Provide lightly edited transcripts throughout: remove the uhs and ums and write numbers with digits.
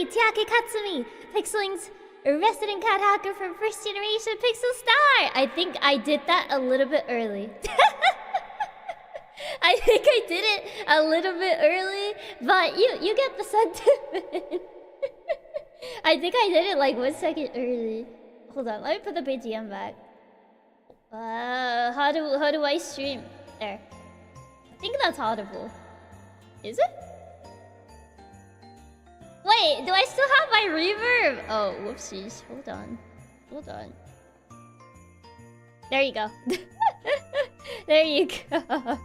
me, Chiaki Katsumi, PixelLink's resident cat hacker from first generation PixelStart. I think I did that a little bit early. I think I did it a little bit early, but you get the sentiment. I think I did it like 1 second early. Hold on, let me put the BGM back. How do I stream? There. I think that's audible. Is it? Wait, do I still have my reverb? Oh, whoopsies. Hold on. Hold on. There you go. There you go.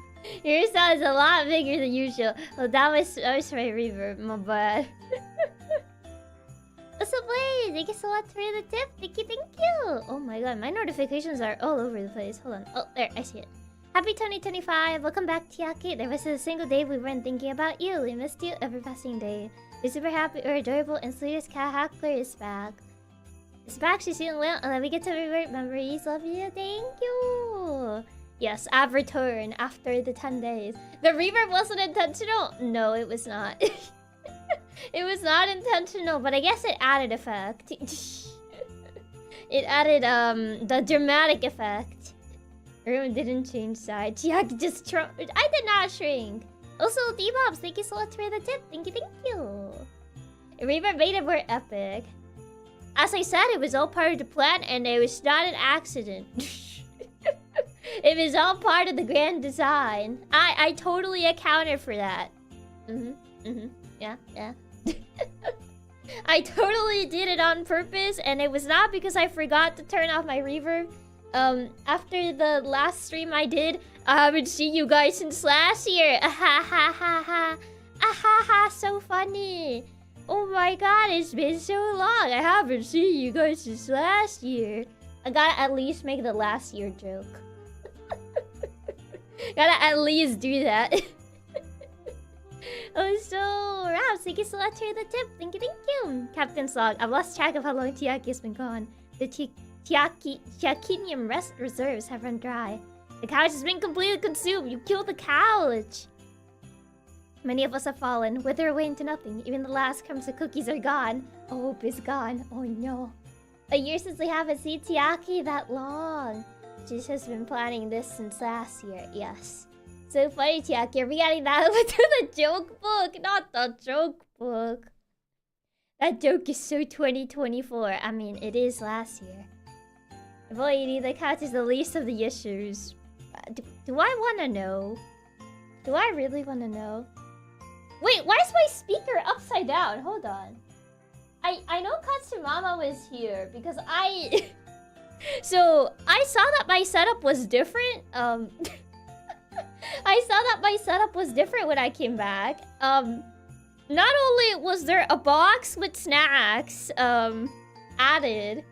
Your sound is a lot bigger than usual. Oh, that was my reverb. My bad. What's up, Blaze? Thank you so much for the tip. Thank you. Oh my god, my notifications are all over the place. Hold on. Oh, there, I see it. Happy 2025. Welcome back, Chiaki. There wasn't a single day we weren't thinking about you. We missed you every passing day. We're super happy our adorable and sweetest cat hackler is back. It's back, she's doing well, and then we get to revert memories. Love you. Thank you. Yes, I've returned after the 10 days. The reverb wasn't intentional? No, it was not. It was not intentional, but I guess it added effect. It added the dramatic effect. Room didn't change sides. Chiaki just I did not shrink. Also, D-Bobs, thank you so much for the tip. Thank you. Reverb made it more epic. As I said, it was all part of the plan, and it was not an accident. It was all part of the grand design. I totally accounted for that. Yeah. I totally did it on purpose, and it was not because I forgot to turn off my reverb. After the last stream I did, I haven't seen you guys since last year. So funny. Oh my god, it's been so long. I haven't seen you guys since last year. I gotta at least make the last year joke. Gotta at least do that. Oh, so Raps, thank you so much for the tip. Thank you. Captain's log. I've lost track of how long Chiaki's been gone. The Chiakinium reserves have run dry. The couch has been completely consumed. You killed the couch. Many of us have fallen, wither away into nothing. Even the last crumbs of cookies are gone. Hope is gone. Oh no. A year since we haven't seen Chiaki that long. She has been planning this since last year. Yes. So funny, Chiaki. You're adding that over to the joke book, not the joke book. That joke is so 2024. I mean, it is last year. Avoiding the couch is the least of the issues. Do I want to know? Do I really want to know? Wait, why is my speaker upside down? Hold on. I know Katsumama was here because So, I saw that my setup was different. I saw that my setup was different when I came back. Not only was there a box with snacks added,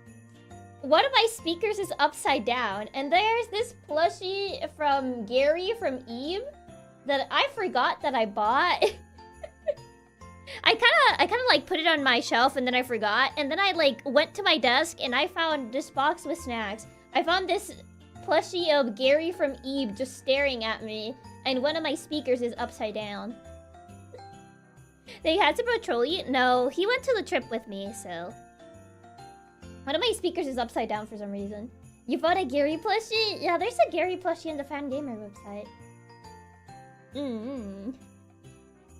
one of my speakers is upside down, and there's this plushie from Gary from Eve that I forgot that I bought. I kind of like put it on my shelf and then I forgot, and then I like went to my desk and I found this box with snacks. I found this plushie of Gary from Eve just staring at me, and one of my speakers is upside down. They had to patrol you? No, he went to the trip with me, so... One of my speakers is upside down for some reason. You bought a Gary plushie? Yeah, there's a Gary plushie on the Fan Gamer website.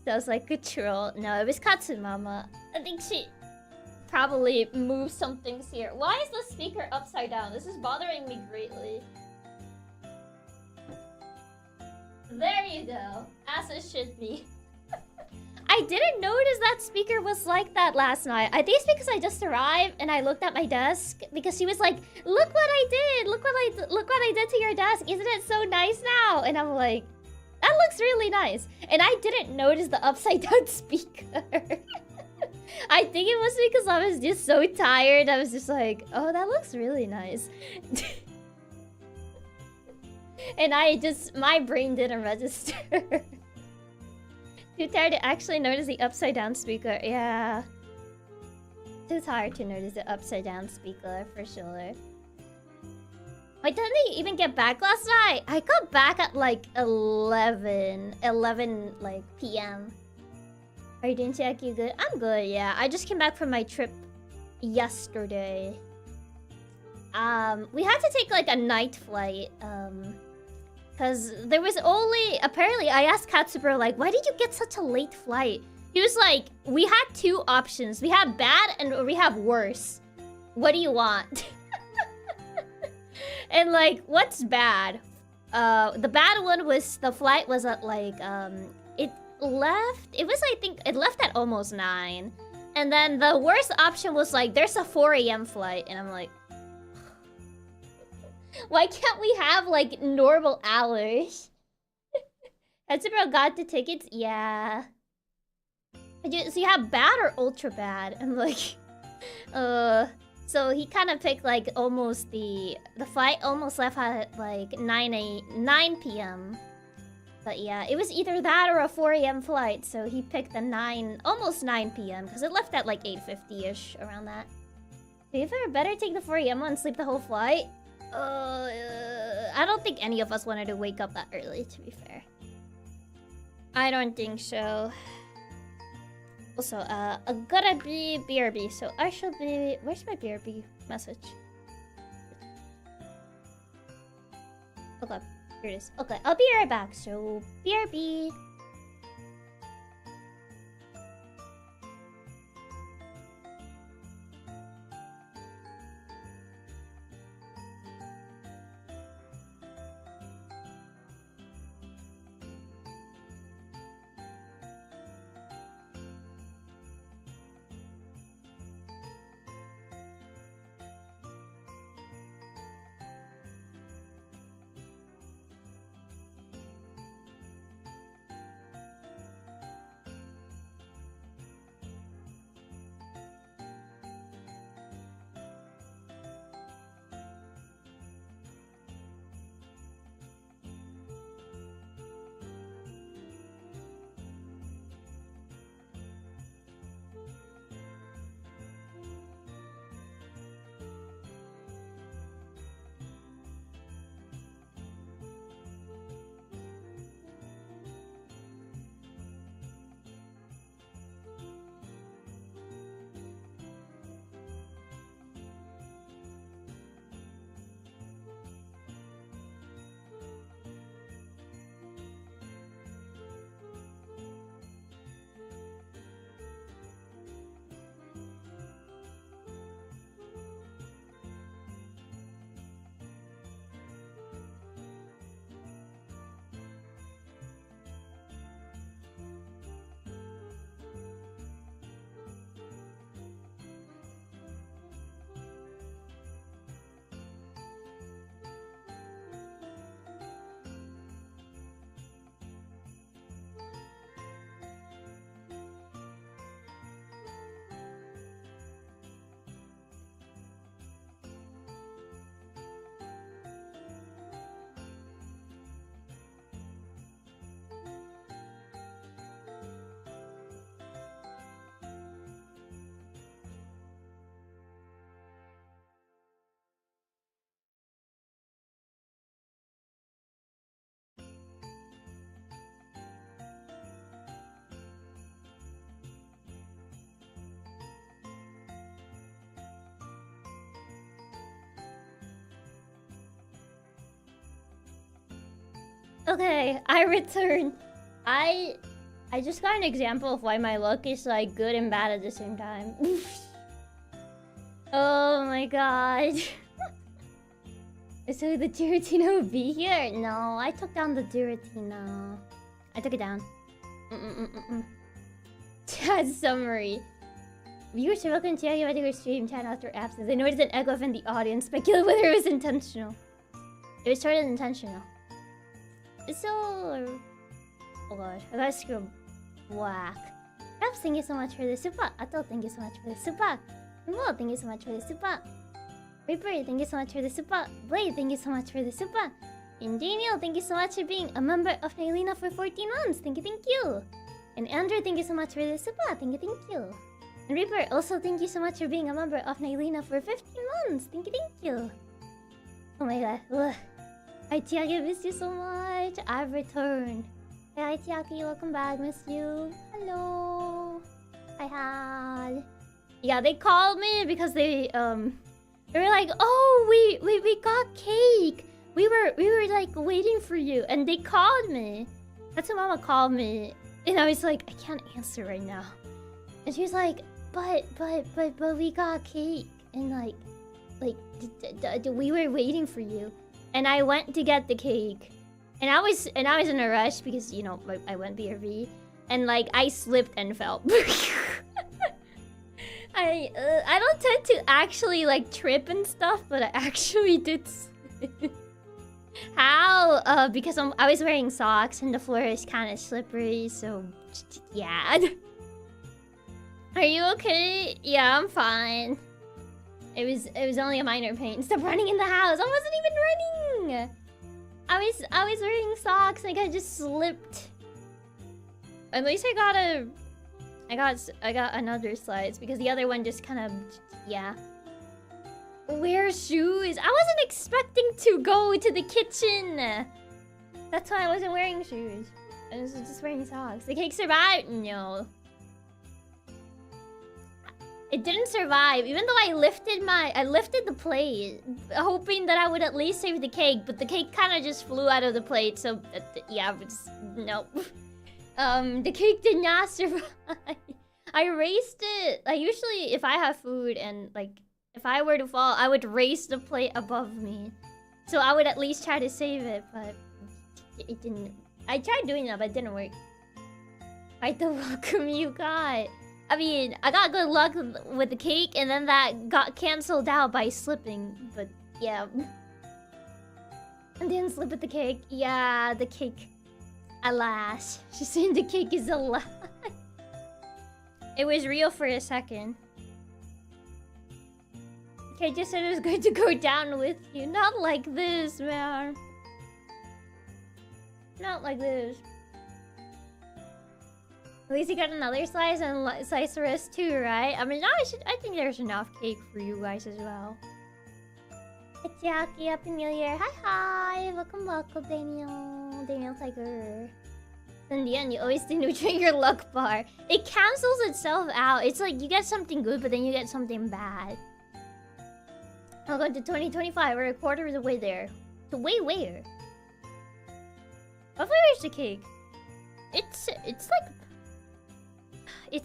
Sounds like a troll. No, it was Katsumama. I think she probably moved some things here. Why is the speaker upside down? This is bothering me greatly. There you go. As it should be. I didn't notice that speaker was like that last night. I think it's because I just arrived and I looked at my desk because she was like, "Look what I did! Look what I did to your desk! Isn't it so nice now?" And I'm like, "That looks really nice." And I didn't notice the upside down speaker. I think it was because I was just so tired. I was just like, "Oh, that looks really nice." And my brain didn't register. Too tired to actually notice the upside down speaker. Yeah. Too tired to notice the upside down speaker for sure. Wait, didn't they even get back last night? I got back at like 11 like PM. Are you doing, Chiaki? Good? I'm good, yeah. I just came back from my trip yesterday. We had to take like a night flight, because there was only... Apparently, I asked Katsubro, like, why did you get such a late flight? He was like, we had two options. We have bad and we have worse. What do you want? And like, what's bad? The bad one was the flight was at like, it left... It was, I think, it left at almost 9. And then the worst option was like, there's a 4 a.m. flight. And I'm like... Why can't we have, like, normal hours? Katsubro got the tickets? Yeah. So you have bad or ultra bad? I'm like... So he kind of picked, like, almost the flight almost left at, like, 9 p.m. But yeah, it was either that or a 4 a.m. flight. So he picked the almost 9 p.m. Because it left at, like, 8:50-ish, around that. So you better take the 4 a.m. one and sleep the whole flight. I don't think any of us wanted to wake up that early, to be fair. I don't think so. Also, gotta be BRB, so I should be... Where's my BRB message? Okay, here it is. Okay, I'll be right back, so BRB. Okay, I returned. I just got an example of why my luck is like good and bad at the same time. Oh my god. So the Giratina will be here? No, I took down the Giratina. I took it down. Chat summary. Viewers are welcome to Chiaki regular stream chat after absence. I noticed an echo in the audience. Speculate whether it was intentional. It was sort of intentional. So... Oh gosh, I gotta screw whack. Raps, thank you so much for the super. Ato, thank you so much for the super. Mo, thank you so much for the super. Reaper, thank you so much for the super. Blade, thank you so much for the super. And Daniel, thank you so much for being a member of Nailina for 14 months. Thank you. And Andrew, thank you so much for the super. Thank you. And Reaper, also thank you so much for being a member of Nailina for 15 months. Thank you. Oh my god. Ugh. Hi Chiaki, missed you so much. I've returned. Hey, hi Chiaki, welcome back. Miss you. Hello. I had. Yeah, they called me because they were like, "Oh, we got cake. We were like waiting for you," and they called me. That's when Mama called me, and I was like, "I can't answer right now," and she was like, "But we got cake, and like we were waiting for you," and I went to get the cake, and I was in a rush because you know I went BRB, and like I slipped and fell. I don't tend to actually like trip and stuff, but I actually did slip. How? Because I was wearing socks and the floor is kind of slippery, so yeah. Are you okay? Yeah, I'm fine. It was only a minor pain. Stop running in the house. I wasn't even running. I was wearing socks and I just slipped. At least I got another slice because the other one just kind of yeah. Wear shoes. I wasn't expecting to go to the kitchen. That's why I wasn't wearing shoes. I was just wearing socks. The cake survived? No. It didn't survive, even though I lifted the plate, hoping that I would at least save the cake, but the cake kind of just flew out of the plate, so yeah, nope. The cake did not survive. I raced it. Like usually, if I have food and like if I were to fall, I would raise the plate above me, so I would at least try to save it, but it didn't. I tried doing that, but it didn't work. Quite the welcome you got. I mean, I got good luck with the cake, and then that got cancelled out by slipping. But yeah, I didn't slip with the cake. Yeah, the cake. Alas, she's saying the cake is a lie. It was real for a second. Okay, just said it was going to go down with you. Not like this, man. Not like this. At least you got another slice and slice the rest too, right? I mean, I think there's enough cake for you guys as well. Hi, Chiaki. Happy New Year. Hi. Welcome, Daniel. Daniel Tiger. In the end, you always denutrate your luck bar. It cancels itself out. It's like you get something good, but then you get something bad. Welcome to 2025. We're a quarter of the way there. The way where? What flavor is the cake? It's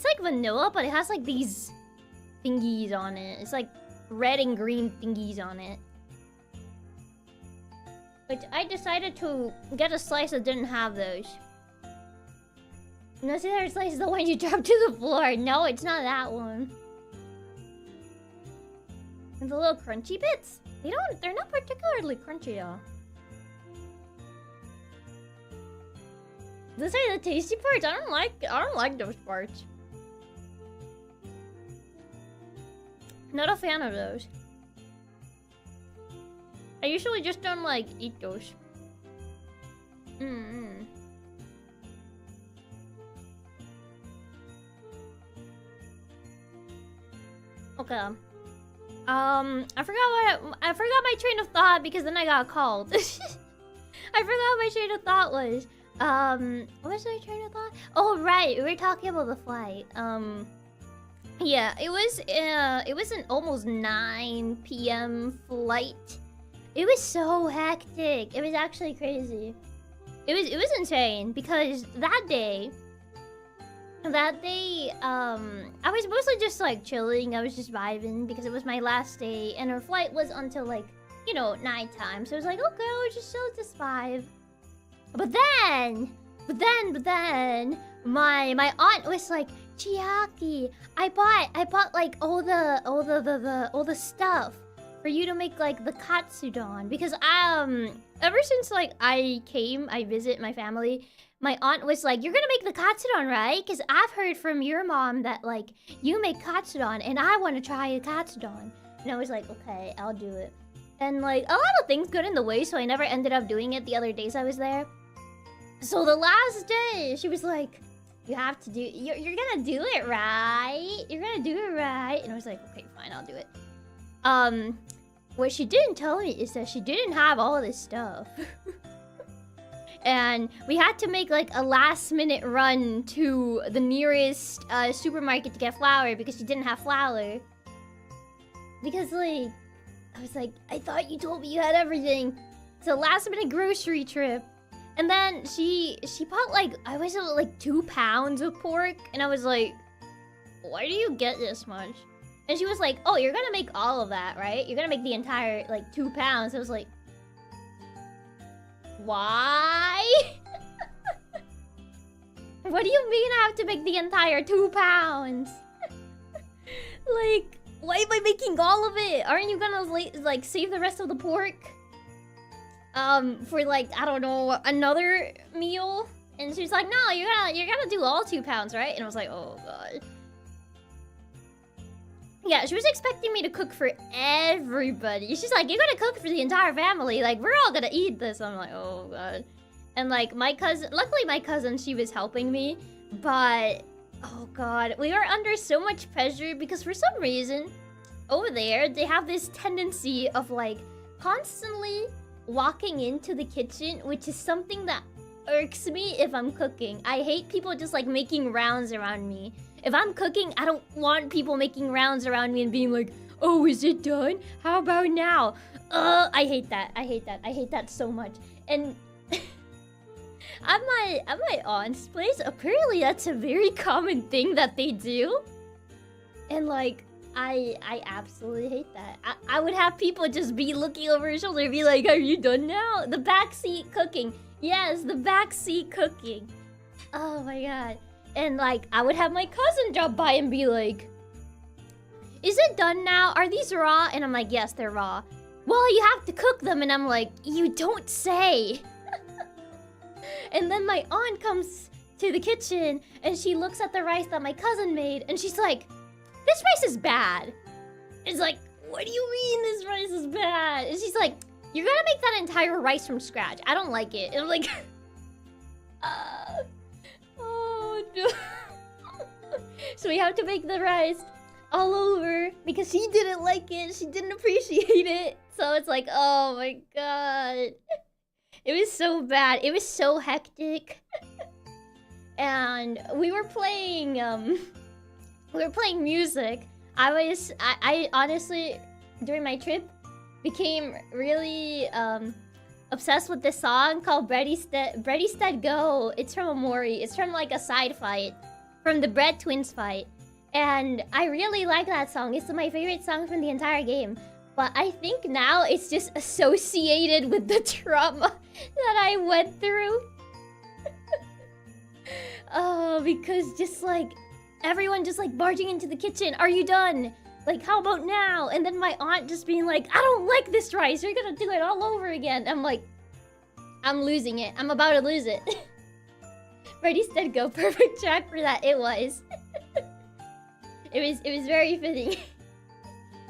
like vanilla, but it has like these thingies on it. It's like red and green thingies on it. But I decided to get a slice that didn't have those. No, see, that slice is the one you dropped to the floor. No, it's not that one. And the little crunchy bits, they're not particularly crunchy though. Those are the tasty parts. I don't like those parts. Not a fan of those. I usually just don't like eat those. Okay. I forgot my train of thought because then I got called. I forgot what my train of thought was. What was my train of thought? Oh right, we were talking about the flight. Yeah, it was an almost 9 p.m. flight. It was so hectic. It was actually crazy. It was insane because that day, I was mostly just like chilling. I was just vibing because it was my last day, and our flight was until like, you know, nighttime. So it was like, okay, I'll just chill at this 5. But then, my aunt was like, Chiaki, I bought like all the stuff for you to make like the katsudon, because ever since like I visit my family, my aunt was like, you're gonna make the katsudon, right? Because I've heard from your mom that like you make katsudon and I want to try a katsudon. And I was like, okay, I'll do it. And like a lot of things got in the way, so I never ended up doing it the other days I was there. So the last day, she was like, you have to do, you're gonna do it, right? You're gonna do it, right? And I was like, okay, fine, I'll do it. What she didn't tell me is that she didn't have all of this stuff. And we had to make like a last-minute run to the nearest supermarket to get flour because she didn't have flour. Because like, I was like, I thought you told me you had everything. It's a last-minute grocery trip. And then she bought like, I was like 2 pounds of pork. And I was like, why do you get this much? And she was like, oh, you're gonna make all of that, right? You're gonna make the entire like 2 pounds. I was like, why? What do you mean I have to make the entire 2 pounds? Like, why am I making all of it? Aren't you gonna like save the rest of the pork? For like, I don't know, another meal? And she's like, no, you're gonna do all 2 pounds, right? And I was like, oh god. Yeah, she was expecting me to cook for everybody. She's like, you're gonna cook for the entire family. Like, we're all gonna eat this. I'm like, oh god. And like, my cousin, luckily my cousin, she was helping me. But, oh god, we were under so much pressure because for some reason, over there, they have this tendency of like, constantly walking into the kitchen, which is something that irks me if I'm cooking. I hate people just like making rounds around me. If I'm cooking, I don't want people making rounds around me and being like, oh, is it done? How about now? I hate that. I hate that. I hate that so much. And at my aunt's place, apparently that's a very common thing that they do. And like, I absolutely hate that. I would have people just be looking over her shoulder and be like, are you done now? The backseat cooking. Yes, the backseat cooking. Oh my god. And like, I would have my cousin drop by and be like, is it done now? Are these raw? And I'm like, yes, they're raw. Well, you have to cook them. And I'm like, you don't say. And then my aunt comes to the kitchen and she looks at the rice that my cousin made and she's like, this rice is bad. It's like, what do you mean this rice is bad? And she's like, you're gonna make that entire rice from scratch. I don't like it. And I'm like, oh no. So we have to make the rice all over because she didn't like it. She didn't appreciate it. So it's like, oh my god. It was so bad. It was so hectic. And we were playing music. I honestly, during my trip, became really obsessed with this song called Bready Stead Go. It's from Amori. It's from like a side fight from the Bread Twins fight. And I really like that song. It's my favorite song from the entire game. But I think now it's just associated with the trauma that I went through. Oh, because just like everyone just like barging into the kitchen. Are you done? Like, how about now? And then my aunt just being like, I don't like this rice. You're gonna do it all over again. I'm like, I'm losing it. I'm about to lose it. Ready, stead, go. Perfect track for that. It was. It was very fitting.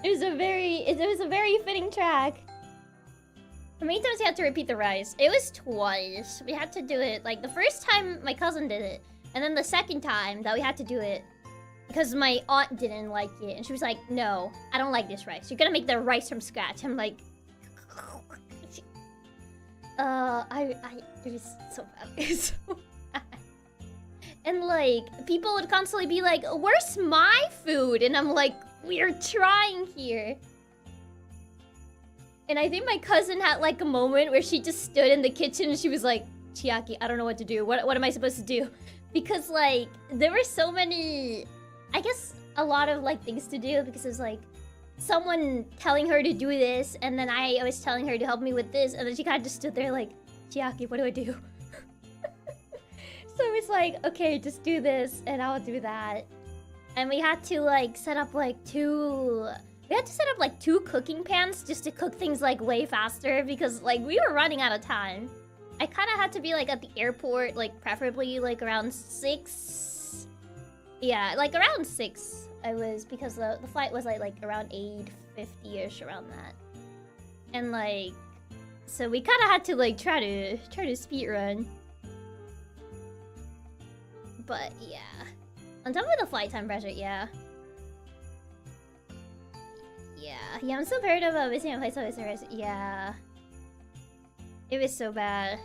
It was a very fitting track. How many times you had to repeat the rice? It was twice. We had to do it like the first time my cousin did it, and then the second time that we had to do it because my aunt didn't like it, and she was like, "No, I don't like this rice. You're gonna make the rice from scratch." I'm like, it was so bad. It was so bad. And like people would constantly be like, "Where's my food?" And I'm like, we're trying here. And I think my cousin had like a moment where she just stood in the kitchen and she was like, Chiaki, I don't know what to do. What am I supposed to do? Because like, there were so many, I guess a lot of like things to do because it's like someone telling her to do this and then I was telling her to help me with this and then she kind of just stood there like, Chiaki, what do I do? So it's like, okay, just do this and I'll do that. And we had to like set up like two cooking pans just to cook things like way faster because like we were running out of time. I kind of had to be like at the airport, like preferably like around 6. Yeah, like around 6 I was because the flight was like around 8:50ish around that. And like, so we kind of had to like try to speed run. But yeah. On top of the flight time pressure, yeah. Yeah, I'm so paranoid about missing a flight service. Yeah. It was so bad.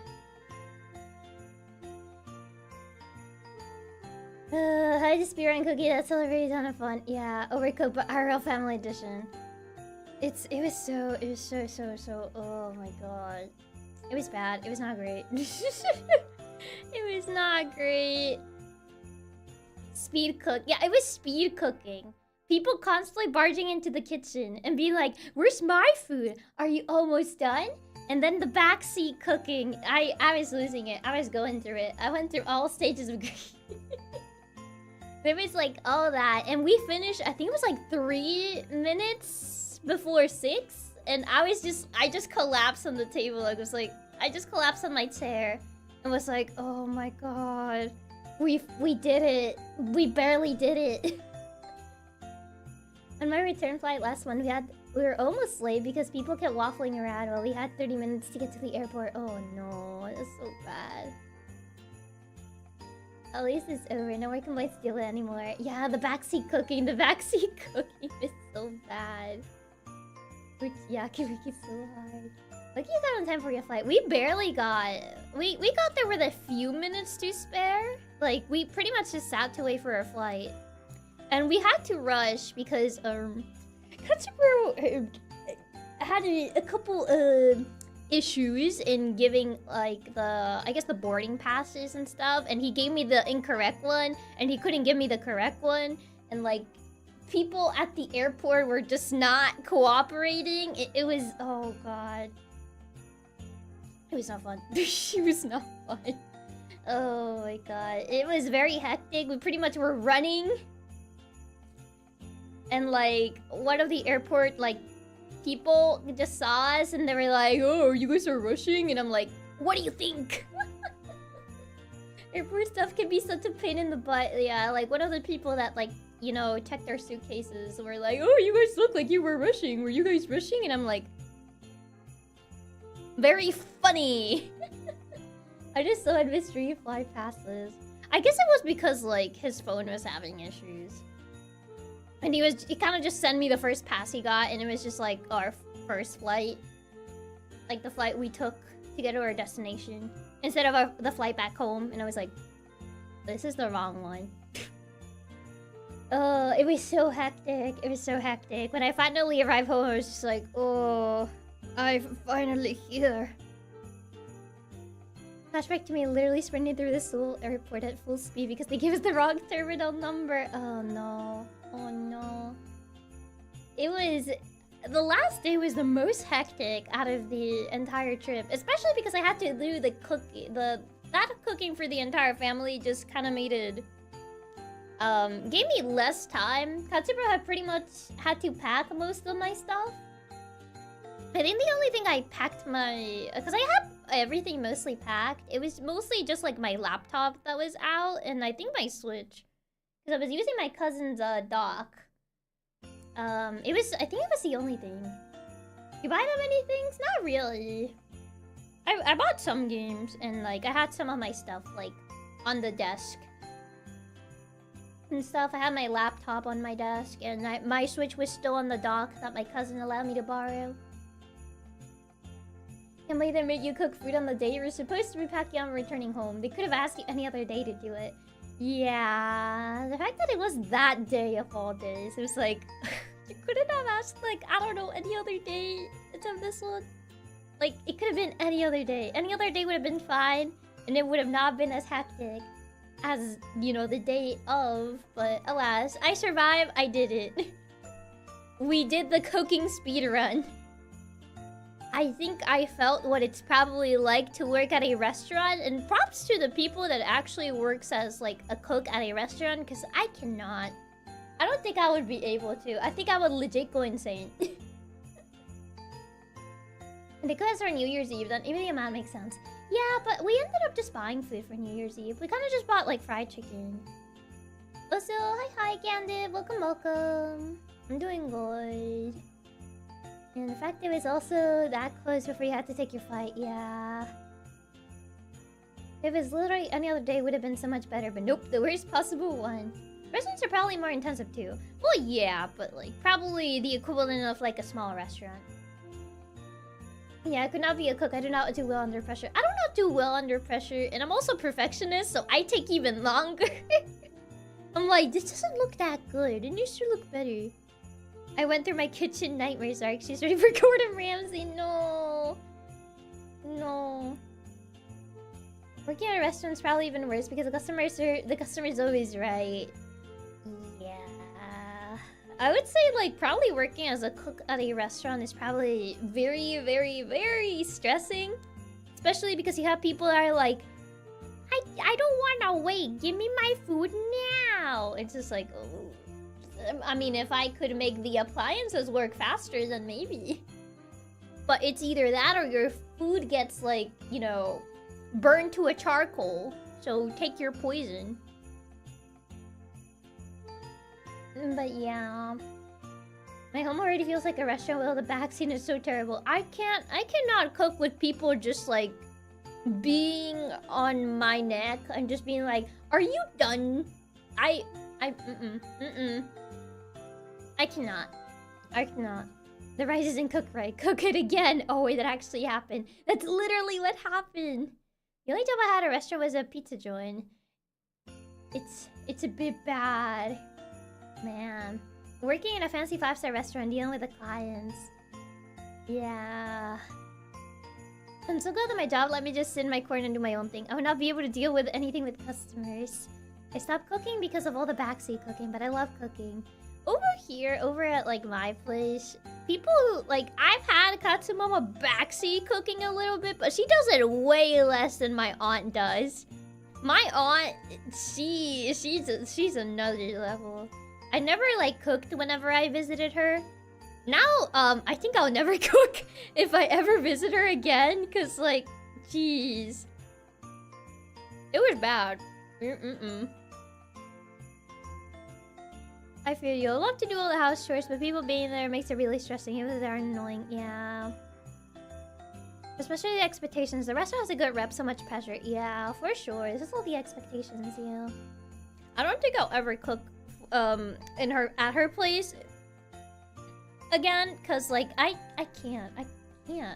How to speedrun cookie, that's a very ton of fun. Yeah, Overcooked, but RL Family Edition. It was so, oh my god. It was bad. It was not great. It was not great. Speed cook. Yeah, it was speed cooking. People constantly barging into the kitchen and be like, "Where's my food? Are you almost done?" And then the backseat cooking. I was losing it. I was going through it. I went through all stages of cooking. There was like all that, and we finished. I think it was like 3 minutes before 6, and I just collapsed on the table. I just collapsed on my chair, and was like, "Oh my god, we did it. We barely did it." On my return flight last one, we were almost late because people kept waffling around while we had 30 minutes to get to the airport. Oh no, that's so bad. At least it's over. No more complaints to deal with anymore. Yeah, the backseat cooking is so bad. Chiaki is so hard. Look, you got on time for your flight. We barely got... We got there with a few minutes to spare. Like, we pretty much just sat to wait for our flight. And we had to rush because, Katsumi had a couple, issues in giving, like, the boarding passes and stuff. And he gave me the incorrect one, and he couldn't give me the correct one. And, like, people at the airport were just not cooperating. It was, oh god. It was not fun. It was not fun. Oh my god. It was very hectic. We pretty much were running. And like, one of the airport, like, people just saw us and they were like, "Oh, you guys are rushing?" And I'm like, "What do you think?" Airport stuff can be such a pain in the butt. Yeah, like, one of the people that, like, you know, checked our suitcases were like, "Oh, you guys look like you were rushing. Were you guys rushing?" And I'm like, very funny. I just saw in mystery flight passes. I guess it was because, like, his phone was having issues. And he kind of just sent me the first pass he got, and it was just like our first flight. Like the flight we took to get to our destination. Instead of the flight back home, and I was like, this is the wrong one. Oh, it was so hectic. It was so hectic. When I finally arrived home, I was just like, oh, I'm finally here. Flashback to me literally sprinting through the Seoul airport at full speed because they gave us the wrong terminal number. Oh no. Oh no. It was... The last day was the most hectic out of the entire trip. Especially because I had to do the cooking. That cooking for the entire family just kind of made it... gave me less time. Katsubura had pretty much had to pack most of my stuff. I think the only thing I packed my... Because I had everything mostly packed. It was mostly just like my laptop that was out. And I think my Switch. Because I was using my cousin's dock. I think it was the only thing. You buy that many things? Not really. I bought some games. And like, I had some of my stuff like on the desk. And stuff. I had my laptop on my desk. And my Switch was still on the dock that my cousin allowed me to borrow. Can't believe they made you cook food on the day you were supposed to be packing on returning home. They could have asked you any other day to do it. Yeah, the fact that it was that day of all days, it was like, you couldn't have asked, like, I don't know, any other day instead of this one. Like, it could have been any other day. Any other day would have been fine, and it would have not been as hectic as, you know, the day of. But alas, I survived, I did it. We did the cooking speedrun. I think I felt what it's probably like to work at a restaurant, and props to the people that actually works as like a cook at a restaurant, because I cannot. I don't think I would be able to. I think I would legit go insane. And because our New Year's Eve, then even the amount makes sense. Yeah, but we ended up just buying food for New Year's Eve. We kind of just bought like fried chicken. Also, hi Candid, welcome. I'm doing good. And the fact it was also that close before you had to take your flight, yeah. If it was literally any other day, it would have been so much better, but nope, the worst possible one. Restaurants are probably more intensive too. Well, yeah, but like, probably the equivalent of like a small restaurant. Yeah, I could not be a cook. I do not do well under pressure. I do not do well under pressure, and I'm also a perfectionist, so I take even longer. I'm like, this doesn't look that good. It needs to look better. I went through my kitchen nightmares arc. She's ready for Gordon Ramsay. No. No. Working at a restaurant is probably even worse because the customer's always right. Yeah. I would say, like, probably working as a cook at a restaurant is probably very, very, very stressing. Especially because you have people that are like, I don't want to wait. Give me my food now. It's just like, oh. I mean, if I could make the appliances work faster, then maybe. But it's either that or your food gets, like, you know, burned to a charcoal. So take your poison. But yeah. My home already feels like a restaurant while the back scene is so terrible. I cannot cook with people just, like, being on my neck and just being like, are you done? I cannot. The rice isn't cooked right. Cook it again. Oh wait, that actually happened. That's literally what happened. The only job I had at a restaurant was a pizza joint. It's a bit bad. Man. Working in a fancy 5-star restaurant, dealing with the clients. Yeah. I'm so glad that my job let me just sit in my corner and do my own thing. I would not be able to deal with anything with customers. I stopped cooking because of all the backseat cooking, but I love cooking. Over at, like, my place, people, like, I've had Katsumama backseat cooking a little bit, but she does it way less than my aunt does. My aunt, she's another level. I never, like, cooked whenever I visited her. Now, I think I'll never cook if I ever visit her again, because, like, jeez. It was bad. I feel you. I love to do all the house chores, but people being there makes it really stressing, even though they're annoying. Yeah. Especially the expectations. The restaurant has a good rep, so much pressure. Yeah, for sure. This is all the expectations, yeah. I don't think I'll ever cook, at her place again, cause like I can't. How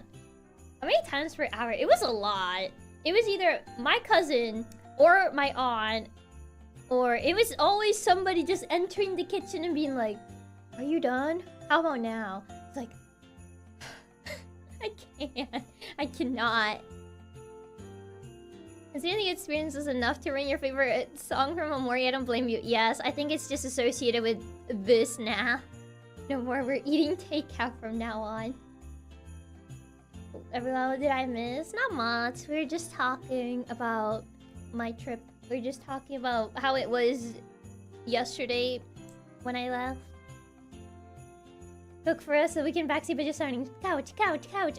many times per hour? It was a lot. It was either my cousin or my aunt, or it was always somebody just entering the kitchen and being like, "Are you done? How about now?" It's like, I can't. I cannot. Considering the experience is enough to ruin your favorite song from Amori, I don't blame you. Yes, I think it's just associated with this now. No more, we're eating takeout from now on. Everyone, what did I miss? Not much. We were just talking about my trip. We were just talking about how it was yesterday when I left. Cook for us so we can backseat, but just starting couch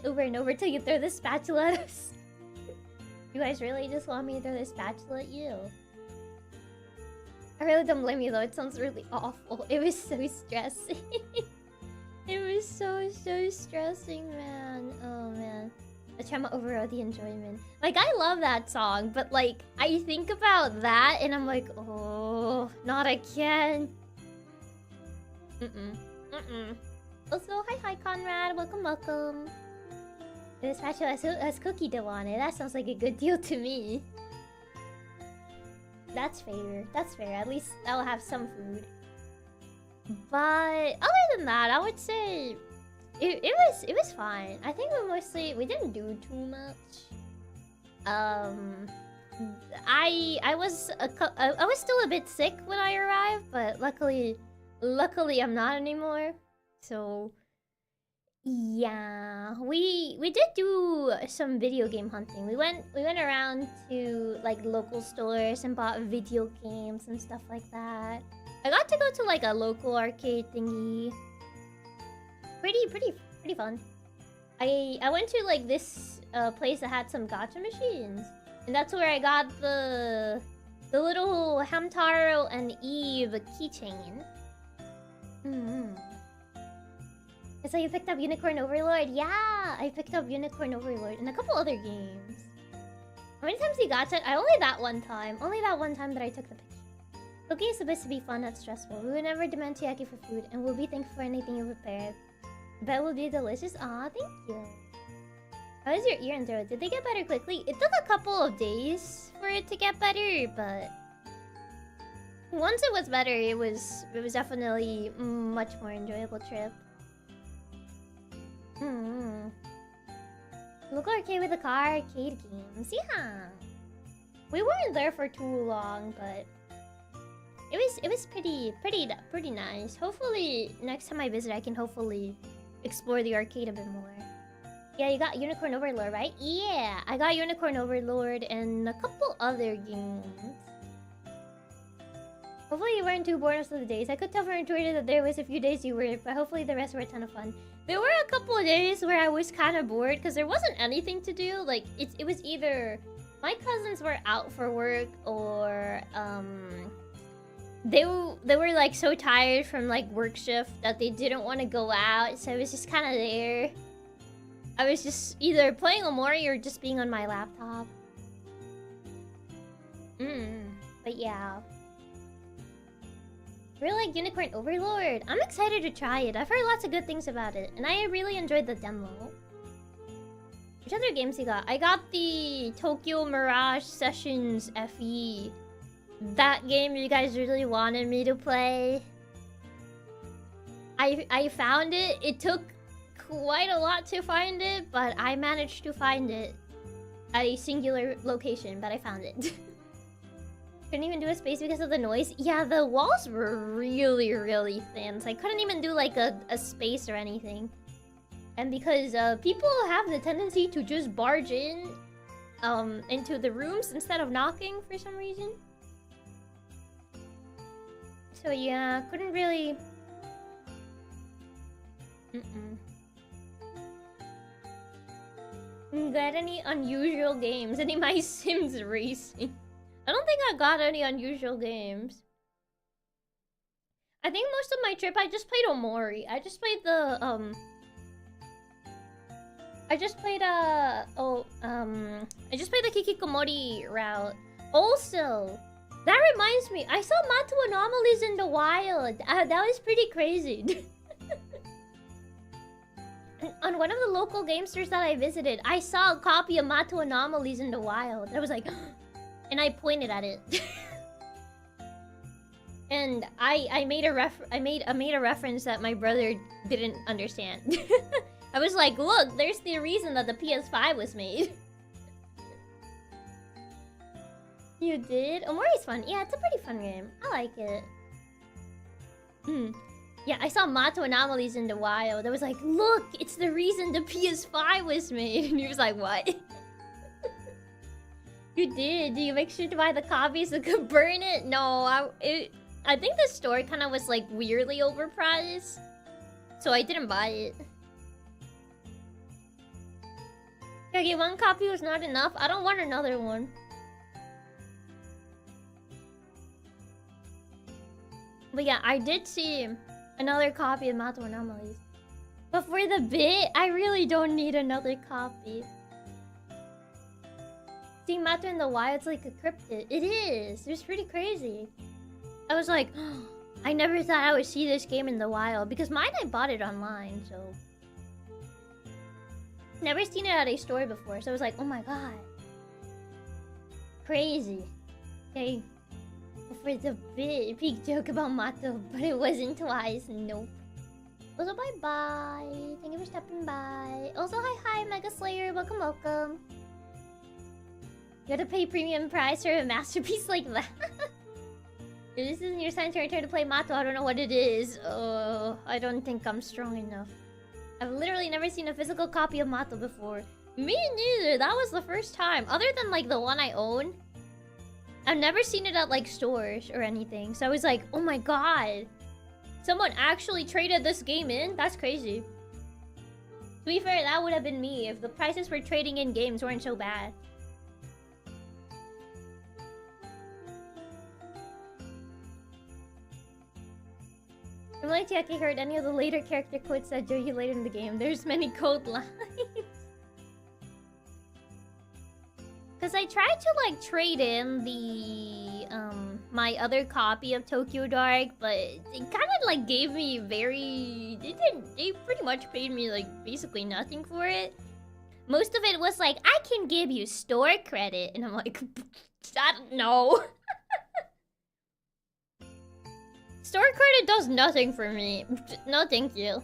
over and over till you throw the spatula at us. You guys really just want me to throw the spatula at you? I really don't blame you though, it sounds really awful. It was so stressing. It was so stressing, man. Oh man. I try to override the enjoyment. Like, I love that song, but like, I think about that and I'm like, oh, not again. Also, hi Conrad, welcome. This spatula has cookie dough on it. That sounds like a good deal to me. That's fair. At least I'll have some food. But other than that, I would say it was fine. I think we didn't do too much. I was still a bit sick when I arrived, but luckily I'm not anymore. So yeah, we did do some video game hunting. We went around to like local stores and bought video games and stuff like that. I got to go to like a local arcade thingy. Pretty fun. I went to like this place that had some gacha machines, and that's where I got the little Hamtaro and Eve keychain. So you picked up Unicorn Overlord? Yeah, I picked up Unicorn Overlord and a couple other games. How many times you got it? Only that one time. Only that one time that I took the picture. Cooking is supposed to be fun, not stressful. We would never demand Chiaki for food, and we'll be thankful for anything you prepared. Bet will be delicious. Aw, thank you. How is your ear and throat? Did they get better quickly? It took a couple of days for it to get better, but Once it was better, it was definitely much more enjoyable trip. Local arcade with the car, arcade games. Yeah. We weren't there for too long, but it was pretty nice. Hopefully next time I visit I can hopefully explore the arcade a bit more. Yeah, you got Unicorn Overlord, right? Yeah, I got Unicorn Overlord and a couple other games. Hopefully you weren't too bored most of the days. I could tell from Twitter that there was a few days you were, but hopefully the rest were a ton of fun. There were a couple of days where I was kind of bored because there wasn't anything to do. Like, it was either my cousins were out for work or they were like so tired from like work shift that they didn't want to go out, so I was just kind of there. I was just either playing Omori or just being on my laptop. But yeah. Really like Unicorn Overlord. I'm excited to try it. I've heard lots of good things about it, and I really enjoyed the demo. Which other games you got? I got the Tokyo Mirage Sessions FE. That game you guys really wanted me to play. I found it. It took quite a lot to find it, but I managed to find it at a singular location, but I found it. Couldn't even do a space because of the noise. Yeah, the walls were really, really thin, so I couldn't even do like a space or anything. And because people have the tendency to just barge in into the rooms instead of knocking for some reason. So yeah, couldn't really... Got any unusual games? Any My Sims Racing? I don't think I got any unusual games. I think most of my trip I just played Omori. I just played the I just played the Kikikomori route. Also, that reminds me, I saw Matu Anomalies in the wild. That was pretty crazy. On one of the local game stores that I visited, I saw a copy of Matu Anomalies in the wild. I was like, and I pointed at it. And I made a reference that my brother didn't understand. I was like, look, there's the reason that the PS5 was made. You did? Omori's fun. Yeah, it's a pretty fun game. I like it. Yeah, I saw Matu Anomalies in the wild. I was like, look, it's the reason the PS5 was made. And he was like, what? You did? Do you make sure to buy the copy so you could burn it? No, I think the store kind of was like weirdly overpriced. So I didn't buy it. Okay, one copy was not enough. I don't want another one. But yeah, I did see another copy of Matu Anomalies. But for the bit, I really don't need another copy. Seeing Matu in the wild, it's like a cryptid. It is. It was pretty crazy. I was like, oh, I never thought I would see this game in the wild. Because mine, I bought it online, so... Never seen it at a store before, so I was like, oh my god. Crazy. Okay. For the big joke about Mato, but it wasn't twice. Nope. Also, bye-bye. Thank you for stopping by. Also, hi, Mega Slayer. Welcome, welcome. You gotta pay premium price for a masterpiece like that. If this isn't your sign to return to play Mato, I don't know what it is. I don't think I'm strong enough. I've literally never seen a physical copy of Mato before. Me neither. That was the first time. Other than, like, the one I own. I've never seen it at, like, stores or anything. So I was like, oh my god. Someone actually traded this game in? That's crazy. To be fair, that would have been me if the prices for trading in games weren't so bad. I'm like Chiaki heard any of the later character quotes that joke you later in the game. There's many code lines. Because I tried to, like, trade in the, my other copy of Tokyo Dark, but it kind of, like, gave me very... They pretty much paid me, like, basically nothing for it. Most of it was like, I can give you store credit. And I'm like, I don't know. Store credit does nothing for me. No, thank you.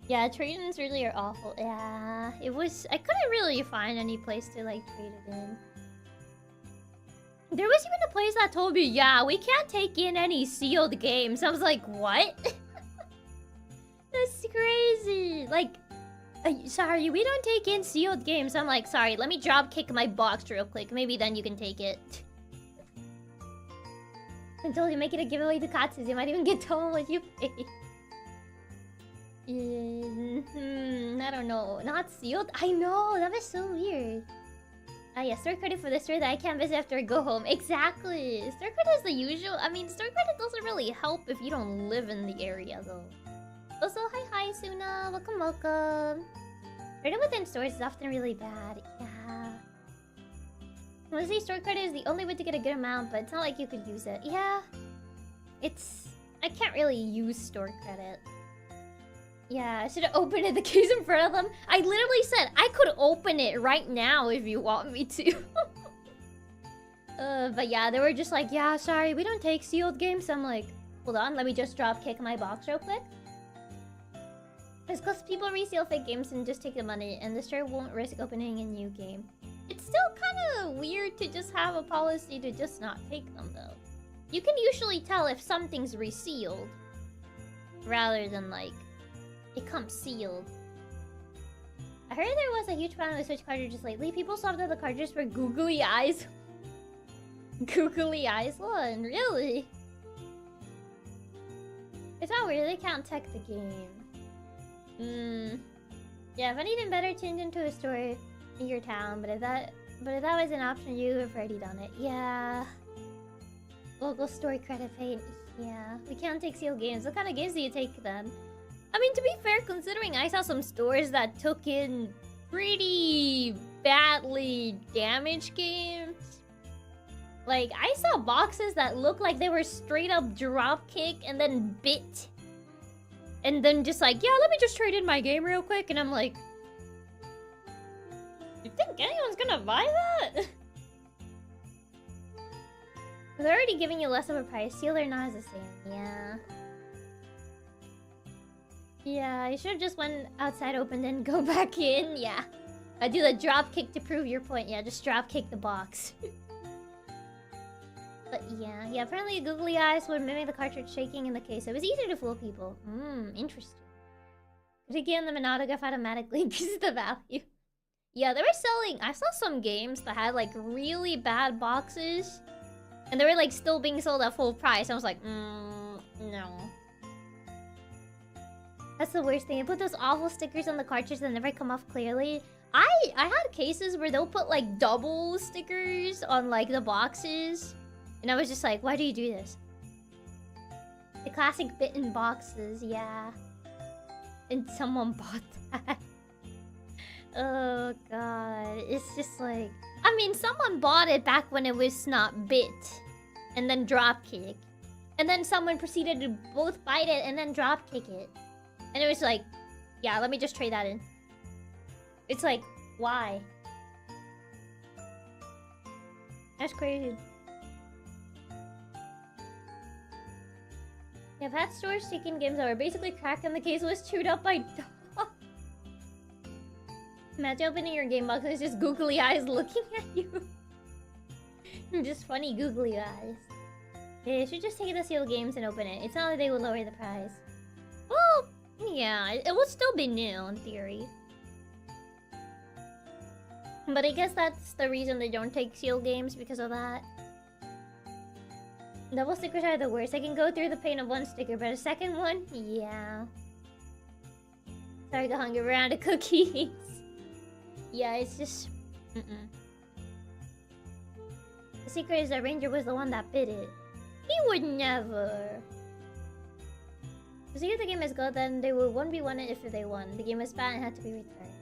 Yeah, trade-ins really are awful. Yeah, it was... I couldn't really find any place to, like, trade it in. There was even a place that told me, yeah, we can't take in any sealed games. I was like, what? That's crazy. Like, sorry, we don't take in sealed games. I'm like, sorry, let me drop kick my box real quick. Maybe then you can take it. Until you make it a giveaway to Katsus, you might even get told what you pay. I don't know. Not sealed? I know, that was so weird. Yeah, store credit for the store that I can't visit after I go home. Exactly! Store credit is the usual. I mean, store credit doesn't really help if you don't live in the area, though. Also, hi, Suna. Welcome, welcome. Credit within stores is often really bad. Yeah. Mostly store credit is the only way to get a good amount, but it's not like you could use it. Yeah. It's... I can't really use store credit. Yeah, I should have opened the case in front of them. I literally said I could open it right now if you want me to. But yeah, they were just like, yeah, sorry, we don't take sealed games. I'm like, hold on, let me just drop kick my box real quick. It's because people reseal fake games and just take the money, and the store won't risk opening a new game. It's still kind of weird to just have a policy to just not take them, though. You can usually tell if something's resealed, rather than, like, it comes sealed. I heard there was a huge problem with Switch cartridges lately. People swapped out the cartridges for googly eyes. Googly eyes one, really? It's not weird, they can't tech the game. Yeah, if anything better tuned into a store in your town, but if that was an option, you would have already done it. Yeah. Local store credit paid. Yeah. We can't take sealed games. What kind of games do you take then? I mean, to be fair, considering I saw some stores that took in pretty badly damaged games. Like, I saw boxes that looked like they were straight up drop kick and then bit. And then just like, yeah, let me just trade in my game real quick. And I'm like, you think anyone's gonna buy that? They're already giving you less of a price. Sealed or not is the same. Yeah. Yeah, I should have just went outside, opened, and go back in. Yeah. I do the drop kick to prove your point. Yeah, just drop kick the box. But yeah, apparently googly eyes would mimic the cartridge shaking in the case. So it was easier to fool people. Interesting. But again, the monograph automatically increases the value. Yeah, they were selling... I saw some games that had, like, really bad boxes. And they were, like, still being sold at full price. I was like, no. That's the worst thing. They put those awful stickers on the cartridge that never come off clearly. I had cases where they'll put, like, double stickers on, like, the boxes. And I was just like, why do you do this? The classic bitten boxes, yeah. And someone bought that. Oh, God. It's just like... I mean, someone bought it back when it was not bit. And then drop kick. And then someone proceeded to both bite it and then drop kick it. And it was like, yeah, let me just trade that in. It's like, why? That's crazy. I've had stores taking games that were basically cracked and the case was chewed up by dogs. Imagine opening your game box and it's just googly eyes looking at you. Just funny googly eyes. They should just take the sealed games and open it. It's not like they would lower the price. Well, yeah, it would still be new in theory. But I guess that's the reason they don't take sealed games, because of that. Double stickers are the worst. I can go through the pain of one sticker, but a second one? Yeah. Sorry to hunger around the cookies. Yeah, it's just... The secret is that Ranger was the one that bit it. He would never. To see if the game is good, then they will 1v1 it if they won. The game was bad and had to be returned.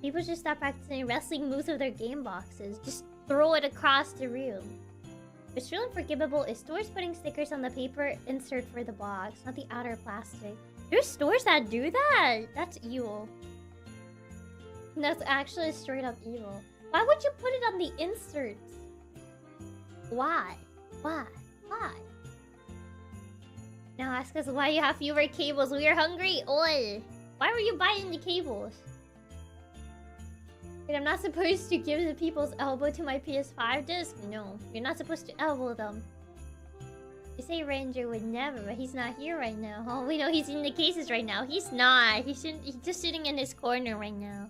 People should stop practicing wrestling moves with their game boxes. Just throw it across the room. What's real unforgivable is stores putting stickers on the paper insert for the box, not the outer plastic. There's stores that do that! That's evil. That's actually straight up evil. Why would you put it on the inserts? Why? Why? Why? Now ask us why you have fewer cables. We are hungry. Oi! Why were you buying the cables? Wait, I'm not supposed to give the people's elbow to my PS5 disc? No, you're not supposed to elbow them. You say Ranger would never, but he's not here right now. Oh, we know he's in the cases right now. He's not. He's just sitting in his corner right now.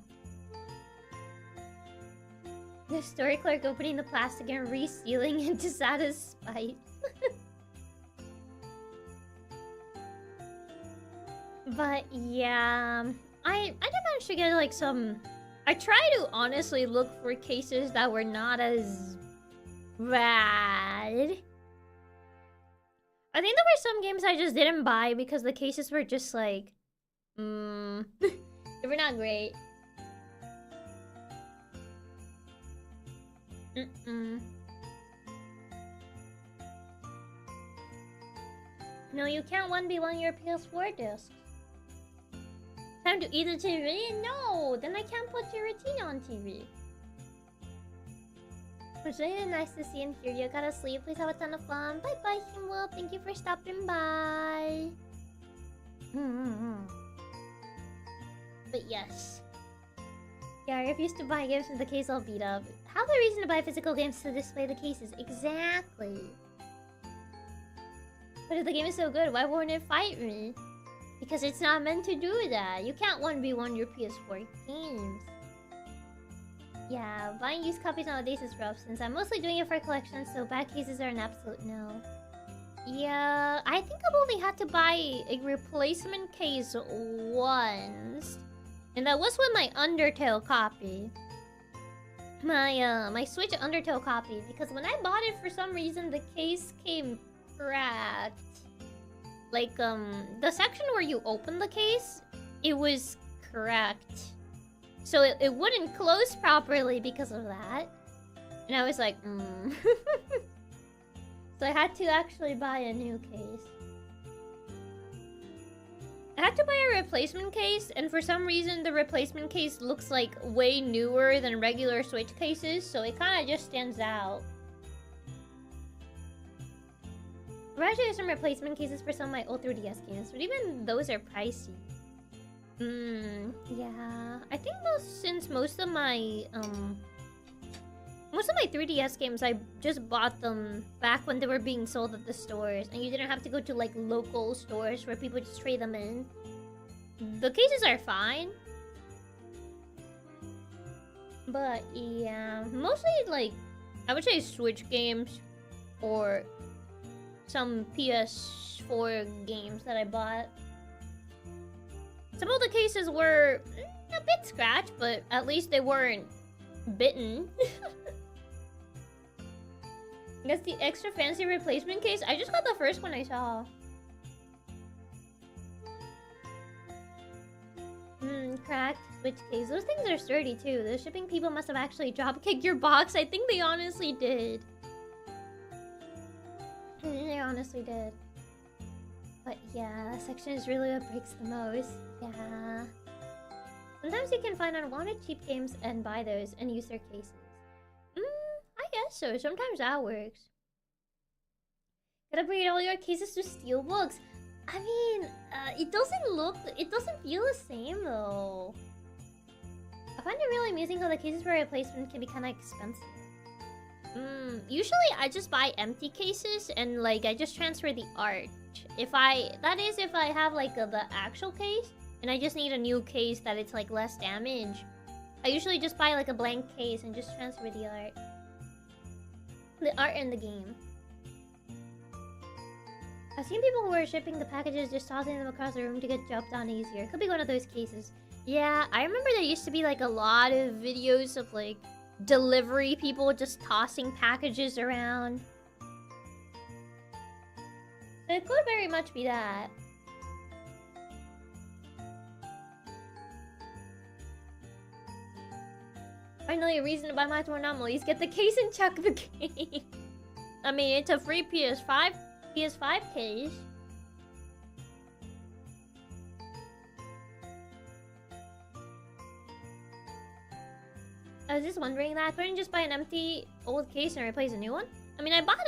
The store clerk opening the plastic and resealing it to satisfy. But yeah, I did manage to get like some. I try to honestly look for cases that were not as bad. I think there were some games I just didn't buy because the cases were just like, they were not great. No, you can't 1v1 your PS4 disc. Time to eat the TV? No! Then I can't put your Retina on TV. It's really nice to see and hear you. Gotta sleep. Please have a ton of fun. Bye bye, Himwell. Thank you for stopping by. But yes. Yeah, I refuse to buy games with the case all beat up. Have a reason to buy physical games to display the cases. Exactly. But if the game is so good, why won't it fight me? Because it's not meant to do that. You can't 1v1 your PS4 games. Yeah, buying used copies nowadays is rough since I'm mostly doing it for collections, so bad cases are an absolute no. Yeah, I think I've only had to buy a replacement case once. And that was with my Undertale copy. My Switch Undertale copy. Because when I bought it, for some reason, the case came cracked. Like, the section where you open the case, it was cracked. So it wouldn't close properly because of that. And I was like, So I had to actually buy a new case. I had to buy a replacement case, and for some reason the replacement case looks like way newer than regular Switch cases, so it kind of just stands out. I've actually got some replacement cases for some of my old 3DS games, but even those are pricey. Yeah. I think since most of my 3DS games, I just bought them back when they were being sold at the stores, and you didn't have to go to like local stores where people just trade them in. The cases are fine. But yeah, mostly like, I would say Switch games or some PS4 games that I bought. Some of the cases were a bit scratched, but at least they weren't bitten. That's the extra fancy replacement case. I just got the first one I saw. Cracked Switch case. Those things are sturdy too. The shipping people must have actually drop-kicked your box. I think they honestly did. They honestly did. But yeah, that section is really what breaks the most. Yeah. Sometimes you can find unwanted cheap games and buy those and use their cases. I guess so. Sometimes that works. Gotta bring all your cases to Steelbooks. I mean, it doesn't feel the same though. I find it really amusing how the cases for replacement can be kind of expensive. Usually I just buy empty cases and like I just transfer the art. If I have like the actual case and I just need a new case that it's like less damage, I usually just buy like a blank case and just transfer the art. The art in the game. I've seen people who are shipping the packages just tossing them across the room to get jumped on easier. Could be one of those cases. Yeah, I remember there used to be like a lot of videos of like delivery people just tossing packages around. So it could very much be that. Finally, a reason to buy my anomalies. Get the case and chuck the game. I mean, it's a free PS5 case. I was just wondering that. I couldn't just buy an empty old case and replace a new one. I mean, I bought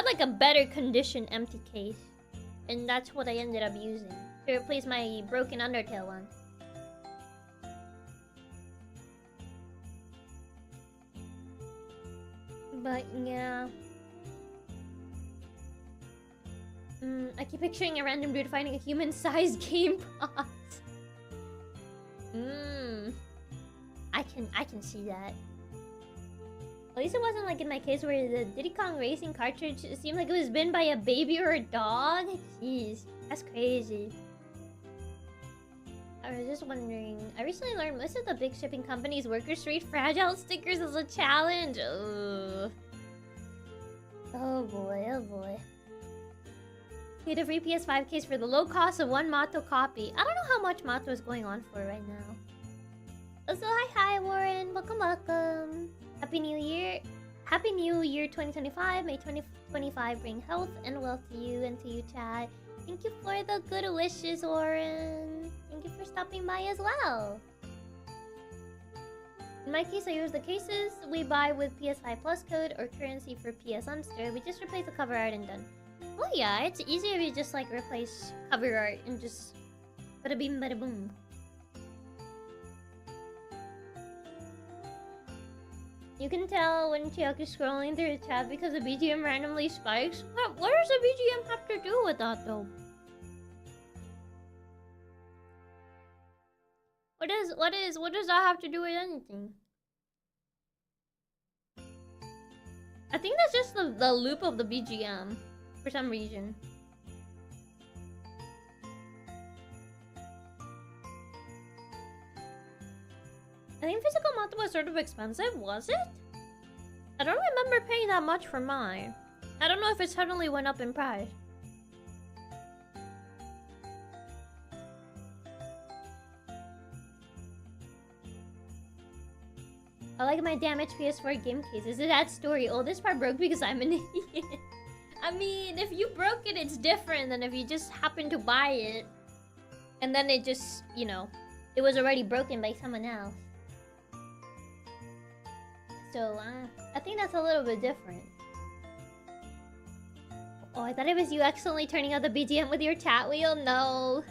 like a better condition empty case. And that's what I ended up using to replace my broken Undertale one. But yeah. I keep picturing a random dude finding a human-sized game pot. I can see that. At least it wasn't like in my case where the Diddy Kong Racing cartridge seemed like it was bitten by a baby or a dog. Jeez, that's crazy. I was just wondering. I recently learned most of the big shipping companies' workers treat fragile stickers as a challenge. Ugh. Oh boy, oh boy. Get a free PS5 case for the low cost of one Mato copy. I don't know how much Mato is going on for right now. Also, hi Warren. Welcome, welcome. Happy New Year. Happy New Year 2025. May 2025 bring health and wealth to you and to you, chat. Thank you for the good wishes, Warren. Thank you for stopping by as well. In my case, I use the cases we buy with PS5 Plus code or currency for PS Unster. We just replace the cover art and done. Oh yeah, it's easier if you just like replace cover art and just bada beam bada boom. You can tell when Chiaki's scrolling through the chat because the BGM randomly spikes. What does the BGM have to do with that though? What does that have to do with anything? I think that's just the loop of the BGM for some reason. I think physical Mato was sort of expensive, was it? I don't remember paying that much for mine. I don't know if it suddenly went up in price. I like my damaged PS4 game cases. Is that story? Oh, this part broke because I'm an idiot. I mean, if you broke it, it's different than if you just happened to buy it. And then it just, you know, it was already broken by someone else. So, I think that's a little bit different. Oh, I thought it was you accidentally turning out the BGM with your chat wheel. No.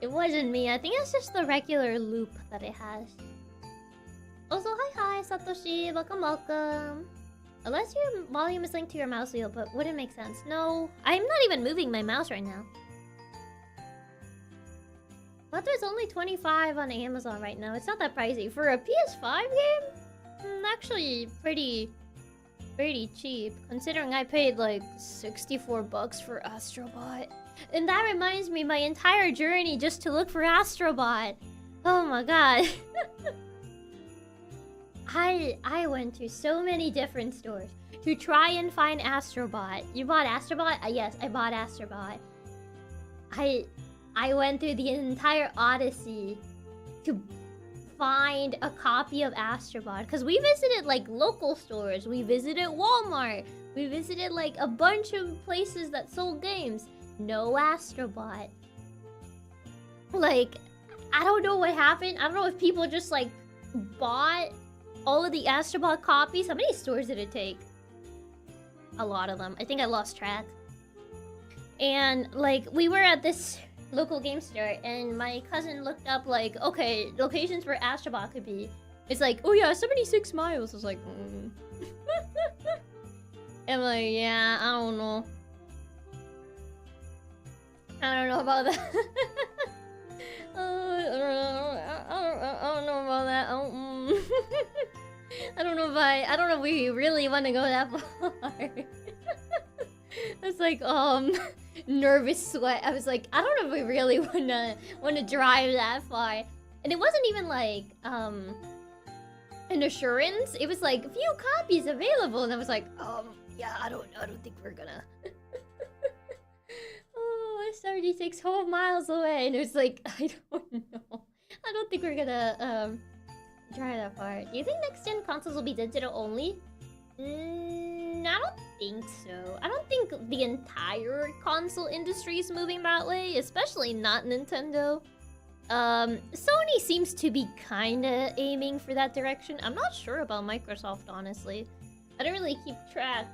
It wasn't me. I think it's just the regular loop that it has. Also, hi, Satoshi. Welcome, welcome. Unless your volume is linked to your mouse wheel, but wouldn't make sense. No, I'm not even moving my mouse right now. But there's only 25 on Amazon right now. It's not that pricey. For a PS5 game? Actually, pretty cheap. Considering I paid like 64 bucks for Astrobot. And that reminds me, my entire journey just to look for Astrobot. Oh my god. I went to so many different stores to try and find Astrobot. You bought Astrobot? Yes, I bought Astrobot. I went through the entire Odyssey to find a copy of Astrobot. Because we visited like local stores. We visited Walmart. We visited like a bunch of places that sold games. No Astrobot. Like, I don't know what happened. I don't know if people just like bought all of the Astrobot copies. How many stores did it take? A lot of them. I think I lost track. And like, we were at this local game store and my cousin looked up like, okay, locations where Astrobot could be. It's like, oh yeah, 76 miles. I was like, I'm like, yeah, I don't know. I don't know about that. I don't know about that. I don't know if we really want to go that far. It's like, nervous sweat. I was like, I don't know if we really wanna drive that far. And it wasn't even like, an assurance. It was like, few copies available. And I was like, yeah, I don't think we're gonna. Oh, it's 36 whole miles away. And it was like, I don't know. I don't think we're gonna, drive that far. Do you think next-gen consoles will be digital only? I don't think so. I don't think the entire console industry is moving that way, especially not Nintendo. Sony seems to be kinda aiming for that direction. I'm not sure about Microsoft, honestly. I don't really keep track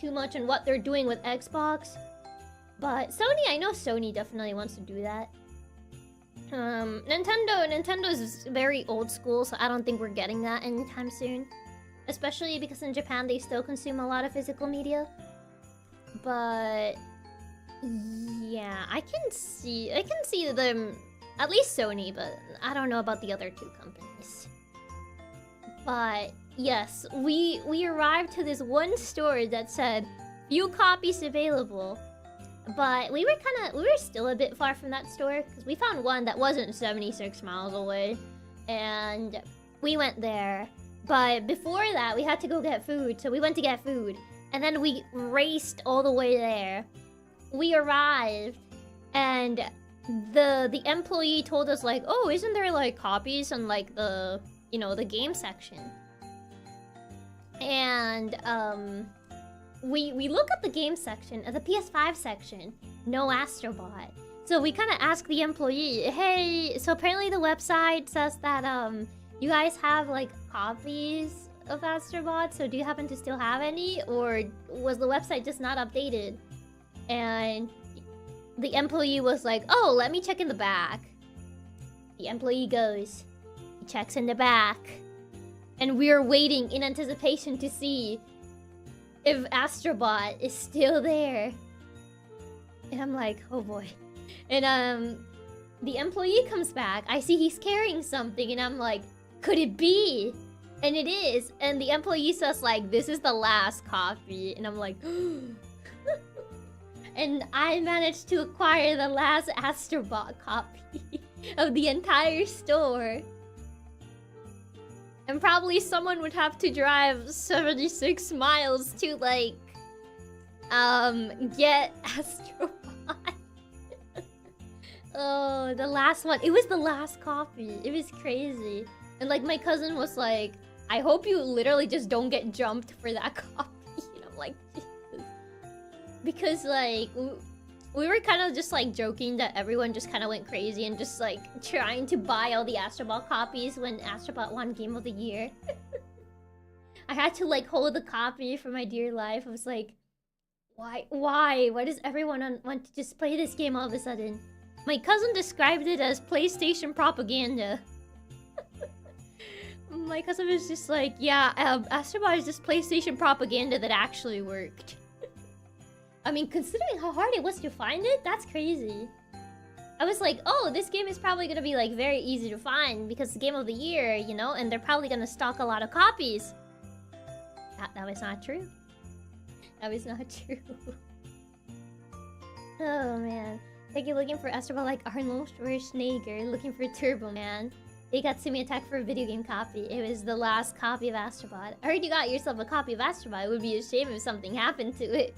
too much on what they're doing with Xbox. But Sony, I know Sony definitely wants to do that. Nintendo is very old school, so I don't think we're getting that anytime soon. Especially because in Japan they still consume a lot of physical media. But yeah, I can see them, at least Sony, but I don't know about the other two companies. But yes, we arrived to this one store that said few copies available. But we were still a bit far from that store because we found one that wasn't 76 miles away, and we went there. But before that, we had to go get food, so we went to get food, and then we raced all the way there. We arrived, and the employee told us like, "Oh, isn't there like copies in like the the game section?" And we look at the game section, at the PS5 section, no Astrobot. So we kind of ask the employee, hey, so apparently the website says that you guys have like copies of Astrobot, so do you happen to still have any, or was the website just not updated? And the employee was like, oh, let me check in the back. The employee goes, he checks in the back, and we're waiting in anticipation to see if Astrobot is still there. And I'm like, oh boy. And the employee comes back. I see he's carrying something, and I'm like, could it be? And it is. And the employee says like, this is the last copy. And I'm like, and I managed to acquire the last Astrobot copy of the entire store. And probably someone would have to drive 76 miles to, like, get Astrobot. Oh, the last one. It was the last copy. It was crazy. And, like, my cousin was like, I hope you literally just don't get jumped for that copy. And I'm like, Jesus. Because, like, we were kind of just, like, joking that everyone just kind of went crazy and just, like, trying to buy all the Astrobot copies when Astrobot won Game of the Year. I had to, like, hold the copy for my dear life. I was like, why? Why does everyone want to just play this game all of a sudden? My cousin described it as PlayStation propaganda. My cousin was just like, yeah, Astrobot is just PlayStation propaganda that actually worked. I mean, considering how hard it was to find it, that's crazy. I was like, oh, this game is probably gonna be, like, very easy to find because it's the Game of the Year, you know? And they're probably gonna stock a lot of copies. That was not true. That was not true. Oh, man. Like, you're looking for Astrobot like Arnold Schwarzenegger looking for Turbo Man. They got Simi attack for a video game copy. It was the last copy of Astrobot. I heard you got yourself a copy of Astrobot. It would be a shame if something happened to it.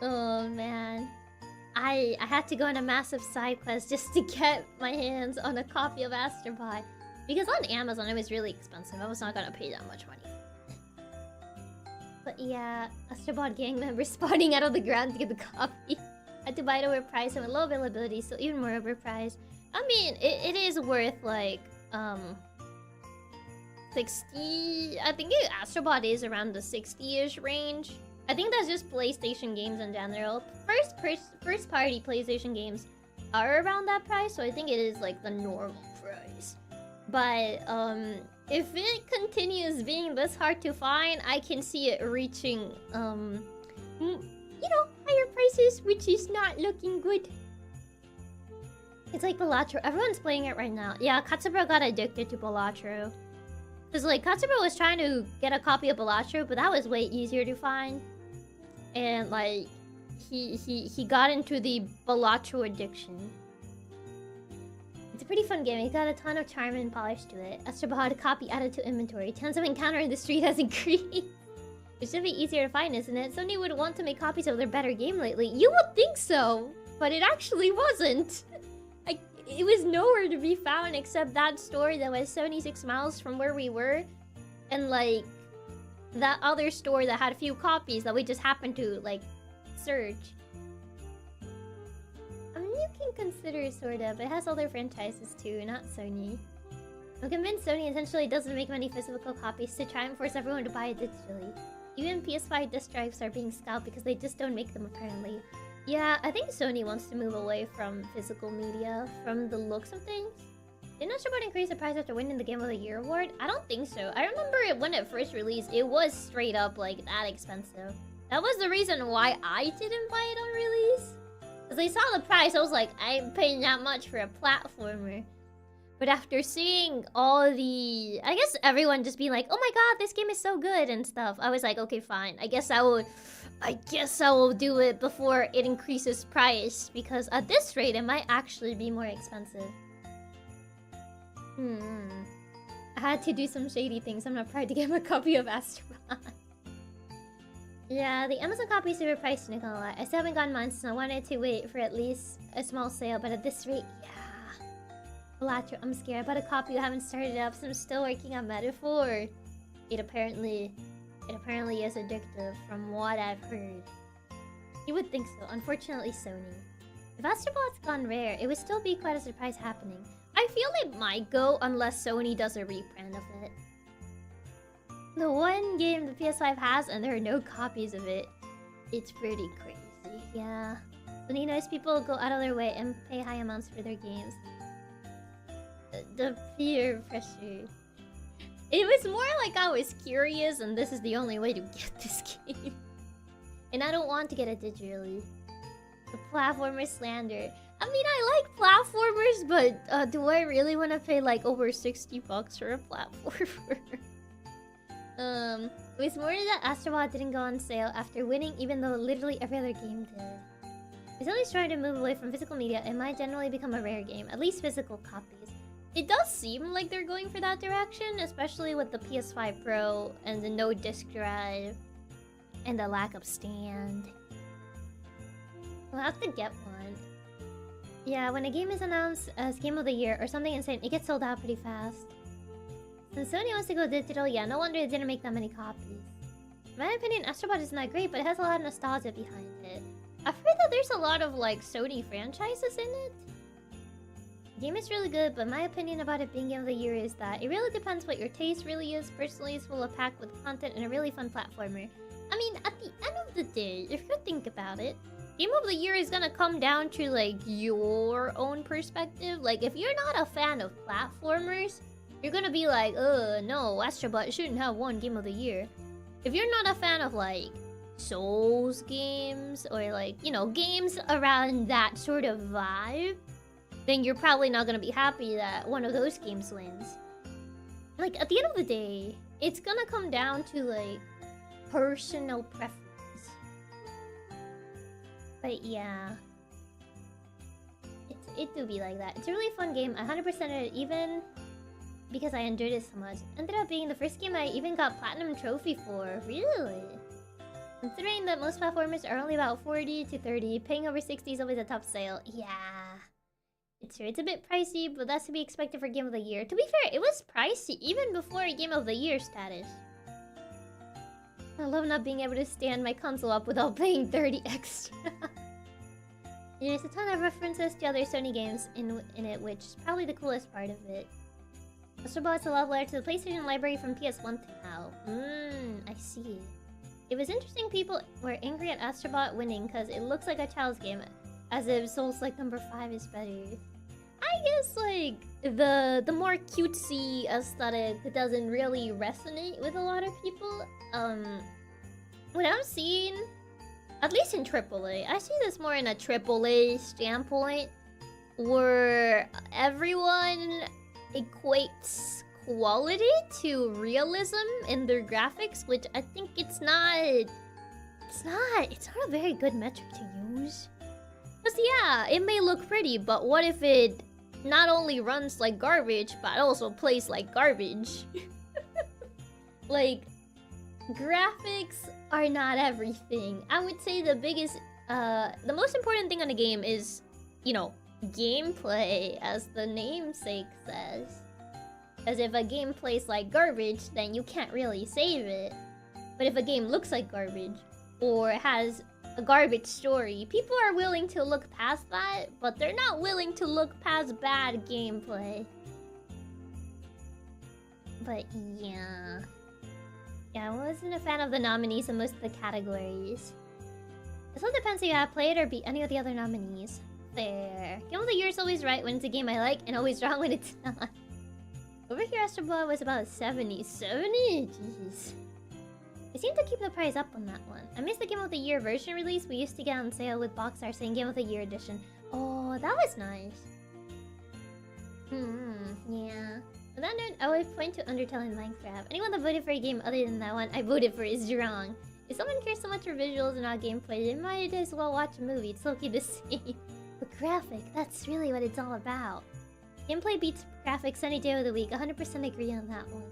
Oh, man. I had to go on a massive side quest just to get my hands on a copy of Astrobot. Because on Amazon, it was really expensive. I was not gonna pay that much money. But yeah, Astrobot gang members spawning out of the ground to get the copy. Had to buy it overpriced and with low availability, so even more overpriced. I mean, it is worth, like, 60... I think Astrobot is around the 60-ish range. I think that's just PlayStation games in general. First party PlayStation games are around that price, so I think it is like the normal price. But if it continues being this hard to find, I can see it reaching you know, higher prices, which is not looking good. It's like Balatro. Everyone's playing it right now. Yeah, Katsubro got addicted to Balatro. Because, like, Katsubro was trying to get a copy of Balatro, but that was way easier to find. And, like, he got into the Balatro addiction. It's a pretty fun game. It got a ton of charm and polish to it. Astrobot copy added to inventory. Chance of encounter in the street has increased. It should be easier to find, isn't it? Sony would want to make copies of their better game lately. You would think so, but it actually wasn't. Like, it was nowhere to be found except that store that was 76 miles from where we were. And, like, that other store that had a few copies that we just happened to, like, search. I mean, you can consider sort of. It has other franchises too, not Sony. I'm convinced Sony essentially doesn't make many physical copies to try and force everyone to buy it digitally. Even PS5 disc drives are being scalped because they just don't make them, apparently. Yeah, I think Sony wants to move away from physical media from the looks of things. Didn't Astrobot increase the price after winning the Game of the Year award? I don't think so. I remember it when it first released, it was straight up like that expensive. That was the reason why I didn't buy it on release. Because I saw the price, I was like, I ain't paying that much for a platformer. But after seeing all the... I guess everyone just being like, oh my god, this game is so good and stuff. I was like, okay, fine. I guess I will do it before it increases price. Because at this rate, it might actually be more expensive. I had to do some shady things. I'm not proud to get him a copy of Astrobot. Yeah, the Amazon copy is overpriced, Nicola. I still haven't gotten mine, so I wanted to wait for at least a small sale. But at this rate, yeah. Elatro, I'm scared. I bought a copy. I haven't started it up, so I'm still working on Metaphor. It apparently is addictive, from what I've heard. You would think so. Unfortunately, Sony. If Astrobot's gone rare, it would still be quite a surprise happening. I feel it might go unless Sony does a reprint of it. The one game the PS5 has, and there are no copies of it. It's pretty crazy, yeah. Sony knows people go out of their way and pay high amounts for their games. The peer pressure. It was more like I was curious, and this is the only way to get this game. And I don't want to get it digitally. The platformer slander. I mean, I like platformers, but do I really want to pay like over $60 for a platformer? It was more that Astrobot didn't go on sale after winning, even though literally every other game did. It's only trying to move away from physical media. It might generally become a rare game, at least physical copies. It does seem like they're going for that direction, especially with the PS5 Pro and the no disk drive and the lack of stand. We'll have to get one. Yeah, when a game is announced as Game of the Year or something insane, it gets sold out pretty fast. Since Sony wants to go digital, yeah, no wonder it didn't make that many copies. In my opinion, Astrobot isn't that great, but it has a lot of nostalgia behind it. I've heard that there's a lot of, like, Sony franchises in it. The game is really good, but my opinion about it being Game of the Year is that it really depends what your taste really is. Personally, it's full of packed with content and a really fun platformer. I mean, at the end of the day, if you think about it, Game of the Year is gonna come down to, like, your own perspective. Like, if you're not a fan of platformers, you're gonna be like, no, Astrobot shouldn't have won Game of the Year. If you're not a fan of, like, Souls games, or, like, you know, games around that sort of vibe, then you're probably not gonna be happy that one of those games wins. Like, at the end of the day, it's gonna come down to, like, personal preference. But yeah, it do be like that. It's a really fun game. I 100%ed it even because I enjoyed it so much. Ended up being the first game I even got Platinum Trophy for. Really? Considering that most platformers are only about 40 to 30, paying over 60 is always a top sale. Yeah. It's true. It's a bit pricey, but that's to be expected for Game of the Year. To be fair, it was pricey even before Game of the Year status. I love not being able to stand my console up without paying 30 extra. There's a ton of references to other Sony games in it, which is probably the coolest part of it. Astrobot's a love letter to the PlayStation library from PS1 to now. I see. It was interesting people were angry at Astrobot winning because it looks like a child's game, as if Souls-like number 5 is better. I guess, like, the more cutesy aesthetic doesn't really resonate with a lot of people. What I'm seeing, at least in AAA, I see this more in a AAA standpoint, where everyone equates quality to realism in their graphics, which I think it's not a very good metric to use. Because yeah, it may look pretty, but what if it not only runs like garbage, but also plays like garbage? Like, graphics are not everything. I would say the most important thing on a game is, you know, gameplay, as the namesake says. As if a game plays like garbage, then you can't really save it. But if a game looks like garbage, or has a garbage story, people are willing to look past that, but they're not willing to look past bad gameplay. But yeah. Yeah, I wasn't a fan of the nominees in most of the categories. It all depends if you have played or beat any of the other nominees. Fair. Game of the Year is always right when it's a game I like, and always wrong when it's not. Over here, Astrobot was about 70. 70? Jeez. I seem to keep the price up on that one. I missed the Game of the Year version release we used to get on sale with box art saying Game of the Year edition. Oh, that was nice. Yeah. On that note, I would point to Undertale and Minecraft. Anyone that voted for a game other than that one I voted for is wrong. If someone cares so much for visuals and not gameplay, they might as well watch a movie. It's low-key the same. But graphic, that's really what it's all about. Gameplay beats graphics any day of the week. 100% agree on that one.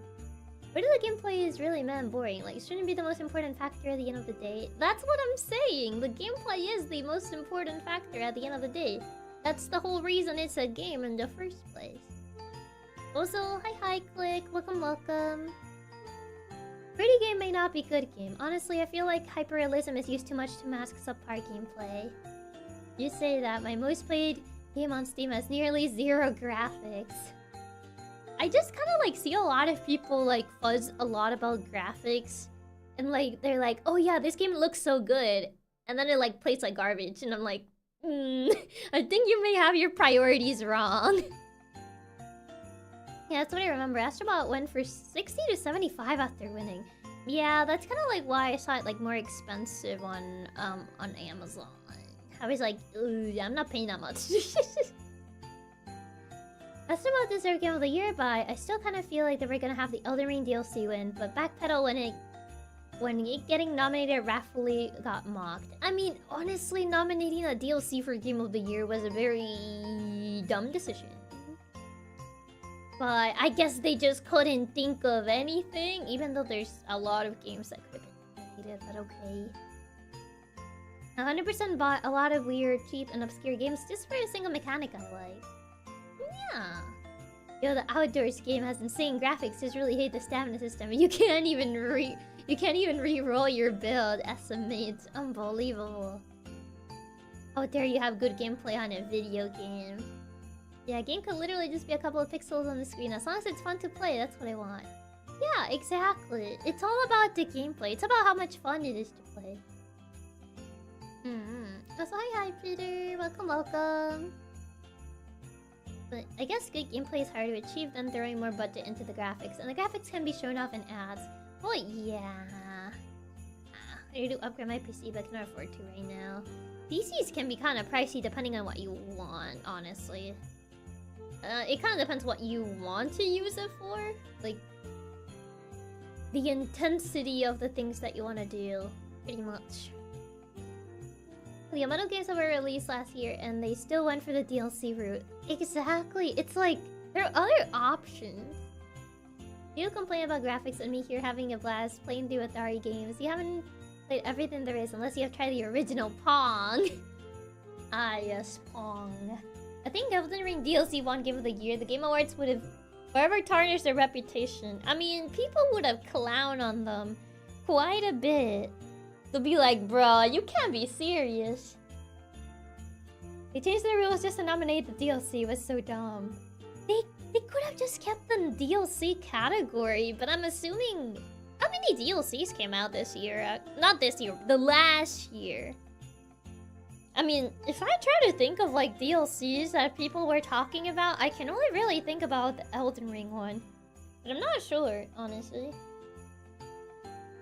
But the gameplay is really boring. Like, shouldn't be the most important factor at the end of the day. That's what I'm saying! The gameplay is the most important factor at the end of the day. That's the whole reason it's a game in the first place. Also, hi Click, welcome. Pretty game may not be good game. Honestly, I feel like hyperrealism is used too much to mask subpar gameplay. You say that, my most played game on Steam has nearly 0 graphics. I just kind of like see a lot of people like fuzz a lot about graphics. And like, they're like, oh yeah, this game looks so good. And then it like plays like garbage. And I'm like, I think you may have your priorities wrong. Yeah, that's what I remember. Astrobot went for 60 to 75 after winning. Yeah, that's kind of like why I saw it like more expensive on Amazon. I was like, ooh, I'm not paying that much. Astrobot deserved Game of the Year, but I still kind of feel like they were gonna have the Elden Ring DLC win, but backpedal when it getting nominated wrathfully got mocked. I mean, honestly, nominating a DLC for Game of the Year was a very dumb decision. But I guess they just couldn't think of anything, even though there's a lot of games that could have been nominated, but okay. 100% bought a lot of weird, cheap, and obscure games just for a single mechanic I like. Yeah. Yo, the Outdoors game has insane graphics. Just really hate the stamina system. You can't even re-roll your build. Estimates, unbelievable. How dare you have good gameplay on a video game? Yeah, a game could literally just be a couple of pixels on the screen. As long as it's fun to play, that's what I want. Yeah, exactly. It's all about the gameplay. It's about how much fun it is to play. Also, hi Peter. Welcome. But I guess good gameplay is harder to achieve than throwing more budget into the graphics. And the graphics can be shown off in ads. Well, yeah. I need to upgrade my PC, but I cannot afford to right now. PCs can be kind of pricey depending on what you want, honestly. It kind of depends what you want to use it for. Like, the intensity of the things that you want to do. Pretty much. The amount of games that were released last year and they still went for the DLC route. Exactly. It's like, there are other options. You complain about graphics and me here having a blast playing through Atari games. You haven't played everything there is unless you have tried the original Pong. Ah, yes, Pong. I think Elden Ring DLC won Game of the Year. The Game Awards would have forever tarnished their reputation. I mean, people would have clowned on them quite a bit. They'll be like, bro, you can't be serious. They changed the rules just to nominate the DLC. It was so dumb. They could have just kept the DLC category, but I'm assuming... How many DLCs came out this year? Not this year, the last year. I mean, if I try to think of like DLCs that people were talking about, I can only really think about the Elden Ring one. But I'm not sure, honestly.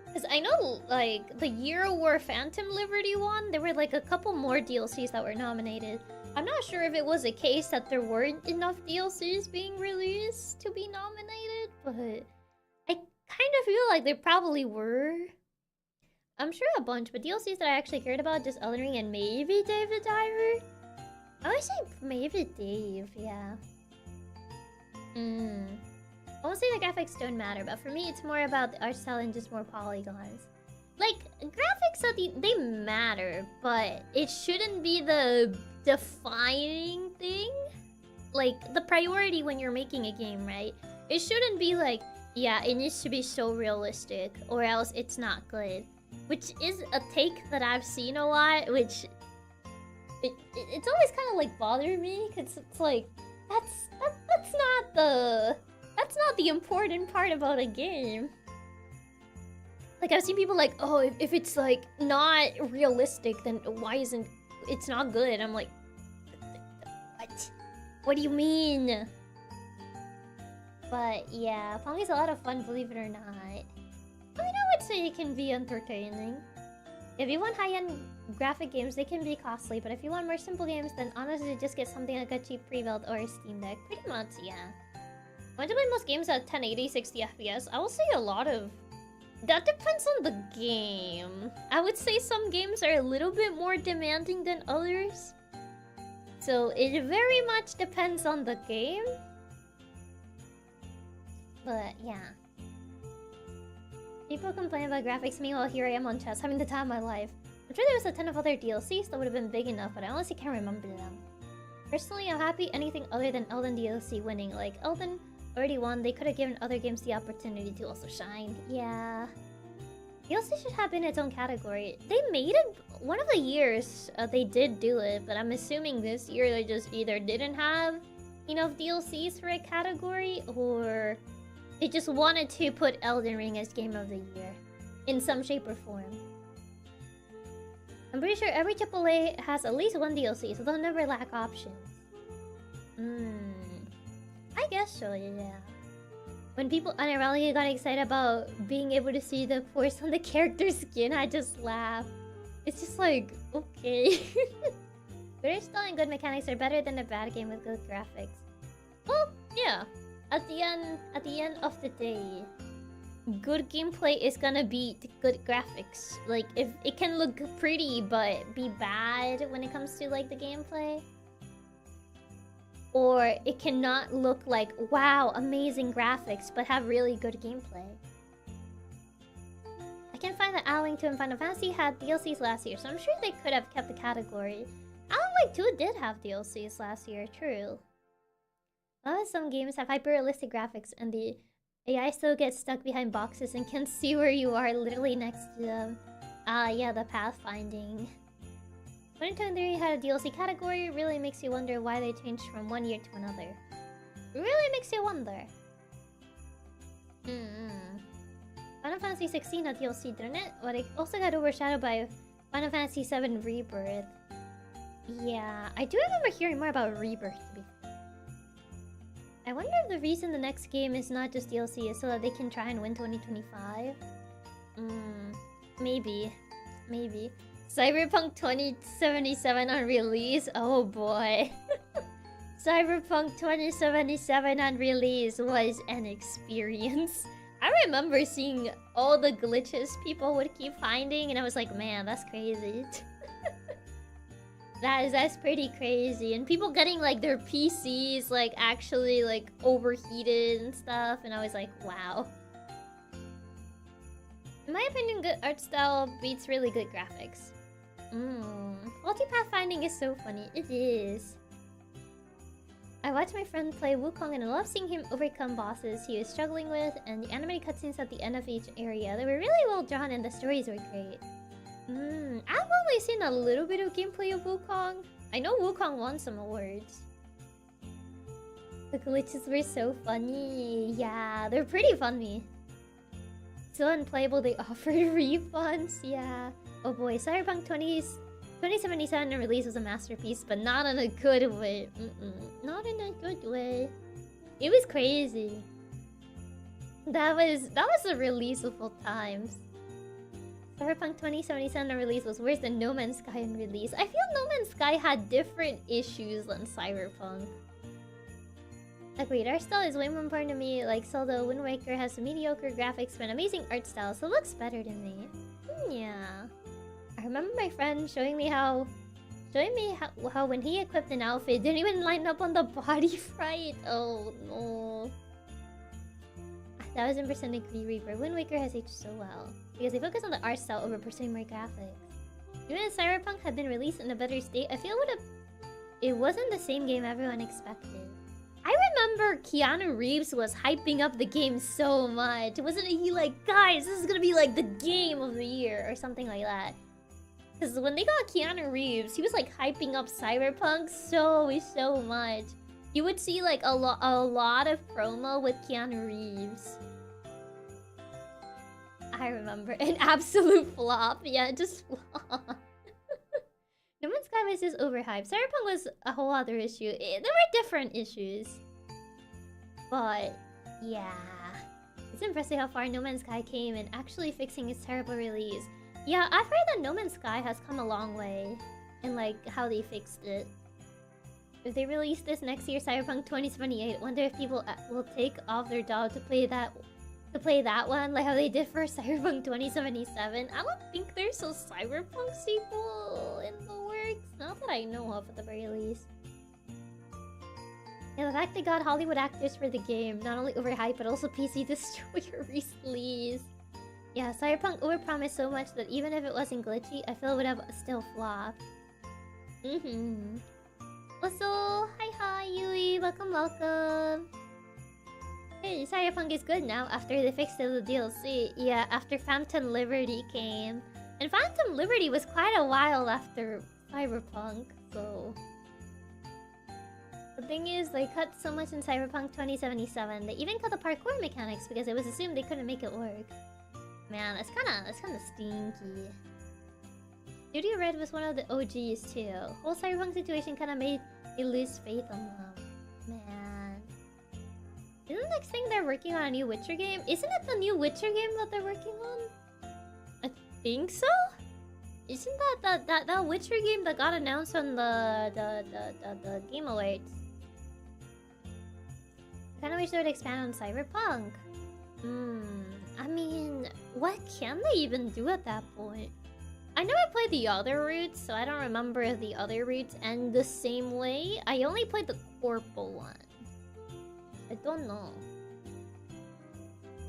Because I know, like, the Year War Phantom Liberty one, there were like a couple more DLCs that were nominated. I'm not sure if it was a case that there weren't enough DLCs being released to be nominated, but I kind of feel like there probably were. I'm sure a bunch, but DLCs that I actually cared about, just Elden Ring and maybe Dave the Diver? I would say maybe Dave, yeah. I won't say the graphics don't matter, but for me it's more about the art style and just more polygons. Like, graphics, they matter, but it shouldn't be the defining thing. Like, the priority when you're making a game, right? It shouldn't be like, yeah, it needs to be so realistic, or else it's not good. Which is a take that I've seen a lot, which... It's always kind of like bothered me, because it's like, that's not the important part about a game. Like, I've seen people like, oh, if it's like not realistic, then why isn't it's not good? I'm like, what? What do you mean? But yeah, Pong is a lot of fun, believe it or not. I mean, I would say it can be entertaining. If you want high-end graphic games, they can be costly, but if you want more simple games, then honestly just get something like a cheap pre-built or a Steam Deck. Pretty much, yeah. I want to play most games at 1080, 60 FPS. I will say a lot of... That depends on the game. I would say some games are a little bit more demanding than others. So it very much depends on the game. But yeah. People complain about graphics, meanwhile here I am on chess, having the time of my life. I'm sure there was a ton of other DLCs that would have been big enough, but I honestly can't remember them. Personally, I'm happy anything other than Elden DLC winning. Like, Elden already won, they could have given other games the opportunity to also shine. Yeah. DLC should have been its own category. They made it one of the years, they did do it, but I'm assuming this year they just either didn't have enough DLCs for a category, or they just wanted to put Elden Ring as Game of the Year in some shape or form. I'm pretty sure every AAA has at least one DLC, so they'll never lack options. I guess so, yeah. When people unironically got excited about being able to see the force on the character's skin, I just laugh. It's just like, okay. Better still and good mechanics are better than a bad game with good graphics. Well, yeah. At the end of the day, good gameplay is gonna beat good graphics. Like, if it can look pretty but be bad when it comes to like the gameplay, or it cannot look like wow, amazing graphics but have really good gameplay. I can find that Alan Wake 2 and Final Fantasy had DLCs last year, so I'm sure they could have kept the category. Alan Wake 2 did have DLCs last year, true. Some games have hyper-realistic graphics and the AI still gets stuck behind boxes and can see where you are literally next to them. Yeah, the pathfinding. 2023 had a DLC category, really makes you wonder why they changed from one year to another. Really makes you wonder. Final Fantasy 16 had DLC, didn't it? But it also got overshadowed by Final Fantasy 7 Rebirth. Yeah, I do remember hearing more about Rebirth to be fair. I wonder if the reason the next game is not just DLC is so that they can try and win 2025? Maybe. Maybe. Cyberpunk 2077 on release? Oh boy. Cyberpunk 2077 on release was an experience. I remember seeing all the glitches people would keep finding and I was like, man, that's crazy. That's pretty crazy. And people getting like their PCs like actually like overheated and stuff, and I was like, wow. In my opinion, good art style beats really good graphics. Multi-pathfinding is so funny. It is. I watched my friend play Wukong and I love seeing him overcome bosses he was struggling with, and the animated cutscenes at the end of each area. They were really well drawn and the stories were great. I've only seen a little bit of gameplay of Wukong. I know Wukong won some awards. The glitches were so funny. Yeah, they're pretty funny. So unplayable they offered refunds. Yeah. Oh boy, Cyberpunk 2077 release was a masterpiece, but not in a good way. Not in a good way. It was crazy. That was the release of all times. Cyberpunk 2077 release was worse than No Man's Sky in release. I feel No Man's Sky had different issues than Cyberpunk. Agreed, art style is way more important to me. Like Zelda, Wind Waker has mediocre graphics but amazing art style, so it looks better to me. Yeah. I remember my friend showing me how when he equipped an outfit, it didn't even line up on the body right. Oh no. 1000% agree, Reaper. Wind Waker has aged so well because they focus on the art style over pursuing more graphics. Even if Cyberpunk had been released in a better state, I feel it wasn't the same game everyone expected. I remember Keanu Reeves was hyping up the game so much. Wasn't he like, guys, this is gonna be like the game of the year or something like that? Because when they got Keanu Reeves, he was like hyping up Cyberpunk so much. You would see like a lot of promo with Keanu Reeves. I remember. An absolute flop. Yeah, just flop. No Man's Sky was just overhyped. Cyberpunk was a whole other issue. There were different issues. But, yeah. It's impressive how far No Man's Sky came in actually fixing its terrible release. Yeah, I've heard that No Man's Sky has come a long way in, like, how they fixed it. If they release this next year, Cyberpunk 2078, I wonder if people will take off their job to play that one, like how they did for Cyberpunk 2077. I don't think there's a Cyberpunk sequel in the works. Not that I know of, at the very least. Yeah, the fact they got Hollywood actors for the game, not only overhyped, but also PC Destroyer release. Yeah, Cyberpunk overpromised so much that even if it wasn't glitchy, I feel it would have still flopped. Also, hi Yui, welcome. Hey, Cyberpunk is good now after they fixed the DLC. Yeah, after Phantom Liberty came. And Phantom Liberty was quite a while after Cyberpunk, so... The thing is, they cut so much in Cyberpunk 2077. They even cut the parkour mechanics because it was assumed they couldn't make it work. Man, that's kinda stinky. Studio Red was one of the OGs too. Whole Cyberpunk situation kinda made me lose faith on them. Man. Isn't the next thing they're working on a new Witcher game? Isn't it the new Witcher game that they're working on? I think so? Isn't that Witcher game that got announced on the Game Awards? I kinda wish they would expand on Cyberpunk. I mean, what can they even do at that point? I never played the other routes, so I don't remember if the other routes end the same way. I only played the Corpo one. I don't know.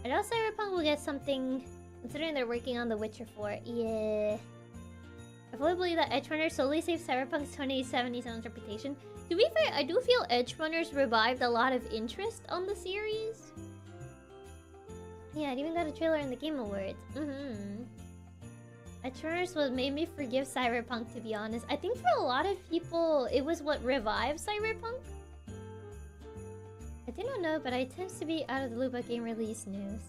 I know Cyberpunk will get something, considering they're working on The Witcher 4. Yeah. I fully believe that Edgerunners solely saved Cyberpunk's 2077's reputation. To be fair, I do feel Edgerunners revived a lot of interest on the series. Yeah, it even got a trailer in the Game Awards. Edgerunners what made me forgive Cyberpunk, to be honest. I think for a lot of people, it was what revived Cyberpunk. I did not know, but I tend to be out of the loop at game release news.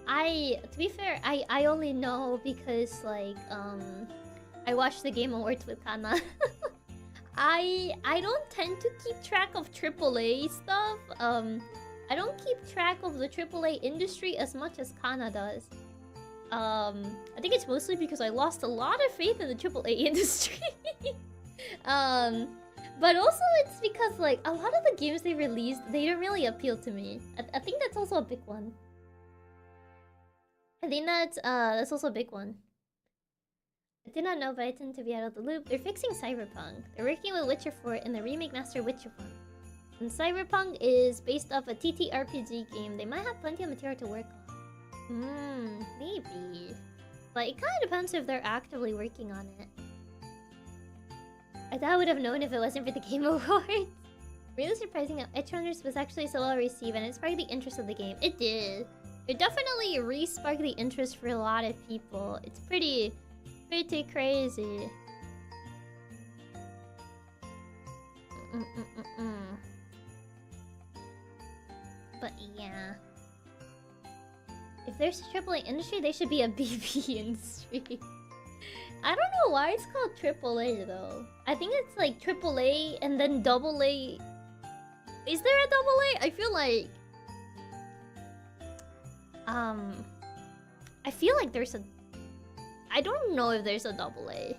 To be fair, I only know because, like, I watched the Game Awards with Kana. I don't tend to keep track of AAA stuff. I don't keep track of the AAA industry as much as Kana does. I think it's mostly because I lost a lot of faith in the AAA industry. But also it's because, like, a lot of the games they released, they don't really appeal to me. I think that's also a big one. I think that's also a big one. I did not know, but I tend to be out of the loop. They're fixing Cyberpunk. They're working with Witcher 4 in the remake master Witcher 4. And Cyberpunk is based off a TTRPG game. They might have plenty of material to work on. Maybe. But it kind of depends if they're actively working on it. I thought I would have known if it wasn't for the Game Awards. Really surprising how Edgerunners was actually so well received, and it sparked the interest of the game. It did. It definitely re-sparked the interest for a lot of people. It's pretty crazy. But yeah. If there's a AAA industry, they should be a BB industry. I don't know why it's called AAA though. I think it's like AAA and then AA. Is there a AA? I feel like... I feel like there's a... I don't know if there's a AA.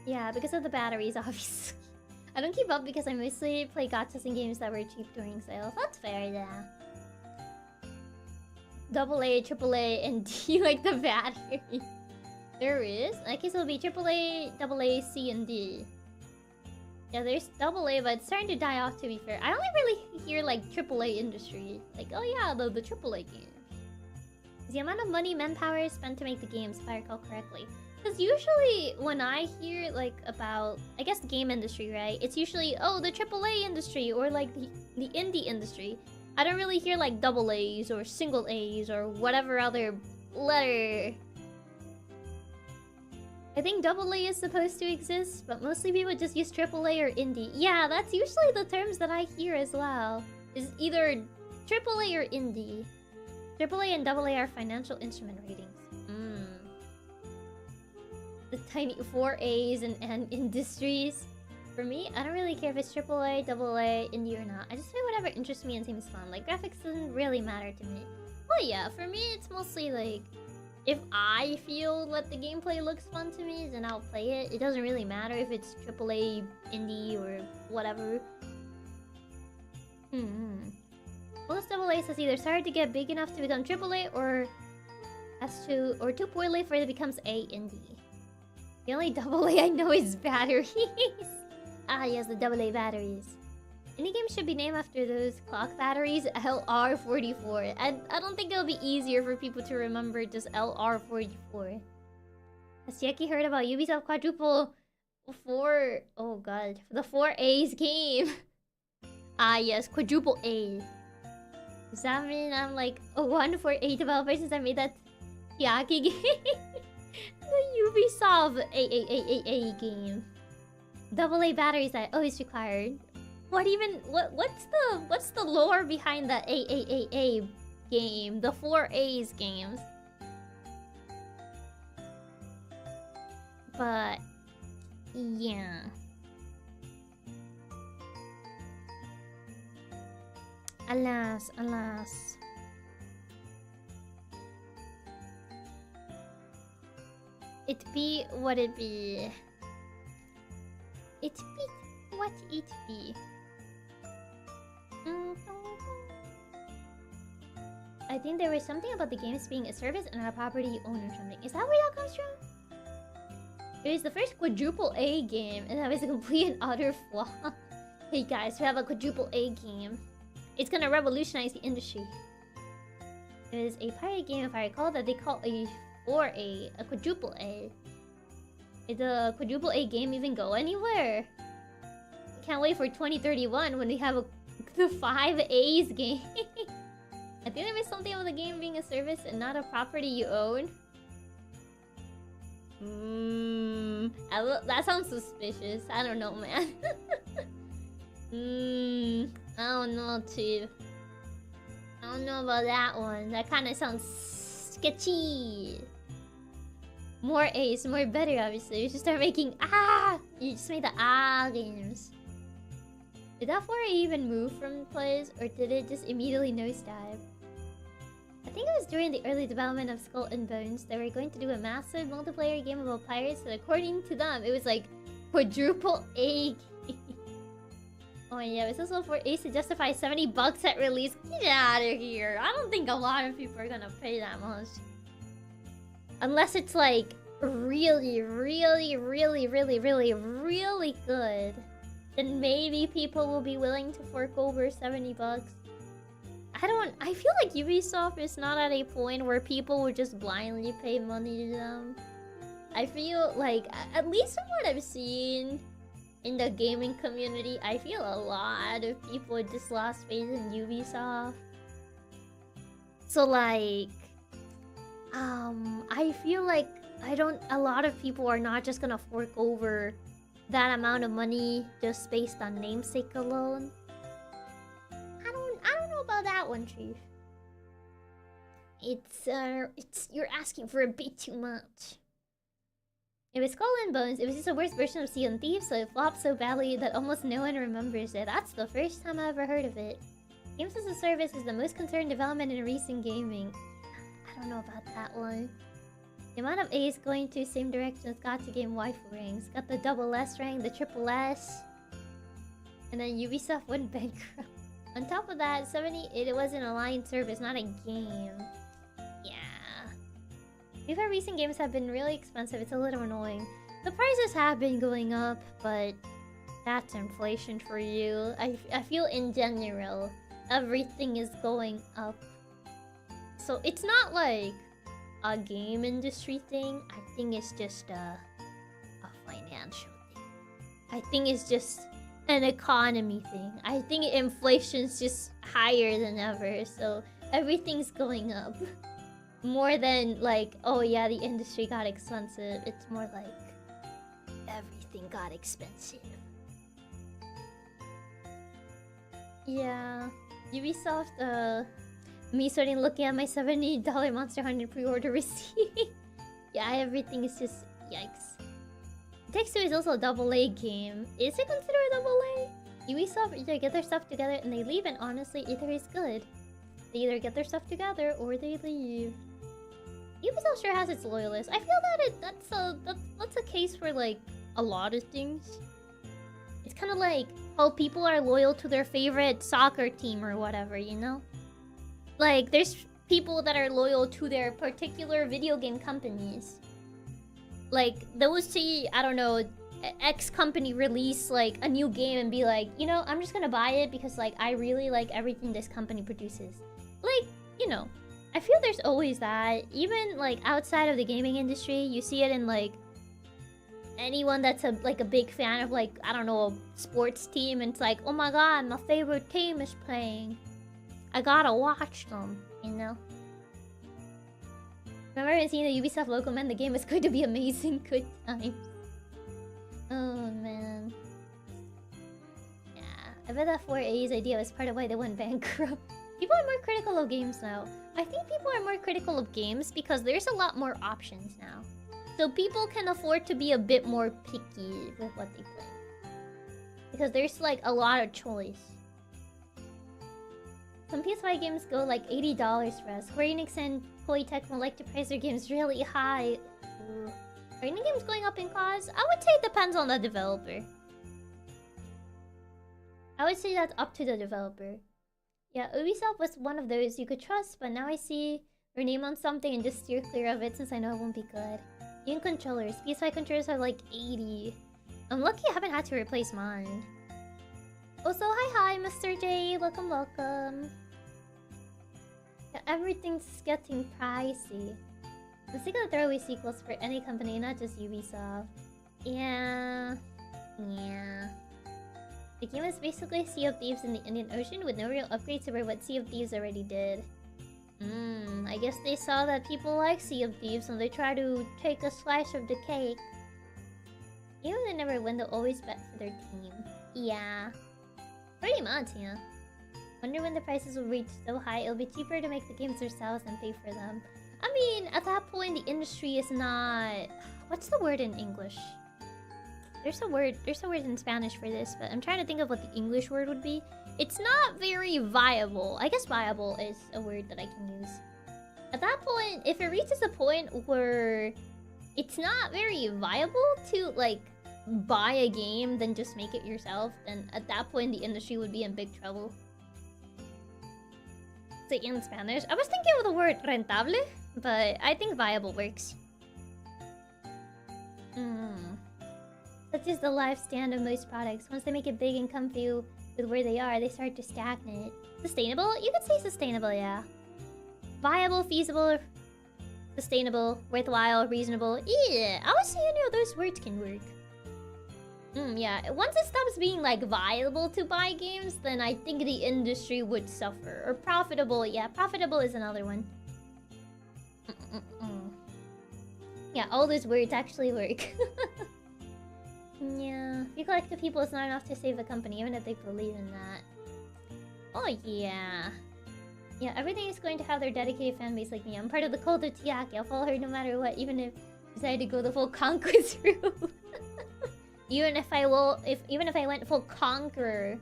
Yeah, because of the batteries, obviously. I don't keep up because I mostly play gachas and games that were cheap during sales. That's fair, yeah. AA, AAA, and D like the battery. There is? I guess it'll be AAA, AA, C, and D. Yeah, there's AA, but it's starting to die off, to be fair. I only really hear, like, AAA industry. Like, oh yeah, the AAA games. The amount of money, manpower spent to make the games, if I recall correctly. Because usually, when I hear, like, about, I guess, the game industry, right? It's usually, oh, the AAA industry, or, like, the indie industry. I don't really hear, like, double A's, or single A's, or whatever other letter. I think double A is supposed to exist, but mostly people just use triple A or indie. Yeah, that's usually the terms that I hear as well. Is either triple A or indie. Triple A and double A are financial instrument ratings. The tiny 4 A's and industries. For me, I don't really care if it's triple A, double A, indie or not. I just play whatever interests me and seems fun. Like, graphics doesn't really matter to me. Well, yeah, for me, it's mostly like, if I feel that the gameplay looks fun to me, then I'll play it. It doesn't really matter if it's triple A, indie, or whatever. Most double A says either started to get big enough to become triple A, or too poorly for it becomes A indie. The only double A I know is batteries. Ah, yes, the double A batteries. Any game should be named after those clock batteries, LR44. I don't think it'll be easier for people to remember just LR44. Has Chiaki heard about Ubisoft quadruple 4... Oh god, the 4 A's game. Ah, yes, quadruple A. Does that mean I'm like a 148 developer since I made that Chiaki game? The Ubisoft A game. Double A batteries that always required. What's the lore behind the A game? The 4 A's games. But yeah. Alas. It be what it be. It be what it be. I think there was something about the games being a service and not a property you own or something. Is that where that comes from? It was the first quadruple A game, and that was a complete and utter flop. Hey guys, we have a quadruple A game. It's gonna revolutionize the industry. It was a pirate game, if I recall, that they call a 4A, a quadruple A. Did the quadruple A game even go anywhere? Can't wait for 2031 when we have the 5 A's game. I think there was something about the game being a service and not a property you own. That sounds suspicious. I don't know, man. I don't know, too. I don't know about that one. That kind of sounds sketchy. More A's, more better, obviously. You should start making You just made the games. Did that 4A even move from plays, or did it just immediately nosedive? I think it was during the early development of Skull and Bones. They were going to do a massive multiplayer game about pirates, and according to them, it was like quadruple A. Oh yeah, it's also for Ace to justify $70 at release. Get out of here! I don't think a lot of people are gonna pay that much. Unless it's like really good. Then maybe people will be willing to fork over $70. I feel like Ubisoft is not at a point where people would just blindly pay money to them. I feel like, at least from what I've seen in the gaming community, I feel a lot of people just lost faith in Ubisoft. So like, I feel like a lot of people are not just gonna fork over that amount of money just based on namesake alone. I don't know about that one, Chief. You're asking for a bit too much. It was Skull and Bones. It was just the worst version of Sea and Thieves, so it flopped so badly that almost no one remembers it. That's the first time I ever heard of it. Games as a Service is the most concerned development in recent gaming. I don't know about that one. The amount of A's going to the same direction as got to game waifu ranks. Got the double S rank, the triple S. And then Ubisoft went bankrupt. On top of that, it was an aligned service, not a game. Yeah. Before recent games have been really expensive, it's a little annoying. The prices have been going up, but that's inflation for you. I feel in general, everything is going up. So it's not like a game industry thing. I think it's just a financial thing. I think it's just an economy thing. I think inflation's just higher than ever, so everything's going up. more than like, oh yeah, the industry got expensive. It's more like everything got expensive. Yeah, Ubisoft. Me starting looking at my $70 Monster Hunter pre-order receipt. Yeah, everything is just yikes. It Takes Two is also a double-A game. Is it considered a double-A? Ubisoft either get their stuff together and they leave, and honestly, either is good. They either get their stuff together or they leave. Ubisoft sure has its loyalists. I feel that that's a case for like a lot of things. It's kind of like how people are loyal to their favorite soccer team or whatever, you know? Like, there's people that are loyal to their particular video game companies. Like, those see, I don't know, X company release like a new game and be like, you know, I'm just gonna buy it because like I really like everything this company produces. Like, you know, I feel there's always that. Even like outside of the gaming industry, you see it in like anyone that's a big fan of like, I don't know, a sports team, and it's like, oh my god, my favorite team is playing. I gotta watch them, you know? Remember seeing the Ubisoft logo, man? The game is going to be amazing. Good times. Oh, man. Yeah, I bet that 4A's idea was part of why they went bankrupt. People are more critical of games now. I think people are more critical of games because there's a lot more options now. So people can afford to be a bit more picky with what they play. Because there's like a lot of choice. Some PS5 games go like $80 for us. Square Enix and Koei Tecmo like to price their games really high. Ooh. Are any games going up in cost? I would say it depends on the developer. I would say that's up to the developer. Yeah, Ubisoft was one of those you could trust, but now I see your name on something and just steer clear of it since I know it won't be good. Even controllers. PS5 controllers are like 80. I'm lucky I haven't had to replace mine. Also, hi, Mr. J. Welcome, welcome. Yeah, everything's getting pricey. I'm sick of throwaway sequels for any company, not just Ubisoft. Yeah. The game is basically Sea of Thieves in the Indian Ocean with no real upgrades over what Sea of Thieves already did. I guess they saw that people like Sea of Thieves and they try to take a slice of the cake. Even if they never win, they'll always bet for their team. Yeah. Pretty much, yeah. Wonder when the prices will reach so high, it'll be cheaper to make the games themselves than pay for them. I mean, at that point, the industry is not... What's the word in English? There's a word in Spanish for this, but I'm trying to think of what the English word would be. It's not very viable. I guess viable is a word that I can use. At that point, if it reaches a point where it's not very viable to, like, buy a game then just make it yourself, then at that point, the industry would be in big trouble. Say in Spanish. I was thinking of the word rentable, but I think viable works. Such is the lifespan of most products. Once they make it big and comfy with where they are, they start to stagnate. Sustainable? You could say sustainable, yeah. Viable, feasible, sustainable, worthwhile, reasonable. Yeah, I would say any of those words can work. Yeah, once it stops being like viable to buy games, then I think the industry would suffer. Or profitable, yeah, profitable is another one. Yeah, all those words actually work. Yeah, if you collect the people, it's not enough to save a company, even if they believe in that. Oh yeah. Yeah, everything is going to have their dedicated fan base like me. I'm part of the cult of Chiaki. I'll follow her no matter what, even if I decide to go the full conquest route. Even if I went full conqueror.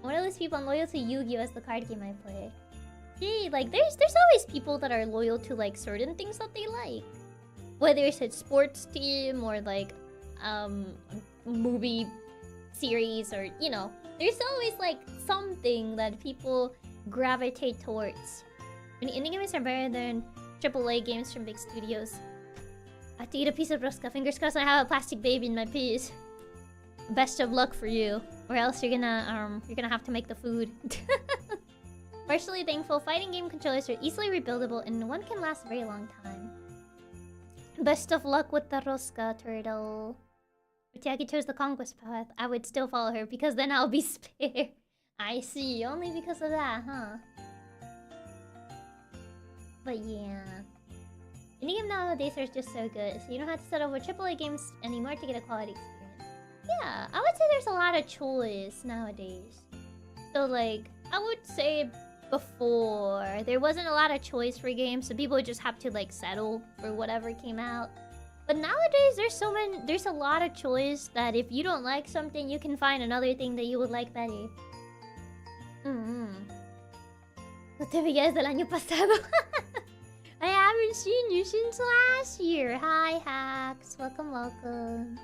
One of those people, I'm loyal to Yu-Gi-Oh! As the card game I play. Gee, like there's always people that are loyal to like certain things that they like. Whether it's a sports team or like movie series, or you know, there's always like something that people gravitate towards. When indie games are better than AAA games from big studios. I have to eat a piece of rosca. Fingers crossed I have a plastic baby in my piece. Best of luck for you, or else you're gonna have to make the food. Partially thankful, fighting game controllers are easily rebuildable and one can last a very long time. Best of luck with the rosca, turtle. If Chiaki chose the conquest path, I would still follow her because then I'll be spared. I see, only because of that, huh? But yeah. Indie games nowadays are just so good, so you don't have to settle for AAA games anymore to get a quality experience. Yeah, I would say there's a lot of choice nowadays. So like, I would say before, there wasn't a lot of choice for games, so people would just have to like settle for whatever came out. But nowadays, there's a lot of choice that if you don't like something, you can find another thing that you would like better. No te veías del año pasado. I haven't seen you since last year. Hi, Hacks. Welcome, welcome.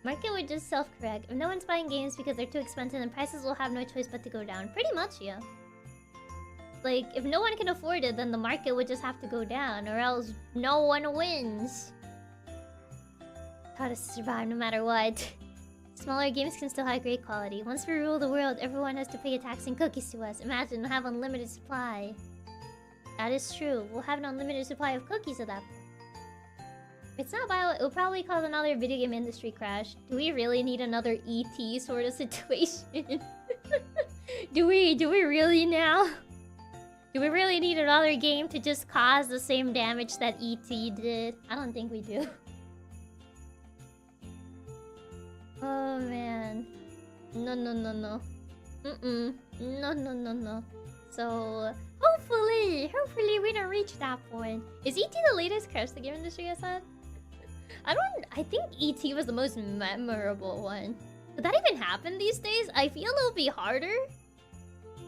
Market would just self-correct. If no one's buying games because they're too expensive, then prices will have no choice but to go down. Pretty much, yeah. Like, if no one can afford it, then the market would just have to go down, or else no one wins. How to survive no matter what. Smaller games can still have great quality. Once we rule the world, everyone has to pay a tax and cookies to us. Imagine we'll have unlimited supply. That is true. We'll have an unlimited supply of cookies at that point. If it's not violent, it'll probably cause another video game industry crash. Do we really need another ET sort of situation? Do we really now? Do we really need another game to just cause the same damage that ET did? I don't think we do. Oh man. No. No. So hopefully we don't reach that point. Is ET the latest crash the game industry, I said? I think ET was the most memorable one. Would that even happen these days? I feel it'll be harder.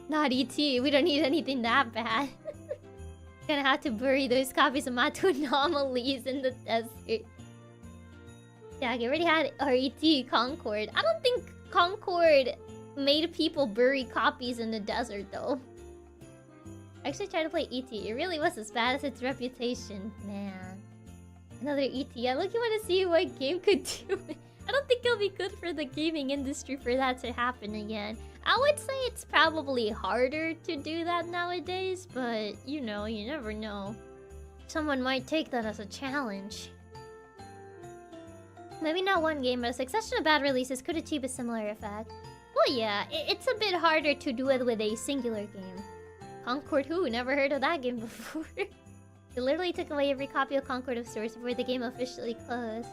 Not ET, we don't need anything that bad. Gonna have to bury those copies of Mato anomalies in the desert. Yeah, I already had our ET Concord. I don't think Concord made people bury copies in the desert though. I actually tried to play ET. It really was as bad as its reputation. Man. Another ET. I look, you want to see what game could do it. I don't think it'll be good for the gaming industry for that to happen again. I would say it's probably harder to do that nowadays, but you know, you never know. Someone might take that as a challenge. Maybe not one game, but a succession of bad releases could achieve a similar effect. Well, yeah, it's a bit harder to do it with a singular game. Concord who? Never heard of that game before. They literally took away every copy of Concord of stores before the game officially closed.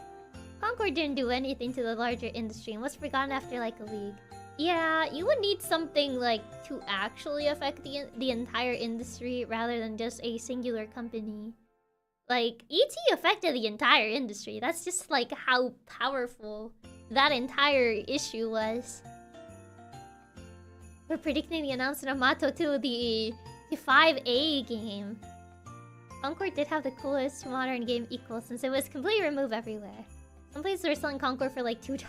Concord didn't do anything to the larger industry and was forgotten after like a week. Yeah, you would need something like to actually affect the entire industry rather than just a singular company. Like, ET affected the entire industry. That's just like how powerful that entire issue was. We're predicting the announcement of Mato 2, the 5A game. Concord did have the coolest modern game equal since it was completely removed everywhere. Some places were selling Concord for like $2.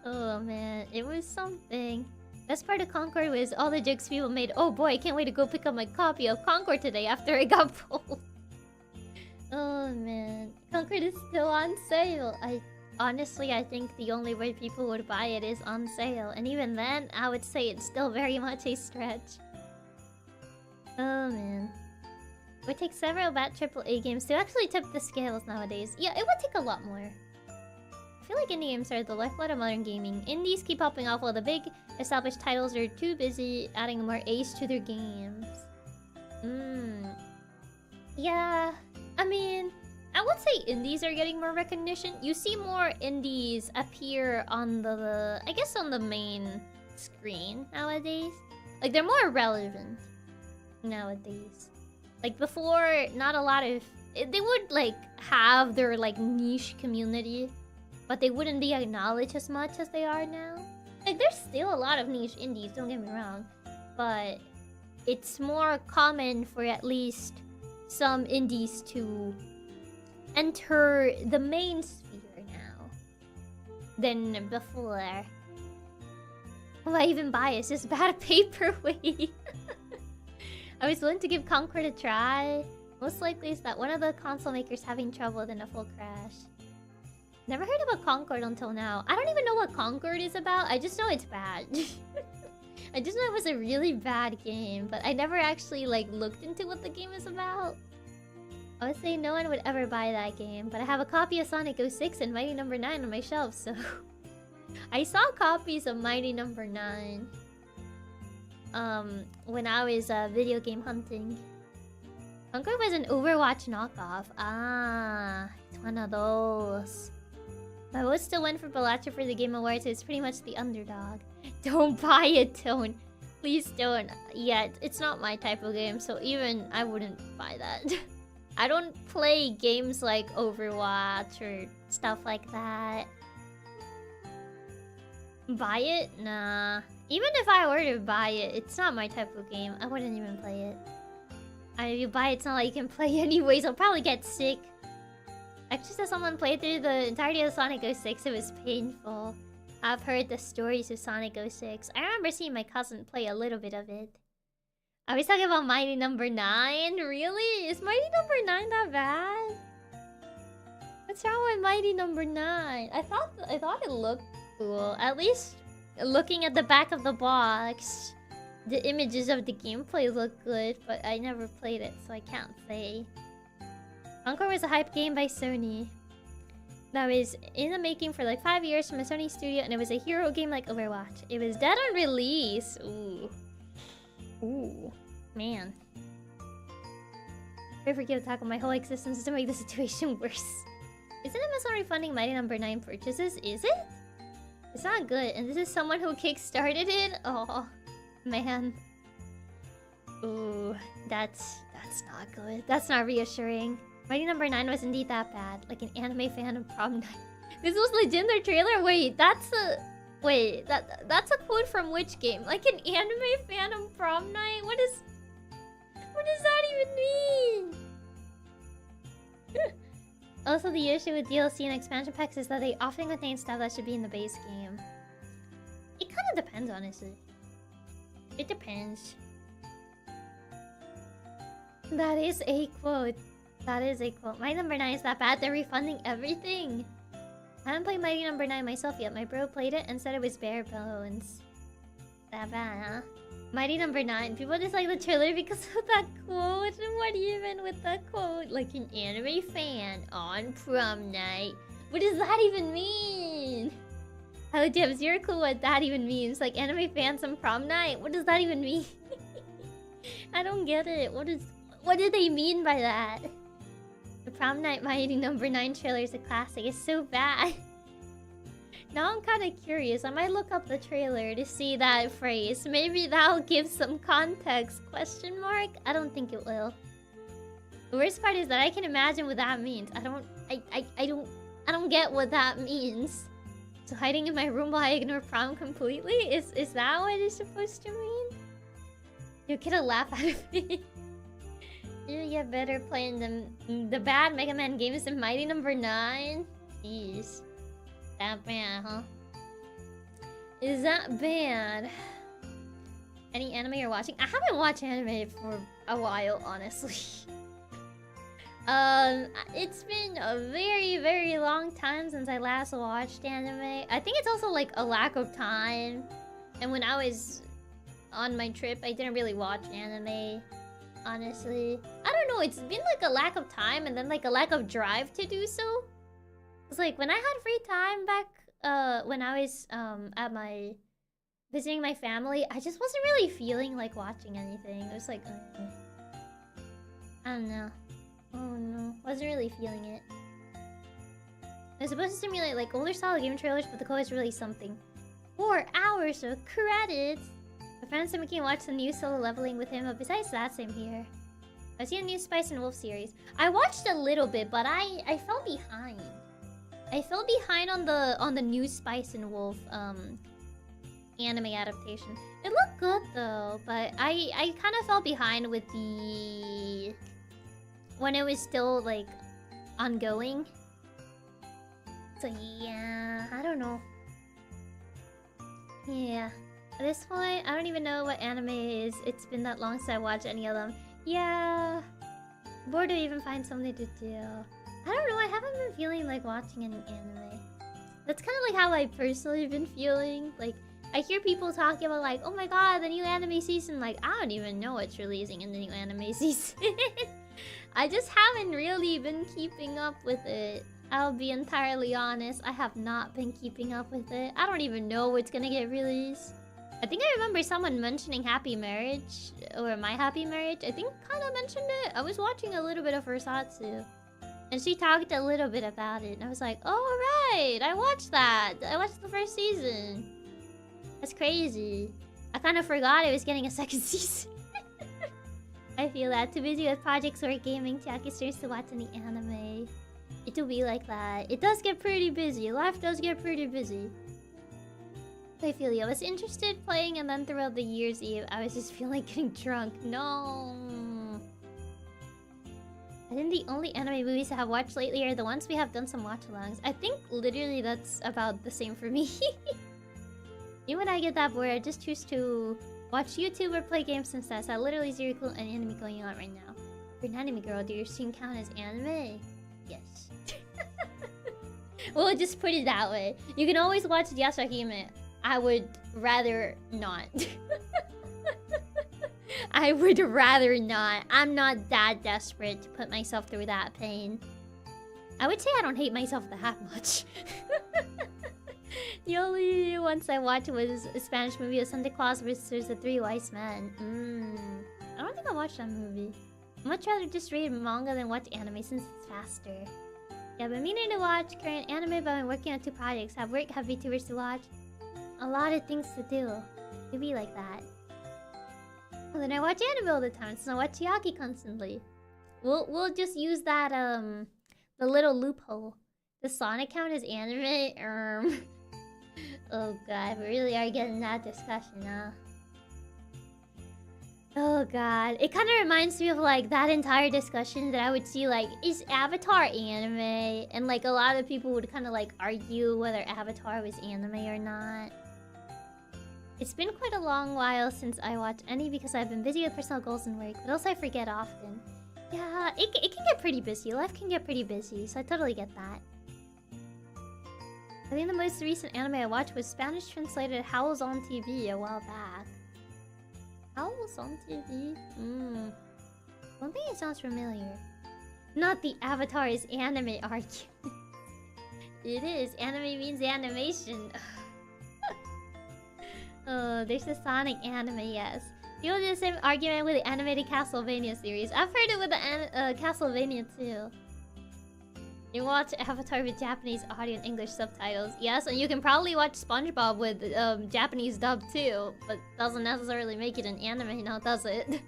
Oh man, it was something. Best part of Concord was all the jokes people made. Oh boy, I can't wait to go pick up my copy of Concord today after I got pulled. Oh man, Concord is still on sale. Honestly, I think the only way people would buy it is on sale. And even then, I would say it's still very much a stretch. Oh man. It would take several bad AAA games to actually tip the scales nowadays. Yeah, it would take a lot more. I feel like indie games are the lifeblood of modern gaming. Indies keep popping off while the big established titles are too busy adding more ace to their games. Yeah, I mean, I would say indies are getting more recognition. You see more indies appear on I guess on the main screen nowadays. Like, they're more relevant nowadays. Like, before, not a lot of... They would, like, have their, like, niche community, but they wouldn't be acknowledged as much as they are now. Like, there's still a lot of niche indies, don't get me wrong. But it's more common for at least some indies to enter the main sphere now than before. Why even buy it? It's just bad paperweight. I was willing to give Concord a try. Most likely is that one of the console makers having trouble with a full crash. Never heard about Concord until now. I don't even know what Concord is about. I just know it's bad. I just know it was a really bad game, but I never actually like looked into what the game is about. I would say no one would ever buy that game, but I have a copy of Sonic 06 and Mighty No. 9 on my shelf, so... I saw copies of Mighty No. 9. when I was video game hunting. Conquer was an Overwatch knockoff. Ah, it's one of those. My vote still went for Balatro for the Game Awards, so it's pretty much the underdog. Don't buy it, don't. Please don't. Yeah, it's not my type of game, so even I wouldn't buy that. I don't play games like Overwatch or stuff like that. Buy it? Nah. Even if I were to buy it, it's not my type of game. I wouldn't even play it. If you buy it, it's not like you can play anyways. I'll probably get sick. I just saw someone play through the entirety of Sonic 06. It was painful. I've heard the stories of Sonic 06. I remember seeing my cousin play a little bit of it. Are we talking about Mighty Number 9? Really? Is Mighty Number 9 that bad? What's wrong with Mighty Number 9? I thought it looked cool. At least looking at the back of the box, the images of the gameplay look good, but I never played it, so I can't say. Encore was a hype game by Sony that was in the making for like 5 years from a Sony studio, and it was a hero game like Overwatch. It was dead on release. Ooh. Ooh. Man. I forget to talk about my whole existence to make the situation worse. Isn't Amazon refunding Mighty Number 9 purchases? Is it? It's not good, and this is someone who kickstarted it? Oh, man. Ooh, that's not good. That's not reassuring. Mighty Number 9 was indeed that bad. Like an anime fan of prom night. This was legit their trailer? Wait, that's a quote from which game? Like an anime fan of prom night? What does that even mean? Also, the issue with DLC and expansion packs is that they often contain stuff that should be in the base game. It kind of depends, honestly. It depends. That is a quote. That is a quote. Mighty Number 9 is that bad? They're refunding everything. I haven't played Mighty Number 9 myself yet. My bro played it and said it was bare bones. That bad, huh? Mighty Number 9. People just like the trailer because of that quote. What even with that quote? Like an anime fan on prom night. What does that even mean? Hello, Jebs, you're cool what that even means. Like anime fans on prom night? What does that even mean? I don't get it. What do they mean by that? The prom night Mighty Number 9 trailer is a classic. It's so bad. Now I'm kind of curious. I might look up the trailer to see that phrase. Maybe that'll give some context. Question mark? I don't think it will. The worst part is that I can imagine what that means. I don't get what that means. So hiding in my room while I ignore prom completely? Is that what it's supposed to mean? You get a laugh out of me. You get better playing the bad Mega Man games than Mighty Number 9? Jeez. That bad, huh? Is that bad? Any anime you're watching? I haven't watched anime for a while, honestly. It's been a very, very long time since I last watched anime. I think it's also like a lack of time. And when I was on my trip, I didn't really watch anime. Honestly, I don't know, it's been like a lack of time and then like a lack of drive to do so. It's like when I had free time back when I was visiting my family, I just wasn't really feeling like watching anything. It was like I don't know. Oh no, wasn't really feeling it. It's supposed to simulate like older style game trailers, but the code is really something. 4 hours of credits. My friends are making me watch the new solo leveling with him, but besides that, same here. I've seen a new Spice and Wolf series. I watched a little bit, but I fell behind. I fell behind on the new Spice and Wolf anime adaptation. It looked good though, but I kind of fell behind with the when it was still like ongoing. So yeah, I don't know. Yeah. At this point, I don't even know what anime is. It's been that long since I watched any of them. Yeah. Bored to even find something to do. I don't know, I haven't been feeling like watching any anime. That's kind of like how I personally been feeling. Like, I hear people talking about like, oh my god, the new anime season. Like, I don't even know what's releasing in the new anime season. I just haven't really been keeping up with it. I'll be entirely honest, I have not been keeping up with it. I don't even know what's gonna get released. I think I remember someone mentioning Happy Marriage, or My Happy Marriage. I think Kana mentioned it. I was watching a little bit of Versatsu, and she talked a little bit about it, and I was like, oh right, I watched that. I watched the first season. That's crazy. I kind of forgot it was getting a second season. I feel that. Too busy with projects or gaming, Chiaki streams to watch any anime. It will be like that. It does get pretty busy. Life does get pretty busy. I feel you. I was interested playing, and then throughout the years Eve, I was just feeling like getting drunk. No. I think the only anime movies I have watched lately are the ones we have done some watch-alongs. I think literally that's about the same for me. Even when I get that bored, I just choose to watch YouTube or play games instead. So I literally zero cool any anime going on right now. You're an anime girl. Do your stream count as anime? Yes. We'll just put it that way. You can always watch Yasahime. I would rather not. I would rather not. I'm not that desperate to put myself through that pain. I would say I don't hate myself that much. The only ones I watched was a Spanish movie of Santa Claus versus the Three Wise Men. I don't think I watched that movie. I'd much rather just read manga than watch anime since it's faster. Yeah, I've been meaning to watch Korean anime, but I'm working on 2 projects. Have work, have VTubers to watch. A lot of things to do. It'd be like that. Well, then I watch anime all the time, so I watch Chiaki constantly. We'll just use that the little loophole. The Sonic count as anime? Oh god, we really are getting that discussion, huh? Oh god. It kind of reminds me of like that entire discussion that I would see like, is Avatar anime? And like a lot of people would kind of like argue whether Avatar was anime or not. It's been quite a long while since I watched any because I've been busy with personal goals and work, but also I forget often. Yeah, it can get pretty busy. Life can get pretty busy, so I totally get that. I think the most recent anime I watched was Spanish translated Howl's on TV a while back. Howl's on TV? Don't think it sounds familiar. Not the Avatar is anime argument. It is. Anime means animation. Oh, there's the Sonic anime, yes. You do the same argument with the animated Castlevania series. I've heard it with the Castlevania too. You watch Avatar with Japanese audio and English subtitles. Yes, and you can probably watch SpongeBob with Japanese dub too. But doesn't necessarily make it an anime now, does it?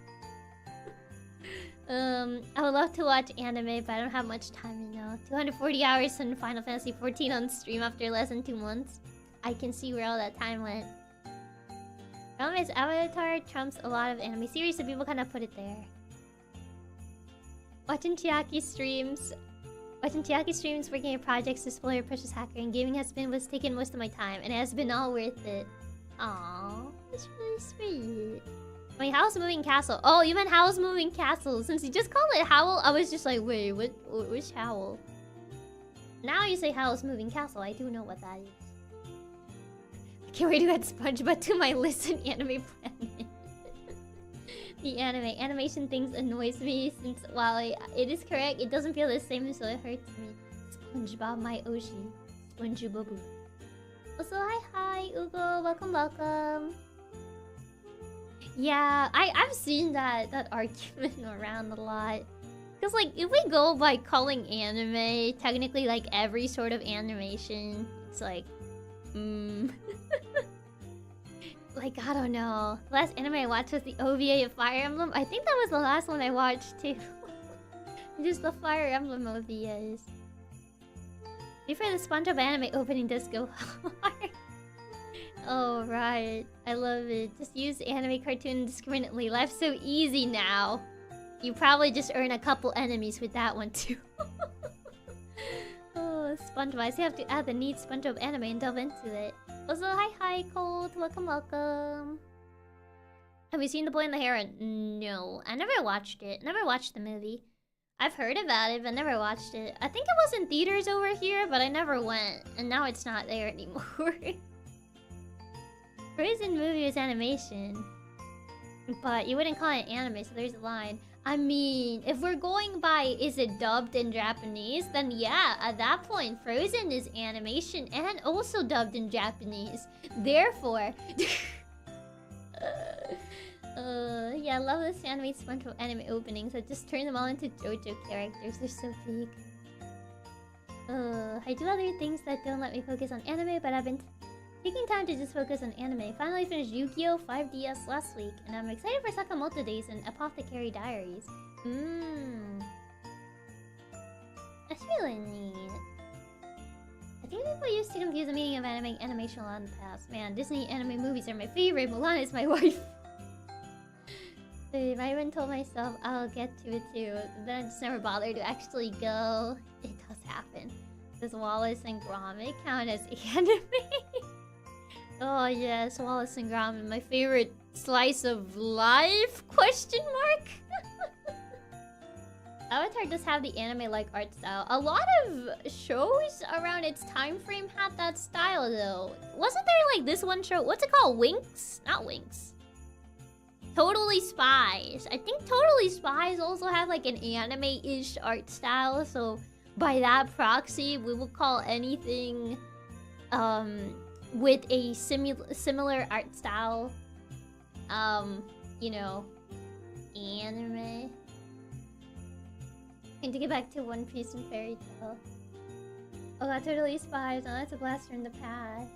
I would love to watch anime, but I don't have much time, you know. 240 hours in Final Fantasy 14 on stream after less than 2 months. I can see where all that time went. Problem is, Avatar trumps a lot of anime series, so people kind of put it there. Watching Chiaki streams, working on projects to explore Precious Hacker, and gaming has been what's taken most of my time, and it has been all worth it. Aww, that's really sweet. My Howl's Moving Castle. Oh, you meant Howl's Moving Castle. Since you just called it Howl, I was just like, wait, which Howl? Now you say Howl's Moving Castle. I do know what that is. I can't wait to add SpongeBob to my list in Anime Planet. The animation things annoys me since while it is correct, it doesn't feel the same, so it hurts me. SpongeBob, my Oshi. SpongeBob. Also, hi, Ugo. Welcome. Yeah, I've seen that argument around a lot. Because, like, if we go by calling anime, technically, like, every sort of animation, it's like, like, I don't know. The last anime I watched was the OVA of Fire Emblem. I think that was the last one I watched, too. Just the Fire Emblem OVAs. Before the SpongeBob anime opening does go hard. Oh, right. I love it. Just use anime cartoon indiscriminately. Life's so easy now. You probably just earn a couple enemies with that one, too. Oh, SpongeBob. I have to add the neat SpongeBob anime and delve into it. Also, hi, Cold. Welcome. Have you seen The Boy in the Heron? No. I never watched it. Never watched the movie. I've heard about it, but never watched it. I think it was in theaters over here, but I never went. And now it's not there anymore. Frozen movie is animation. But you wouldn't call it anime, so there's a line. I mean, if we're going by is it dubbed in Japanese, then yeah, at that point, Frozen is animation and also dubbed in Japanese. Therefore, Yeah, I love this anime SpongeBob anime openings. I just turn them all into JoJo characters. They're so big. I do other things that don't let me focus on anime, but I've been taking time to just focus on anime. Finally finished Yu-Gi-Oh! 5DS last week, and I'm excited for Sakamoto Days and Apothecary Diaries. That's really neat. I think people used to confuse the meaning of anime and animation a lot in the past. Man, Disney anime movies are my favorite. Mulan is my wife. I even told myself I'll get to it too. Then I just never bothered to actually go. It does happen. Does Wallace and Gromit count as anime? Oh yes, Wallace and Gromit, my favorite slice of life? Question mark? Avatar does have the anime-like art style. A lot of shows around its time frame had that style though. Wasn't there like this one show? What's it called? Winx? Not Winx. Totally Spies. I think Totally Spies also had like an anime-ish art style. So by that proxy, we will call anything with a similar art style, you know, anime. And to get back to One Piece and Fairy Tail. Oh, that Totally Spies. Oh, that's a blaster in the past.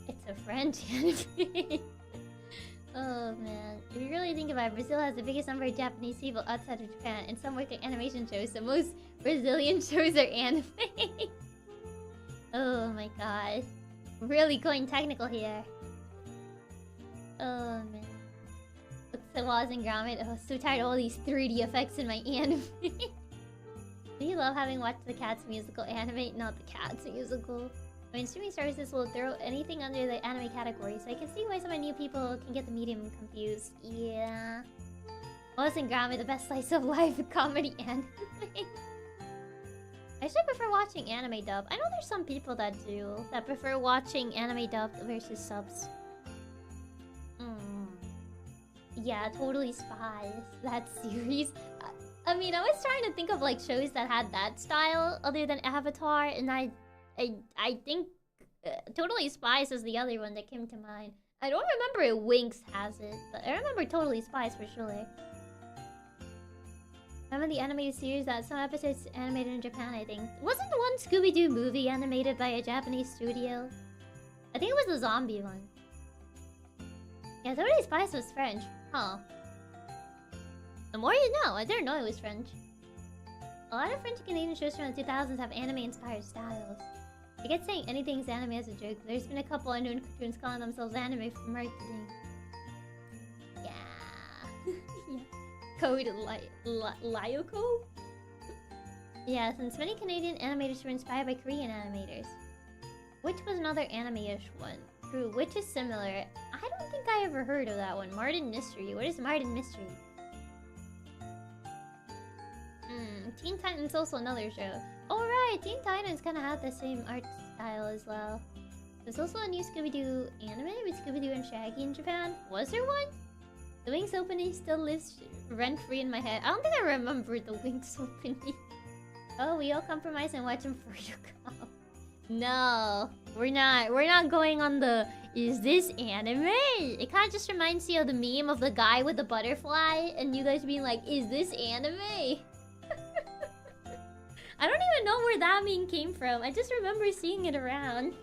It's a French anime. Oh man. If you really think about it, Brazil has the biggest number of Japanese people outside of Japan, and some work at animation shows, so most Brazilian shows are anime. Oh my god. Really going technical here. Oh man. Looks at Wallace and Gromit. Oh, so tired of all these 3D effects in my anime. Do you love having watched the Cats musical anime? Not the Cats musical. I mean, streaming services will throw anything under the anime category, so I can see why some new people can get the medium confused. Yeah. Wallace and Gromit, the best slice of life comedy anime. I still prefer watching anime dub. I know there's some people that do, that prefer watching anime dubbed versus subs. Yeah, Totally Spies. That series. I mean, I was trying to think of like shows that had that style other than Avatar, and I think Totally Spies is the other one that came to mind. I don't remember if Winx has it, but I remember Totally Spies for sure. Remember the animated series that some episodes animated in Japan, I think. Wasn't the one Scooby-Doo movie animated by a Japanese studio? I think it was the zombie one. Yeah, Totally Spies was French. Huh. The more you know, I didn't know it was French. A lot of French and Canadian shows from the 2000s have anime-inspired styles. I get saying anything's anime as a joke. There's been a couple unknown cartoons calling themselves anime for marketing. Yeah. Yeah. Code Lyoko? Yeah, since many Canadian animators were inspired by Korean animators. Which was another anime-ish one. True, which is similar. I don't think I ever heard of that one. Martin Mystery. What is Martin Mystery? Teen Titans also another show. Oh right, Teen Titans kind of had the same art style as well. There's also a new Scooby-Doo anime with Scooby-Doo and Shaggy in Japan. Was there one? The Winx opening still lives rent-free in my head. I don't think I remember the Winx opening. Oh, we all compromise and watch them for you come. No, we're not going on the is this anime? It kind of just reminds you of the meme of the guy with the butterfly and you guys being like, is this anime? I don't even know where that meme came from. I just remember seeing it around.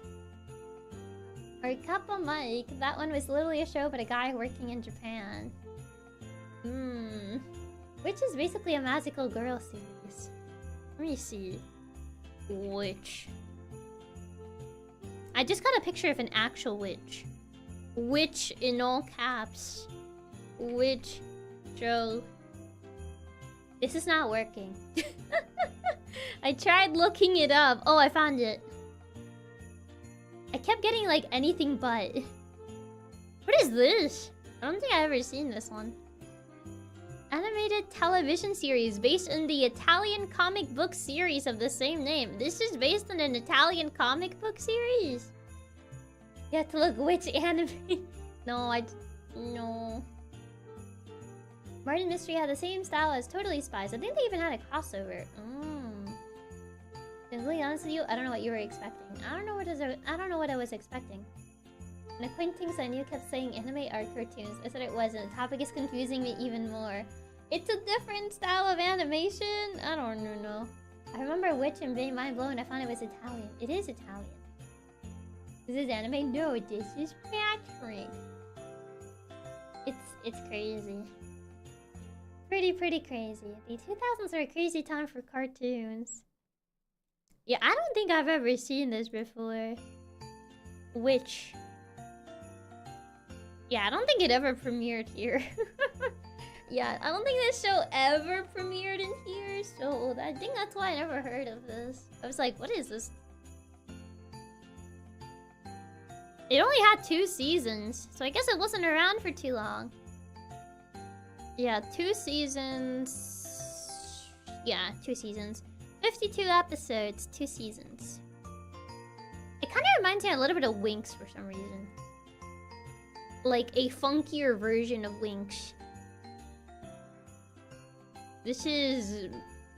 Or Kappa Mike. That one was literally a show about a guy working in Japan. Which is basically a magical girl series. Let me see. Witch. I just got a picture of an actual witch. Witch in all caps. Witch show. This is not working. I tried looking it up. Oh, I found it. I kept getting like anything but. What is this? I don't think I've ever seen this one. Animated television series based on the Italian comic book series of the same name. This is based on an Italian comic book series? You have to look which anime. No. Martin Mystery had the same style as Totally Spies. I think they even had a crossover. To be honest with you, I don't know what you were expecting. I don't know what I was expecting. An acquaintance I knew kept saying anime art cartoons. I said it wasn't. The topic is confusing me even more. It's a different style of animation? I don't know. I remember Witch and being mind blown. I found it was Italian. It is Italian. Is this anime? No, this is Patrick. It's crazy. Pretty crazy. The 2000s are a crazy time for cartoons. Yeah, I don't think I've ever seen this before. Witch. Yeah, I don't think it ever premiered here. Yeah, I don't think this show ever premiered in here, so I think that's why I never heard of this. I was like, what is this? It only had 2 seasons, so I guess it wasn't around for too long. Yeah, 2 seasons... Yeah, 2 seasons. 52 episodes, 2 seasons. It kind of reminds me a little bit of Winx for some reason. Like a funkier version of Winx. This is...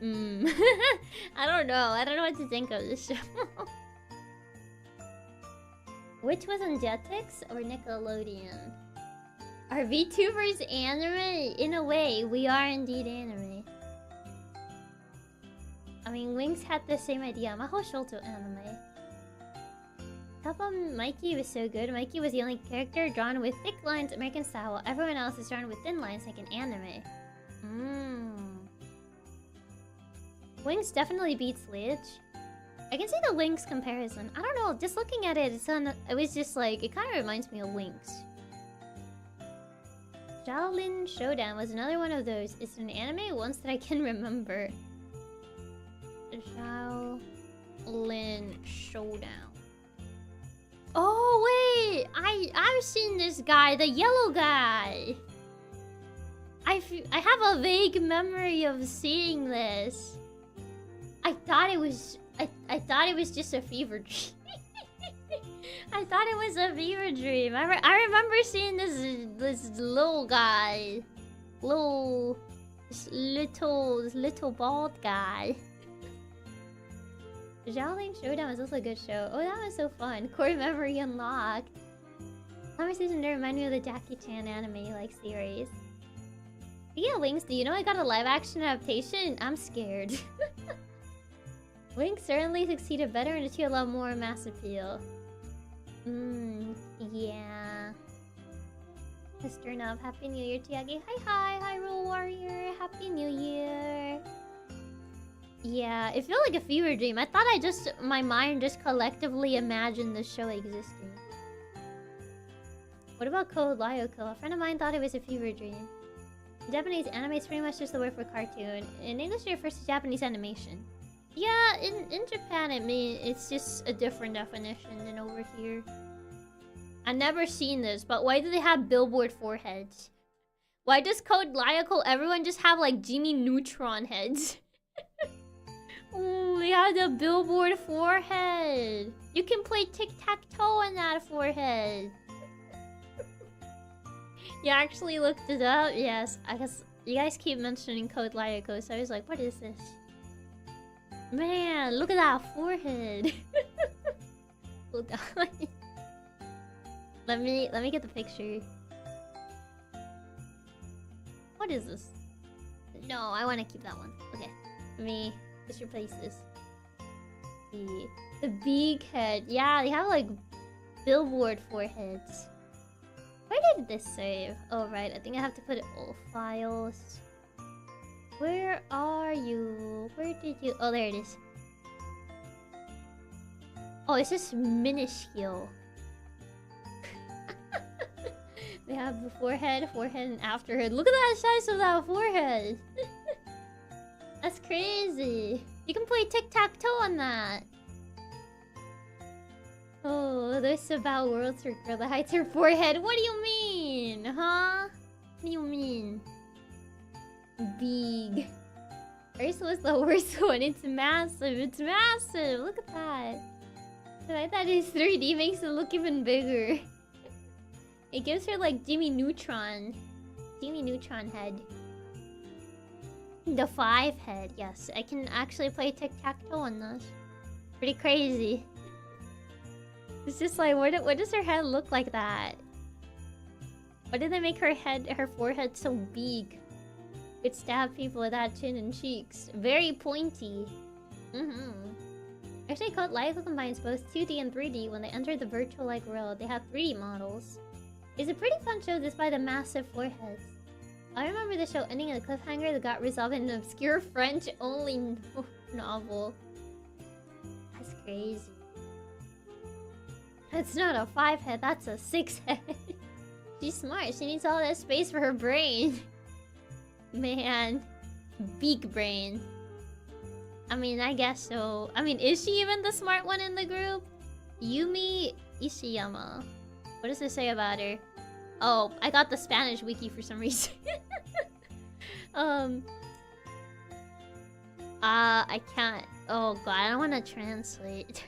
I don't know. I don't know what to think of this show. Which was on Jetix or Nickelodeon? Are VTubers anime? In a way, we are indeed anime. I mean, Winx had the same idea. Maho Shoto anime. Top on Mikey was so good. Mikey was the only character drawn with thick lines, American style, while everyone else is drawn with thin lines like an anime. Winx definitely beats Lich. I can see the Winx comparison. I don't know, just looking at it, it was just like, it kind of reminds me of Winx. Shaolin Showdown was another one of those. It's an anime once that I can remember. Shaolin Showdown. Oh wait, I've seen this guy, the yellow guy. I have a vague memory of seeing this. I thought it was just a fever dream. I thought it was a fever dream. I remember seeing this little guy, this little bald guy. Shaolin Showdown was also a good show. Oh, that was so fun. Core memory unlocked. Summer season to remind me of the Jackie Chan anime series. Yeah, Winx, do you know I got a live action adaptation? I'm scared. Winx certainly succeeded better and achieved a lot more mass appeal. Yeah. Let's turn up. Happy New Year, Chiaki. Hi, Rule Warrior. Happy New Year. Yeah, it felt like a fever dream. I thought my mind just collectively imagined the show existing. What about Code Lyoko? A friend of mine thought it was a fever dream. In Japanese, anime is pretty much just the word for cartoon. In English, it refers to Japanese animation. Yeah, in Japan, it's just a different definition than over here. I've never seen this, but why do they have billboard foreheads? Why does Code Lyoko everyone just have like Jimmy Neutron heads? Ooh, they have the billboard forehead. You can play tic-tac-toe on that forehead. You actually looked it up? Yes, I guess you guys keep mentioning Code Lyoko, so I was like, what is this? Man, look at that forehead. Hold on. Let me get the picture. What is this? No, I want to keep that one. Okay, let's replace this. The big head. Yeah, they have like billboard foreheads. Where did this save? Oh right, I think I have to put it all files. Where are you? Where did you? Oh, there it is. Oh, it's just minuscule. They have the forehead, and afterhead. Look at that size of that forehead. That's crazy. You can play tic-tac-toe on that. Oh, this about World Tour girl that hides her forehead. What do you mean? Huh? What do you mean? Big. First was the worst one. It's massive. It's massive. Look at that. The fact that it's 3D makes it look even bigger. It gives her like Jimmy Neutron head. The 5 head. Yes, I can actually play tic-tac-toe on this. Pretty crazy. It's just like, what does her head look like that? Why did they make her forehead so big? Could stab people with that chin and cheeks. Very pointy. Actually, called Lyoko combines both 2D and 3D when they enter the virtual-like world. They have 3D models. It's a pretty fun show despite the massive foreheads. I remember the show ending in a cliffhanger that got resolved in an obscure French-only novel. That's crazy. That's not a 5-head, that's a 6-head. She's smart, she needs all that space for her brain. Man. Big brain. I mean, I guess so. I mean, is she even the smart one in the group? Yumi Ishiyama. What does it say about her? Oh, I got the Spanish wiki for some reason. I can't. Oh god, I don't want to translate.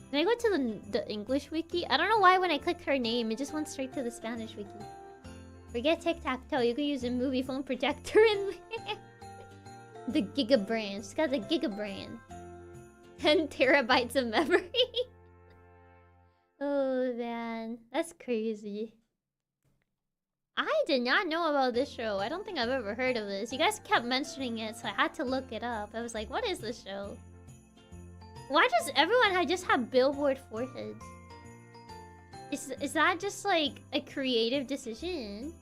Can I go to the English wiki? I don't know why when I click her name, it just went straight to the Spanish wiki. Forget tic-tac-toe, you could use a movie phone projector in there. The Giga Brain. She's got the Giga Brain. 10 terabytes of memory. Oh man, that's crazy. I did not know about this show. I don't think I've ever heard of this. You guys kept mentioning it, so I had to look it up. I was like, what is this show? Why does everyone just have billboard foreheads? Is that just like a creative decision?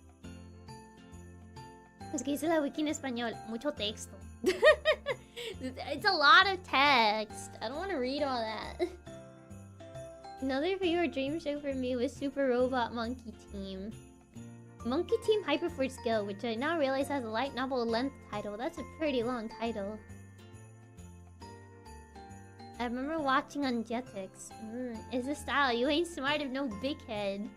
Es que hice la wiki en español. Mucho texto. It's a lot of text. I don't want to read all that. Another favorite dream show for me was Super Robot Monkey Team. Monkey Team Hyperforce Skill, which I now realize has a light novel length title. That's a pretty long title. I remember watching on Jetix. Is the style. You ain't smart if no big head.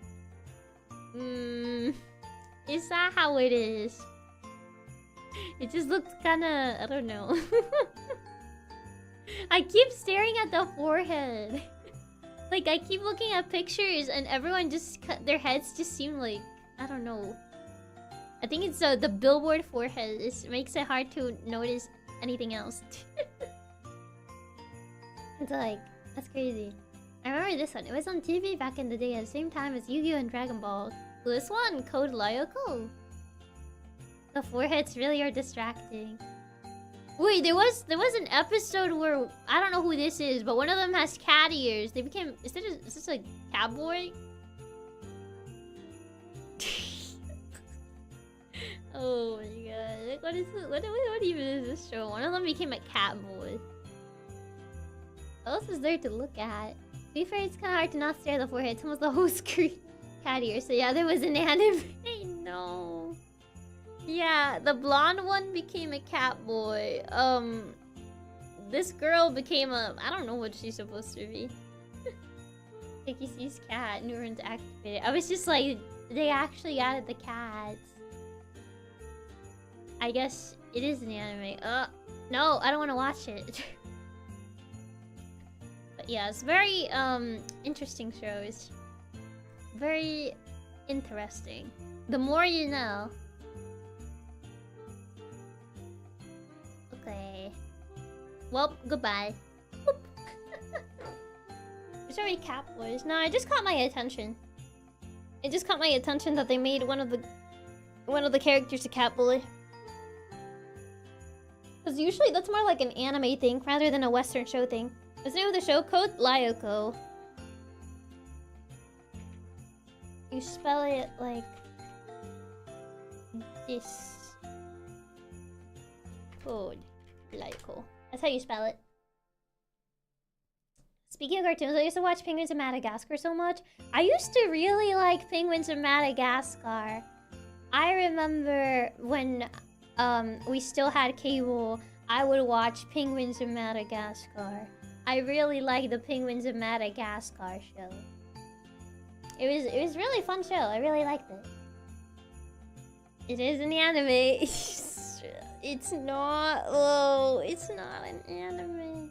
Is that how it is? It just looks kinda... I don't know. I keep staring at the forehead. Like, I keep looking at pictures and everyone just... their heads just seem like... I don't know. I think it's the billboard forehead. It makes it hard to notice anything else. It's like... that's crazy. I remember this one. It was on TV back in the day at the same time as Yu-Gi-Oh! And Dragon Ball. This one, Code Lyoko. The foreheads really are distracting. Wait, there was an episode where I don't know who this is, but one of them has cat ears. They became... is this a cowboy? Oh my god. Like, what is this? What even is this show? One of them became a cat boy. What else is there to look at? To be fair, it's kind of hard to not stare at the forehead. It's almost the whole screen. Cat ears. So yeah, there was an anime. No. Yeah, the blonde one became a cat boy. This girl became a... I don't know what she's supposed to be. Takisu's cat, neurons activated. I was just like, they actually added the cats. I guess it is an anime. No, I don't want to watch it. But yeah, it's very interesting shows. Very interesting. The more you know. Okay. Well, goodbye. Sorry, cat boys. No, it just caught my attention. It just caught my attention that they made one of the characters a cat boy. Because usually that's more like an anime thing rather than a Western show thing. What's the name of the show? Code Lyoko. You spell it like this. Code Lyoko. That's how you spell it. Speaking of cartoons, I used to watch Penguins of Madagascar so much. I used to really like Penguins of Madagascar. I remember when we still had cable, I would watch Penguins of Madagascar. I really liked the Penguins of Madagascar show. It was really fun show. I really liked it. It is an anime. It's not. Oh, it's not an anime.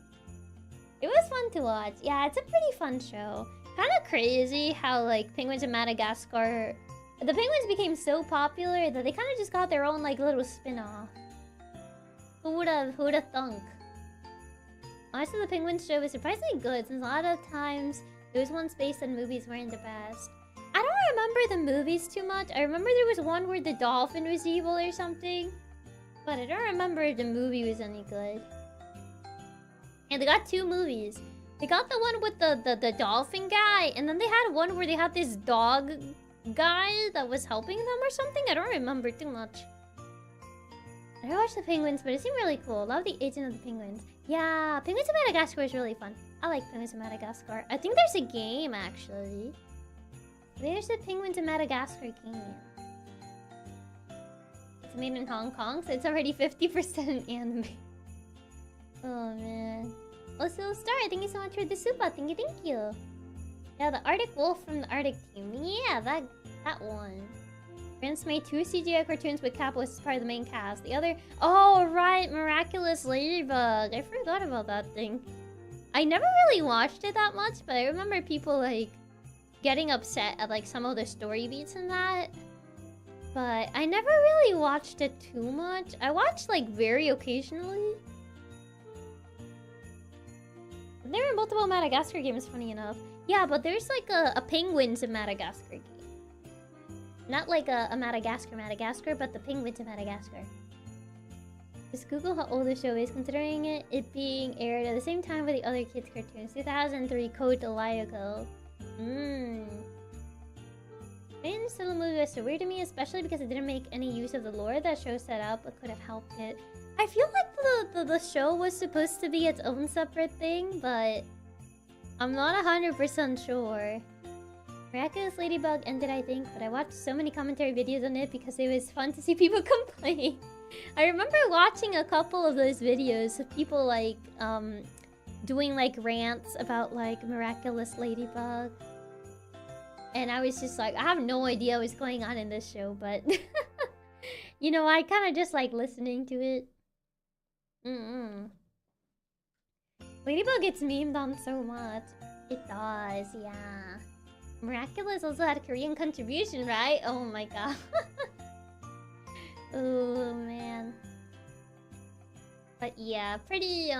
It was fun to watch. Yeah, it's a pretty fun show. Kind of crazy how like Penguins of Madagascar, the penguins became so popular that they kind of just got their own like little spin-off. Who would have thunk? Honestly, the Penguins show is surprisingly good since a lot of times Those ones based on movies weren't the best. I don't remember the movies too much. I remember there was one where the dolphin was evil or something. But I don't remember if the movie was any good. And they got 2 movies. They got the one with the dolphin guy. And then they had one where they had this dog guy that was helping them or something. I don't remember too much. I never watched the penguins, but it seemed really cool. Love the agent of the penguins. Yeah, Penguins of Madagascar is really fun. I like Penguins of Madagascar. I think there's a game, actually. There's the Penguins of Madagascar game. It's made in Hong Kong, so it's already 50% anime. Oh, man. Also, Star, thank you so much for the super. Thank you, thank you. Yeah, the Arctic Wolf from the Arctic team. Yeah, that one. Prince made 2 CGI cartoons with Kappa as part of the main cast. The other... Oh, right! Miraculous Ladybug! I forgot about that thing. I never really watched it that much, but I remember people, like, getting upset at, like, some of the story beats in that. But I never really watched it too much. I watched, like, very occasionally. There are multiple Madagascar games, funny enough. Yeah, but there's, like, a Penguins of Madagascar game. Not like a Madagascar, but the Penguins of Madagascar. Just Google how old the show is, considering it being aired at the same time with the other kids' cartoons. 2003, Code Lyoko. Fans still the movie was so weird to me, especially because it didn't make any use of the lore that show set up, but could have helped it. I feel like the show was supposed to be its own separate thing, but I'm not 100% sure. Miraculous Ladybug ended, I think, but I watched so many commentary videos on it because it was fun to see people complain. I remember watching a couple of those videos of people, like, doing, like, rants about, like, Miraculous Ladybug. And I was just like, I have no idea what's going on in this show, but... you know, I kind of just like listening to it. Ladybug gets memed on so much. It does, yeah. Miraculous also had a Korean contribution, right? Oh my god. Oh man. But yeah, pretty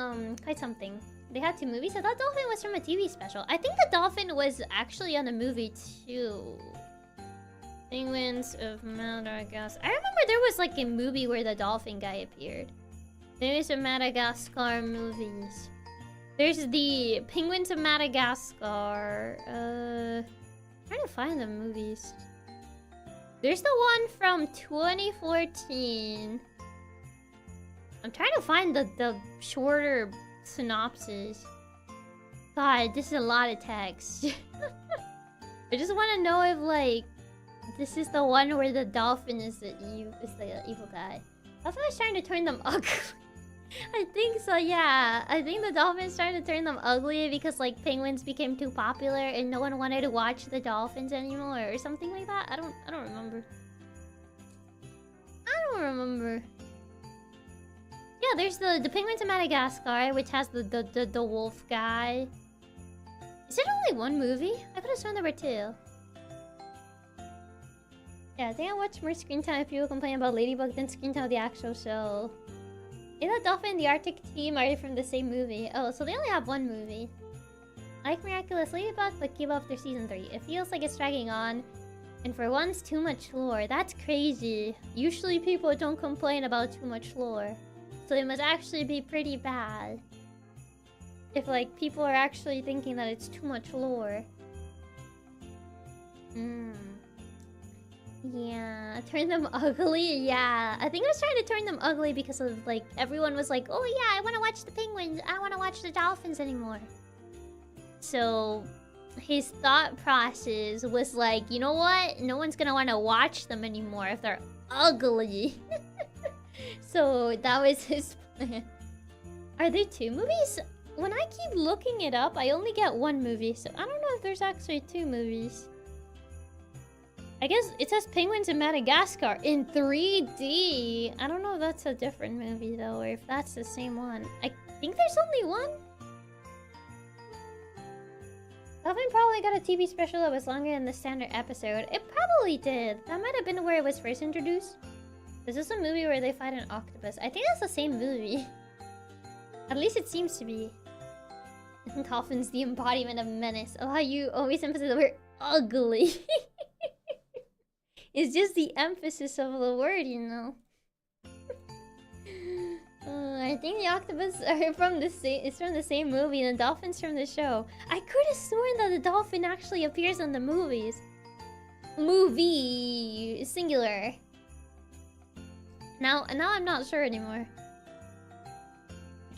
quite something. They had 2 movies. I thought Dolphin was from a TV special. I think the Dolphin was actually on a movie too. Penguins of Madagascar. I remember there was like a movie where the dolphin guy appeared. There's a Madagascar movies. There's the Penguins of Madagascar. Trying to find the movies. There's the one from 2014. I'm trying to find the shorter synopsis. God, this is a lot of text. I just want to know if like this is the one where the dolphin is the evil guy. Dolphin was trying to turn them ugly. I think so, yeah. I think the dolphin's trying to turn them ugly because like penguins became too popular and no one wanted to watch the dolphins anymore or something like that. I don't remember. I don't remember. Yeah, there's the Penguins of Madagascar, which has the wolf guy. Is it only one movie? I could have sworn there were 2. Yeah, I think I watched more screen time if people complain about Ladybug than screen time of the actual show. Ila Dolphin and the Arctic team are from the same movie. Oh, so they only have 1 movie. I like Miraculous Ladybug, but give up their season 3. It feels like it's dragging on. And for once, too much lore. That's crazy. Usually people don't complain about too much lore. So it must actually be pretty bad. If like people are actually thinking that it's too much lore. Yeah, turn them ugly? Yeah, I think I was trying to turn them ugly because of like everyone was like, oh yeah, I want to watch the penguins. I don't want to watch the dolphins anymore. So his thought process was like, you know what? No one's gonna want to watch them anymore if they're ugly. So that was his plan. Are there 2 movies? When I keep looking it up, I only get 1 movie. So I don't know if there's actually 2 movies. I guess it says Penguins in Madagascar in 3D. I don't know if that's a different movie though, or if that's the same one. I think there's only 1. Dolphin probably got a TV special that was longer than the standard episode. It probably did. That might have been where it was first introduced. This is a movie where they fight an octopus. I think that's the same movie. At least it seems to be. Dolphin's the embodiment of menace. Oh, how you always emphasize the word ugly. It's just the emphasis of the word, you know. I think the octopus are from the same. It's from the same movie, and the dolphin's from the show. I could have sworn that the dolphin actually appears in the movies. Movie singular. Now I'm not sure anymore.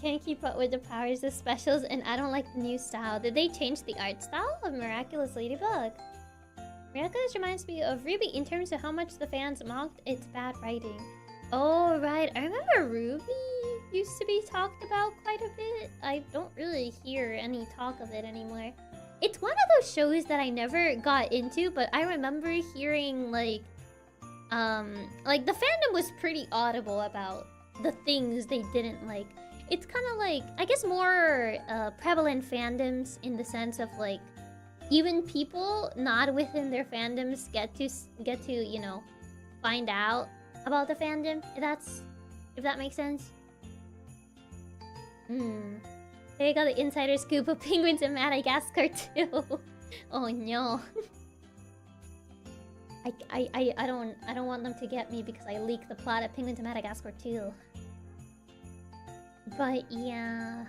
Can't keep up with the powers of specials, and I don't like the new style. Did they change the art style of Miraculous Ladybug? Miraculous reminds me of Ruby in terms of how much the fans mocked its bad writing. Oh, right. I remember Ruby used to be talked about quite a bit. I don't really hear any talk of it anymore. It's one of those shows that I never got into, but I remember hearing, like the fandom was pretty audible about the things they didn't like. It's kind of like, I guess, more prevalent fandoms in the sense of, like, even people not within their fandoms get to, you know, find out about the fandom, if that makes sense. They got the insider scoop of penguins in Madagascar too. Oh no. I don't want them to get me because I leaked the plot of Penguins in Madagascar too. But yeah,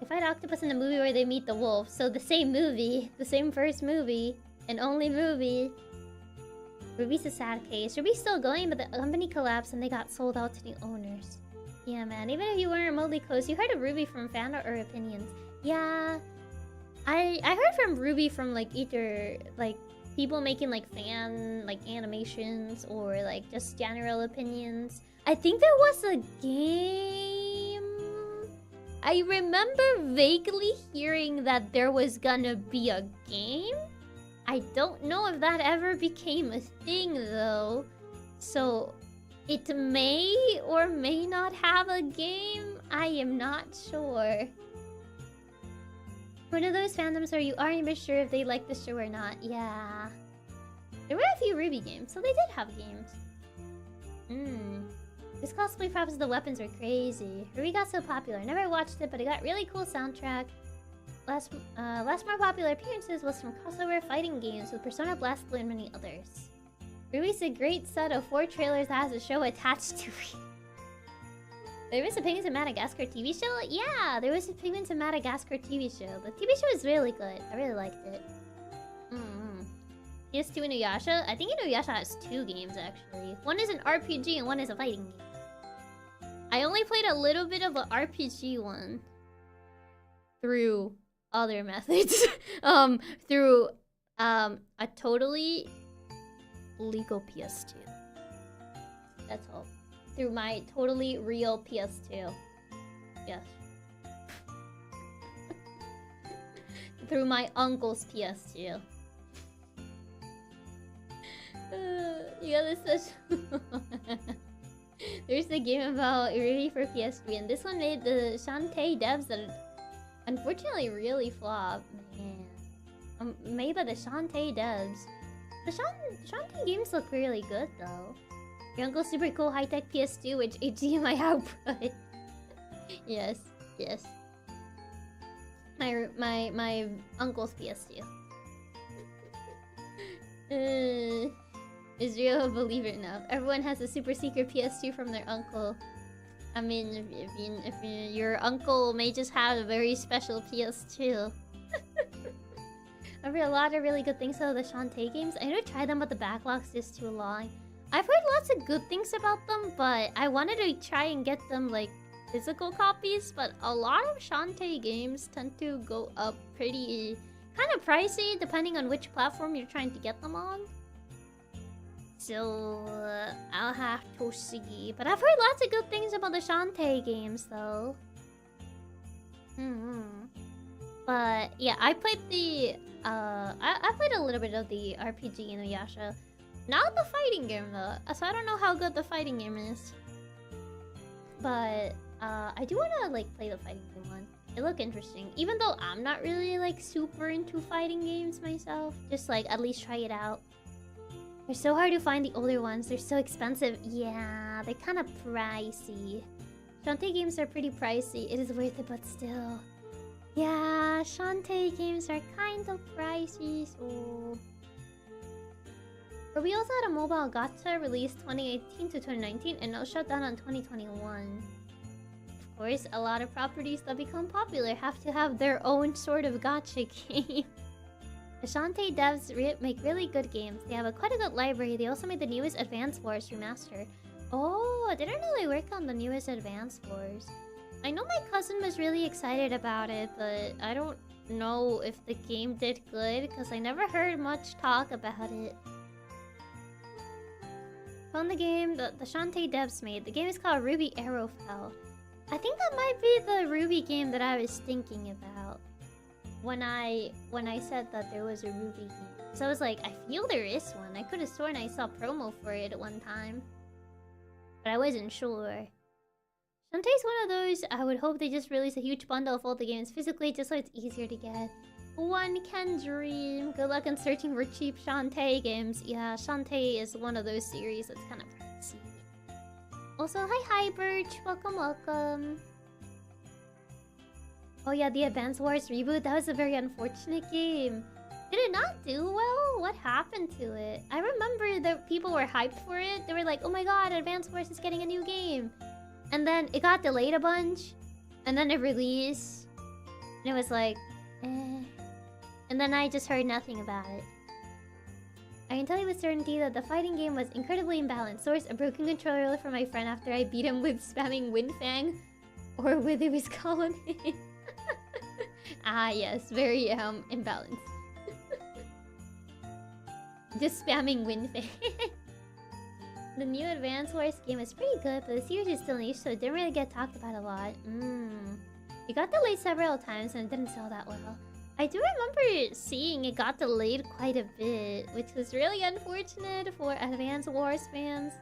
they fight octopus in the movie where they meet the wolf. So the same movie, the same first movie, and only movie. Ruby's a sad case. Ruby's still going, but the company collapsed and they got sold out to new owners. Yeah, man. Even if you weren't remotely close, you heard of Ruby from fan or opinions. Yeah, I heard from Ruby from like either like people making like fan like animations or like just general opinions. I think there was a game. I remember vaguely hearing that there was gonna be a game. I don't know if that ever became a thing though. So it may or may not have a game. I am not sure. One of those fandoms where you aren't even sure if they like the show or not. Yeah. There were a few Ruby games, so they did have games. This cosplay props of the weapons were crazy. Ruby got so popular. I never watched it, but it got really cool soundtrack. Last more popular appearances was from crossover fighting games with Persona Blastblue and many others. Ruby's a great set of 4 trailers that has a show attached to it. There was a Penguins in Madagascar TV show? Yeah, there was a Penguins in Madagascar TV show. The TV show was really good. I really liked it. PS2 Inuyasha? I think Inuyasha has 2 games, actually. One is an RPG and one is a fighting game. I only played a little bit of an RPG one. Through other methods. Through a totally legal PS2. That's all. Through my totally real PS2. Yes. Through my uncle's PS2. You got this such... There's a game about Ruby for PS3, and this one made the Shantae devs that unfortunately really flopped. Man. Made by the Shantae devs. The Shantae games look really good though. Your uncle's super cool high-tech PS2 with HDMI output. Yes, yes. My uncle's PS2. Israel, believe it or not, everyone has a super secret PS2 from their uncle. I mean, if your uncle may just have a very special PS2. I've heard a lot of really good things about the Shantae games. I need to try them, but the backlog's just too long. I've heard lots of good things about them, but I wanted to try and get them like physical copies. But a lot of Shantae games tend to go up pretty kind of pricey depending on which platform you're trying to get them on. So I'll have to see. But I've heard lots of good things about the Shantae games, though. But yeah, I played the I played a little bit of the RPG Inuyasha. Not the fighting game though, so I don't know how good the fighting game is. But I do want to like play the fighting game one. It looked interesting, even though I'm not really like super into fighting games myself. Just like at least try it out. They're so hard to find, the older ones. They're so expensive. Yeah, they're kind of pricey. Shantae games are pretty pricey. It is worth it, but still. Yeah, Shantae games are kind of pricey, so... But we also had a mobile gacha released 2018 to 2019 and now shut down on 2021. Of course, a lot of properties that become popular have to have their own sort of gacha game. The Shantae devs make really good games. They have quite a good library. They also made the newest Advance Wars remastered. Oh, I didn't know they worked on the newest Advance Wars. I know my cousin was really excited about it, but I don't know if the game did good because I never heard much talk about it. Found the game the Shantae devs made. The game is called Ruby Arrowfell. I think that might be the Ruby game that I was thinking about when I said that there was a Ruby game. So I was like, I feel there is one. I could have sworn I saw promo for it at one time, but I wasn't sure. Shantae's one of those, I would hope they just release a huge bundle of all the games physically just so it's easier to get. One can dream. Good luck in searching for cheap Shantae games. Yeah, Shantae is one of those series that's kind of pricey. Also, hi Birch. Welcome, welcome. Oh yeah, the Advance Wars reboot. That was a very unfortunate game. Did it not do well? What happened to it? I remember that people were hyped for it. They were like, oh my god, Advance Wars is getting a new game. And then it got delayed a bunch. And then it released. And it was like, eh. And then I just heard nothing about it. I can tell you with certainty that the fighting game was incredibly imbalanced. Source, a broken controller from my friend after I beat him with spamming Windfang. Or with his colony. Ah yes, very imbalanced. Just spamming Windfang. The new Advance Wars game is pretty good, but the series is still niche, so it didn't really get talked about a lot. It got delayed several times and it didn't sell that well. I do remember seeing it got delayed quite a bit, which was really unfortunate for Advance Wars fans,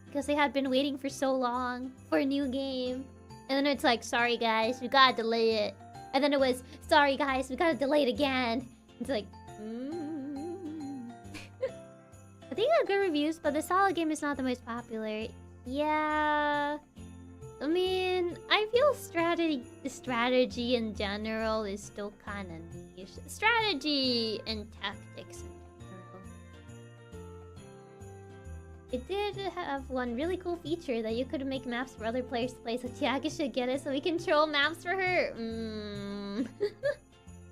because they had been waiting for so long for a new game. And then it's like, sorry guys, we gotta delay it. And then it was, sorry guys, we gotta delay it again. It's like, I think it got good reviews, but the solid game is not the most popular. Yeah. I mean, I feel strategy in general is still kind of niche. Strategy and tactics in general. It did have one really cool feature that you could make maps for other players to play, so Chiaki should get it so we can troll maps for her.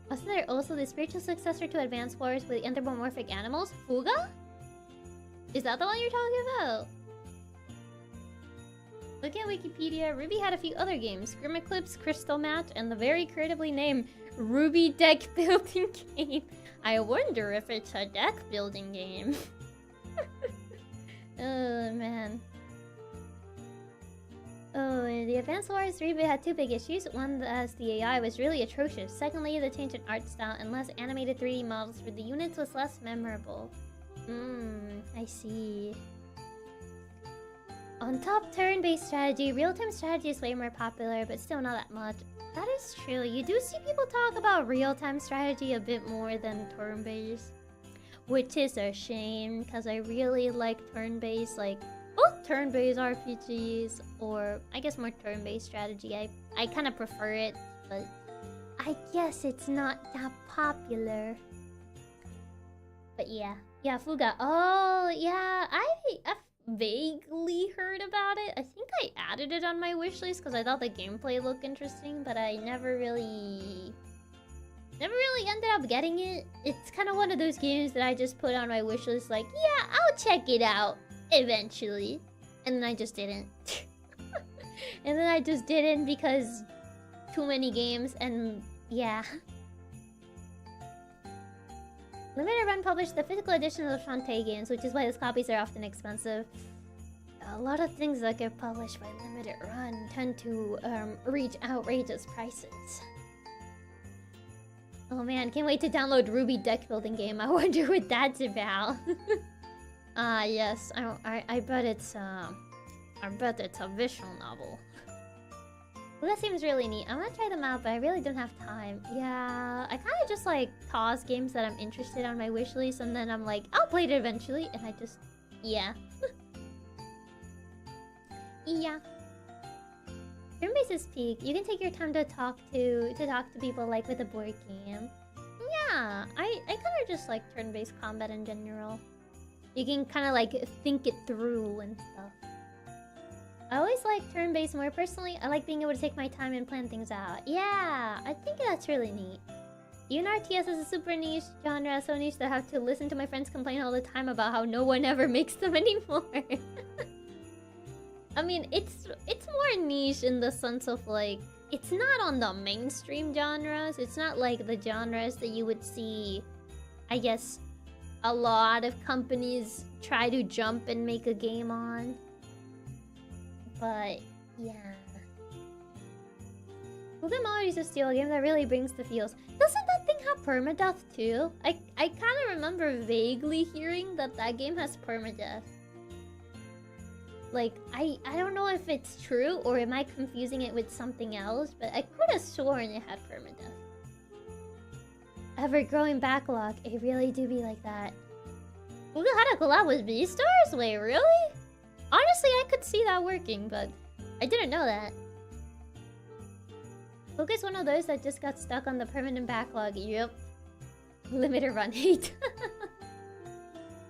Wasn't there also the spiritual successor to Advance Wars with anthropomorphic animals? Fuga? Is that the one you're talking about? Look at Wikipedia. Ruby had a few other games. Grim Eclipse, Crystal Match, and the very creatively named Ruby Deck Building Game. I wonder if it's a deck building game. Oh, man. Oh, the Advance Wars reboot had two big issues. One, as the AI was really atrocious. Secondly, the change in art style and less animated 3D models for the units was less memorable. I see. On top, turn-based strategy. Real-time strategy is way more popular, but still not that much. That is true. You do see people talk about real-time strategy a bit more than turn-based. Which is a shame, because I really like turn-based, like, both turn-based RPGs, or I guess more turn-based strategy. I kind of prefer it, but I guess it's not that popular. But yeah. Yeah, Fuga. Oh, yeah. I've vaguely heard about it. I think I added it on my wishlist because I thought the gameplay looked interesting, but I never really ended up getting it. It's kind of one of those games that I just put on my wishlist like, yeah, I'll check it out eventually. And then I just didn't. And then I just didn't because too many games and yeah. Limited Run published the physical edition of the Shantae games, which is why those copies are often expensive. A lot of things that get published by Limited Run tend to reach outrageous prices. Oh man, can't wait to download Ruby Deck Building Game. I wonder what that's about. Yes, I bet it's a visual novel. Well, that seems really neat. I'm gonna try them out, but I really don't have time. Yeah, I kind of just like pause games that I'm interested on my wishlist, and then I'm like, I'll play it eventually, and I just, yeah. Yeah. Turn-based is peak. You can take your time to talk to people like with a board game. Yeah, I kind of just like turn-based combat in general. You can kind of like think it through and stuff. I always like turn-based more personally. I like being able to take my time and plan things out. Yeah, I think that's really neat. Even RTS is a super niche genre, so niche that I have to listen to my friends complain all the time about how no one ever makes them anymore. I mean, it's more niche in the sense of like, it's not on the mainstream genres. It's not like the genres that you would see, I guess, a lot of companies try to jump and make a game on. But, yeah. Fuga Melodies of Steel, a game that really brings the feels. Doesn't that thing have permadeath too? I kind of remember vaguely hearing that game has permadeath. Like, I don't know if it's true or am I confusing it with something else, but I could have sworn it had permadeath. Ever-growing backlog, it really do be like that. Fuga had a collab with Beastars? Wait, really? Honestly, I could see that working, but I didn't know that. Fuga's one of those that just got stuck on the permanent backlog. Yep. Limited run hate.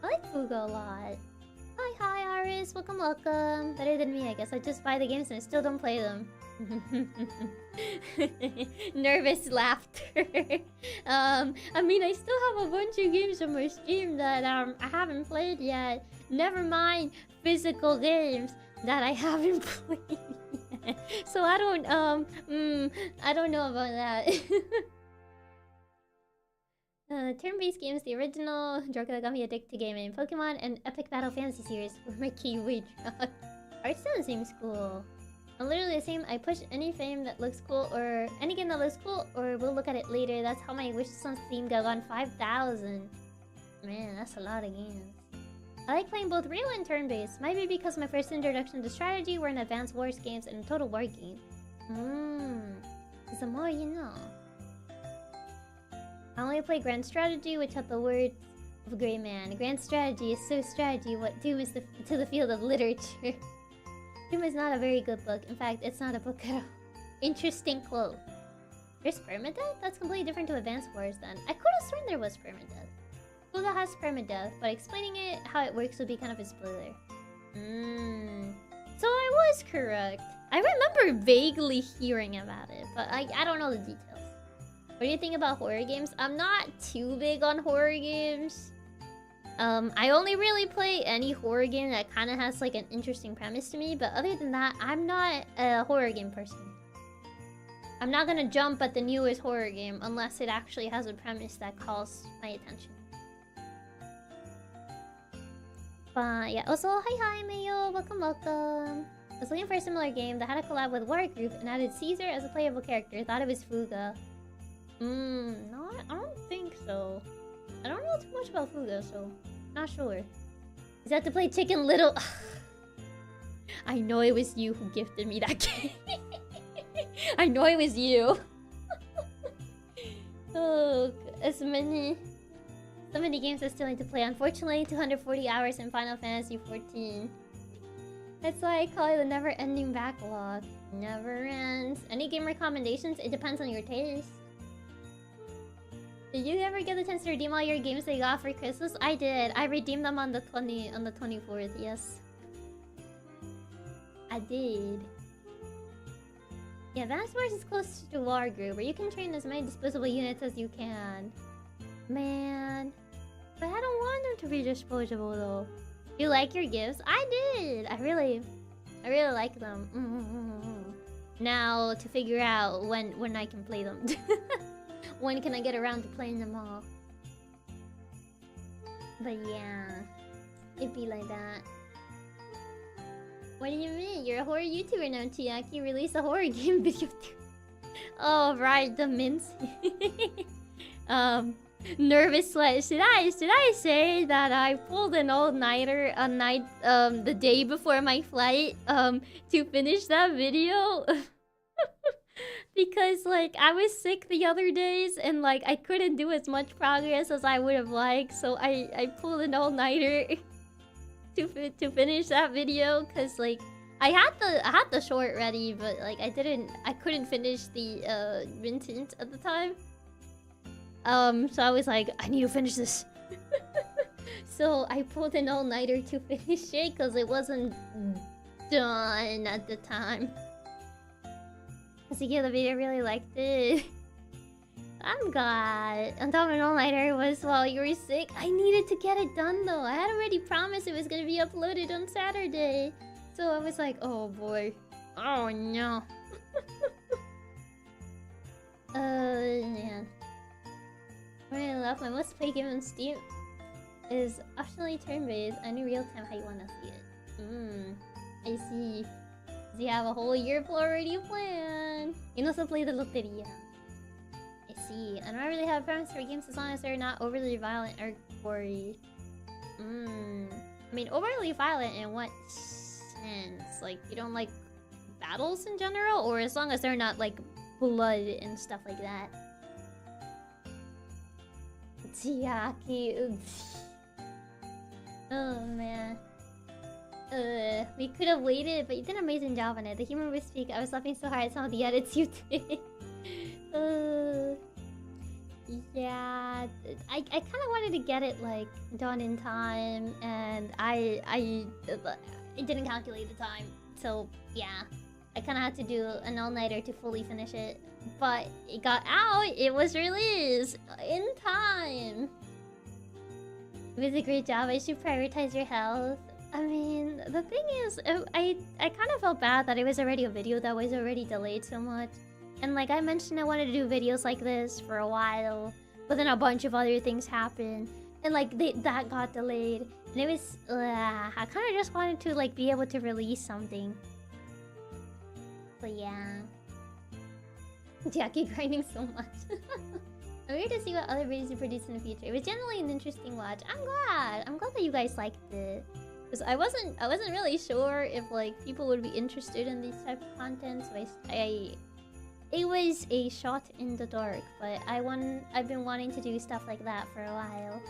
I like Fuga a lot. Hi, Aris. Welcome, welcome. Better than me, I guess. I just buy the games and I still don't play them. Nervous laughter. I mean, I still have a bunch of games on my Steam that I haven't played yet. Never mind physical games that I haven't played yet. So I don't know about that. Turn-based games, the original drug that got me addicted to gaming, Pokemon, and Epic Battle Fantasy series were my keyway drug. Art still seems cool. I'm literally the same. I push any game that looks cool, or any game that looks cool, or we'll look at it later. That's how my wishes on Steam got on 5,000. Man, that's a lot of games. I like playing both real and turn-based. Might be because my first introduction to strategy were in Advanced Wars games and Total War games. The more you know. I only play Grand Strategy, which had the words of a great man. Grand Strategy is so strategy what Doom is to the field of literature. Doom is not a very good book. In fact, it's not a book at all. Interesting quote. There's permadeath? That's completely different to Advanced Wars then. I could have sworn there was permadeath. Fuga has permadeath, but explaining it, how it works would be kind of a spoiler. So I was correct. I remember vaguely hearing about it, but I don't know the details. What do you think about horror games? I'm not too big on horror games. I only really play any horror game that kind of has like an interesting premise to me, but other than that, I'm not a horror game person. I'm not gonna jump at the newest horror game unless it actually has a premise that calls my attention. But yeah, also, hi Mayo, welcome. I was looking for a similar game that had a collab with War Group and added Caesar as a playable character. Thought it was Fuga. No, I don't think so. I don't know too much about Fuga, so not sure. Is that to play Chicken Little? I know it was you who gifted me that game. I know it was you. Oh, so many games I still need to play. Unfortunately, 240 hours in Final Fantasy 14. It's like probably the never-ending backlog. Never ends. Any game recommendations? It depends on your taste. Did you ever get the chance to redeem all your games that you got for Christmas? I did. I redeemed them on the 24th, yes. I did. Yeah, Advanced Wars is close to War Group, where you can train as many disposable units as you can. Man. But I don't want them to be disposable though. You like your gifts? I did! I really like them. Now, to figure out when I can play them. When can I get around to playing them all? But yeah, it'd be like that. What do you mean? You're a horror YouTuber now, Chiaki. Release a horror game video too. Oh right, the mince. Nervous sweat. Should I say that I pulled an all-nighter the day before my flight to finish that video? Because like I was sick the other days and like I couldn't do as much progress as I would have liked, so I pulled an all-nighter to finish that video, because like I had the short ready, but like I couldn't finish the Vincent at the time. So I was like, I need to finish this. So I pulled an all-nighter to finish it because it wasn't done at the time. Ezekiel, the video really liked it. I'm glad. On top of an all-nighter was while you were sick. I needed to get it done though. I had already promised it was gonna be uploaded on Saturday. So I was like, oh boy. Oh no. Man. What I love my most played game on Steam is optionally turn-based. I knew real-time how you wanna see it. I see. So you have a whole year already planned. You also play the Loteria. I see. I don't really have preference for games as long as they're not overly violent or gory. I mean, overly violent in what sense? Like, you don't like battles in general? Or as long as they're not like blood and stuff like that? Chiaki. Oh man. We could have waited, but you did an amazing job on it. The humor was speak. I was laughing so hard at some of the edits you did. Yeah, I kind of wanted to get it like done in time, and I didn't calculate the time, so yeah, I kind of had to do an all-nighter to fully finish it. But it got out. It was released in time. It was a great job. I should prioritize your health. I mean, the thing is, I kind of felt bad that it was already a video that was already delayed so much. And like I mentioned, I wanted to do videos like this for a while, but then a bunch of other things happened, and like that got delayed. And it was, I kind of just wanted to like be able to release something. But yeah. Chiaki grinding so much. I'm eager to see what other videos you produce in the future. It was generally an interesting watch. I'm glad that you guys liked it. Because I wasn't really sure if like people would be interested in these type of content, so it was a shot in the dark, but I've been wanting to do stuff like that for a while.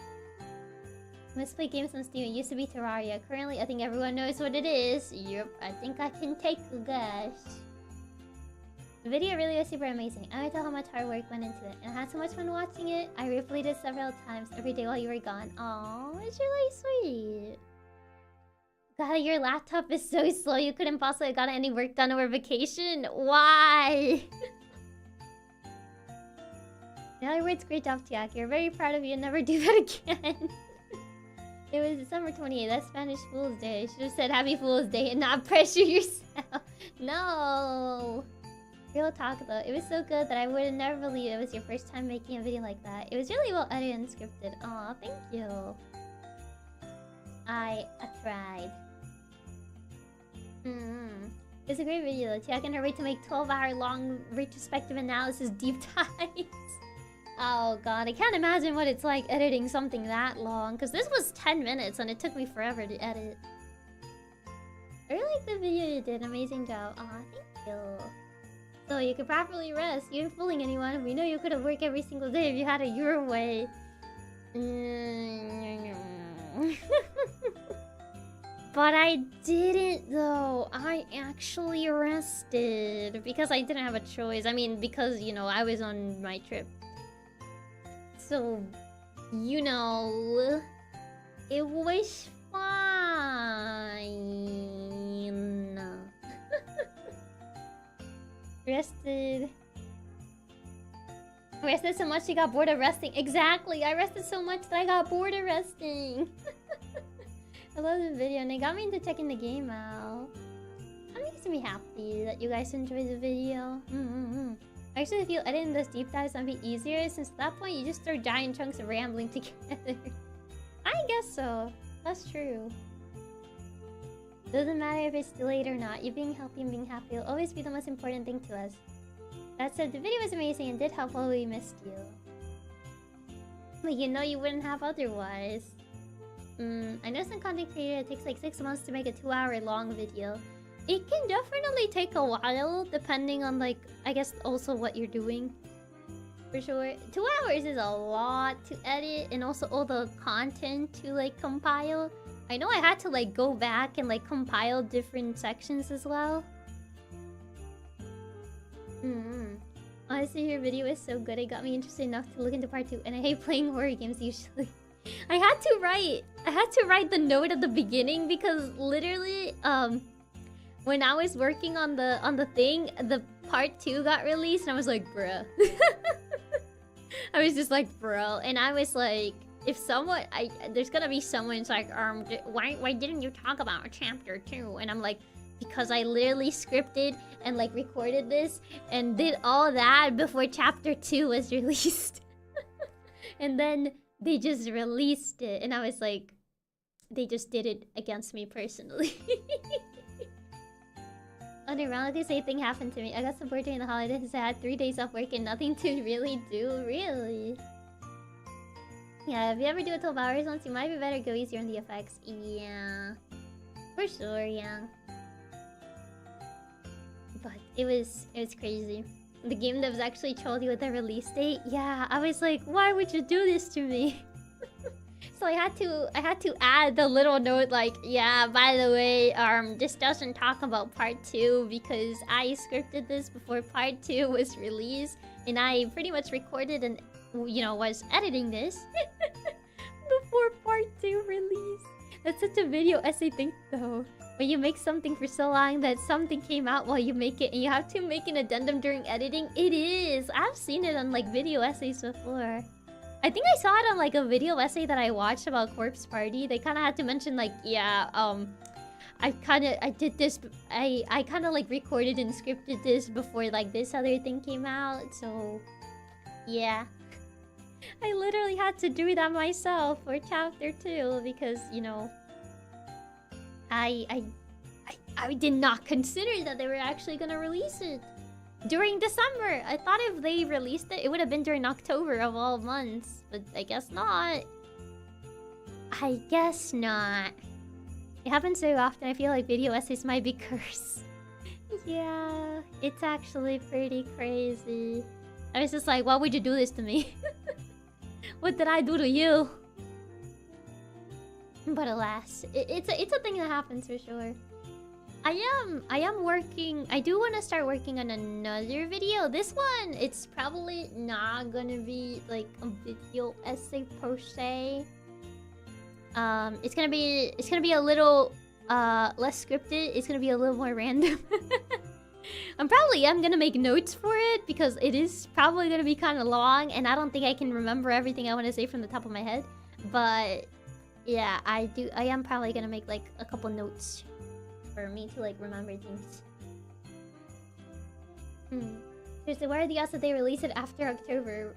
Let's play games on Steam. It used to be Terraria. Currently, I think everyone knows what it is. Yep, I think I can take a guess. The video really was super amazing. I can't tell how much hard work went into it, and I had so much fun watching it. I replayed it several times every day while you were gone. Aww, it's really sweet. God, your laptop is so slow. You couldn't possibly have gotten any work done over vacation. Why? In other words, great job, Chiaki. We're very proud of you. Never do that again. It was December 28th. That's Spanish Fool's Day. You should have said Happy Fool's Day and not pressure yourself. No. Real talk though. It was so good that I would have never believed it was your first time making a video like that. It was really well edited and scripted. Aw, thank you. I tried. It's a great video though. Chiaki can't wait to make 12-hour long retrospective analysis deep dives. Oh god, I can't imagine what it's like editing something that long. Because this was 10 minutes and it took me forever to edit. I really like the video you did. Amazing job. Aw, thank you. So you could properly rest. You ain't fooling anyone. We know you could have worked every single day if you had it your way. But I didn't though. I actually rested because I didn't have a choice. I mean, because, you know, I was on my trip. So, you know, it was fine. Rested. I rested so much you got bored of resting. Exactly. I rested so much that I got bored of resting. I love the video and it got me into checking the game out. I'm makes me happy that you guys enjoy the video. I actually feel editing those deep dives might be easier since at that point you just throw giant chunks of rambling together. I guess so. That's true. Doesn't matter if it's delayed or not. You being healthy and being happy will always be the most important thing to us. That said, the video was amazing and did help while we missed you. But you know you wouldn't have otherwise. I know some content creator it takes like 6 months to make a 2-hour long video. It can definitely take a while depending on like, I guess also what you're doing. For sure. 2 hours is a lot to edit and also all the content to like compile. I know I had to like go back and like compile different sections as well. Honestly, your video is so good. It got me interested enough to look into part 2. And I hate playing horror games usually. I had to write the note at the beginning because literally, when I was working on the thing, the part 2 got released, and I was like, bruh. I was just like, bro, and I was like, if someone, there's gonna be someone who's like, why didn't you talk about chapter 2? And I'm like, because I literally scripted and like recorded this and did all that before chapter 2 was released. And then they just released it, and I was like, they just did it against me personally. Unironically, same thing happened to me. I got so bored during the holidays. I had 3 days off work and nothing to really do. Really? Yeah, if you ever do it 12 hours once, you might be better go easier on the effects. Yeah. For sure, yeah. But it was crazy. The game devs actually trolled you with the release date. Yeah, I was like, why would you do this to me? So I had to add the little note like, yeah, by the way, this doesn't talk about part 2 because I scripted this before part 2 was released, and I pretty much recorded and, you know, was editing this before part 2 release. That's such a video essay thing though. When you make something for so long that something came out while you make it and you have to make an addendum during editing, it is. I've seen it on like video essays before. I think I saw it on like a video essay that I watched about Corpse Party. They kind of had to mention like, yeah, I did this, I kind of like recorded and scripted this before like this other thing came out, so yeah. I literally had to do that myself for chapter 2 because, you know, I did not consider that they were actually gonna release it during December. I thought if they released it, it would have been during October of all months. But I guess not. I guess not. It happens so often, I feel like video essays might be cursed. Yeah, it's actually pretty crazy. I was just like, why would you do this to me? What did I do to you? But alas, it's a thing that happens for sure. I am working. I do want to start working on another video. This one, it's probably not gonna be like a video essay per se. It's gonna be a little less scripted. It's gonna be a little more random. I'm gonna make notes for it because it is probably gonna be kind of long, and I don't think I can remember everything I want to say from the top of my head. But yeah, I am probably gonna make like a couple notes for me to like remember things. Seriously, why are the odds that they release it after October?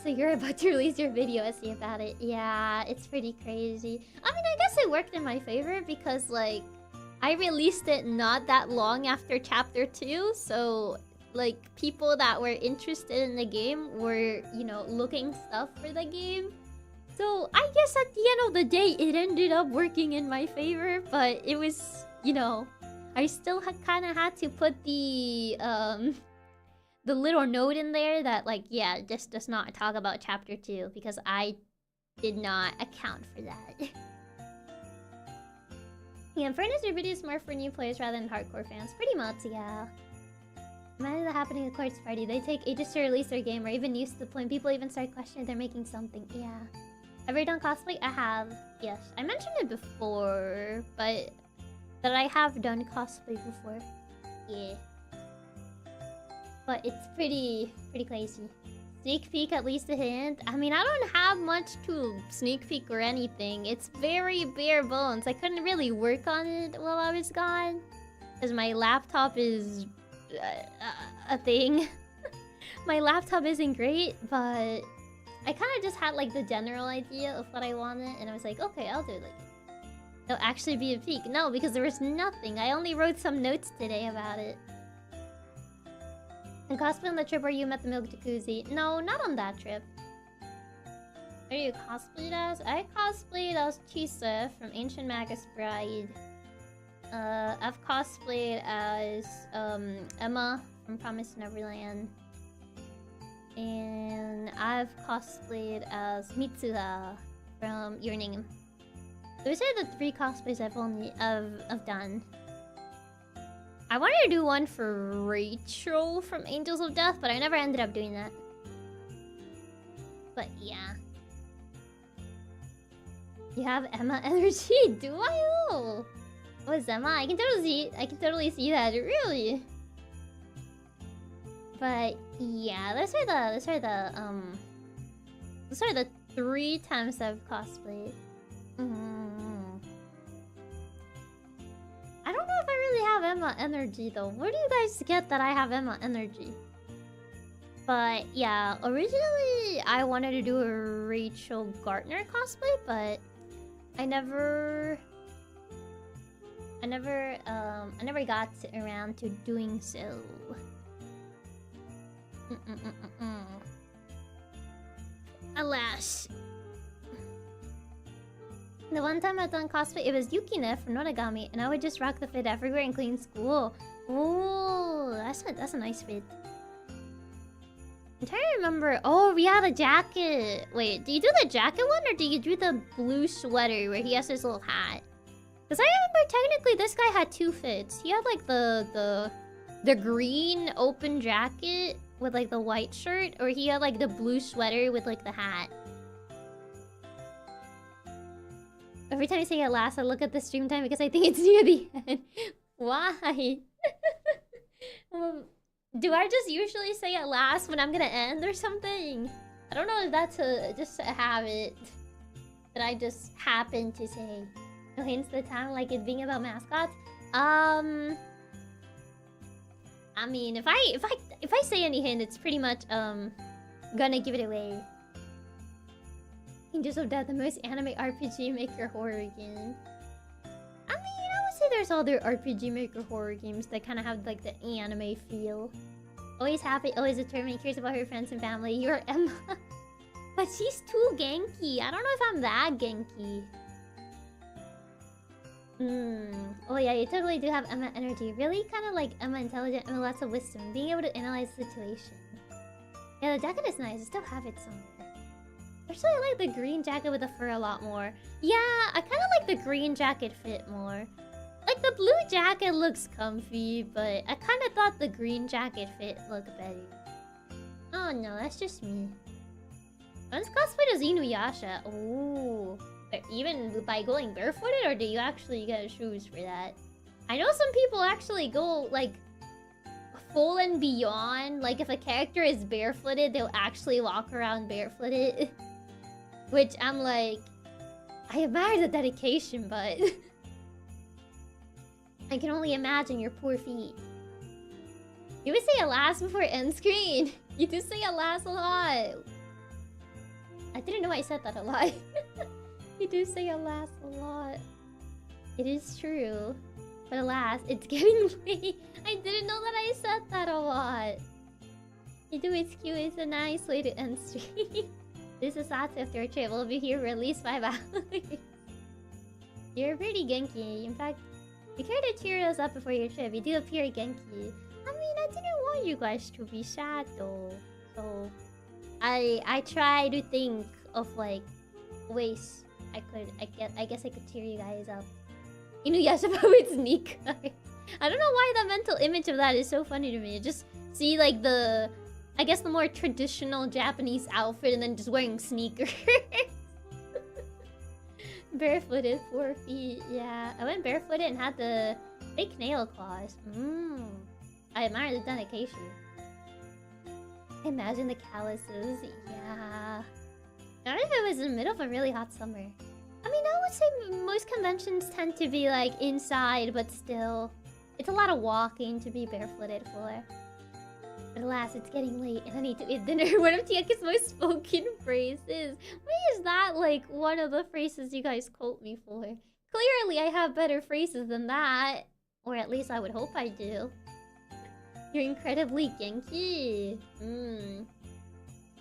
So you're about to release your video essay about it. Yeah, it's pretty crazy. I mean, I guess it worked in my favor because like I released it not that long after chapter 2, so like people that were interested in the game were, you know, looking stuff for the game. So I guess at the end of the day, it ended up working in my favor, but it was, you know, I still kind of had to put the little note in there that like, yeah, this does not talk about chapter 2 because I did not account for that. Yeah, in fairness, your video is more for new players rather than hardcore fans. Pretty much, yeah. Imagine that happening at Corpse Party. They take ages to release their game, or even used to the point people even start questioning they're making something. Yeah. Ever done cosplay? I have. Yes. I mentioned it before, but that I have done cosplay before. Yeah. But it's pretty crazy. Sneak peek, at least a hint. I mean, I don't have much to sneak peek or anything. It's very bare bones. I couldn't really work on it while I was gone, because my laptop is a thing. My laptop isn't great, but I kind of just had like the general idea of what I wanted, and I was like, okay, I'll do it like it. It'll actually be a peek. No, because there was nothing. I only wrote some notes today about it. And cosplay on the trip where you met the Milk Jacuzzi? No, not on that trip. What are you cosplayed as? I cosplayed as Chisa from Ancient Magus Bride. I've cosplayed as Emma from Promised Neverland. And I've cosplayed as Mitsuha from Your Name. Those are the 3 cosplays I've done. I wanted to do one for Rachel from Angels of Death, but I never ended up doing that. But yeah. You have Emma energy? Do I? Oh, what's Emma? I can totally see that. Really? But yeah, those are the 3 times I've cosplayed. I don't know if I really have Emma energy though. Where do you guys get that I have Emma energy? But yeah, originally I wanted to do a Rachel Gartner cosplay, but I never got around to doing so. Alas. The one time I've done cosplay, it was Yukine from Noragami, and I would just rock the fit everywhere, including school. Ooh, that's a nice fit. I'm trying to remember. Oh, yeah, the jacket. Wait, do you do the jacket one, or do you do the blue sweater where he has his little hat? Because I remember technically this guy had 2 fits. He had like the green open jacket with like the white shirt, or he had like the blue sweater with like the hat. Every time I say it last, I look at the stream time because I think it's near the end. Why? Do I just usually say it last when I'm gonna end or something? I don't know if that's just a habit that I just happen to say. No hints to the time, like it being about mascots. I mean, if I say any hint, it's pretty much gonna give it away. Angels of Death, the most anime RPG Maker horror game. I mean, I would say there's other RPG Maker horror games that kind of have like the anime feel. Always happy, always determined, cares about her friends and family. You're Emma. But she's too Genki. I don't know if I'm that Genki. Oh yeah, you totally do have Emma energy. Really kind of like Emma intelligent and with lots of wisdom. Being able to analyze the situation. Yeah, the jacket is nice. I still have it somewhere. Actually, I like the green jacket with the fur a lot more. Yeah, I kind of like the green jacket fit more. Like, the blue jacket looks comfy, but I kind of thought the green jacket fit looked better. Oh no, that's just me. One's cosplay as Inuyasha. Ooh. But even by going barefooted, or do you actually get shoes for that? I know some people actually go, like, full and beyond. Like, if a character is barefooted, they'll actually walk around barefooted. Which I'm like, I admire the dedication, but I can only imagine your poor feet. You would say alas before end screen. You do say alas a lot. I didn't know I said that a lot. You do say alas a lot. It is true. But alas, it's getting late. I didn't know that I said that a lot. You do excuse, it's a nice way to end stream. This is lots after a trip. We'll be here for at least 5 hours. You're pretty Genki. In fact, you care to cheer us up before your trip. You do appear Genki. I mean, I didn't want you guys to be sad though. So, I try to think of like ways I guess I could cheer you guys up. Inuyasha with sneakers. I don't know why the mental image of that is so funny to me. Just see like I guess the more traditional Japanese outfit and then just wearing sneakers. Barefooted, 4 feet. Yeah, I went barefooted and had the fake nail claws. I admire the dedication. Imagine the calluses. Yeah. Not if it was in the middle of a really hot summer. I mean, I would say most conventions tend to be like inside, but still, it's a lot of walking to be barefooted for. But alas, it's getting late and I need to eat dinner. One of Chiaki's most spoken phrases. Why is that like one of the phrases you guys quote me for? Clearly, I have better phrases than that. Or at least I would hope I do. You're incredibly Genki.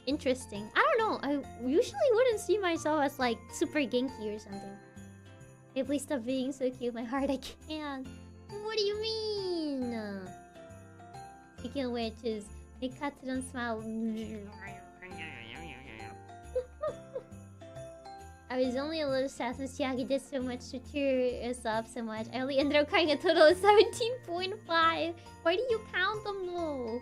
Interesting. I don't know. I usually wouldn't see myself as like super Genki or something. Hey, please stop being so cute. My heart, I can't. What do you mean? Speaking of which is, make cats don't smile. I was only a little sad since Chiaki did so much to cheer us up so much. I only ended up crying a total of 17.5. Why do you count them though?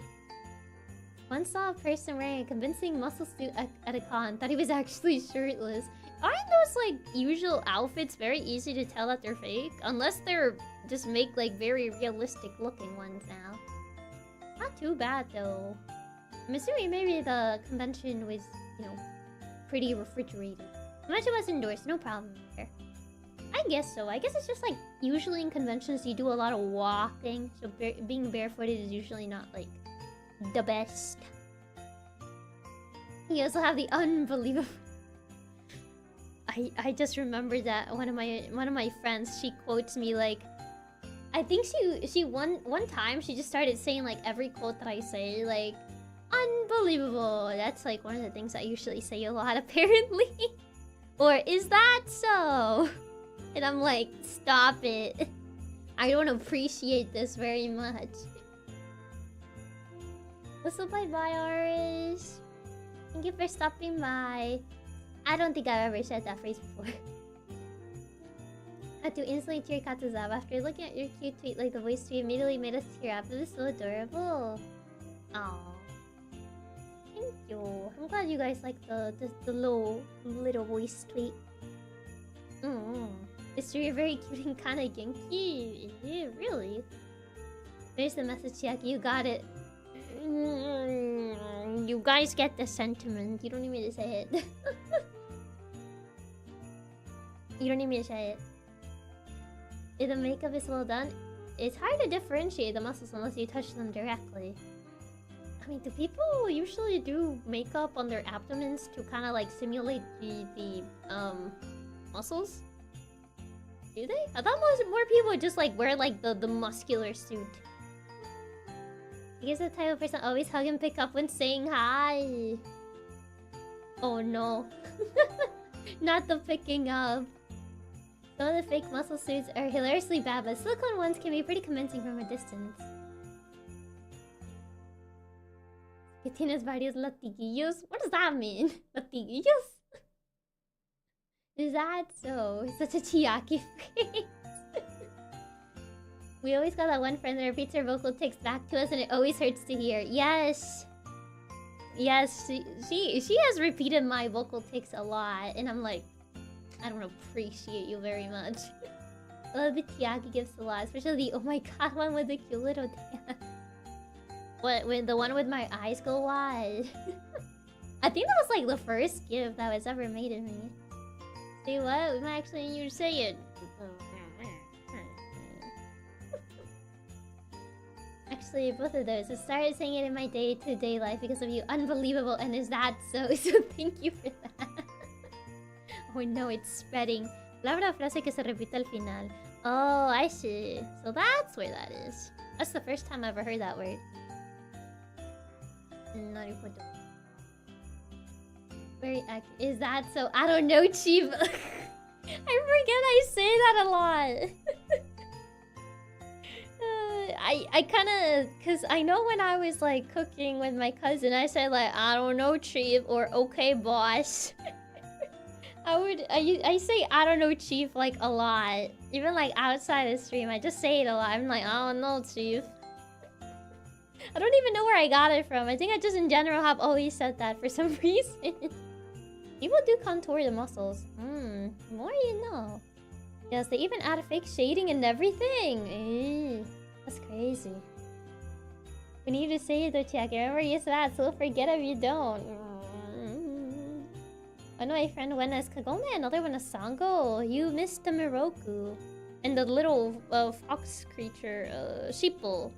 Once saw a person wearing a convincing muscle suit at a con. Thought he was actually shirtless. Aren't those like usual outfits very easy to tell that they're fake? Unless they're just make like very realistic looking ones now. Not too bad though. I'm assuming maybe the convention was, you know, pretty refrigerated. Convention was indoors, no problem there. I guess so. I guess it's just like usually in conventions you do a lot of walking, so being barefooted is usually not like the best. You also have the unbelievable. I just remember that one of my friends, she quotes me like, I think she one time she just started saying like every quote that I say, like unbelievable. That's like one of the things I usually say a lot apparently. Or is that so? And I'm like, stop it. I don't appreciate this very much. Also, bye-bye, Aris. Thank you for stopping by. I don't think I've ever said that phrase before. I had to instantly tear Katsu's up after looking at your cute tweet. Like the voice tweet immediately made us tear up. It was so adorable. Aww. Thank you. I'm glad you guys like the little voice tweet. It's very cute and kind of genki. Yeah, really. There's the message, Chiaki. You got it. You guys get the sentiment. You don't need me to say it. You don't need me to say it. If the makeup is well done, it's hard to differentiate the muscles unless you touch them directly. I mean, do people usually do makeup on their abdomens to kind of like simulate the muscles? Do they? I thought more people just like wear like the muscular suit. I guess the type of person always hug and pick up when saying hi. Oh no. Not the picking up. Some of the fake muscle suits are hilariously bad, but silicone ones can be pretty convincing from a distance. Katina's varios latiguillos? What does that mean? Latiguillos? Is that so? Such a Chiaki face. We always got that one friend that repeats her vocal tics back to us and it always hurts to hear. Yes. Yes, she has repeated my vocal tics a lot and I'm like, I don't appreciate you very much. I love the Chiaki gifts a lot, especially the oh my god one with the cute little dance. What, with the one with my eyes go wide? I think that was like the first gift that was ever made of me. Say what? We might actually need you to say it. Actually, both of those. I started saying it in my day-to-day life because of you. Unbelievable, and is that so? So thank you for that. Oh no, it's spreading. Palabra frase que se repite al final. Oh, I see. So that's where that is. That's the first time I ever heard that word. No importa. Very accurate. Is that so? I don't know, Chief. I forget I say that a lot. I kind of, cause I know when I was like cooking with my cousin, I said like I don't know, Chief, or okay, boss. I say I don't know, Chief, like a lot. Even like outside the stream, I just say it a lot. I'm like I don't know, Chief. I don't even know where I got it from. I think I just in general have always said that for some reason. People do contour the muscles. More you know. Yes, they even add fake shading and everything. Ew, that's crazy. We need to say it though, Chiaki. Remember you said that, so we'll forget if you don't. One of my friend went as Kagome, another one as Sango. You missed the Miroku. And the little fox creature, sheeple.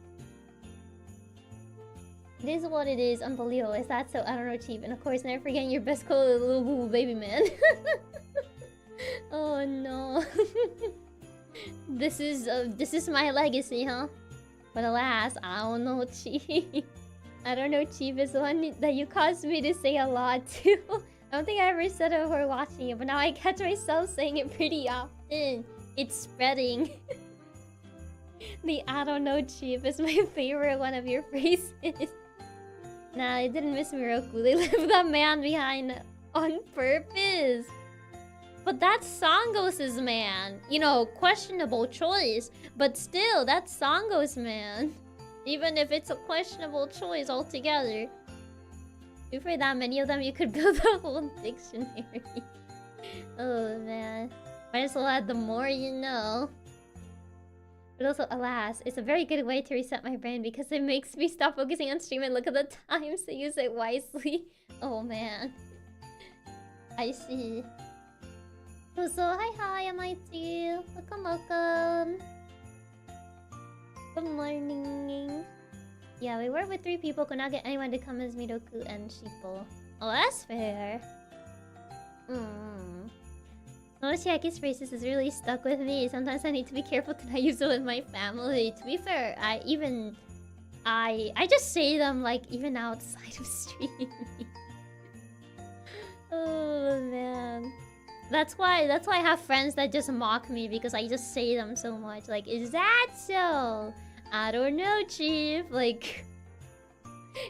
It is what it is. Unbelievable. Is that so? I don't know, Chief. And of course, never forgetting your best cool little boo baby man. Oh no. This is my legacy, huh? But alas, I don't know, Chief. I don't know, Chief is the one that you caused me to say a lot too. I don't think I ever said it before watching it, but now I catch myself saying it pretty often. It's spreading. The I don't know, Chief is my favorite one of your phrases. Nah, I didn't miss Miroku. They left that man behind on purpose. But that's Sangos's man. You know, questionable choice. But still, that's Sangos man. Even if it's a questionable choice altogether. If for that many of them, you could build a whole dictionary. Oh man. Might as well add the more you know. But also, alas, it's a very good way to reset my brain because it makes me stop focusing on stream and look at the times to use it wisely. Oh man. I see. So hi, MIT. Welcome. Good morning. Yeah, we were with 3 people. Could not get anyone to come as Midoku and Shippo. Oh, that's fair. No, Chiaki's phrases is really stuck with me. Sometimes I need to be careful to not use it with my family. To be fair, I just say them like even outside of stream. Oh man. That's why I have friends that just mock me because I just say them so much. Like, is that so? I don't know, Chief. Like,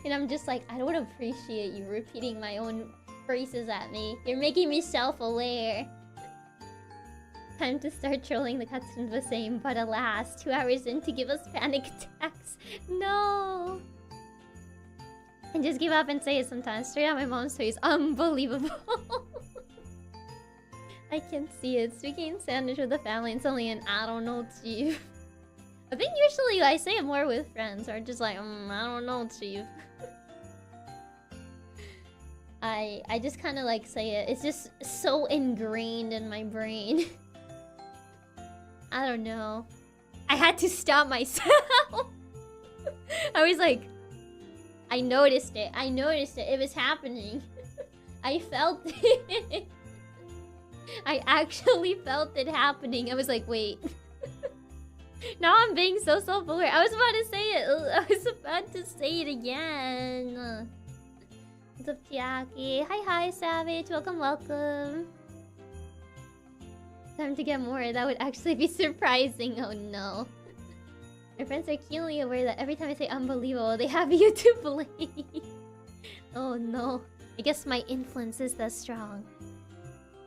and I'm just like, I don't appreciate you repeating my own phrases at me. You're making me self-aware. Time to start trolling the cutscenes the same, but alas, 2 hours in to give us panic attacks. No. And just give up and say it sometimes. Straight out my mom's face. Unbelievable. I can see it. Speaking in Spanish with the family and suddenly an I don't know, Chief. I think usually I say it more with friends or just like, I don't know, Chief. I just kind of like say it. It's just so ingrained in my brain. I don't know. I had to stop myself. I was like, I noticed it. It was happening. I felt it. I actually felt it happening. I was like, wait. Now I'm being so self-aware. I was about to say it. I was about to say it again. What's up, Chiaki? Hi, Savage. Welcome. Time to get more. That would actually be surprising. Oh no. My friends are keenly aware that every time I say unbelievable, they have you to blame. Oh no. I guess my influence is that strong.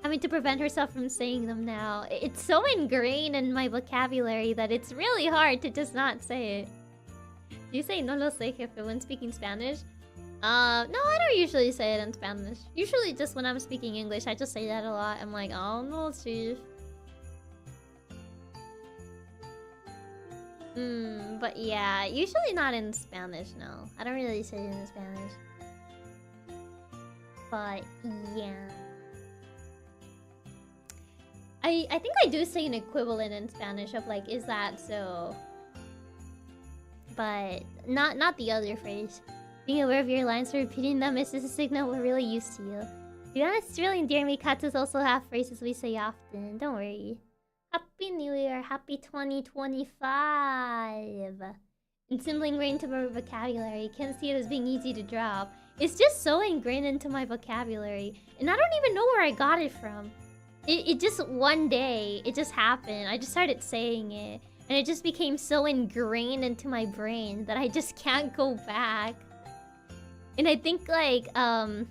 Having to prevent herself from saying them now. It's so ingrained in my vocabulary that it's really hard to just not say it. Do you say no lo sé, jefe when speaking Spanish? No, I don't usually say it in Spanish. Usually just when I'm speaking English, I just say that a lot. I'm like, oh no, chief. But yeah, usually not in Spanish, no. I don't really say it in Spanish. But yeah. I think I do say an equivalent in Spanish of like, is that so? But not the other phrase. Being aware of your lines for repeating them is just a signal we're really used to you. To be honest, it's really endearing. We Katus also have phrases we say often. Don't worry. Happy New Year. Happy 2025. And sibling ingrained into my vocabulary. Can't see it as being easy to drop. It's just so ingrained into my vocabulary. And I don't even know where I got it from. It just one day, it just happened. I just started saying it. And it just became so ingrained into my brain that I just can't go back. And I think like, I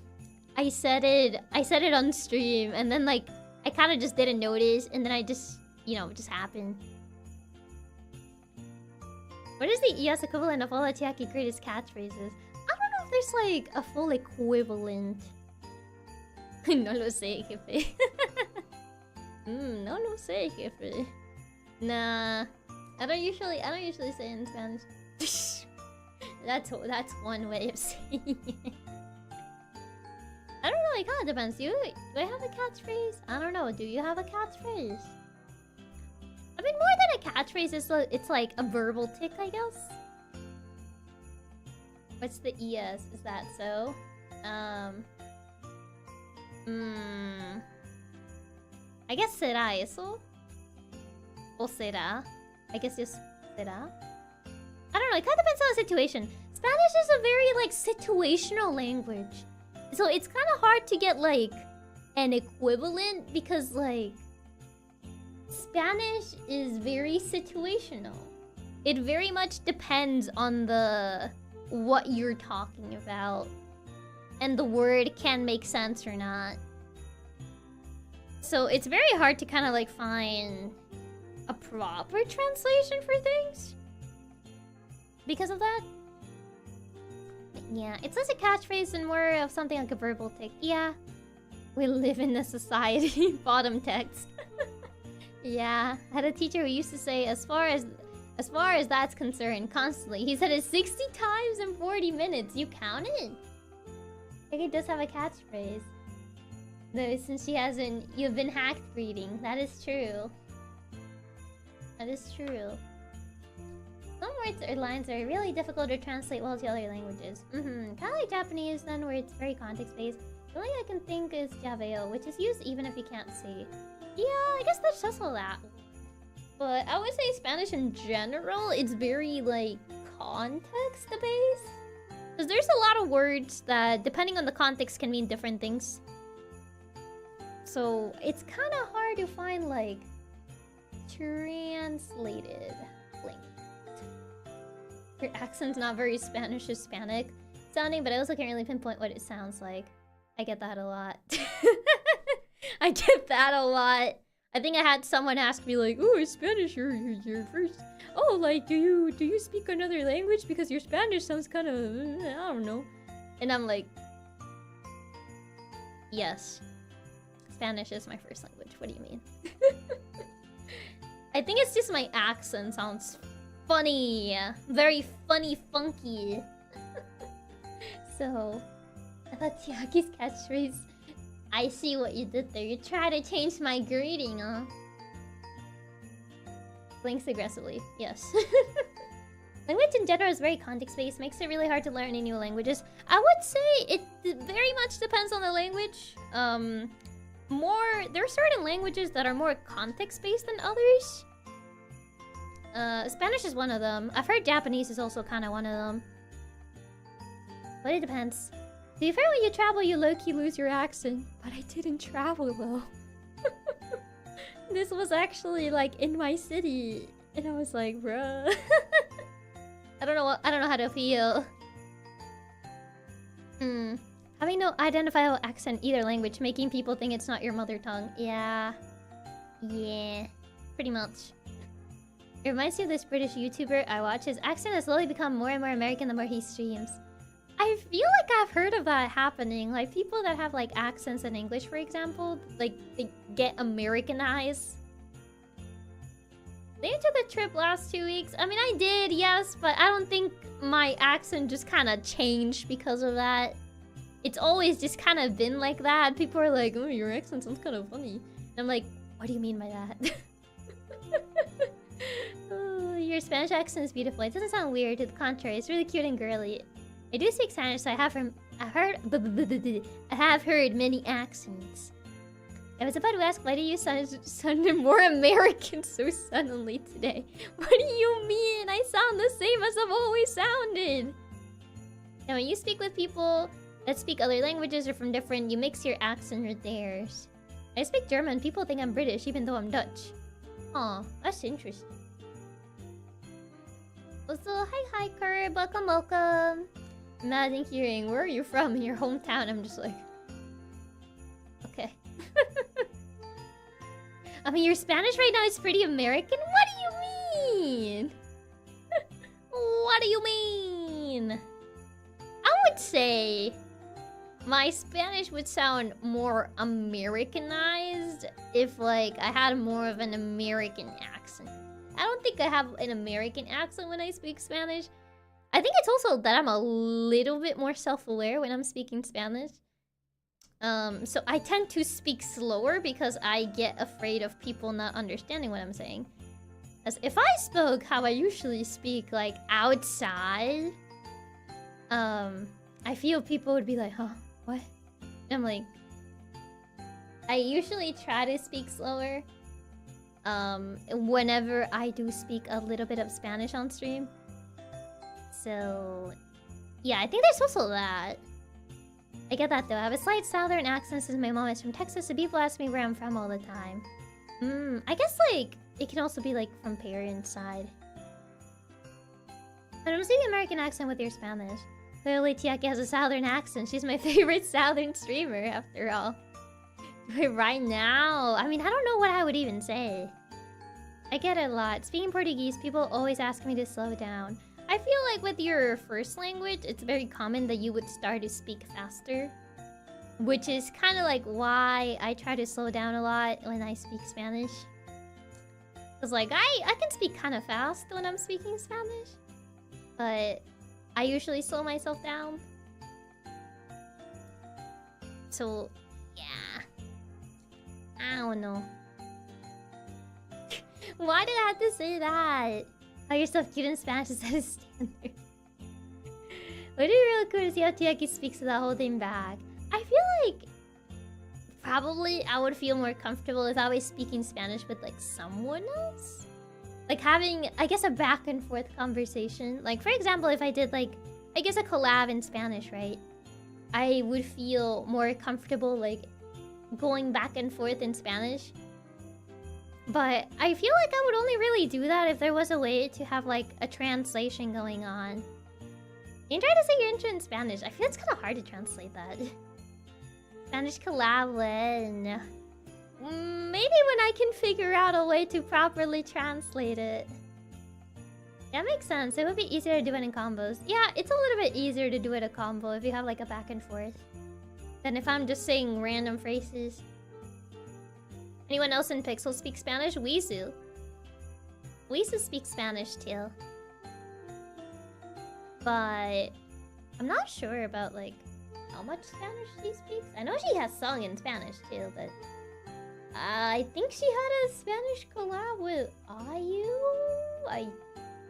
said it on stream. And then like, I kind of just didn't notice. And then I just, you know, it just happened. What is the ES equivalent of all the Chiaki greatest catchphrases? I don't know if there's like a full equivalent. No lo sé, jefe. No lo sé, jefe. Nah, I don't usually say it in Spanish. That's one way of saying it. I don't know. It kind of depends. Do I have a catchphrase? I don't know. Do you have a catchphrase? I mean, more than a catchphrase, it's like a verbal tick, I guess. What's the ES? Is that so? I guess será eso? O será? I guess just será? I don't know, it kind of depends on the situation. Spanish is a very, like, situational language. So it's kind of hard to get, like, an equivalent because, like, Spanish is very situational. It very much depends on what you're talking about. And the word can make sense or not. So it's very hard to kind of like find a proper translation for things because of that. Yeah, it's less a catchphrase and more of something like a verbal tick. Yeah, we live in a society. Bottom text. Yeah, I had a teacher who used to say, as far as that's concerned, constantly. He said it 60 times in 40 minutes. You counted? I think he does have a catchphrase. Though, since she hasn't, you've been hacked reading. That is true. That is true. Some words or lines are really difficult to translate well to other languages. Kind of like Japanese, then, where it's very context-based. The only I can think is Javeo, which is used even if you can't see. Yeah, I guess that's just all that. But I would say Spanish in general, it's very, like, context-based. Because there's a lot of words that, depending on the context, can mean different things. So, it's kind of hard to find, like, translated link. Your accent's not very Spanish-Hispanic sounding, but I also can't really pinpoint what it sounds like. I get that a lot. I get that a lot. I think I had someone ask me like, "Oh, is Spanish your first? Oh, like, do you speak another language? Because your Spanish sounds kind of, I don't know." And I'm like, yes, Spanish is my first language. What do you mean? I think it's just my accent sounds funny, very funny, funky. So, I thought Chiaki's catchphrase. I see what you did there. You try to change my greeting, huh? Blinks aggressively. Yes. Language in general is very context-based. Makes it really hard to learn any new languages. I would say it very much depends on the language. There are certain languages that are more context-based than others. Spanish is one of them. I've heard Japanese is also kind of one of them. But it depends. To be fair, when you travel, you low-key lose your accent. But I didn't travel, though. This was actually, like, in my city. And I was like, bruh. I don't know how to feel. Having no identifiable accent in either language, making people think it's not your mother tongue. Yeah. Yeah. Pretty much. It reminds me of this British YouTuber I watch. His accent has slowly become more and more American the more he streams. I feel like I've heard of that happening. Like, people that have, like, accents in English, for example, like, they get Americanized. They took a trip last 2 weeks. I mean, I did, yes, but I don't think my accent just kind of changed because of that. It's always just kind of been like that. People are like, "Oh, your accent sounds kind of funny." And I'm like, what do you mean by that? Oh, your Spanish accent is beautiful. It doesn't sound weird. To the contrary, it's really cute and girly. I do speak Spanish, so I have heard many accents. I was about to ask, why do you sound more American so suddenly today? What do you mean? I sound the same as I've always sounded. And when you speak with people that speak other languages or from different, you mix your accent with theirs. I speak German. People think I'm British, even though I'm Dutch. Aw, that's interesting. Also, hi, Curb. Welcome. Imagine hearing, where are you from in your hometown? I'm just like, okay. I mean, your Spanish right now is pretty American? What do you mean? What do you mean? I would say my Spanish would sound more Americanized if, like, I had more of an American accent. I don't think I have an American accent when I speak Spanish. I think it's also that I'm a little bit more self-aware when I'm speaking Spanish. So I tend to speak slower because I get afraid of people not understanding what I'm saying. As if I spoke how I usually speak, like, outside, I feel people would be like, huh, what? And I'm like, I usually try to speak slower, whenever I do speak a little bit of Spanish on stream. So, yeah, I think there's also that. I get that though. I have a slight southern accent since my mom is from Texas, so people ask me where I'm from all the time. I guess, like, it can also be, like, from parents' side. I don't see the American accent with your Spanish. Clearly, Chiaki has a southern accent. She's my favorite southern streamer, after all. Right now, I mean, I don't know what I would even say. I get it a lot. Speaking Portuguese, people always ask me to slow down. I feel like with your first language, it's very common that you would start to speak faster. Which is kind of like why I try to slow down a lot when I speak Spanish. Because like, I can speak kind of fast when I'm speaking Spanish. But I usually slow myself down. So, yeah. I don't know. Why did I have to say that? Call yourself cute in Spanish instead of standard. Would be really cool to see how Chiaki speaks without holding back. I feel like probably I would feel more comfortable if I was speaking Spanish with like someone else. Like having, I guess, a back and forth conversation. Like for example, if I did like, I guess a collab in Spanish, right? I would feel more comfortable like going back and forth in Spanish. But I feel like I would only really do that if there was a way to have like a translation going on. You can try to say your intro in Spanish. I feel it's kind of hard to translate that. Spanish collab when... maybe when I can figure out a way to properly translate it. That makes sense. It would be easier to do it in combos. Yeah, it's a little bit easier to do it a combo if you have like a back and forth than if I'm just saying random phrases. Anyone else in Pixel speak Spanish? Weezu. Weezu speaks Spanish too. But I'm not sure about like how much Spanish she speaks. I know she has sung in Spanish too, but I think she had a Spanish collab with IU? I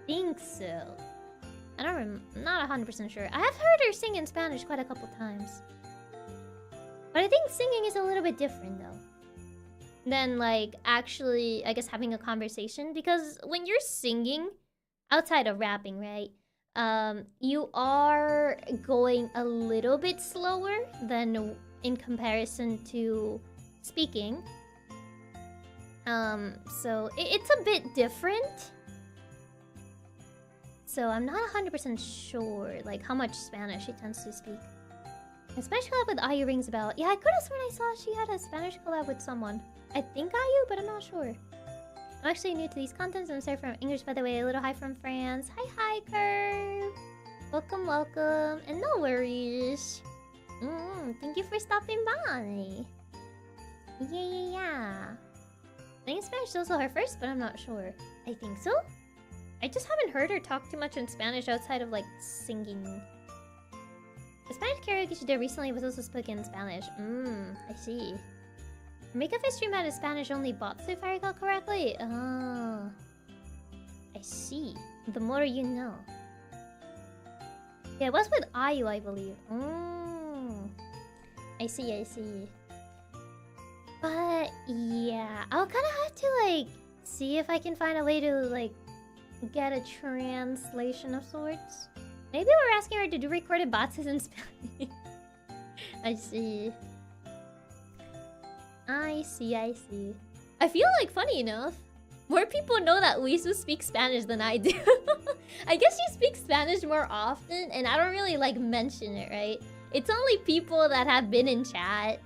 think so. I'm not 100% sure. I have heard her sing in Spanish quite a couple times. But I think singing is a little bit different though than like actually, I guess, having a conversation. Because when you're singing, outside of rapping, right? You are going a little bit slower than in comparison to speaking. So it's a bit different. So I'm not 100% sure like how much Spanish she tends to speak. A Spanish collab with IU rings a bell. Yeah, I could have sworn I saw she had a Spanish collab with someone. I think IU, but I'm not sure. I'm actually new to these contents. I'm sorry from English, by the way. A little hi from France. Hi, Curve. Welcome, welcome. And no worries. Thank you for stopping by. Yeah. I think Spanish is also her first, but I'm not sure. I think so. I just haven't heard her talk too much in Spanish outside of, like, singing. The Spanish karaoke she did recently was also spoken in Spanish. I see. Her makeup stream had a Spanish-only bot, so if I recall correctly. Oh. I see. The more you know. Yeah, it was with IU, I believe. I see, I see. But, yeah. I'll kind of have to, like, see if I can find a way to, like, get a translation of sorts. Maybe we're asking her to do recorded bots in Spanish. I see. I see. I feel like, funny enough, more people know that Weezu speaks Spanish than I do. I guess she speaks Spanish more often, and I don't really, like, mention it, right? It's only people that have been in chat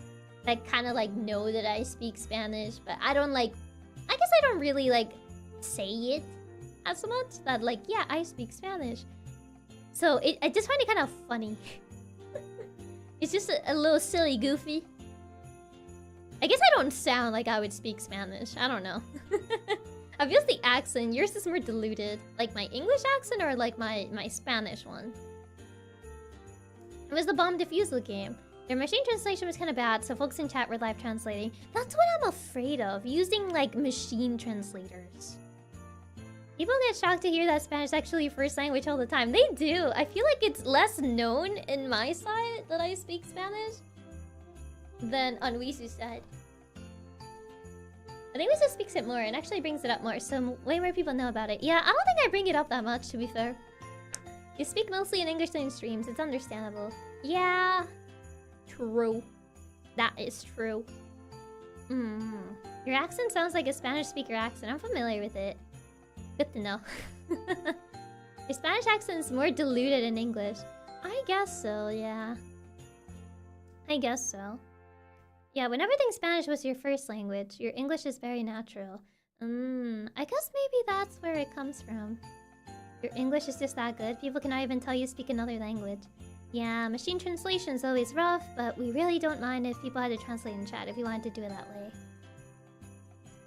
that kind of, like, know that I speak Spanish, but I don't, like... I guess I don't really, like, say it as much that, like, yeah, I speak Spanish. So, I just find it kind of funny. It's just a little silly, goofy. I guess I don't sound like I would speak Spanish. I don't know. I've used the accent. Yours is more diluted. Like my English accent or like my Spanish one? It was the bomb defusal game. Their machine translation was kind of bad, so folks in chat were live translating. That's what I'm afraid of, using like machine translators. People get shocked to hear that Spanish is actually first language all the time. They do. I feel like it's less known in my side that I speak Spanish than on Weezu's side. I think Weezu speaks it more and actually brings it up more, so way more people know about it. Yeah, I don't think I bring it up that much, to be fair. You speak mostly in English during streams, it's understandable. Yeah, true. That is true. Your accent sounds like a Spanish speaker accent. I'm familiar with it. Good to know. Your Spanish accent is more diluted in English. I guess so, yeah. I guess so. Yeah, when everything Spanish was your first language, your English is very natural. I guess maybe that's where it comes from. Your English is just that good. People cannot even tell you speak another language. Yeah, machine translation is always rough, but we really don't mind if people had to translate in chat if you wanted to do it that way.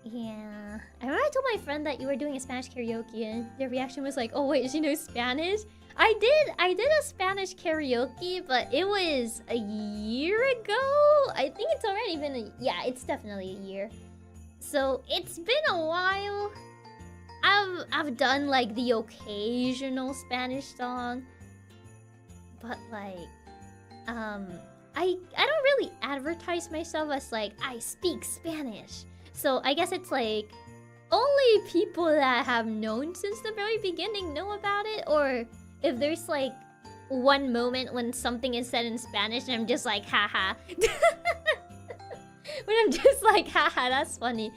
Yeah. I remember I told my friend that you were doing a Spanish karaoke and their reaction was like, oh wait, she knows Spanish? I did a Spanish karaoke, but it was a year ago? I think it's already been yeah, it's definitely a year. So it's been a while. I've done like the occasional Spanish song. But like I don't really advertise myself as like I speak Spanish. So I guess it's like only people that have known since the very beginning know about it, or if there's like one moment when something is said in Spanish and I'm just like haha. When I'm just like haha, that's funny.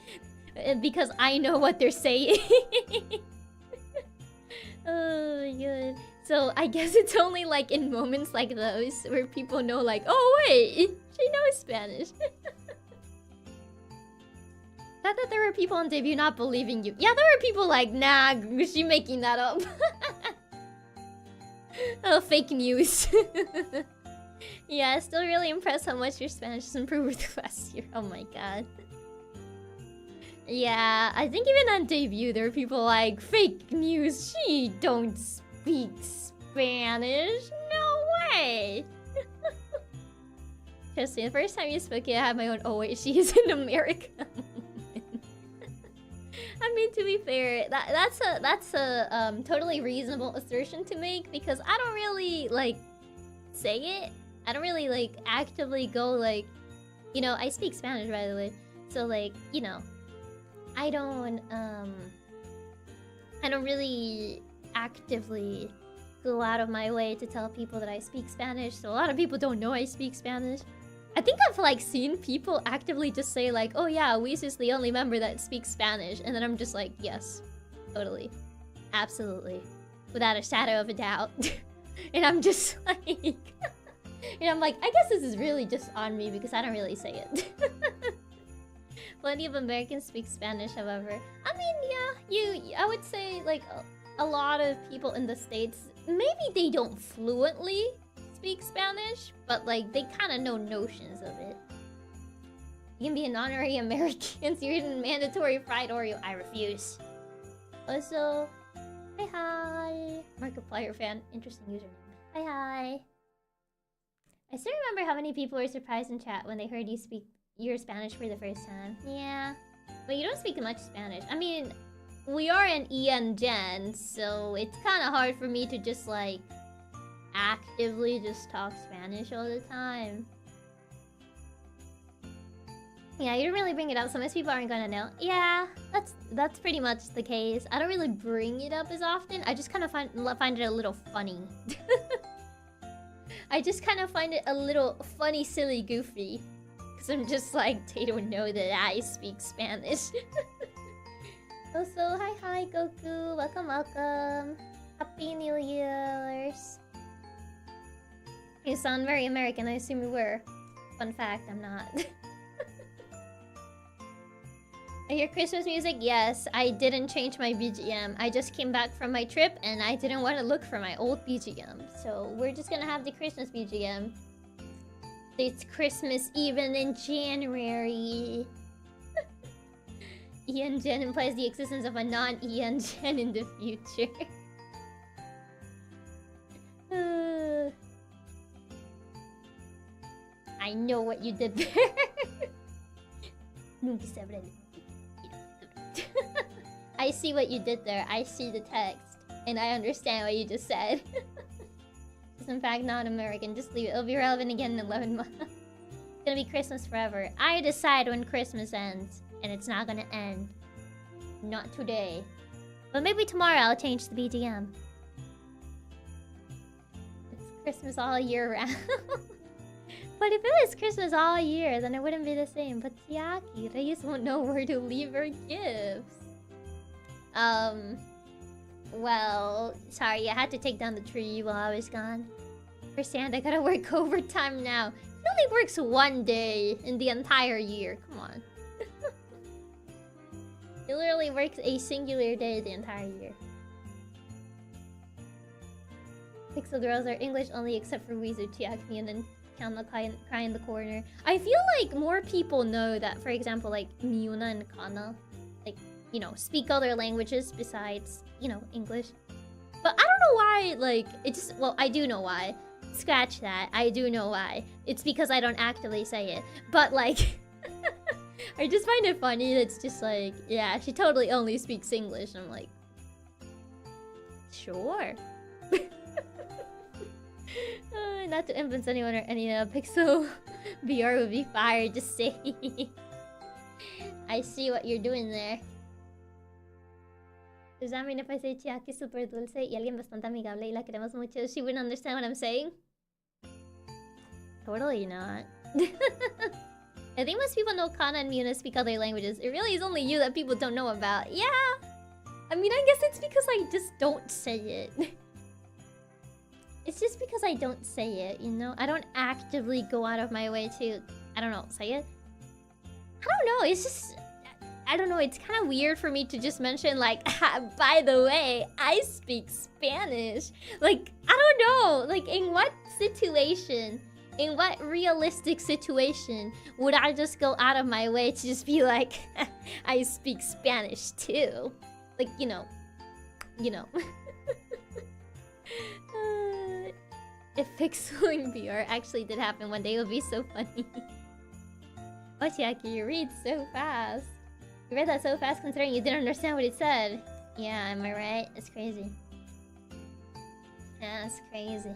Because I know what they're saying. Oh my god. So I guess it's only like in moments like those where people know like, oh wait, she knows Spanish. Thought that there were people on debut not believing you. Yeah, there were people like, nah, she making that up. Oh, fake news. Yeah, still really impressed how much your Spanish has improved the last year. Oh my god. Yeah, I think even on debut there were people like, fake news, she don't speak Spanish. No way. Trust me, the first time you spoke it, I had my own, oh wait, she is in America. I mean, to be fair, that's a totally reasonable assertion to make because I don't really like say it. I don't really like actively go like, you know, I speak Spanish by the way. So like, you know, I don't really actively go out of my way to tell people that I speak Spanish. So a lot of people don't know I speak Spanish. I think I've like seen people actively just say like, oh yeah, Whis is the only member that speaks Spanish. And then I'm just like, yes, totally. Absolutely. Without a shadow of a doubt. And I'm just like... and I'm like, I guess this is really just on me because I don't really say it. Plenty of Americans speak Spanish, however. I mean, yeah, I would say like a lot of people in the States, maybe they don't fluently speak Spanish, but like they kind of know notions of it. You can be an honorary American, so you're eating mandatory fried Oreo. I refuse. Also, hi. Markiplier fan, interesting username. Hi. I still remember how many people were surprised in chat when they heard you speak your Spanish for the first time. Yeah, but you don't speak much Spanish. I mean, we are an EN gen, so it's kind of hard for me to just like actively just talk Spanish all the time. Yeah, you don't really bring it up, so most people aren't gonna know. Yeah, that's pretty much the case. I don't really bring it up as often. I just kind of find it a little funny. I just kind of find it a little funny, silly, goofy. Because I'm just like, they don't know that I speak Spanish. Also, hi, Goku. Welcome, welcome. Happy New Year's. You sound very American, I assume you were. Fun fact, I'm not. I hear Christmas music? Yes, I didn't change my BGM. I just came back from my trip and I didn't want to look for my old BGM. So we're just gonna have the Christmas BGM. It's Christmas even in January. EN Gen implies the existence of a non-EN Gen in the future. I know what you did there. I see what you did there. I see the text. And I understand what you just said. It's in fact not American. Just leave it. It'll be relevant again in 11 months. It's gonna be Christmas forever. I decide when Christmas ends. And it's not gonna end. Not today. But maybe tomorrow I'll change the BGM. It's Christmas all year round. But if it was Christmas all year, then it wouldn't be the same. But Chiaki, they just won't know where to leave her gifts. Well, sorry, I had to take down the tree while I was gone. For Santa, I gotta work overtime now. No literally works one day in the entire year. Come on. It literally works a singular day the entire year. Pixel girls are English only except for Wizu, Chiaki, and then Kanna cry in the corner. I feel like more people know that, for example, like Miuna and Kana, like, you know, speak other languages besides, you know, English. But I don't know why, like, it just, well, I do know why. Scratch that. I do know why. It's because I don't actively say it. But, like, I just find it funny. It's just like, yeah, she totally only speaks English. I'm like, sure. Not to influence anyone or any Pixel VR would be fire. Just say, I see what you're doing there. Does that mean if I say Chiaki super dulce y alguien bastante amigable y la queremos mucho, she wouldn't understand what I'm saying? Totally not. I think most people know Kana and Miuna speak other languages. It really is only you that people don't know about. Yeah! I mean, I guess it's because I just don't say it. It's just because I don't say it, you know? I don't actively go out of my way to, I don't know, say it? I don't know, it's just... I don't know, it's kind of weird for me to just mention, like, by the way, I speak Spanish. Like, I don't know, like, in what situation, in what realistic situation would I just go out of my way to just be like, I speak Spanish too? Like, you know. If Pixeling VR actually did happen one day, it would be so funny. Oh, Chiaki, you read so fast. You read that so fast considering you didn't understand what it said. Yeah, am I right? It's crazy. Yeah, it's crazy.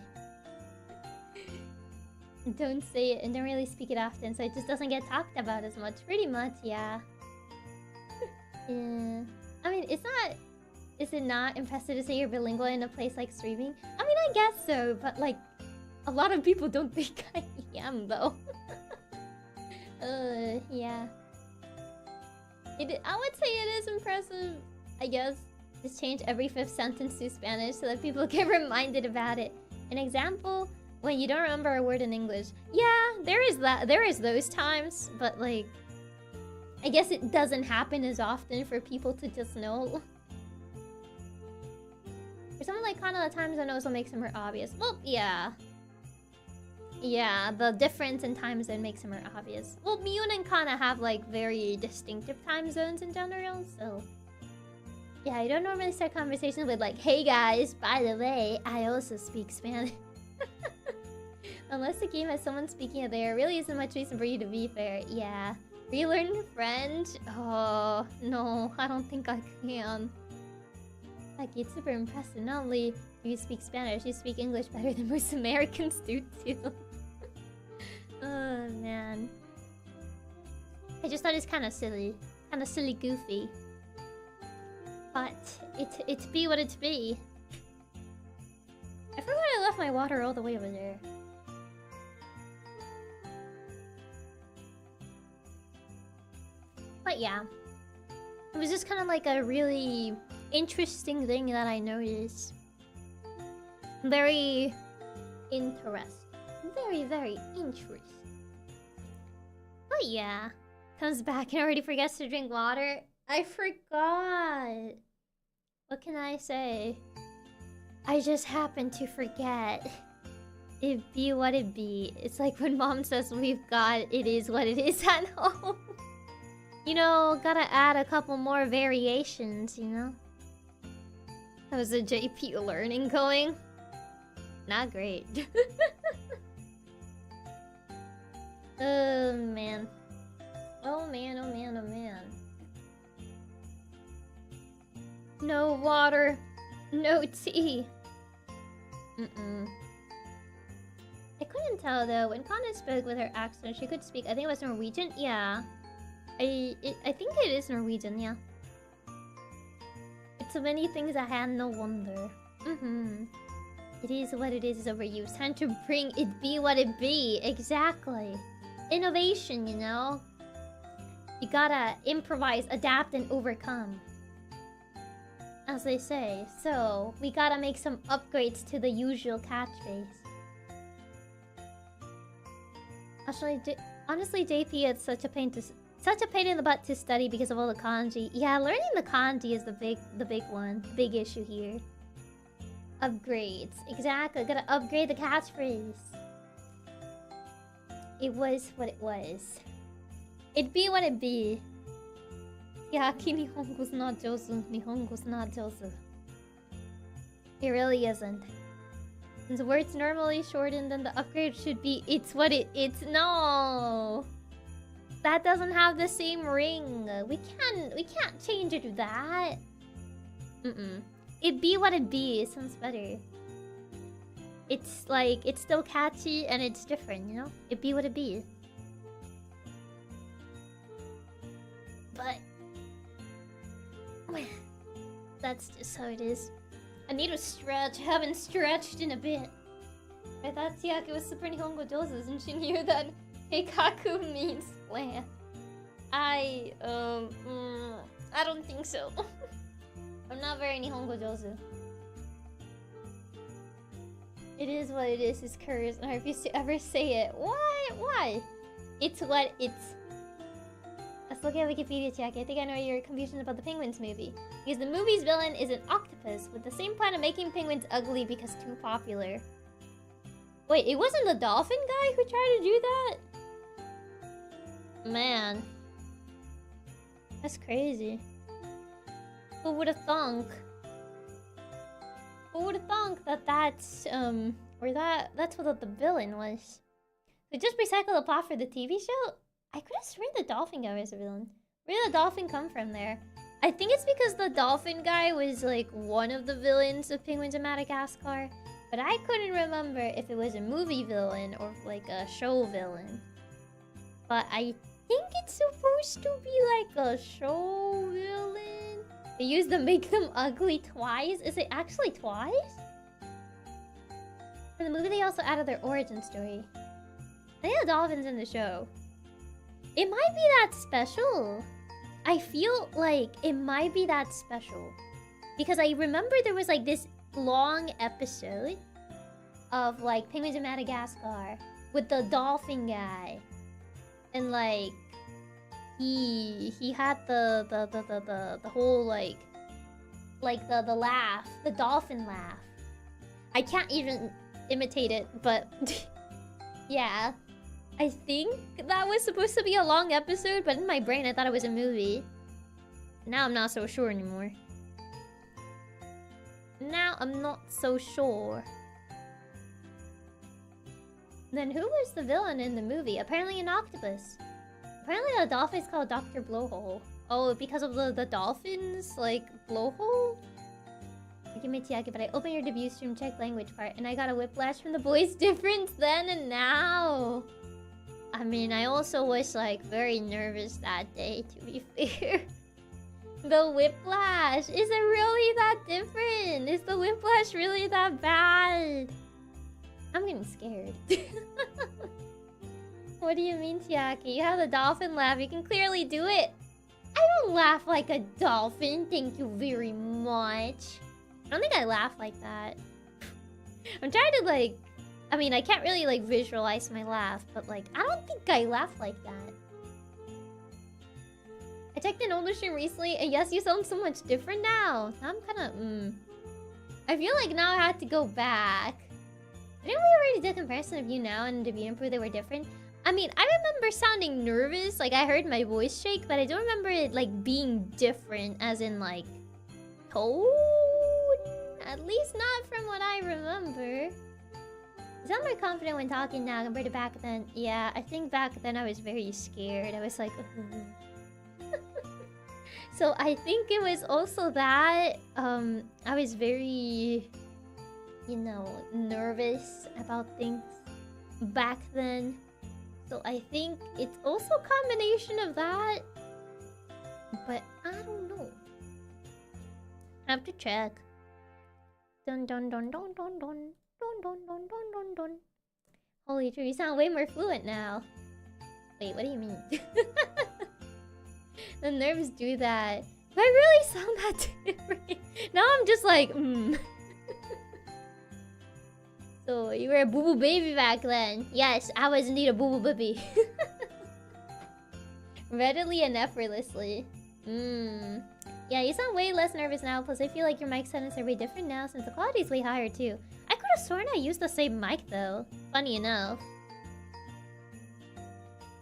Don't say it and don't really speak it often, so it just doesn't get talked about as much. Pretty much, yeah. Yeah. I mean, it's not... Is it not impressive to say you're bilingual in a place like streaming? I mean, I guess so, but like... A lot of people don't think I am, though. Yeah. I would say it is impressive, I guess. Just change every 5th sentence to Spanish so that people get reminded about it. An example, when you don't remember a word in English. Yeah, there is that. There is those times, but like... I guess it doesn't happen as often for people to just know. For someone like Kana, the time zone also makes it more obvious. Well, yeah. Yeah, the difference in time zone makes it more obvious. Well, Miuna and Kana have like very distinctive time zones in general, so... Yeah, I don't normally start conversations with like, hey guys, by the way, I also speak Spanish. Unless the game has someone speaking it, there really isn't much reason for you to be fair. Yeah. Relearn French? Oh, no, I don't think I can. Like, it's super impressive. Not only do you speak Spanish, you speak English better than most Americans do, too. Oh, man. I just thought it's kind of silly. Kind of silly goofy. But, it be what it be. I forgot I left my water all the way over there. But yeah. It was just kind of like a really interesting thing that I noticed. Very interesting. Very, very interesting. But yeah. Comes back and already forgets to drink water. I forgot. What can I say? I just happened to forget. It be what it be. It's like when mom says we've got it is what it is at home. You know, gotta add a couple more variations, you know? How's the JP learning going? Not great. Oh man. Oh man, oh man, oh man. No water. No tea. I couldn't tell though. When Kana spoke with her accent, she could speak. I think it was Norwegian. Yeah. I think it is Norwegian, yeah. It's so many things I had, no wonder. It is what it is overused. Time to bring it be what it be. Exactly. Innovation, you know? You gotta improvise, adapt, and overcome. As they say. So, we gotta make some upgrades to the usual catchphrase. Actually, honestly, JP, it's such a pain in the butt to study because of all the kanji. Yeah, learning the kanji is the big one, the big issue here. Upgrades, exactly. Gotta upgrade the catchphrase. It was what it was. It'd be what it be. Chiaki, Nihongo's not josu. Nihongo's not josu. It really isn't. Since words normally shortened, then the upgrade should be it's what it's. No, that doesn't have the same ring. We can't change it to that. It be what it be. It sounds better. It's like it's still catchy and it's different, you know. It be what it be. But that's just how it is. I need to stretch. I haven't stretched in a bit. I thought Chiaki was Super Nihongo Josu and she knew that Heikaku means plan. I don't think so. I'm not very Nihongo Josu. It is what it is cursed, and I refuse to ever say it. Why? Why? It's what it's. Let's look at Wikipedia, Chiaki. I think I know your confusion about the Penguins movie. Because the movie's villain is an octopus with the same plan of making penguins ugly because too popular. Wait, it wasn't the dolphin guy who tried to do that? Man. That's crazy. Who would have thunk? Who would have thunk that that's, or that's what the villain was? They just recycled the plot for the TV show? I could have sworn the dolphin guy was a villain. Where did the dolphin come from there? I think it's because the dolphin guy was like one of the villains of Penguins of Madagascar. But I couldn't remember if it was a movie villain or like a show villain. But I think it's supposed to be like a show villain. They used to make them ugly twice. Is it actually twice? In the movie they also added their origin story. I think the dolphin's in the show. It might be that special. I feel like it might be that special. Because I remember there was like this long episode of like Penguins of Madagascar with the dolphin guy. And like he had the whole like the laugh, the dolphin laugh. I can't even imitate it, but yeah. I think that was supposed to be a long episode, but in my brain I thought it was a movie. Now I'm not so sure anymore. Now I'm not so sure. Then who was the villain in the movie? Apparently an octopus. Apparently the dolphin's called Dr. Blowhole. Oh, because of the dolphins? Like, blowhole? Give me Chiaki, but I opened your debut stream, check language part, and I got a whiplash from the voice difference then and now. I mean, I also was like very nervous that day, to be fair. The whiplash! Is it really that different? Is the whiplash really that bad? I'm getting scared. What do you mean, Chiaki? You have the dolphin laugh. You can clearly do it. I don't laugh like a dolphin. Thank you very much. I don't think I laugh like that. I'm trying to like... I mean, I can't really like visualize my laugh, but like, I don't think I laugh like that. I checked an older stream recently, and yes, you sound so much different now. Now I'm kinda, I feel like now I have to go back. Didn't we already do a comparison of you now and to be improved they were different? I mean, I remember sounding nervous, like I heard my voice shake, but I don't remember it like being different, as in like, tone? At least not from what I remember. I sound more confident when talking now compared to back then. Yeah, I think back then I was very scared. I was like... So I think it was also that... I was very... You know, nervous about things back then. So I think it's also a combination of that. But I don't know. I have to check. Dun dun dun dun dun dun. Dun, dun, dun, dun, dun, dun. Holy true, you sound way more fluent now. Wait, what do you mean? The nerves do that. Do I really sound that different? Now I'm just like, So you were a boo-boo baby back then. Yes, I was indeed a boo-boo baby. Readily and effortlessly. Yeah, you sound way less nervous now, plus I feel like your mic settings are way different now since the quality's way higher too. I could have sworn I used the same mic though. Funny enough.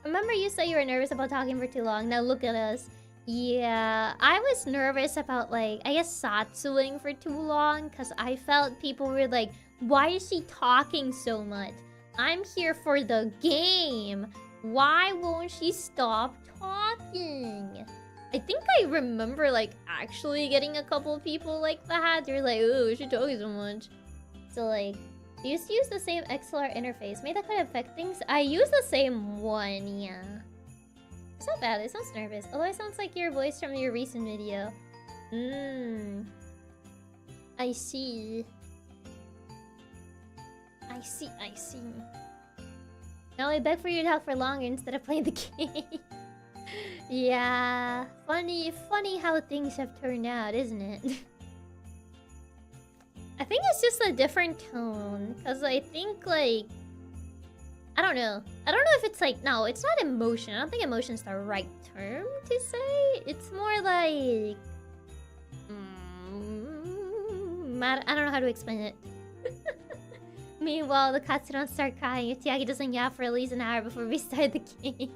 Remember you said you were nervous about talking for too long, now look at us. Yeah, I was nervous about like, I guess Satsuing for too long, because I felt people were like, why is she talking so much? I'm here for the game. Why won't she stop talking? I think I remember like actually getting a couple people like that. They're like, oh, she's talking so much. So like, you used to use the same XLR interface. Maybe that could affect things. I use the same one, yeah. It's not bad, it sounds nervous. Although it sounds like your voice from your recent video. I see. I see. Now I beg for you to talk for longer instead of playing the game. Yeah, funny how things have turned out, isn't it? I think it's just a different tone, because I think like, I don't know if it's like, no, it's not emotion. I don't think emotion's the right term to say. It's more like, I don't know how to explain it. Meanwhile, the cats don't start crying if Chiaki doesn't yap for at least an hour before we start the game.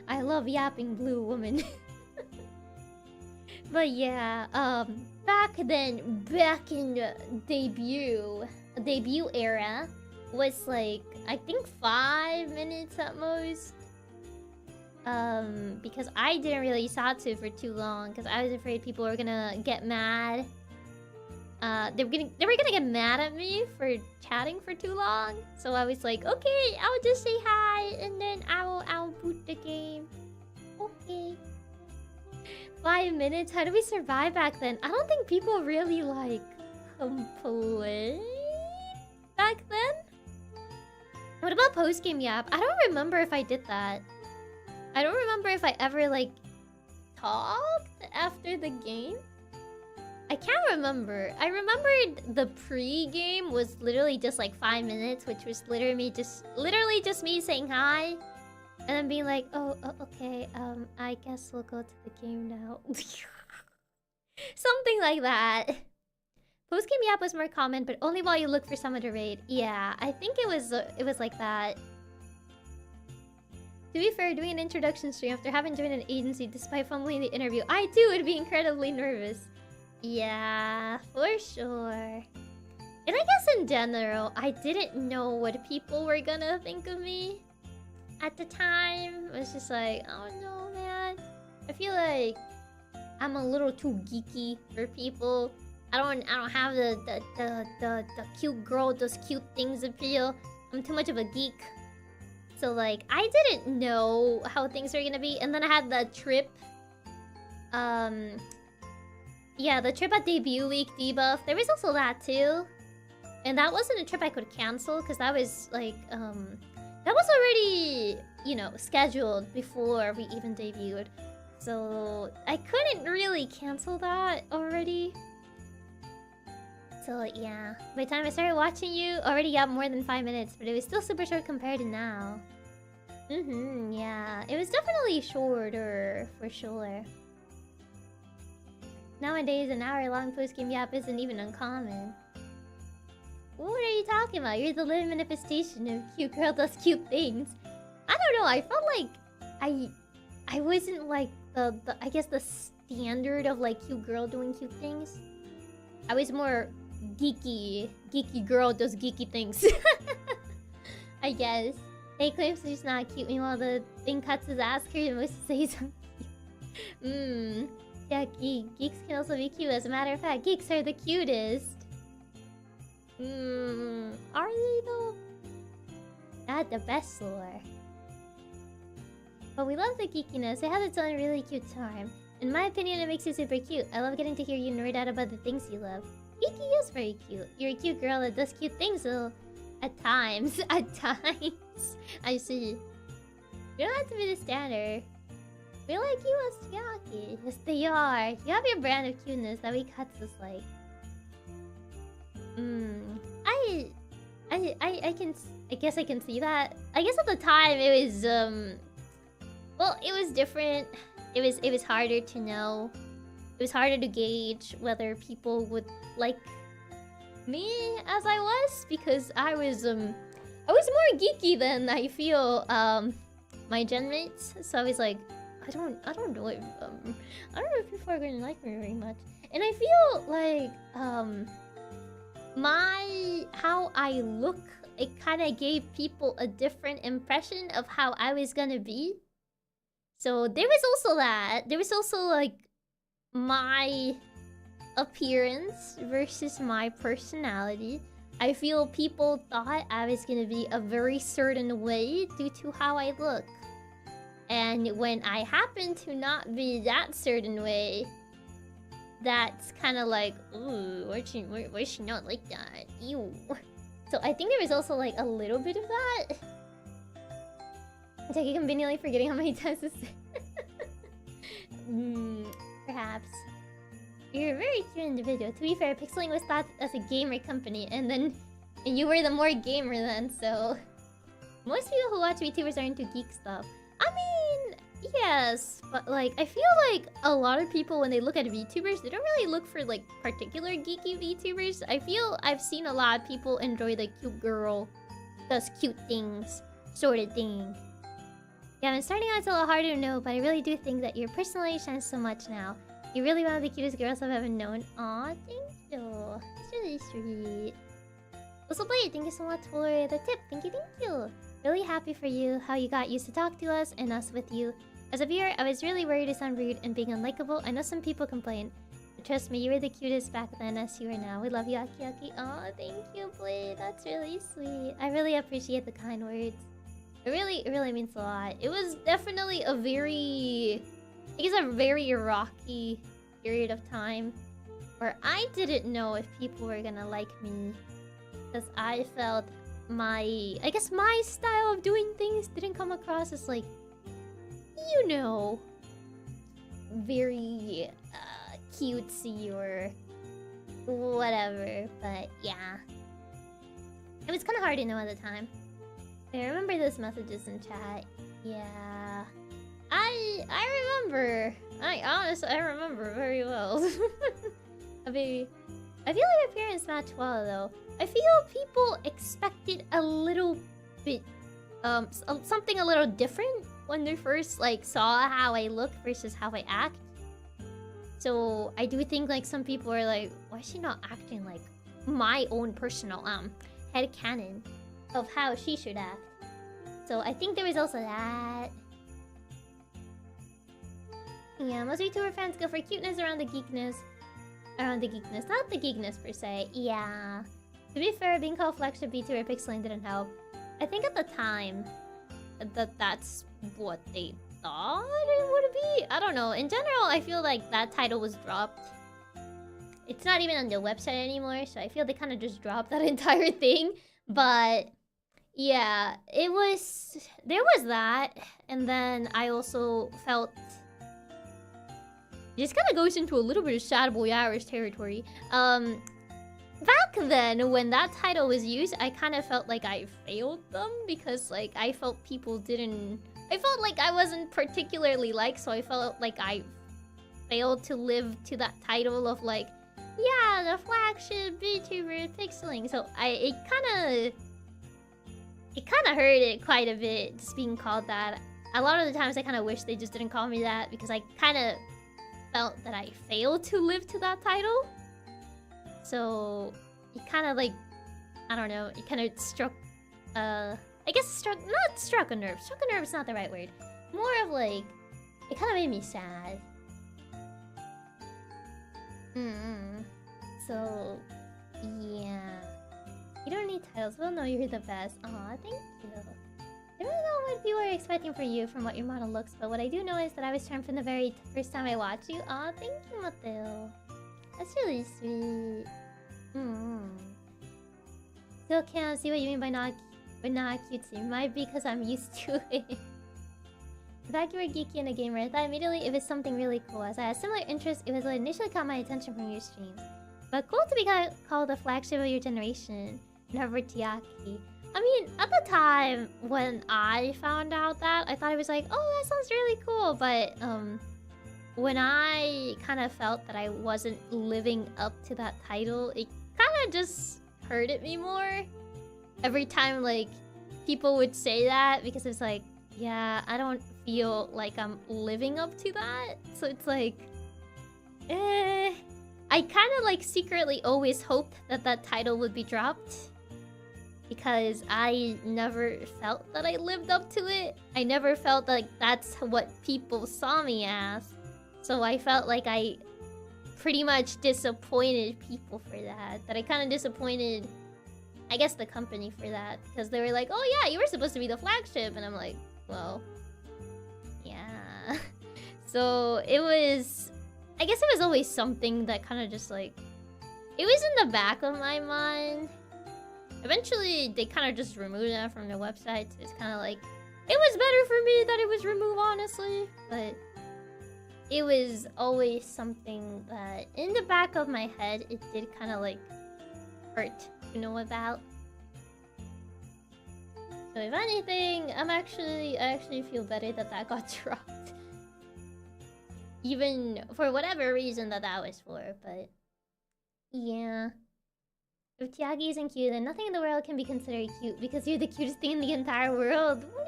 I love yapping blue woman. But yeah, back in the debut era was like, I think 5 minutes at most. Because I didn't really Satsu for too long, because I was afraid people were gonna get mad. They were gonna get mad at me for chatting for too long. So I was like, okay, I'll just say hi and then I'll boot the game. Okay. 5 minutes? How did we survive back then? I don't think people really like complained back then. What about post-game yap? I don't remember if I did that. I don't remember if I ever like talked after the game. I can't remember. I remembered the pre-game was literally just like 5 minutes, which was literally just me saying hi. And then being like, oh, okay, I guess we'll go to the game now. Something like that. Post-game yap was more common, but only while you look for someone to raid. Yeah, I think it was like that. To be fair, doing an introduction stream after having joined an agency despite fumbling the interview, I too would be incredibly nervous. Yeah, for sure. And I guess in general, I didn't know what people were gonna think of me at the time. It was just like, oh no, man. I feel like I'm a little too geeky for people. I don't have the cute girl does cute things appeal. I'm too much of a geek. So like, I didn't know how things were gonna be. And then I had the trip. Yeah, the trip at debut week debuff. There was also that too. And that wasn't a trip I could cancel because that was like, that was already, you know, scheduled before we even debuted. So I couldn't really cancel that already. So yeah, by the time I started watching you, already got more than 5 minutes, but it was still super short compared to now. Yeah, it was definitely shorter, for sure. Nowadays, an hour-long post-game yap isn't even uncommon. What are you talking about? You're the living manifestation of cute girl does cute things. I don't know, I felt like I wasn't like the I guess the standard of like cute girl doing cute things. I was more geeky girl does geeky things. I guess. They claim she's not cute, meanwhile the thing cuts his ass and wants to say something. Yeah, geeks can also be cute. As a matter of fact, geeks are the cutest. Are they though? Not the best lore. But we love the geekiness. It has its own really cute charm. In my opinion, it makes you super cute. I love getting to hear you nerd out about the things you love. Geeky is very cute. You're a cute girl that does cute things though. At times. At times. I see. You don't have to be the standard. We like you as Chiaki. Yes, they are. You have your brand of cuteness that we cuts us like. I guess I can see that. I guess at the time it was well, it was different. It was harder to know. It was harder to gauge whether people would like me as I was, because I was more geeky than I feel my gen mates. So I was like, I don't know if I don't know if people are gonna like me very much. And I feel like how I look, it kind of gave people a different impression of how I was gonna be. So there was also that. There was also like my appearance versus my personality. I feel people thought I was gonna be a very certain way due to how I look. And when I happen to not be that certain way, that's kind of like, ooh, why she not like that? Ew. So I think there was also like a little bit of that. Chiaki conveniently forgetting how many times to say. Perhaps. You're a very cute individual. To be fair, PixelLink was thought as a gamer company, and you were the more gamer then, so... Most people who watch VTubers are into geek stuff. I mean, yes, but like, I feel like a lot of people, when they look at VTubers, they don't really look for like particular geeky VTubers. I feel I've seen a lot of people enjoy the cute girl, does cute things, sort of thing. Yeah, I'm starting out, it's a little harder to know, but I really do think that your personality shines so much now. You're really one of the cutest girls I've ever known. Aw, thank you. It's really sweet. Also, Blade, thank you so much for the tip. Thank you. Really happy for you, how you got used to talk to us and us with you. As a viewer, I was really worried to sound rude and being unlikable. I know some people complain, but trust me, you were the cutest back then as you are now. We love you, Aki. Aw, thank you, Blade. That's really sweet. I really appreciate the kind words. It really means a lot. It was definitely a very rocky period of time where I didn't know if people were gonna like me, because I felt my style of doing things didn't come across as like, you know, very cutesy or whatever. But yeah, it was kind of hard to know at the time. I remember those messages in chat. Yeah, I remember. I remember very well. I feel like my parents match well though. I feel people expected a little bit, something a little different when they first like saw how I look versus how I act. So I do think like some people are like, why is she not acting like my own personal headcanon of how she should act? So I think there was also that. Yeah, most VTuber fans go for cuteness around the geekness. Not the geekness per se. Yeah. To be fair, being called flagship VTuber PixelLink didn't help. I think at the time that's what they thought it would be. I don't know. In general, I feel like that title was dropped. It's not even on the website anymore, so I feel they kind of just dropped that entire thing. But yeah, there was that, and then I also felt it just kind of goes into a little bit of Shadow Boy Irish territory. Back then, when that title was used, I kind of felt like I failed them because, like, I felt people didn't. I felt like I wasn't particularly liked, so I felt like I failed to live to that title of like, yeah, the flagship VTuber PixelLink. So it kind of hurt it quite a bit just being called that. A lot of the times I kind of wish they just didn't call me that because I kind of felt that I failed to live to that title. So it kind of like, I don't know, it kind of struck, I guess not struck a nerve. Struck a nerve is not the right word. More of like, it kind of made me sad. So, yeah. You don't need titles. We'll know you're the best. Aw, thank you. I don't know what people are expecting from you from what your model looks, but what I do know is that I was charmed from the very first time I watched you. Aw, thank you, Mateo. That's really sweet. Still can't see what you mean by not cutesy. Might be because I'm used to it. The fact you were geeky and a gamer, I thought immediately it was something really cool. As I had similar interests, it was what initially caught my attention from your streams. But cool to be called the flagship of your generation. Never Chiaki. I mean, at the time when I found out that, I thought it was like, oh, that sounds really cool. But when I kind of felt that I wasn't living up to that title, it kind of just hurted me more. Every time like people would say that, because it's like, yeah, I don't feel like I'm living up to that. So it's like, I kind of like secretly always hoped that that title would be dropped, because I never felt that I lived up to it. I never felt like that's what people saw me as. So I felt like I pretty much disappointed people for that. That I kind of disappointed, I guess, the company for that. Because they were like, oh yeah, you were supposed to be the flagship. And I'm like, well, yeah. So it was... I guess it was always something that kind of just like... It was in the back of my mind. Eventually, they kind of just removed that from the website. So it's kind of like... It was better for me that it was removed, honestly. But... It was always something that, in the back of my head, it did kind of like... hurt to know about. So if anything, I actually feel better that that got dropped. Even for whatever reason that was for, but... Yeah. If Chiaki isn't cute, then nothing in the world can be considered cute because you're the cutest thing in the entire world. What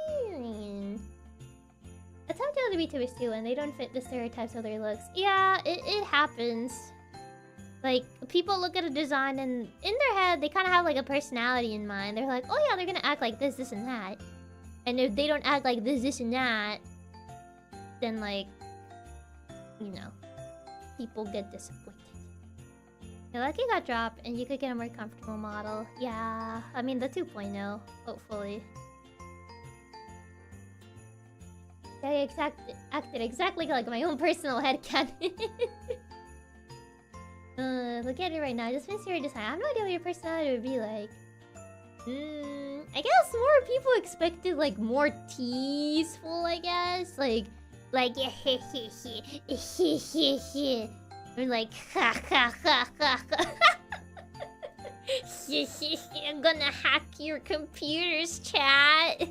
do you mean? It's hard to other VTubers too, and they don't fit the stereotypes of their looks. Yeah, it happens. Like, people look at a design and in their head, they kind of have like a personality in mind. They're like, oh yeah, they're gonna act like this, this, and that. And if they don't act like this, and that, then like, you know, people get disappointed. Your Lucky got dropped, and you could get a more comfortable model. Yeah, I mean the 2.0, hopefully. I acted exactly like my own personal headcanon. Look at it right now. I just finished your design. I have no idea what your personality would be like. I guess more people expected like more teaseful. I guess like or like ha ha ha ha ha. I'm gonna hack your computers, chat.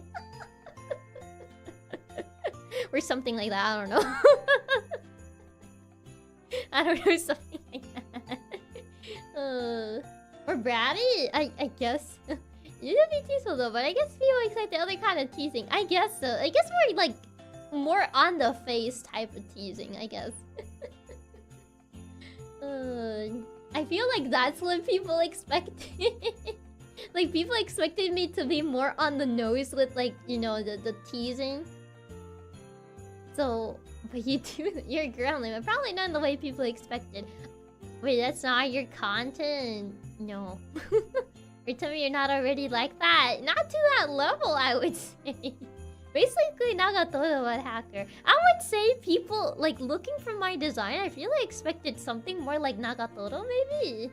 Or something like that. I don't know. I don't know, something like that. Or bratty? I guess. You don't be teaseful though, but I guess people expect the other kind of teasing. I guess so. I guess more like more on the face type of teasing, I guess. I feel like that's what people expected. Like people expected me to be more on the nose with like, you know, the teasing. So, but you're groundling, but probably not in the way people expected. Wait, that's not your content? No. Or tell me you're not already like that. Not to that level, I would say. Basically, Nagatoro was hacker. I would say people, like, looking for my design, I feel I expected something more like Nagatoro, maybe?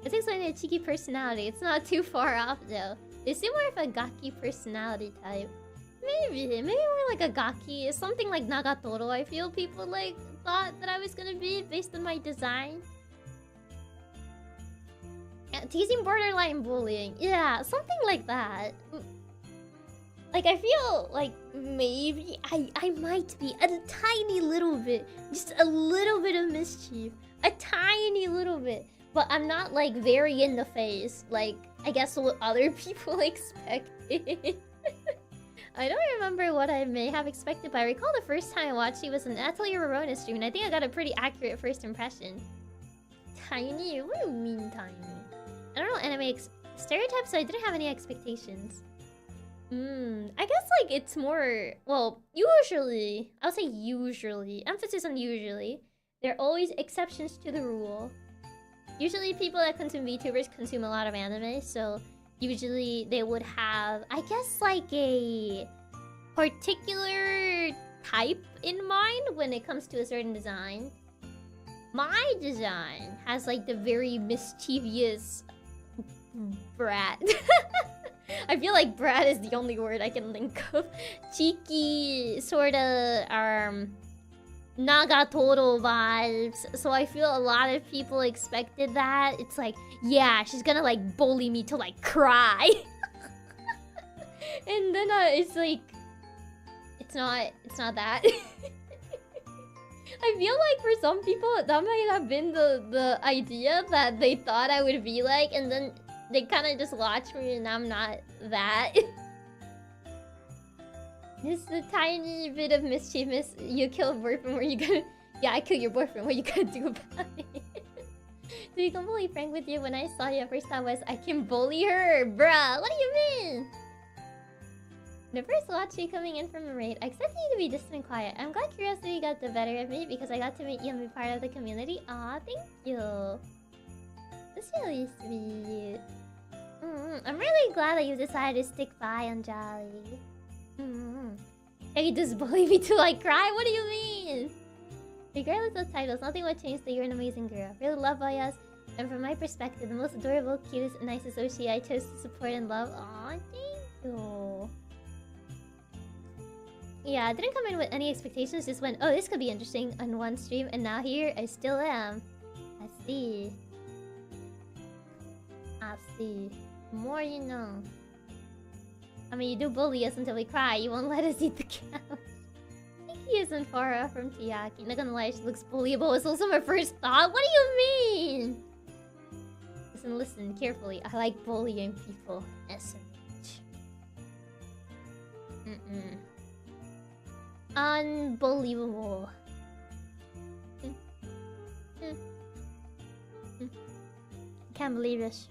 It takes like a cheeky personality. It's not too far off, though. They seem more of a gaki personality type. Maybe more like a gaki. Something like Nagatoro, I feel people, like, thought that I was gonna be based on my design. Yeah, teasing borderline bullying. Yeah, something like that. Like, I feel like maybe I might be a tiny little bit. Just a little bit of mischief. A tiny little bit. But I'm not, like, very in the face. Like, I guess what other people expected. I don't remember what I may have expected, but I recall the first time I watched it was an Atelier Rorona stream, and I think I got a pretty accurate first impression. Tiny? What do you mean tiny? I don't know anime stereotypes, so I didn't have any expectations. I guess like it's more, well, usually, I'll say usually, emphasis on usually, there are always exceptions to the rule. Usually people that consume VTubers consume a lot of anime, so usually they would have, I guess, like a particular type in mind when it comes to a certain design. My design has like the very mischievous brat. I feel like brat is the only word I can think of. Cheeky, sorta, Nagatoro vibes. So I feel a lot of people expected that. It's like, yeah, she's gonna like bully me to like cry. And then it's like, it's not that. I feel like for some people that might have been the idea that they thought I would be like, and then they kind of just watch me and I'm not that. Just a tiny bit of mischievous. You kill a boyfriend, what are you gonna... Yeah, I kill your boyfriend, what are you gonna do about it? To be completely frank with you, when I saw you, first thought was, I can bully her, bruh. What do you mean? The first watch you coming in from a raid, I expected you to be distant and quiet. I'm glad curiosity got the better of me because I got to meet you and be part of the community. Aw, thank you. That's really sweet. I'm really glad that you decided to stick by on Jolly. You just bully me to like cry? What do you mean? Regardless of titles, nothing would change that you're an amazing girl. Really love Boyas, and from my perspective, the most adorable, cutest, and nicest Oshi I chose to support and love. Aw, thank you. Yeah, I didn't come in with any expectations, just went, oh, this could be interesting on one stream, and now here I still am. I see. I see. More you know. I mean, you do bully us until we cry. You won't let us eat the couch. I think he isn't far off from Chiaki. Not gonna lie, she looks bullyable. It's also my first thought. What do you mean? Listen carefully. I like bullying people. SMH. Unbelievable. Can't believe this.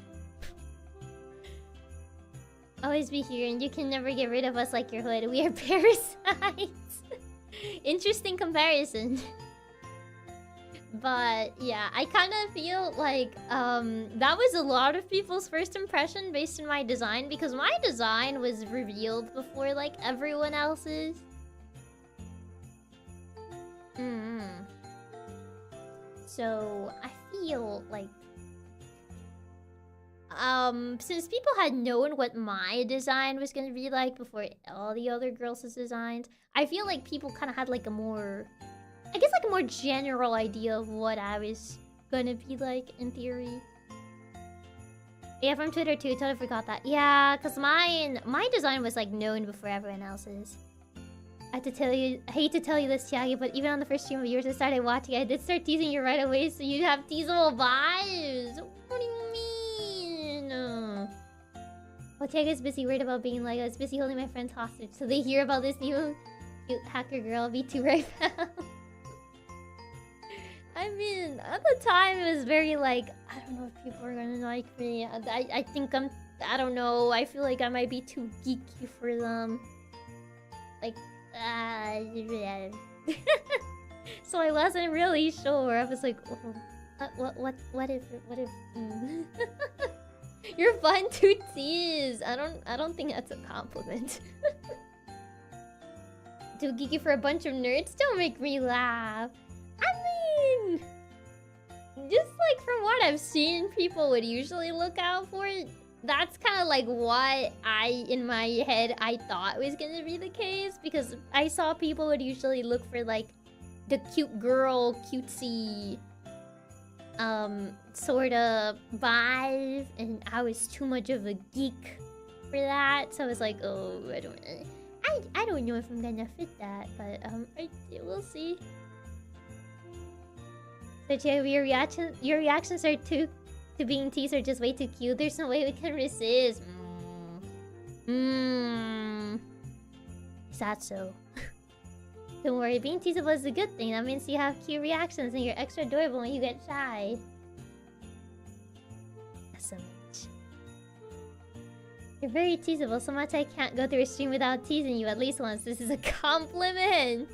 Always be here, and you can never get rid of us like your hood. We are parasites. Interesting comparison. But yeah, I kind of feel like that was a lot of people's first impression based on my design, because my design was revealed before like everyone else's. So I feel like since people had known what my design was gonna be like before all the other girls' designs, I feel like people kind of had like a more, I guess like a more general idea of what I was gonna be like in theory. Yeah, from Twitter too, totally forgot that. Yeah, because my design was like known before everyone else's. I hate to tell you this, Chiaki, but even on the first stream of yours I started watching, I did start teasing you right away, so you'd have teasable vibes. What do you mean? Well, Chiaki's busy worried about being like, I was busy holding my friends hostage, so they hear about this new cute hacker girl, V2 right now. I mean, at the time it was very like, I don't know if people are gonna like me. I think I don't know, I feel like I might be too geeky for them. Like, so I wasn't really sure. I was like, oh, what if you're fun to tease. I don't think that's a compliment. Too geeky for a bunch of nerds? Don't make me laugh. I mean, just like from what I've seen people would usually look out for, that's kind of like what in my head, I thought was gonna be the case. Because I saw people would usually look for like the cute girl, cutesy, sort of vibe. And I was too much of a geek for that. So I was like, oh, I don't know if I'm gonna fit that. But, we'll see. But yeah, your reactions are too... to being teased are just way too cute. There's no way we can resist. Is that so? Don't worry, being teasable is a good thing. That means you have cute reactions and you're extra adorable when you get shy. That's so much. You're very teasable, so much I can't go through a stream without teasing you at least once. This is a compliment.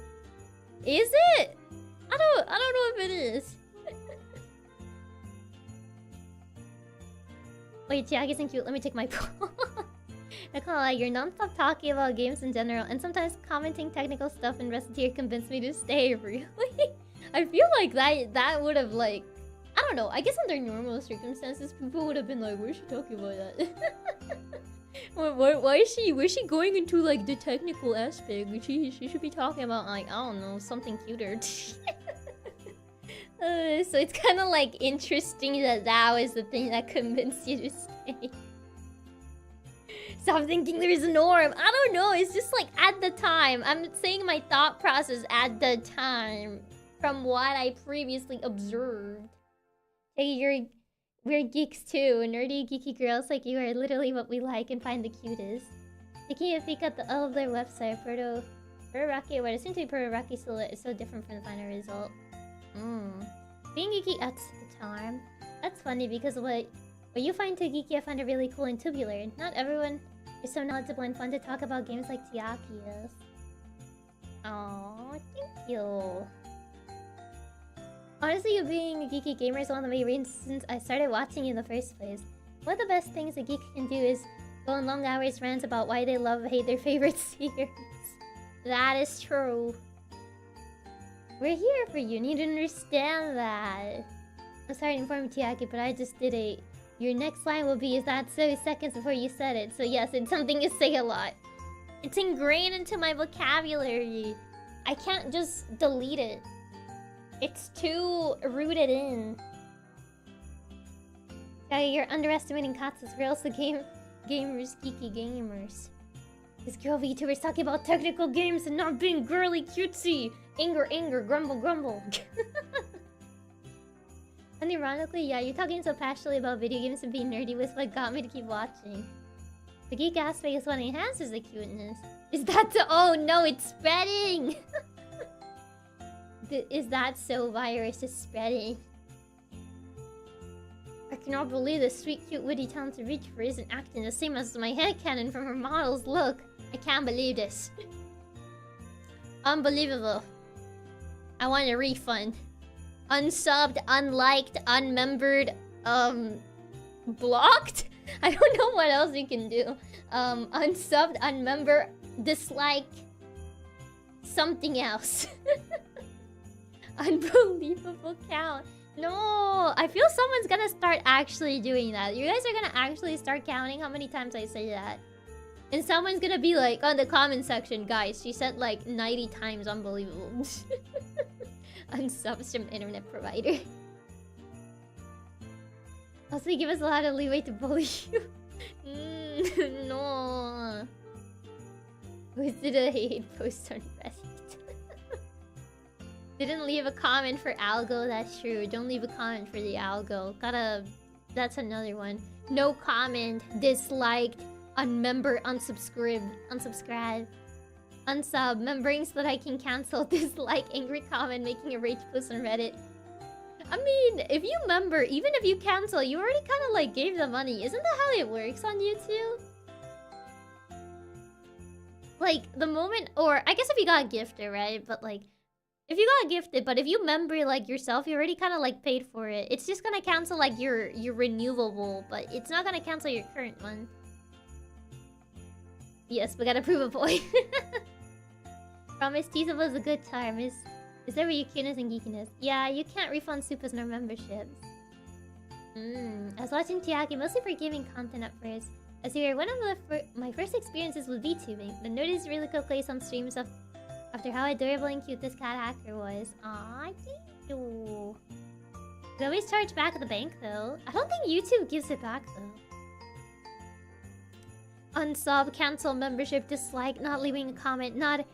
Is it? I don't know if it is. Wait, Chiaki isn't cute. Let me take my poll. Not gonna lie, you're non-stop talking about games in general, and sometimes commenting technical stuff in Reciteer convinced me to stay. Really? I feel like that would have like, I don't know. I guess under normal circumstances, people would have been like, "Why is she talking about that?" Why is she going into like the technical aspect? She should be talking about like, I don't know, something cuter. So it's kind of like interesting that was the thing that convinced you to stay. Stop thinking there's a norm. I don't know. It's just like at the time. I'm saying my thought process at the time from what I previously observed. Hey, we're geeks too. Nerdy, geeky girls like you are literally what we like and find the cutest. Taking a peek at the of their website, Proto Rocky, what it seems to be Proto Rocky silhouette is so different from the final result. Being geeky adds to the charm. That's funny because what you find too geeky, I find it really cool and tubular. Not everyone is so knowledgeable and fun to talk about games like Chiaki is. Aww, thank you. Honestly, you being a geeky gamer is one of the main reasons since I started watching you in the first place. One of the best things a geek can do is go on long hours rants about why they love hate their favorite series. That is true. We're here for you, and you need to understand that. I'm sorry to inform you, Chiaki, but I just did a... Your next line will be, is that so, seconds before you said it. So yes, it's something you say a lot. It's ingrained into my vocabulary. I can't just delete it. It's too rooted in. Chiaki, you're underestimating Katsu's. We're also gamers, geeky gamers. This girl VTuber's talking about technical games and not being girly cutesy. Anger, grumble, grumble. And ironically, yeah, you're talking so passionately about video games and being nerdy was what got me to keep watching. The geek aspect is what enhances the cuteness. Is that so? Oh no, it's spreading! Is that so? Virus is spreading. I cannot believe the sweet, cute, witty, talented VTuber isn't acting the same as my headcanon from her model's look. I can't believe this. Unbelievable. I want a refund. Unsubbed, unliked, unmembered, blocked? I don't know what else you can do. Unsubbed, unmember, dislike, something else. Unbelievable count. No, I feel someone's gonna start actually doing that. You guys are gonna actually start counting how many times I say that. And someone's gonna be like, on the comment section, guys, she said like 90 times unbelievable. Unsubs from internet provider. Also, give us a lot of leeway to bully you. No. Who did a hate post on Reddit? Didn't leave a comment for Algo, that's true. Don't leave a comment for the Algo. That's another one. No comment, disliked, unmember, unsubscribe, unsub, membrane so that I can cancel, dislike, angry comment, making a rage post on Reddit. I mean, if you member, even if you cancel, you already kind of like gave the money. Isn't that how it works on YouTube? Like, the moment, or I guess if you got gifted, right? But like, if you got gifted, but if you member like yourself, you already kind of like paid for it. It's just gonna cancel like your renewable, but it's not gonna cancel your current one. Yes, we gotta prove a point. Promise teasable is a good time. Is there where your cuteness and geekiness? Yeah, you can't refund supers nor memberships. I was watching Chiaki mostly for gaming content at first. As you were one of my first experiences with VTubing. The noticed really could play some streams after how adorable and cute this cat hacker was. Aww, thank you. They always charge back at the bank though. I don't think YouTube gives it back though. Unsub, cancel membership, dislike, not leaving a comment, not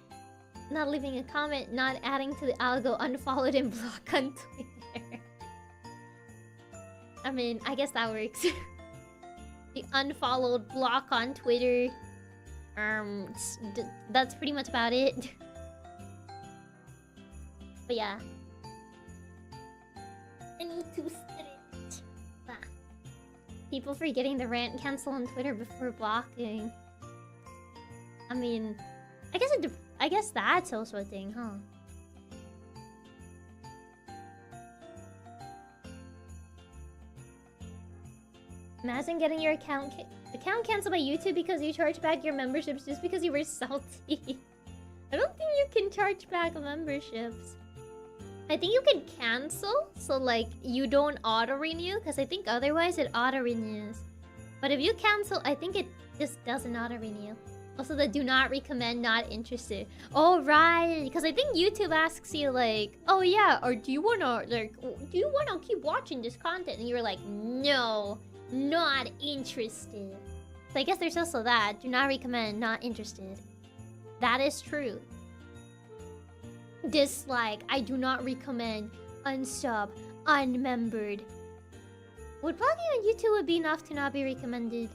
leaving a comment, not adding to the algo, unfollowed and block on Twitter. I mean, I guess that works. The unfollowed, block on Twitter. That's pretty much about it. But yeah. I need to stretch. People forgetting the rant cancel on Twitter before blocking. I mean, I guess that's also a thing, huh? Imagine getting your account canceled by YouTube because you charged back your memberships just because you were salty. I don't think you can charge back memberships. I think you can cancel, so like you don't auto-renew, because I think otherwise it auto-renews. But if you cancel, I think it just doesn't auto-renew. Also, the do not recommend, not interested. Oh, right. Because I think YouTube asks you, like, oh, yeah, or do you want to keep watching this content? And you're like, no, not interested. So I guess there's also that. Do not recommend, not interested. That is true. Dislike, I do not recommend, unsub, unmembered. Would blogging on YouTube would be enough to not be recommended?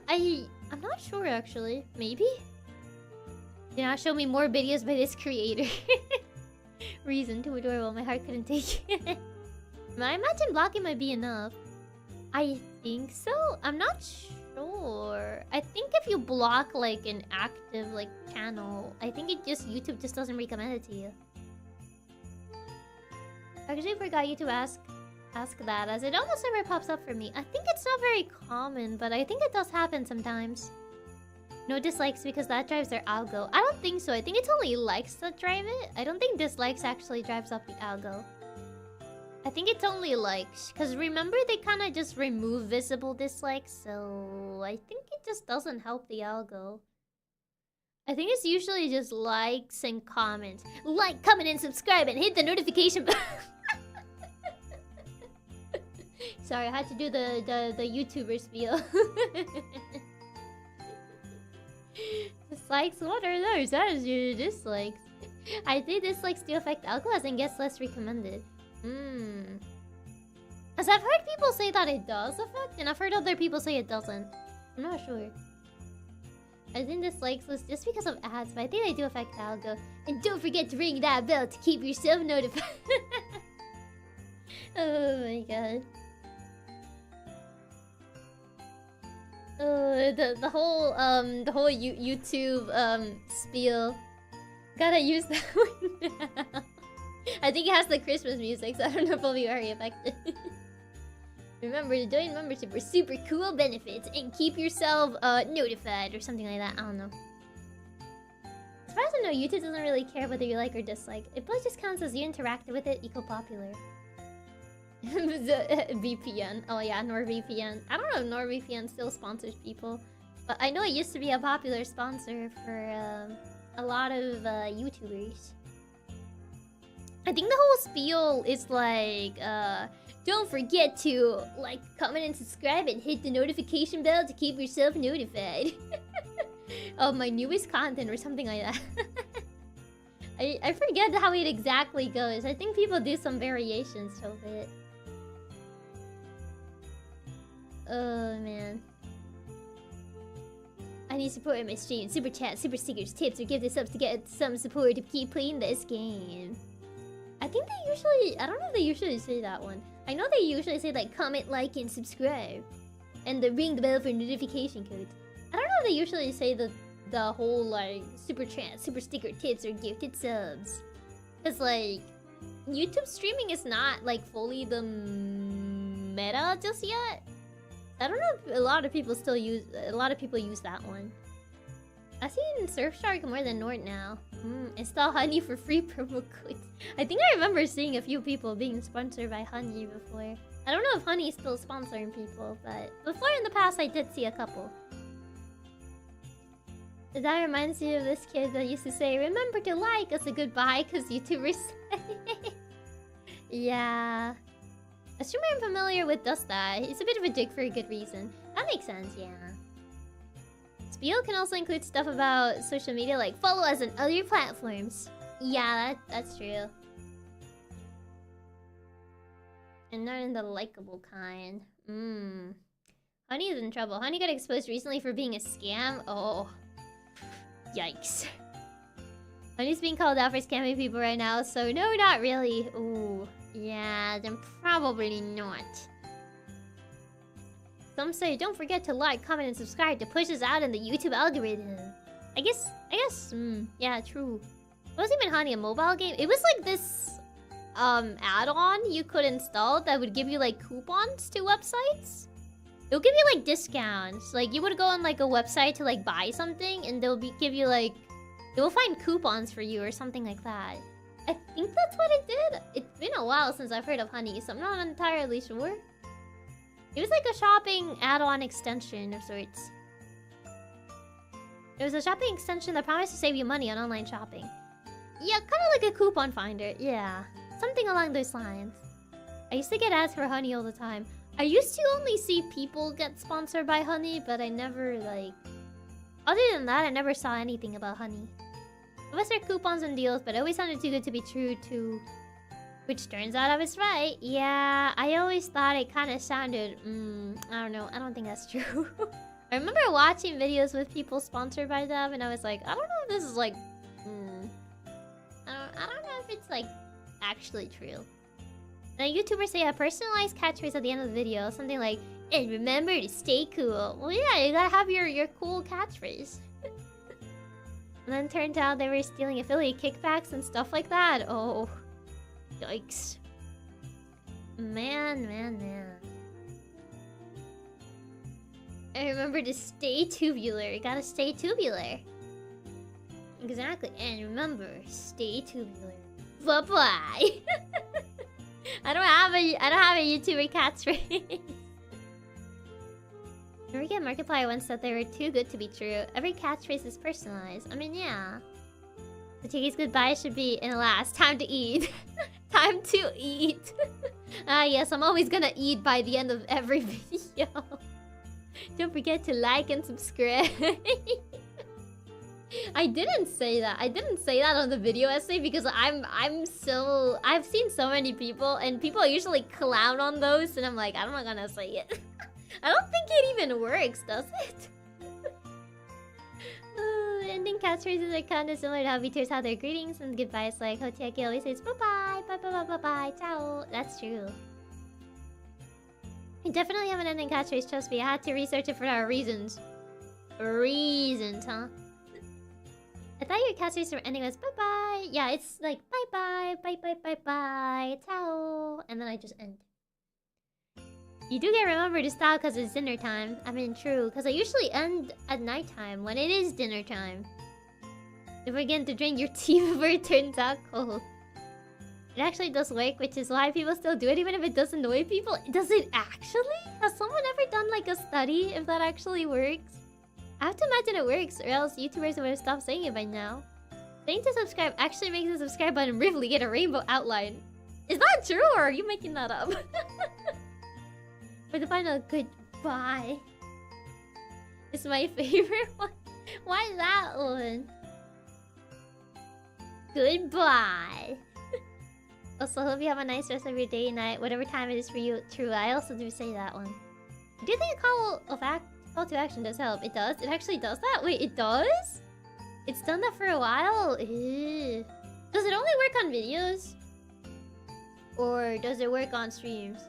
I'm not sure actually. Maybe? Do not show me more videos by this creator. Reason, too adorable. My heart couldn't take it. I imagine blocking might be enough. I think so. I'm not sure. I think if you block like an active like channel, I think YouTube just doesn't recommend it to you. I actually forgot you to ask that, as it almost never pops up for me. I think it's not very common, but I think it does happen sometimes. No dislikes because that drives their algo. I don't think so. I think it's only likes that drive it. I don't think dislikes actually drives up the algo. I think it's only likes. Because remember, they kind of just remove visible dislikes. So I think it just doesn't help the algo. I think it's usually just likes and comments. Like, comment, and subscribe, and hit the notification bell. Sorry, I had to do the YouTuber spiel. Dislikes? What are those? That is your dislikes. I think dislikes do affect algos and gets less recommended. As I've heard people say that it does affect, and I've heard other people say it doesn't. I'm not sure. I think dislikes was just because of ads, but I think they do affect algo. And don't forget to ring that bell to keep yourself notified. Oh my god. The whole YouTube spiel. Gotta use that one now. I think it has the Christmas music, so I don't know if I'll be very effective. Remember to join membership for super cool benefits and keep yourself notified or something like that. I don't know. As far as I know, YouTube doesn't really care whether you like or dislike. It probably just counts as you interacted with it equal popular. VPN. Oh yeah, NordVPN. I don't know if NordVPN still sponsors people, but I know it used to be a popular sponsor for a lot of YouTubers. I think the whole spiel is like, don't forget to like, comment, and subscribe, and hit the notification bell to keep yourself notified of my newest content or something like that. I forget how it exactly goes. I think people do some variations of it. Oh man. I need support in my stream. Super chat, super stickers, tips, or give this up to get some support to keep playing this game. I think they usually... I don't know if they usually say that one. I know they usually say like comment, like, and subscribe. And ring the bell for notification codes. I don't know if they usually say the whole like super chat, super sticker, tips, or gifted subs. Because like... YouTube streaming is not like fully the meta just yet. I don't know if a lot of people still use... A lot of people use that one. I've seen Surfshark more than Nord now. Install Honey for free promo codes. I think I remember seeing a few people being sponsored by Honey before. I don't know if Honey is still sponsoring people, but before in the past I did see a couple. That reminds me of this kid that used to say, remember to like as a goodbye because YouTubers say. Yeah. A streamer I'm familiar with does that. He's a bit of a dick for a good reason. That makes sense, yeah. Spiel can also include stuff about social media like follow us on other platforms. Yeah, that's true. And not in the likable kind. Honey is in trouble. Honey got exposed recently for being a scam. Oh. Yikes. Honey's being called out for scamming people right now, so no, not really. Ooh. Yeah, then probably not. Some say don't forget to like, comment, and subscribe to push us out in the YouTube algorithm. I guess, yeah, true. Wasn't even Honey a mobile game? It was like this, add-on you could install that would give you like coupons to websites. It would give you like discounts. Like you would go on like a website to like buy something and they'll give you like... They will find coupons for you or something like that. I think that's what it did. It's been a while since I've heard of Honey, so I'm not entirely sure. It was like a shopping add-on extension of sorts. It was a shopping extension that promised to save you money on online shopping. Yeah, kind of like a coupon finder. Yeah, something along those lines. I used to get ads for Honey all the time. I used to only see people get sponsored by Honey, but I never, like... Other than that, I never saw anything about Honey. It was their coupons and deals, but it always sounded too good to be true, too. Which turns out I was right. Yeah, I always thought it kind of sounded... I don't know. I don't think that's true. I remember watching videos with people sponsored by them, and I was like, I don't know if this is like... I don't know if it's like actually true. And YouTubers say a personalized catchphrase at the end of the video, something like, and remember to stay cool. Well, yeah, you gotta have your cool catchphrase. And then turned out they were stealing affiliate kickbacks and stuff like that. Oh, yikes. Man. I remember to stay tubular. You gotta stay tubular. Exactly. And remember, stay tubular. Bye-bye. I don't have a YouTuber catchphrase. Norwegian Markiplier once said they were too good to be true. Every catchphrase is personalized. I mean, yeah. The Chiki's goodbye should be in last. Time to eat. Time to eat. Yes, I'm always gonna eat by the end of every video. Don't forget to like and subscribe. I didn't say that. I didn't say that on the video essay because I've seen so many people and people usually clown on those and I'm like, I'm not gonna say it. I don't think it even works, does it? Ending catchphrases are kind of similar to how VTubers have their greetings and goodbyes. Like Hotiaki always says bye-bye, bye-bye, ciao. That's true. I definitely have an ending catchphrase, trust me. I had to research it for our reasons. Reasons, huh? I thought your catchphrase for ending was bye-bye. Yeah, it's like bye-bye, bye-bye, ciao. And then I just end. You do get remembered to stop because it's dinner time. I mean, true, because I usually end at nighttime when it is dinner time. Don't forget to drink your tea before it turns out cold. It actually does work, which is why people still do it even if it does annoy people. Does it actually? Has someone ever done like a study if that actually works? I have to imagine it works, or else YouTubers would have stopped saying it by now. Saying to subscribe actually makes the subscribe button briefly get a rainbow outline. Is that true, or are you making that up? For the final goodbye. It's my favorite one. Why that one? Goodbye. Also, hope you have a nice rest of your day, night, whatever time it is for you. True, I also do say that one. Do you think a call to action does help? It does? It actually does that? Wait, it does? It's done that for a while? Ew. Does it only work on videos? Or does it work on streams?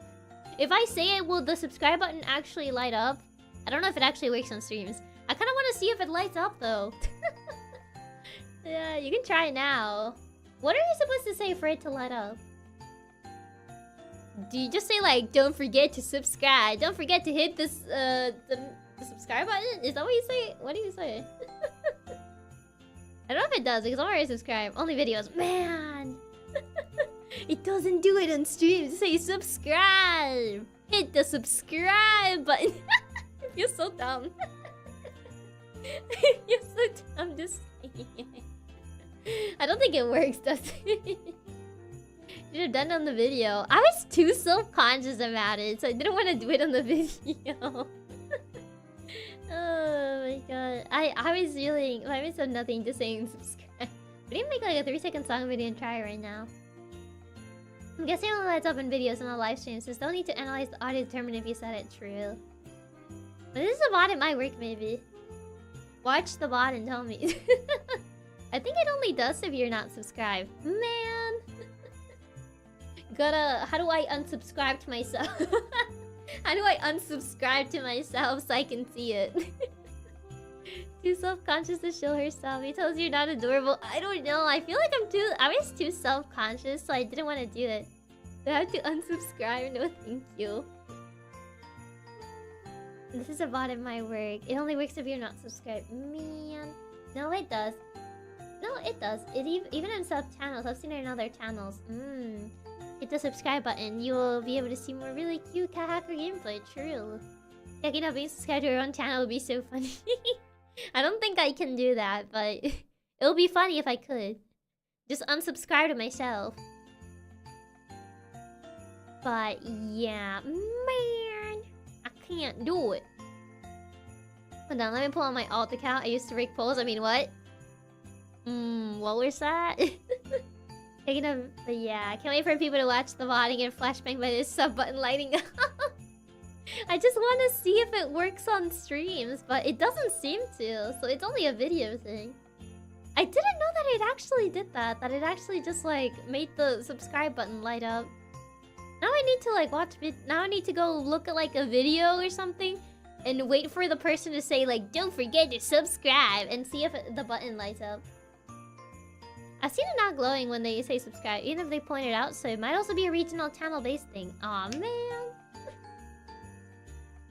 If I say it, will the subscribe button actually light up? I don't know if it actually works on streams. I kind of want to see if it lights up, though. Yeah, you can try it now. What are you supposed to say for it to light up? Do you just say, like, don't forget to subscribe? Don't forget to hit this, the subscribe button? Is that what you say? What do you say? I don't know if it does, because I'm already subscribed. Only videos. Man! It doesn't do it on streams. Say subscribe! Hit the subscribe button! You're so dumb. You're so dumb to say. I don't think it works, does it? Should have done it on the video. I was too self-conscious about it, so I didn't want to do it on the video. Oh my god. I was feeling... I was so nothing to saying subscribe. We didn't make like a 3-second song video and try it right now. I'm guessing it only lights up in videos and not live streams, so still need to analyze the audio to determine if you said it true. But this is a bot, it might work maybe. Watch the bot and tell me. I think it only does if you're not subscribed. Man! Gotta... How do I unsubscribe to myself? How do I unsubscribe to myself so I can see it? Too self-conscious to show herself. He tells you're not adorable. I don't know. I feel like I was too self-conscious, so I didn't want to do it. Do I have to unsubscribe? No, thank you. This is a bot in my work. It only works if you're not subscribed. Man. No, it does. No, it does. It even in sub channels. I've seen it in other channels. hit the subscribe button. You will be able to see more really cute cat hacker gameplay. True. Checking out being subscribed to your own channel would be so funny. I don't think I can do that, but it would be funny if I could. Just unsubscribe to myself. But yeah, man, I can't do it. Hold on, let me pull out my alt account. I used to rake polls. I mean, what? What was that? Taking a... But yeah, I can't wait for people to watch the VOD and get flashbang by this sub button lighting up. I just want to see if it works on streams, but it doesn't seem to, so it's only a video thing. I didn't know that it actually did that. That it actually just, like, made the subscribe button light up. Now I need to, like, watch... Now I need to go look at, like, a video or something and wait for the person to say, like, don't forget to subscribe, and see if the button lights up. I've seen it not glowing when they say subscribe, even if they point it out, so it might also be a regional channel-based thing. Aw, man.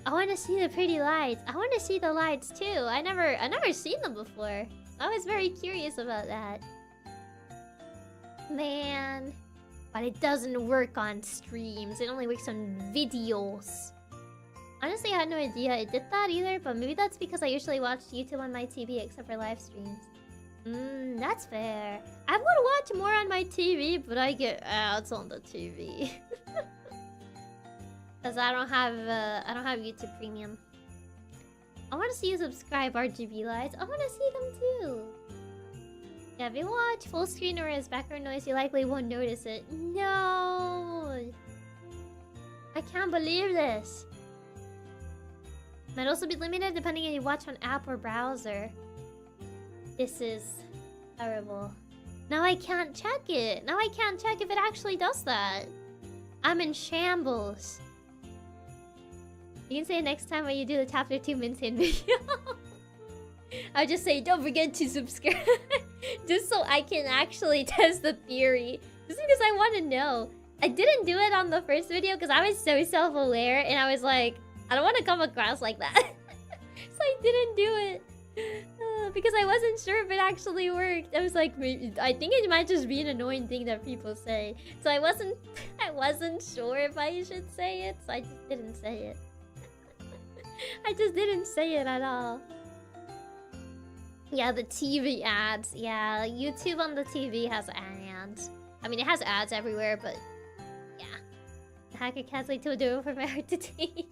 I want to see the pretty lights. I want to see the lights, too. I never seen them before. I was very curious about that. Man. But it doesn't work on streams. It only works on videos. Honestly, I had no idea it did that either, but maybe that's because I usually watch YouTube on my TV except for live streams. That's fair. I would watch more on my TV, but I get ads on the TV. Cause I don't have YouTube Premium. I want to see you subscribe, RGB lights. I want to see them too. Yeah, if you watch full screen or as background noise, you likely won't notice it. No, I can't believe this. Might also be limited depending on if you watch on app or browser. This is terrible. Now I can't check it. Now I can't check if it actually does that. I'm in shambles. You can say it next time when you do the chapter 2 Minton video. I'll just say, don't forget to subscribe. Just so I can actually test the theory. Just because I want to know. I didn't do it on the first video because I was so self-aware and I was like, I don't want to come across like that. So I didn't do it. Because I wasn't sure if it actually worked. I was like, I think it might just be an annoying thing that people say. So I wasn't sure if I should say it, so I just didn't say it. I just didn't say it at all. Yeah, the TV ads. Yeah, YouTube on the TV has ads. I mean, it has ads everywhere, but yeah. The hacker can't wait to do it for my heart to take.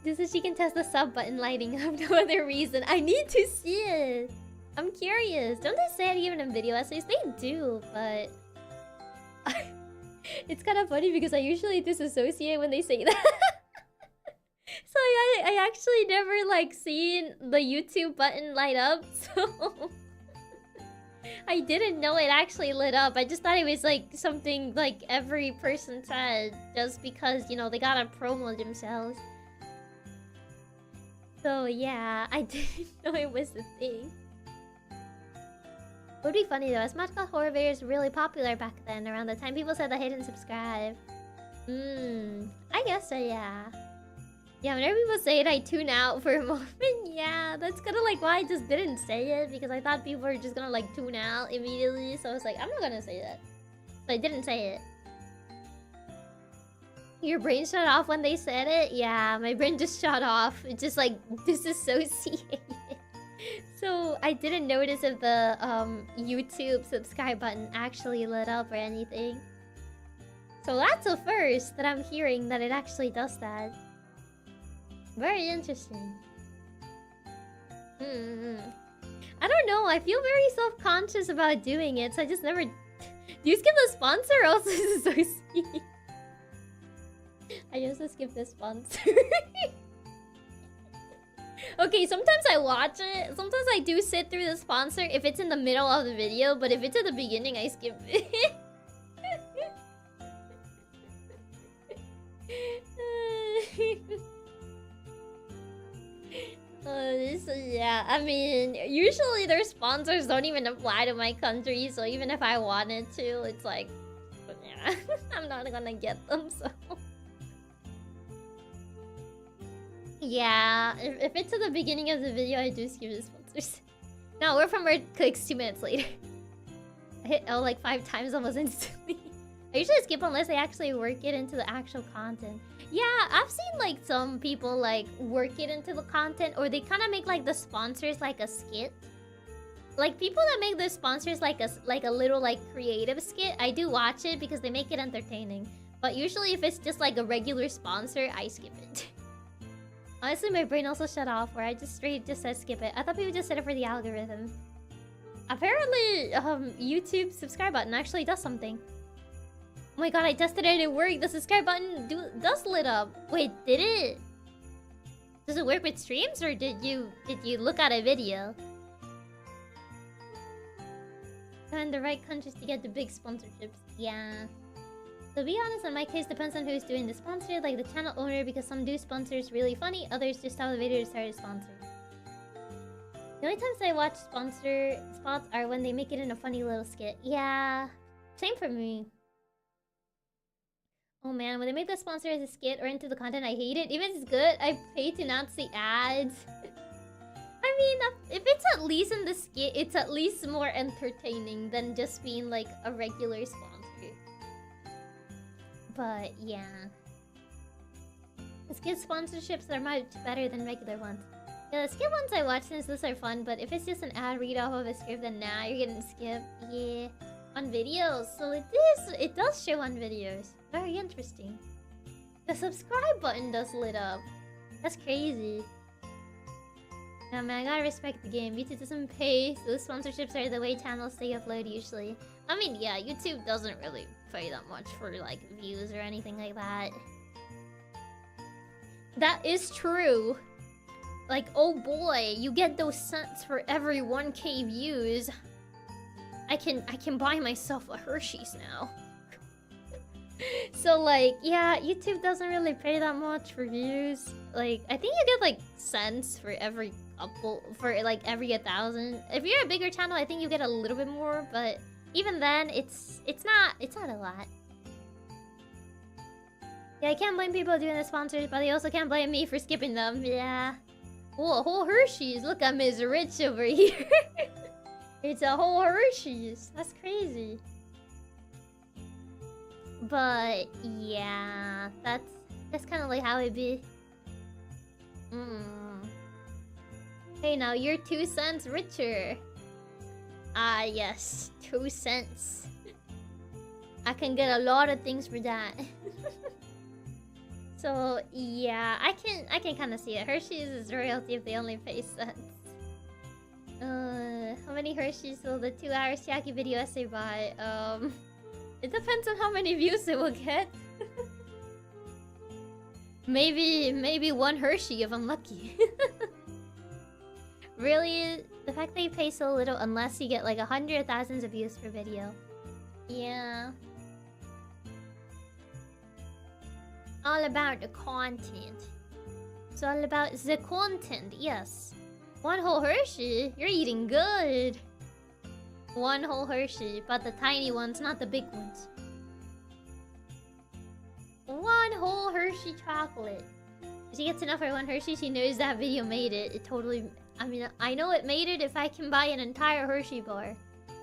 Just so she can test the sub button lighting up, no other reason. I need to see it. I'm curious. Don't they say it even in video essays? They do, but... It's kind of funny because I usually disassociate when they say that. So I actually never, like, seen the YouTube button light up, so... I didn't know it actually lit up. I just thought it was, like, something, like, every person said just because, you know, they gotta promo themselves. So yeah, I didn't know it was a thing. Would be funny though, Smash Mouth horror videos were really popular back then, around the time people said that they didn't subscribe. I guess so, yeah. Yeah, whenever people say it, I tune out for a moment. Yeah, that's kind of like why I just didn't say it, because I thought people were just gonna like tune out immediately. So I was like, I'm not gonna say that. So I didn't say it. Your brain shut off when they said it? Yeah, my brain just shut off. It just like disassociated. So I didn't notice if the YouTube subscribe button actually lit up or anything. So that's a first that I'm hearing that it actually does that. Very interesting. I don't know, I feel very self-conscious about doing it, so I just never... Do you skip the sponsor? Also, this is so sweet. I also skip the sponsor. Okay, sometimes I watch it. Sometimes I do sit through the sponsor if it's in the middle of the video, but if it's at the beginning, I skip it. Yeah, I mean, usually their sponsors don't even apply to my country, so even if I wanted to, it's like, yeah, I'm not gonna get them, so... Yeah, if it's at the beginning of the video, I do skip the sponsors. No, we're from where it clicks 2 minutes later. I hit L like 5 times almost instantly. I usually skip unless they actually work it into the actual content. Yeah, I've seen like some people like work it into the content, or they kind of make like the sponsors like a skit. Like people that make the sponsors like a little like creative skit, I do watch it because they make it entertaining. But usually if it's just like a regular sponsor, I skip it. Honestly, my brain also shut off where I just straight just said skip it. I thought people just said it for the algorithm. Apparently, YouTube subscribe button actually does something. Oh my god, I tested it and it worked. The subscribe button does lit up. Wait, did it? Does it work with streams, or did you look at a video? Find the right countries to get the big sponsorships. Yeah. To be honest, in my case, depends on who's doing the sponsor, like the channel owner, because some do sponsors really funny, others just tell the video to start a sponsor. The only times I watch sponsor spots are when they make it in a funny little skit. Yeah, same for me. Oh man, when they make the sponsor as a skit or into the content, I hate it. Even if it's good, I pay to not see ads. I mean, if it's at least in the skit, it's at least more entertaining than just being like a regular sponsor. But yeah. The skit sponsorships are much better than regular ones. Yeah, the skit ones I watch since those are fun, but if it's just an ad read off of a script, then nah, you're getting skipped. Yeah. On videos, so it does show on videos. Very interesting. The subscribe button does lit up. That's crazy. Nah, man, I gotta respect the game. YouTube doesn't pay, so sponsorships are the way channels stay upload usually. I mean, yeah, YouTube doesn't really pay that much for like views or anything like that. That is true. Like, oh boy, you get those cents for every 1K views. I can buy myself a Hershey's now. So like, yeah, YouTube doesn't really pay that much for views. Like, I think you get like cents for every couple, for like every 1,000. If you're a bigger channel, I think you get a little bit more, but even then, it's not a lot. Yeah, I can't blame people doing the sponsors, but I also can't blame me for skipping them. Yeah. Oh, a whole Hershey's. Look at Ms. Rich over here. It's a whole Hershey's. That's crazy. But yeah, that's kind of like how it be. Hey, now you're 2 cents richer. Ah, yes, 2 cents. I can get a lot of things for that. So yeah, I can kind of see it. Hershey's is royalty if they only pay cents. How many Hershey's will the 2-hour Chiaki video essay buy? It depends on how many views it will get. maybe 1 Hershey if I'm lucky. Really, the fact they pay so little unless you get like 100 thousands of views per video. Yeah. All about the content. It's all about the content, yes. 1 whole Hershey? You're eating good. 1 whole Hershey, but the tiny ones, not the big ones. 1 whole Hershey chocolate. If she gets enough for 1 Hershey, she knows that video made it. It totally... I mean, I know it made it if I can buy an entire Hershey bar.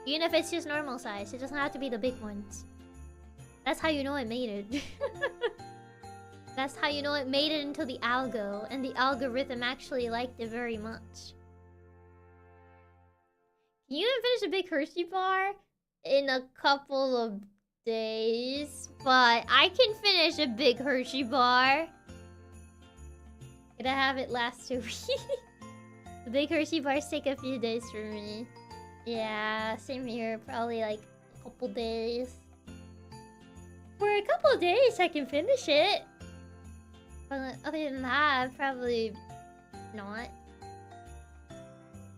Even if it's just normal size. It doesn't have to be the big ones. That's how you know it made it. That's how you know it made it into the algo, and the algorithm actually liked it very much. Can you even finish a big Hershey bar in a couple of days? But I can finish a big Hershey bar. Gonna have it last 2 weeks. The big Hershey bars take a few days for me. Yeah, same here. Probably like a couple days. For a couple of days, I can finish it. But other than that, probably not.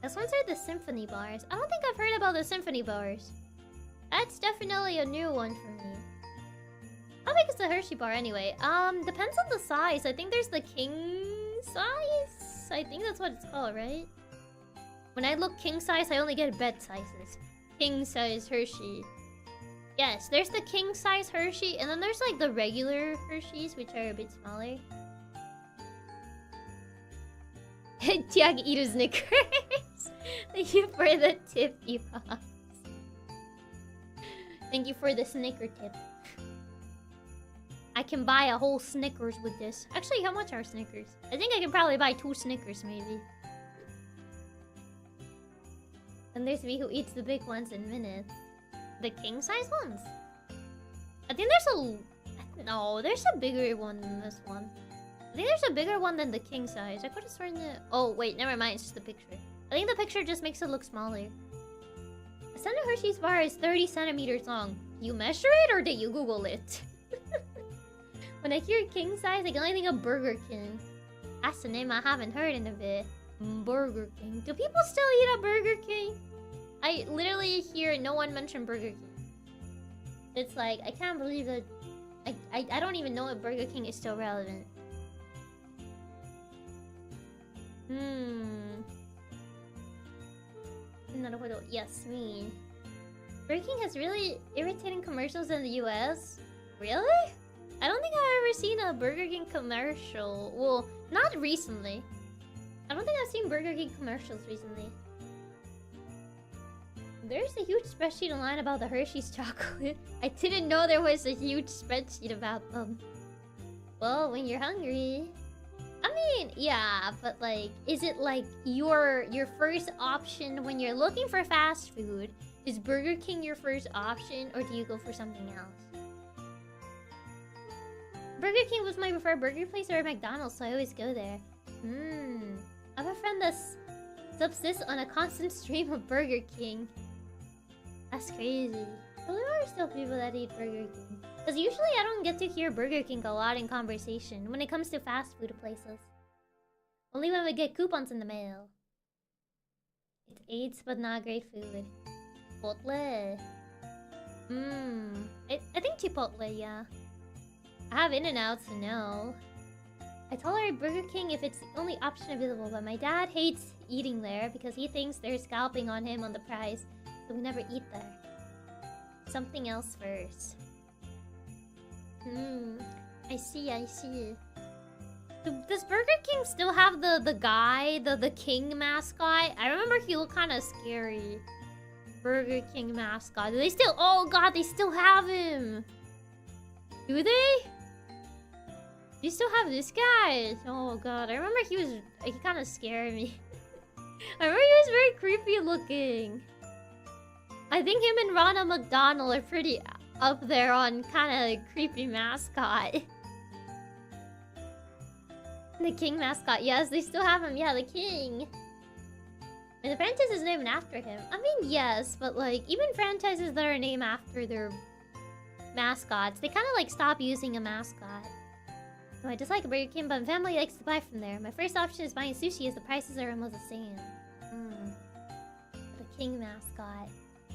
Those ones are the symphony bars. I don't think I've heard about the symphony bars. That's definitely a new one for me. How big is the Hershey bar anyway? Depends on the size. I think there's the king size? I think that's what it's called, right? When I look king size, I only get bed sizes. King size Hershey. Yes, there's the king size Hershey, and then there's like the regular Hershey's, which are a bit smaller. Chiaki eat Snickers. Thank you for the tip, Eva. Thank you for the Snicker tip. can buy a whole Snickers with this. Actually, how much are Snickers? I think I can probably buy 2 Snickers, maybe. And there's me who eats the big ones in minutes. The king-size ones? I think there's a... No, there's a bigger one than this one. I think there's a bigger one than the king-size. I could have sworn that... Oh, wait, never mind. It's just the picture. I think the picture just makes it look smaller. A standard Hershey's bar is 30 centimeters long. You measure it or did you Google it? When I hear king size, I can only think of Burger King. That's the name I haven't heard in a bit. Burger King. Do people still eat at Burger King? I literally hear no one mention Burger King. It's like, I can't believe that... I don't even know if Burger King is still relevant. Yes, me. Burger King has really irritating commercials in the US. Really? I don't think I've ever seen a Burger King commercial. Well, not recently. I don't think I've seen Burger King commercials recently. There's a huge spreadsheet online about the Hershey's chocolate. I didn't know there was a huge spreadsheet about them. Well, when you're hungry... I mean, yeah, but like, is it like your first option when you're looking for fast food? Is Burger King your first option, or do you go for something else? Burger King was my preferred burger place over McDonald's, so I always go there. I have a friend that's subsists on a constant stream of Burger King. That's crazy. But there are still people that eat Burger King. Because usually I don't get to hear Burger King a lot in conversation when it comes to fast food places. Only when we get coupons in the mail. It aids but not great food. Chipotle. I think Chipotle, yeah. I have In-N-Out, so no. I tolerate Burger King if it's the only option available, but my dad hates eating there because he thinks they're scalping on him on the price, so we never eat there. Something else first. I see. Does Burger King still have the guy, the king mascot? I remember he looked kind of scary. Burger King mascot. Do they still... Oh god, they still have him! Do they? You still have this guy? Oh god, I remember he kind of scared me. I remember he was very creepy looking. I think him and Ronald McDonald are pretty up there on kind of creepy mascot. The king mascot, yes, they still have him. Yeah, the king. And the franchise is named after him. I mean, yes, but like, even franchises that are named after their mascots, they kind of like stop using a mascot. So I dislike Burger King, but my family likes to buy from there. My first option is buying sushi as the prices are almost the same. The king mascot.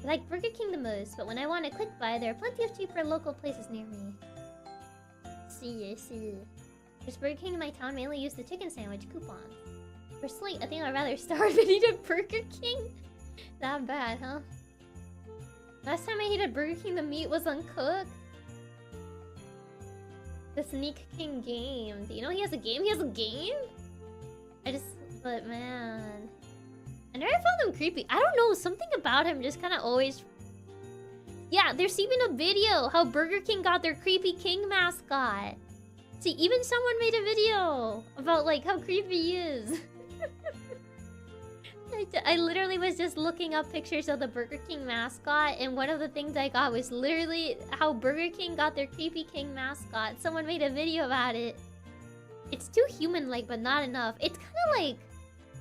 I like Burger King the most, but when I want a quick buy, there are plenty of cheaper local places near me. I see. There's Burger King in my town, mainly use the chicken sandwich coupon. Personally, I think I'd rather starve than eat at Burger King. That bad, huh? Last time I ate at Burger King, the meat was uncooked. The Sneak King game. Do you know he has a game? He has a game? But man... I never found him creepy. I don't know, something about him just kind of always... Yeah, there's even a video how Burger King got their creepy king mascot. See, even someone made a video about like how creepy he is. I literally was just looking up pictures of the Burger King mascot, and one of the things I got was literally how Burger King got their creepy king mascot. Someone made a video about it. It's too human-like, but not enough. It's kind of like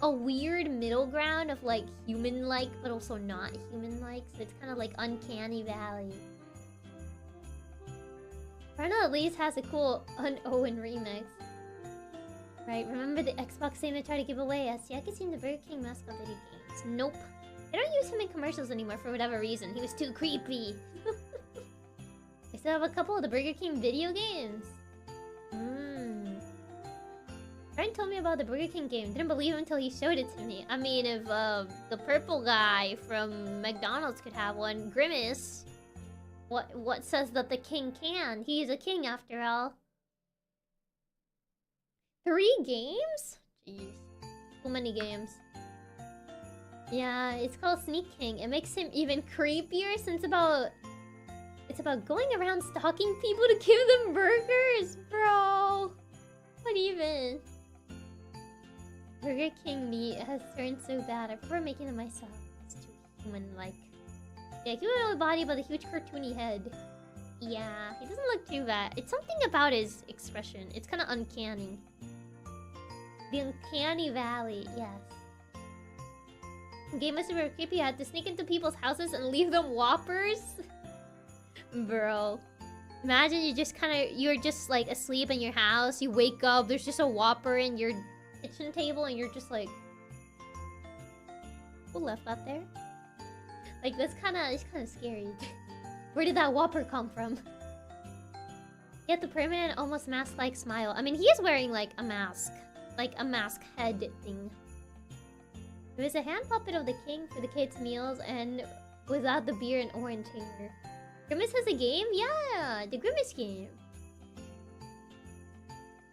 a weird middle ground of like human-like, but also not human-like. So it's kind of like Uncanny Valley. Ronald at least has a cool Unowen remix. Right, remember the Xbox thing they tried to give away? Yes, yeah, I could see the Burger King mascot video games. Nope. I don't use him in commercials anymore for whatever reason. He was too creepy. I still have a couple of the Burger King video games. Friend told me about the Burger King game. Didn't believe him until he showed it to me. I mean, if the purple guy from McDonald's could have one, Grimace, what says that the king can? He's a king after all. 3 games? Jeez. Too many games. Yeah, it's called Sneak King. It makes him even creepier since It's about going around stalking people to give them burgers, bro. What even? Burger King meat has turned so bad. I prefer making them myself. It's too human-like. Yeah, humanoid body but a huge cartoony head. Yeah, he doesn't look too bad. It's something about his expression. It's kind of uncanny. The uncanny valley, yes. Game was super creepy. I had to sneak into people's houses and leave them Whoppers. Bro. Imagine you're just like asleep in your house. You wake up, there's just a Whopper in your kitchen table and you're just like... Who left that there? Like, it's kind of scary. Where did that Whopper come from? He had the permanent, almost mask-like smile. I mean, he is wearing, like, a mask. Like, a mask head thing. There was a hand puppet of the king for the kids' meals, and without the beer and orange hanger. Grimace has a game? Yeah! The Grimace game.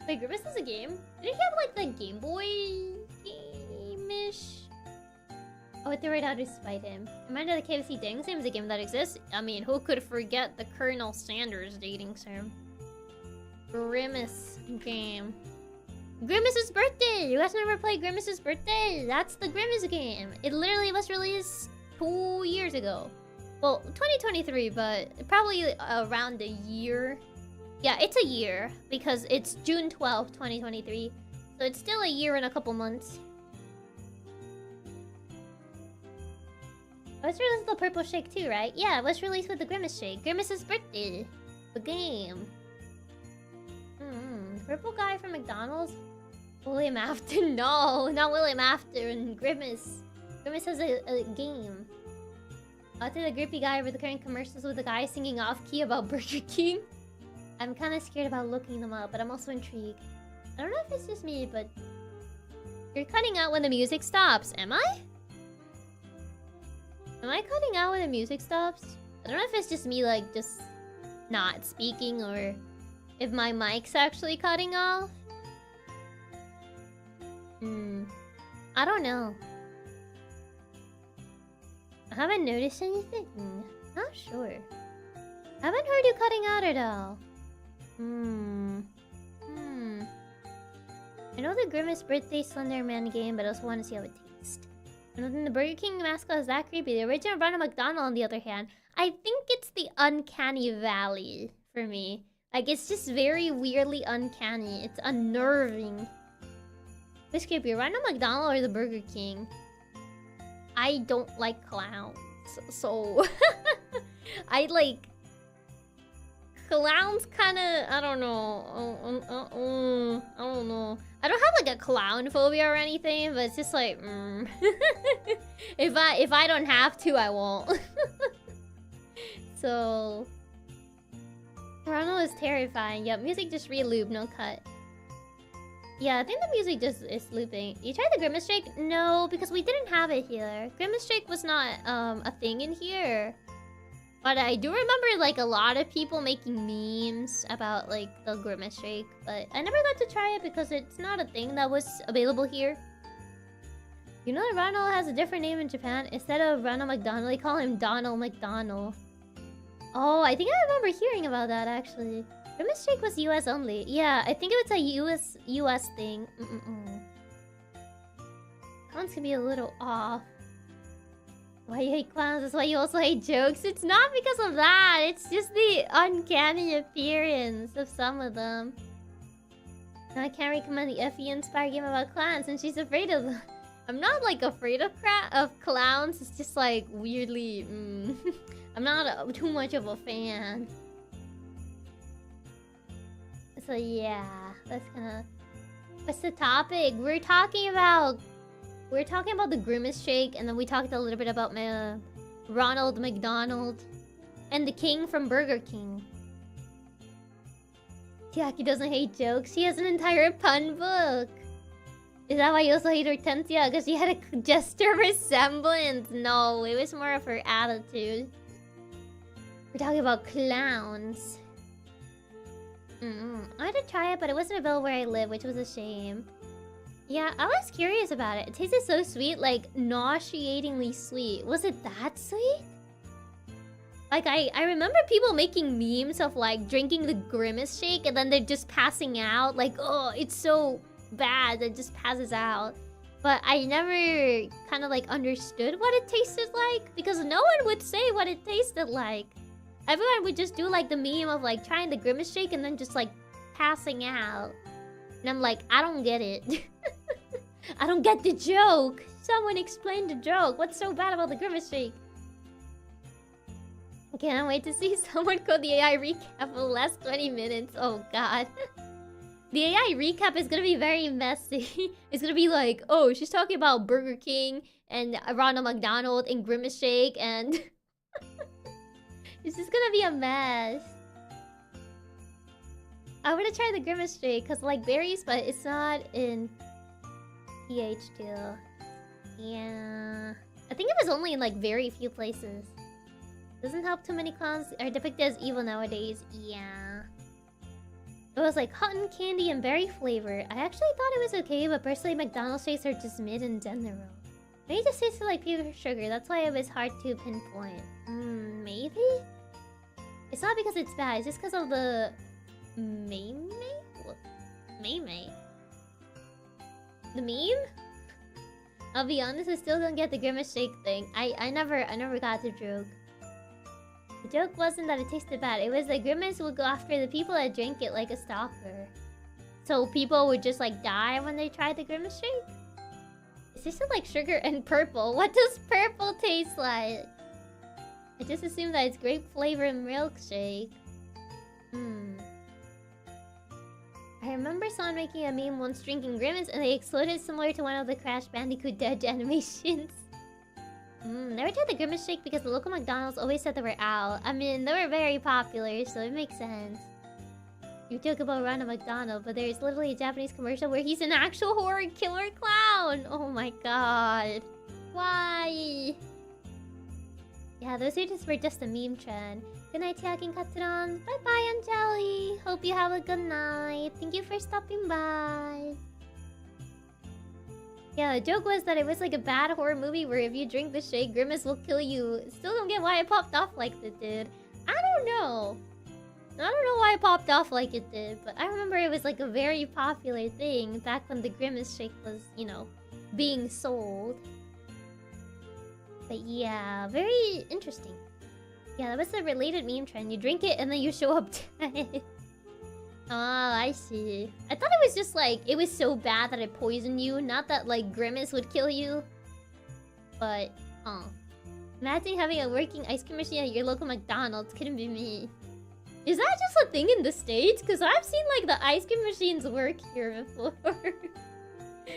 Wait, Grimace has a game? Did he have, like, the Game Boy game-ish? Oh, it threw it out to spite him. Reminder the KFC dating sim is a game that exists. I mean, who could forget the Colonel Sanders dating sim? Grimace game. Grimace's birthday! You guys never played Grimace's birthday? That's the Grimace game. It literally was released 2 years ago. Well, 2023, but probably around a year. Yeah, it's a year because it's June 12th, 2023. So it's still a year and a couple months. It was released with the Purple Shake too, right? Yeah, it was released with the Grimace Shake. Grimace's birthday. The game. Purple guy from McDonald's? William Afton? No, not William Afton. Grimace. Grimace has a game. After the grippy guy over the current commercials with the guy singing off-key about Burger King. I'm kind of scared about looking them up, but I'm also intrigued. I don't know if it's just me, but... You're cutting out when the music stops. Am I? Am I cutting out when the music stops? I don't know if it's just me, like, just not speaking, or if my mic's actually cutting off. I don't know. I haven't noticed anything. Not sure. I haven't heard you cutting out at all. I know the Grimace birthday Slender Man game, but I also want to see how it tastes. I don't think the Burger King mascot is that creepy. The original Ronald McDonald, on the other hand, I think it's the uncanny valley for me. Like, it's just very weirdly uncanny. It's unnerving. Which creepy, Ronald McDonald or the Burger King? I don't like clowns, so I like clowns. Kind of, I don't know. I don't know. I don't have like a clown phobia or anything, but it's just like, if I don't have to, I won't. So Ronald is terrifying. Yep, music just re-loop, no cut. Yeah, I think the music just is looping. You tried the Grimace Shake? No, because we didn't have it here. Grimace Shake was not a thing in here. But I do remember like a lot of people making memes about like the Grimace Shake. But I never got to try it because it's not a thing that was available here. You know that Ronald has a different name in Japan? Instead of Ronald McDonald, they call him Donald McDonald. Oh, I think I remember hearing about that actually. Grimace Shake was US only. Yeah, I think it's a US thing. Clowns can be a little off. Why you hate clowns? That's why you also hate jokes. It's not because of that. It's just the uncanny appearance of some of them. Now I can't recommend the FE-inspired game about clowns and she's afraid of them. I'm not like afraid of clowns. It's just like weirdly... I'm not too much of a fan. So yeah, that's kinda... What's the topic? We're talking about the Grimace Shake, and then we talked a little bit about Ronald McDonald and the King from Burger King. Chiaki doesn't hate jokes. She has an entire pun book. Is that why you also hate Hortensia? Because she had a gesture resemblance? No, it was more of her attitude. We're talking about clowns. I had to try it, but it wasn't available where I live, which was a shame. Yeah, I was curious about it. It tasted so sweet, like nauseatingly sweet. Was it that sweet? Like, I remember people making memes of, like, drinking the Grimace shake and then they're just passing out. Like, oh, it's so bad that it just passes out. But I never kind of, like, understood what it tasted like. Because no one would say what it tasted like. Everyone would just do, like, the meme of, like, trying the Grimace shake and then just, like, passing out. And I'm like, I don't get it. I don't get the joke. Someone explain the joke. What's so bad about the Grimace shake? I can't wait to see someone code the AI recap for the last 20 minutes. Oh god. The AI recap is gonna be very messy. It's gonna be like, oh, she's talking about Burger King and Ronald McDonald and Grimace Shake and... It's just gonna be a mess. I wanna try the Grimace Shake because I like berries, but it's not in PH still. Yeah. I think it was only in like very few places. Doesn't help too many clowns are depicted as evil nowadays. Yeah. It was like cotton candy and berry flavor. I actually thought it was okay, but personally McDonald's shakes are just mid in general. Maybe it just tasted like pure sugar. That's why it was hard to pinpoint. Maybe? It's not because it's bad. It's just because of the... Meme? What? Meme? The meme? I'll be honest, I still don't get the Grimace Shake thing. I never got the joke. The joke wasn't that it tasted bad. It was that Grimace would go after the people that drank it like a stalker. So people would just like die when they tried the Grimace Shake? It tasted like sugar and purple. What does purple taste like? I just assumed that it's grape flavored milkshake. I remember someone making a meme once drinking Grimace and they exploded similar to one of the Crash Bandicoot Dead animations. Never tried the Grimace Shake because the local McDonald's always said they were out. I mean, they were very popular, so it makes sense. You joke about Ronald McDonald, but there's literally a Japanese commercial where he's an actual horror killer clown! Oh my god. Why? Yeah, those videos were just a meme trend. Good night, Chiaki Katsumi. Bye-bye, Angeli. Hope you have a good night. Thank you for stopping by. Yeah, the joke was that it was like a bad horror movie where if you drink the shake, Grimace will kill you. Still don't get why it popped off like it did. I don't know. I don't know why it popped off like it did, but I remember it was like a very popular thing back when the Grimace shake was, you know, being sold. But yeah, very interesting. Yeah, that was the related meme trend. You drink it and then you show up dead. Oh, I see. I thought it was just like, it was so bad that it poisoned you. Not that like Grimace would kill you. But, imagine having a working ice cream machine at your local McDonald's. Couldn't be me. Is that just a thing in the States? Because I've seen like the ice cream machines work here before.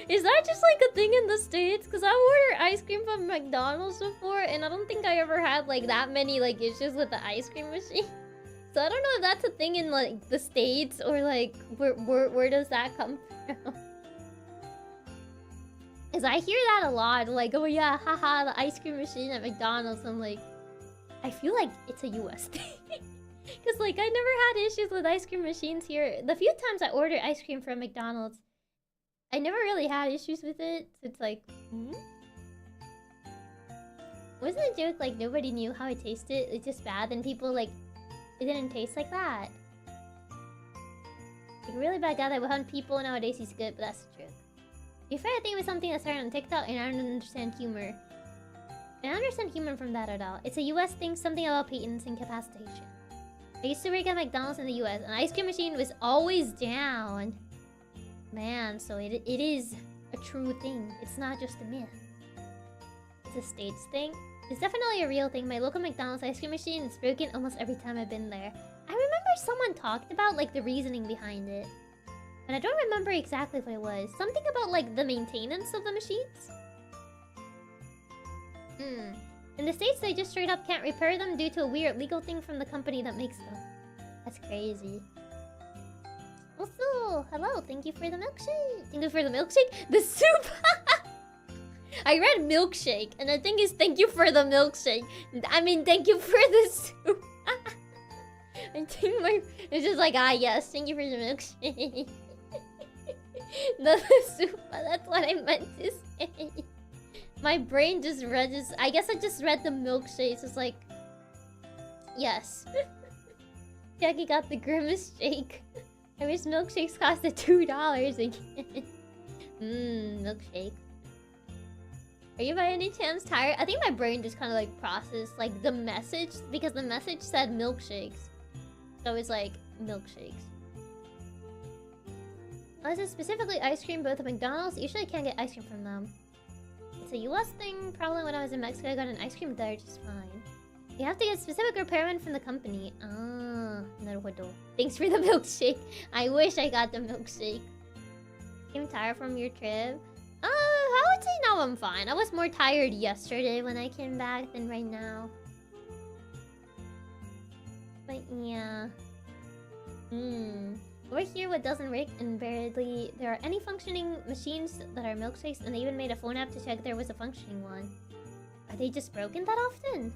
Is that just like a thing in the States? Because I ordered ice cream from McDonald's before and I don't think I ever had like that many like issues with the ice cream machine. So I don't know if that's a thing in like the States or like where does that come from? Cause I hear that a lot, like, oh yeah, haha, the ice cream machine at McDonald's. I'm like, I feel like it's a US thing. Cause like I never had issues with ice cream machines here. The few times I ordered ice cream from McDonald's, I never really had issues with it. So it's like, wasn't the joke like nobody knew how it tasted? It's just bad, and people like, it didn't taste like that. Like a really bad guy that would hunt people nowadays, he's good, but that's the truth. To be fair, I think it was something that started on TikTok, and I don't understand humor. I don't understand humor from that at all. It's a US thing, something about patents and capacitation. I used to work at McDonald's in the US, and the ice cream machine was always down. Man, so it is a true thing. It's not just a myth. It's a States thing. It's definitely a real thing. My local McDonald's ice cream machine is broken almost every time I've been there. I remember someone talked about like the reasoning behind it. But I don't remember exactly what it was. Something about like the maintenance of the machines? In the States, they just straight up can't repair them due to a weird legal thing from the company that makes them. That's crazy. Also, hello, thank you for the milkshake. Thank you for the milkshake? The soup! I read milkshake, and I think it's thank you for the milkshake. I mean, thank you for the soup. I think it's just like, yes, thank you for the milkshake. The soup, that's what I meant to say. My brain just read this. I guess I just read the milkshake. So it's like, Yes. Chiaki got the grimace shake. I wish milkshakes costed $2 again. Milkshake. Are you by any chance tired? I think my brain just kind of like processed like the message because the message said milkshakes. So it's like milkshakes. Unless it's specifically ice cream, both at McDonald's. Usually I can't get ice cream from them. It's a US thing. Probably when I was in Mexico, I got an ice cream there just fine. You have to get specific repairman from the company. Ah, naruhodo. Thanks for the milkshake. I wish I got the milkshake. I'm tired from your trip. I would say now I'm fine. I was more tired yesterday when I came back than right now. But yeah. Over here, what doesn't work invariably, there are any functioning machines that are milkshakes, and they even made a phone app to check there was a functioning one. Are they just broken that often?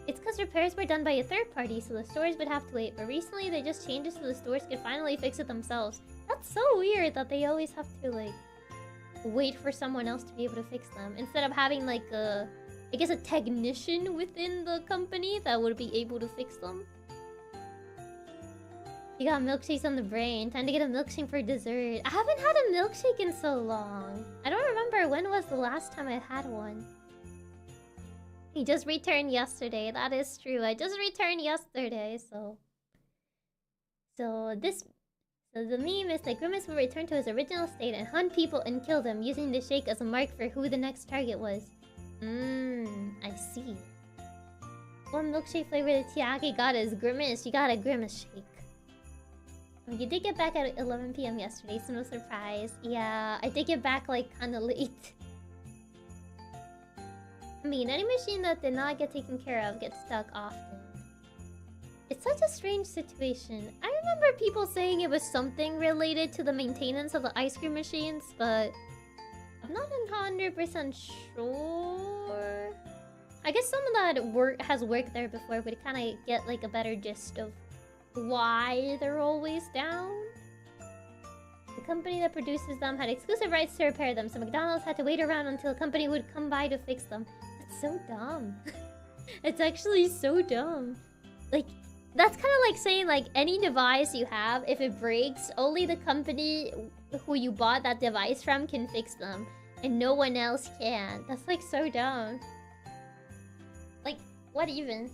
It's because repairs were done by a third party, so the stores would have to wait. But recently, they just changed it so the stores could finally fix it themselves. That's so weird that they always have to, like, wait for someone else to be able to fix them. Instead of having, like, I guess a technician within the company that would be able to fix them. You got milkshakes on the brain. Time to get a milkshake for dessert. I haven't had a milkshake in so long. I don't remember when was the last time I had one. He just returned yesterday. That is true. I just returned yesterday, so the meme is that Grimace will return to his original state and hunt people and kill them, using the shake as a mark for who the next target was. I see. What milkshake flavor the Chiaki got is Grimace. You got a Grimace shake. You did get back at 11 PM yesterday, so no surprise. Yeah, I did get back like kinda late. I mean, any machine that did not get taken care of gets stuck often. It's such a strange situation. I remember people saying it was something related to the maintenance of the ice cream machines, but I'm not 100% sure. I guess someone that has worked there before would kind of get like a better gist of why they're always down. The company that produces them had exclusive rights to repair them, so McDonald's had to wait around until a company would come by to fix them. That's so dumb. It's actually so dumb. Like, that's kind of like saying, like, any device you have, if it breaks, only the company who you bought that device from can fix them, and no one else can. That's, like, so dumb. Like, what even?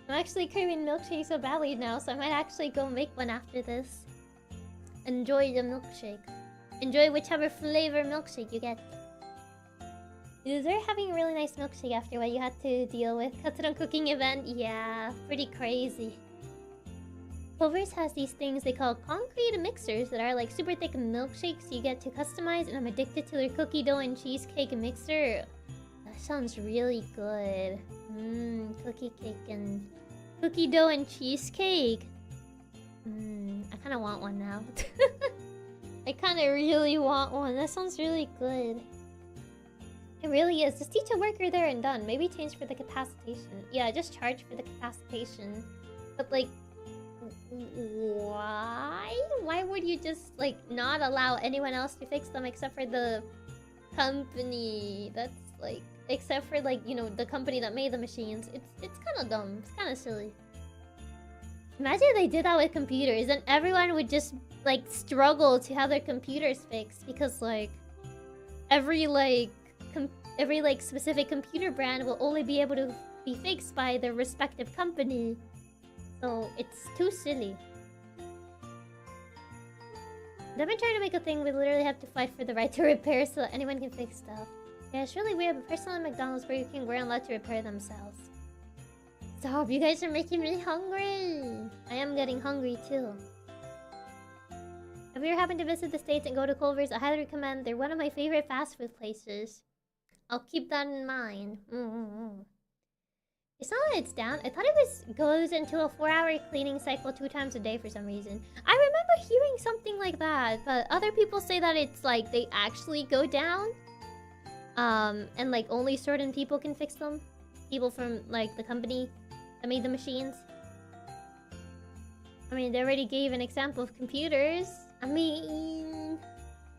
I'm actually craving milkshake so badly now, so I might actually go make one after this. Enjoy the milkshake. Enjoy whichever flavor milkshake you get. They're having a really nice milkshake after what you had to deal with. Katsudon cooking event? Yeah, pretty crazy. Culver's has these things they call concrete mixers that are like super thick milkshakes you get to customize, and I'm addicted to their cookie dough and cheesecake mixer. That sounds really good. Cookie dough and cheesecake. I kind of want one now. I kind of really want one. That sounds really good. It really is. Just teach a worker there and done. Maybe change for the capacitation. Yeah, just charge for the capacitation. But like, why? Why would you just like not allow anyone else to fix them except for the company? That's like, except for like, you know, the company that made the machines. It's kind of dumb. It's kind of silly. Imagine if they did that with computers, then everyone would just like struggle to have their computers fixed because like every specific computer brand will only be able to be fixed by their respective company. So it's too silly. They've been trying to make a thing we literally have to fight for the right to repair so that anyone can fix stuff. Yeah, it's really weird, but personally McDonald's where you can weren't allowed to repair themselves. Stop, you guys are making me hungry! I am getting hungry too. If you ever happen to visit the States and go to Culver's, I highly recommend. They're one of my favorite fast food places. I'll keep that in mind. It's not that it's down. I thought it goes into a 4-hour cleaning cycle 2 times a day for some reason. I remember hearing something like that, but other people say that it's like they actually go down. And like only certain people can fix them. People from like the company that made the machines. I mean, they already gave an example of computers. I mean,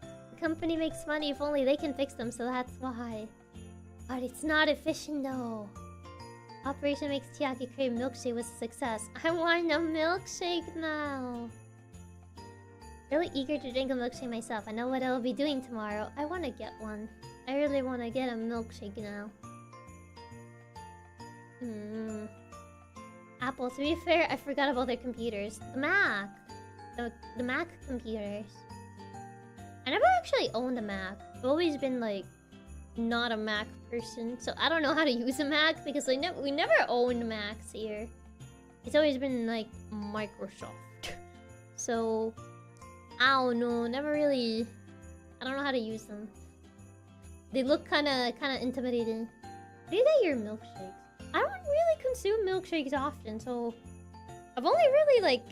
the company makes money if only they can fix them, so that's why. But it's not efficient though. Operation makes Chiaki crave milkshake was a success. I want a milkshake now. Really eager to drink a milkshake myself. I know what I'll be doing tomorrow. I want to get one. I really want to get a milkshake now. Apple, to be fair, I forgot about their computers. The Mac. The Mac computers. I never actually owned a Mac. I've always been like not a Mac person, so I don't know how to use a Mac because we never owned Macs here. It's always been like Microsoft. So I don't know, never really. I don't know how to use them. They look kind of intimidating. Where do you get your milkshakes? I don't really consume milkshakes often, so I've only really like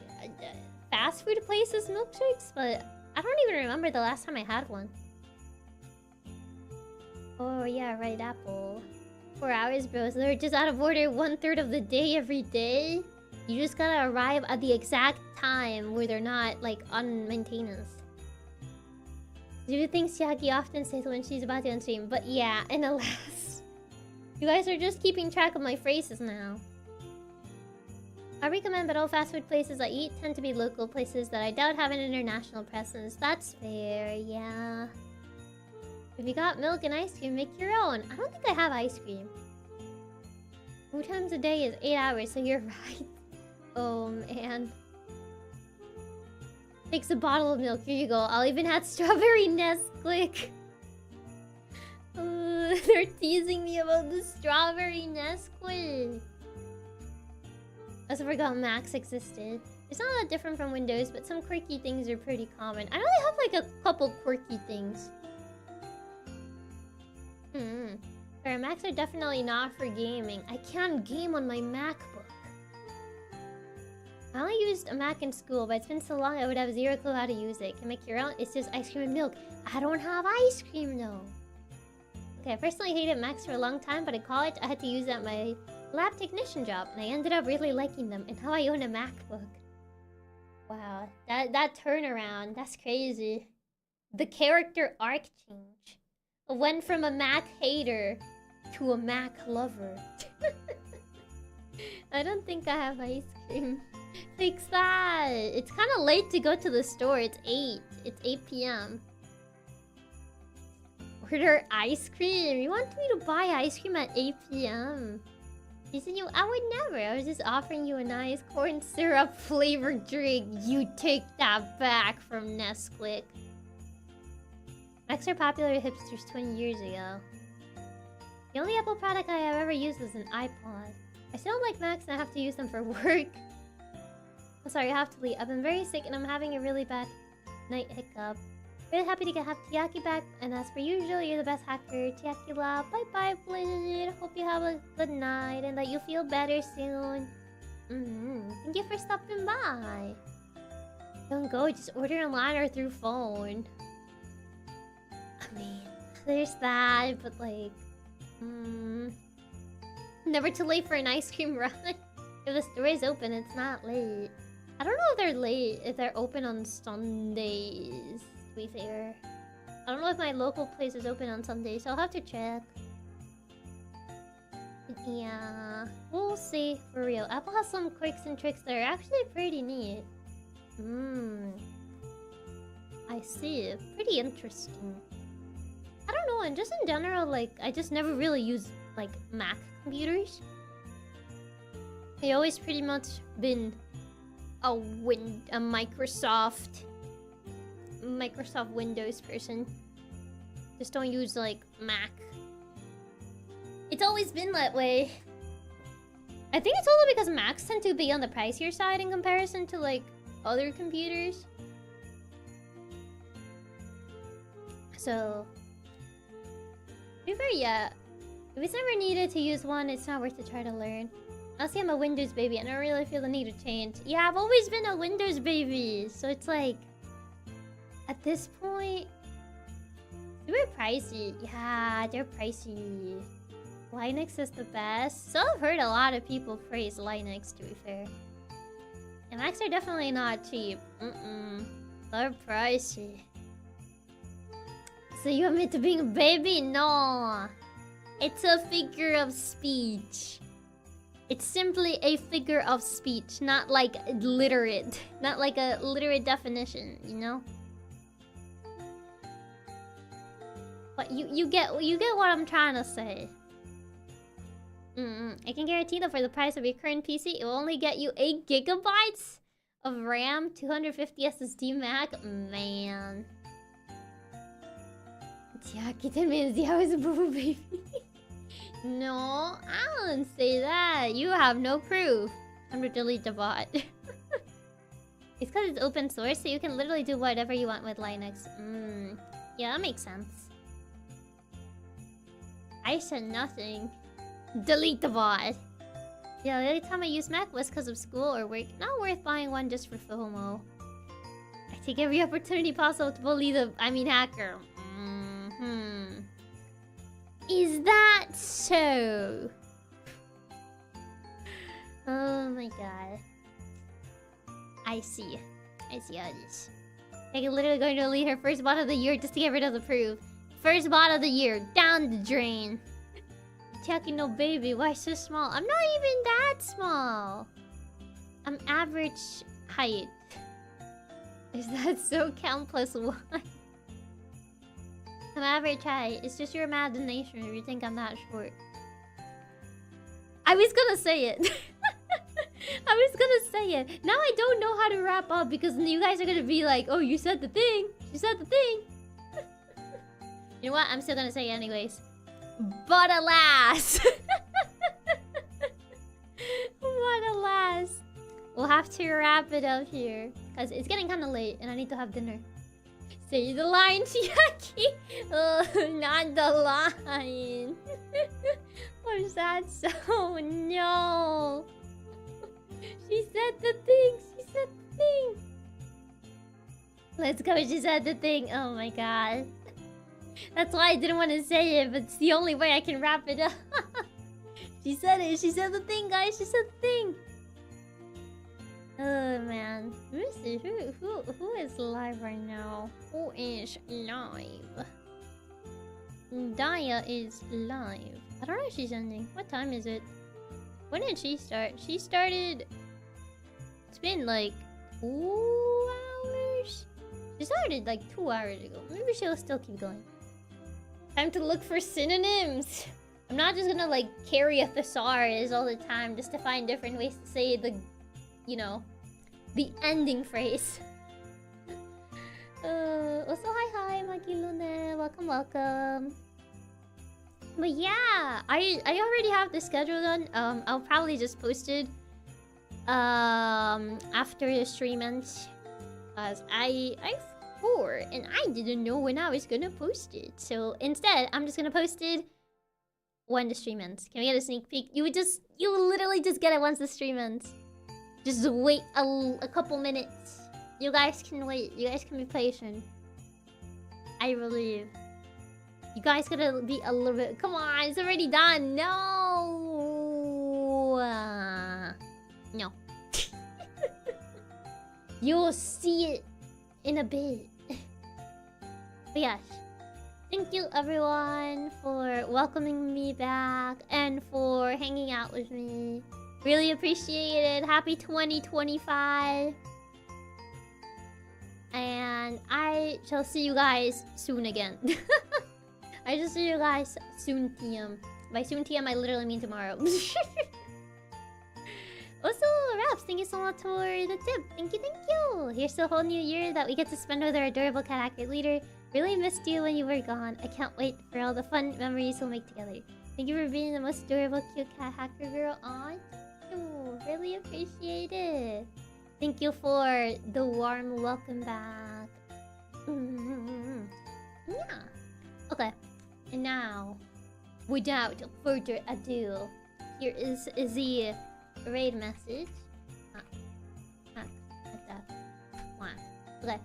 fast food places milkshakes, but I don't even remember the last time I had one. Oh yeah, right, Apple. 4 hours, bro. So they're just out of order 1/3 of the day every day. You just gotta arrive at the exact time where they're not like on maintenance. Do you think Chiaki often says when she's about to unstream? But yeah, and alas, you guys are just keeping track of my phrases now. I recommend that all fast food places I eat tend to be local places that I doubt have an international presence. That's fair, yeah. If you got milk and ice cream, make your own. I don't think I have ice cream. 2 times a day is 8 hours, so you're right. Oh, man. Takes a bottle of milk. Here you go. I'll even add strawberry Nesquik. They're teasing me about the strawberry Nesquik. I also forgot Macs existed. It's not that different from Windows, but some quirky things are pretty common. I only have like a couple quirky things. Fair, Macs are definitely not for gaming. I can't game on my MacBook. I only used a Mac in school, but it's been so long I would have zero clue how to use it. Can make your own. It's just ice cream and milk. I don't have ice cream though. Okay, I personally hated Macs for a long time, but in college I had to use it at my lab technician job, and I ended up really liking them, and now I own a MacBook. Wow, that turnaround, that's crazy. The character arc change. Went from a Mac hater to a Mac lover. I don't think I have ice cream. Fix that! It's kind of late to go to the store. It's 8. It's 8 p.m. Order ice cream? You want me to buy ice cream at 8 p.m.? You said I would never. I was just offering you a nice corn syrup flavored drink. You take that back from Nesquik. Macs are popular with hipsters 20 years ago. The only Apple product I have ever used was an iPod. I still don't like Macs and I have to use them for work. I'm sorry, I have to leave. I've been very sick and I'm having a really bad night hiccup. Really happy to have Chiaki back, and as per usual, you're the best hacker. Chiaki love. Bye bye, Blizzard. Hope you have a good night and that you feel better soon. Thank you for stopping by. Don't go, just order online or through phone. I mean, there's that, but like, never too late for an ice cream run. If the store is open, it's not late. I don't know if they're late, if they're open on Sundays. To be fair, I don't know if my local place is open on Sundays, so I'll have to check. But yeah, we'll see for real. Apple has some quirks and tricks that are actually pretty neat. I see. Pretty interesting. I don't know, and just in general, like, I just never really use like Mac computers. I always pretty much been a Microsoft Windows person. Just don't use like Mac. It's always been that way. I think it's also because Macs tend to be on the pricier side in comparison to like other computers. So, to be fair, yeah. If it's never needed to use one, it's not worth to try to learn. Honestly, I'm a Windows baby. I don't really feel the need to change. Yeah, I've always been a Windows baby. So it's like, at this point, they're pricey. Yeah, they're pricey. Linux is the best. So I've heard a lot of people praise Linux, to be fair. And Macs are definitely not cheap. They're pricey. So you admit to being a baby? No. It's a figure of speech. It's simply a figure of speech, not like literate. Not like a literate definition, you know? But you get what I'm trying to say. I can guarantee that for the price of your current PC, it will only get you 8 gigabytes of RAM, 250 SSD Mac. Man. Chiaki, 10 minutes, I was a boo baby. No, I didn't say that. You have no proof. I'm gonna delete the bot. It's because it's open source, so you can literally do whatever you want with Linux. Yeah, that makes sense. I said nothing. Delete the bot. Yeah, the only time I used Mac was because of school or work. Not worth buying one just for FOMO. I take every opportunity possible to bully the... hacker. Is that so? Oh my god. I see how it is. I'm literally going to delete her first bot of the year just to get rid of the proof. First bot of the year, down the drain. Chiaki, no baby, why so small? I'm not even that small. I'm average height. Is that so? Count plus 1. I'm average height. It's just your imagination if you think I'm that short. I was gonna say it. Now I don't know how to wrap up because you guys are gonna be like, oh, you said the thing. You said the thing. You know what? I'm still gonna say it anyways. But alas. But alas. We'll have to wrap it up here. Because it's getting kind of late and I need to have dinner. Say the line, Chiaki. Oh, not the line. Was that so? No. She said the thing. Let's go. She said the thing. Oh my god. That's why I didn't want to say it, but it's the only way I can wrap it up. She said it. She said the thing, guys. She said the thing. Oh man. Who is live right now? Who is live? Daya is live. I don't know if she's ending. What time is it? When did she start? She started... It's been like 2 hours? She started like 2 hours ago. Maybe she'll still keep going. Time to look for synonyms. I'm not just gonna like carry a thesaurus all the time just to find different ways to say the, you know, the ending phrase. Also, hi, Maki Lune. Welcome. But yeah, I already have the schedule done. I'll probably just post it after the stream ends, as I forgot and I didn't know when I was gonna post it. So instead, I'm just gonna post it when the stream ends. Can we get a sneak peek? You will literally just get it once the stream ends. Just wait a couple minutes. You guys can wait. You guys can be patient. I believe. You guys gotta be a little bit... Come on, it's already done. No. No. You'll see it in a bit. But yes. Thank you everyone for welcoming me back and for hanging out with me. Really appreciate it. Happy 2025. And I shall see you guys soon again. I shall see you guys soon TM. By soon TM, I literally mean tomorrow. Also, Raps, thank you so much for the tip. Thank you. Here's the whole new year that we get to spend with our adorable cat hacker leader. Really missed you when you were gone. I can't wait for all the fun memories we'll make together. Thank you for being the most adorable cute cat hacker girl. Aw, thank you. Really appreciate it. Thank you for the warm welcome back. Yeah. Okay. And now, without further ado, here is the raid message. Okay.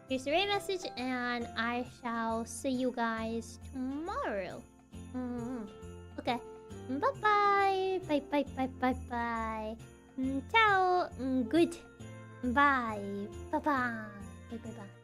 Here's the raid message, and I shall see you guys tomorrow. Okay. Bye-bye. Bye. Ciao. Good. Bye. Bye-bye. Bye.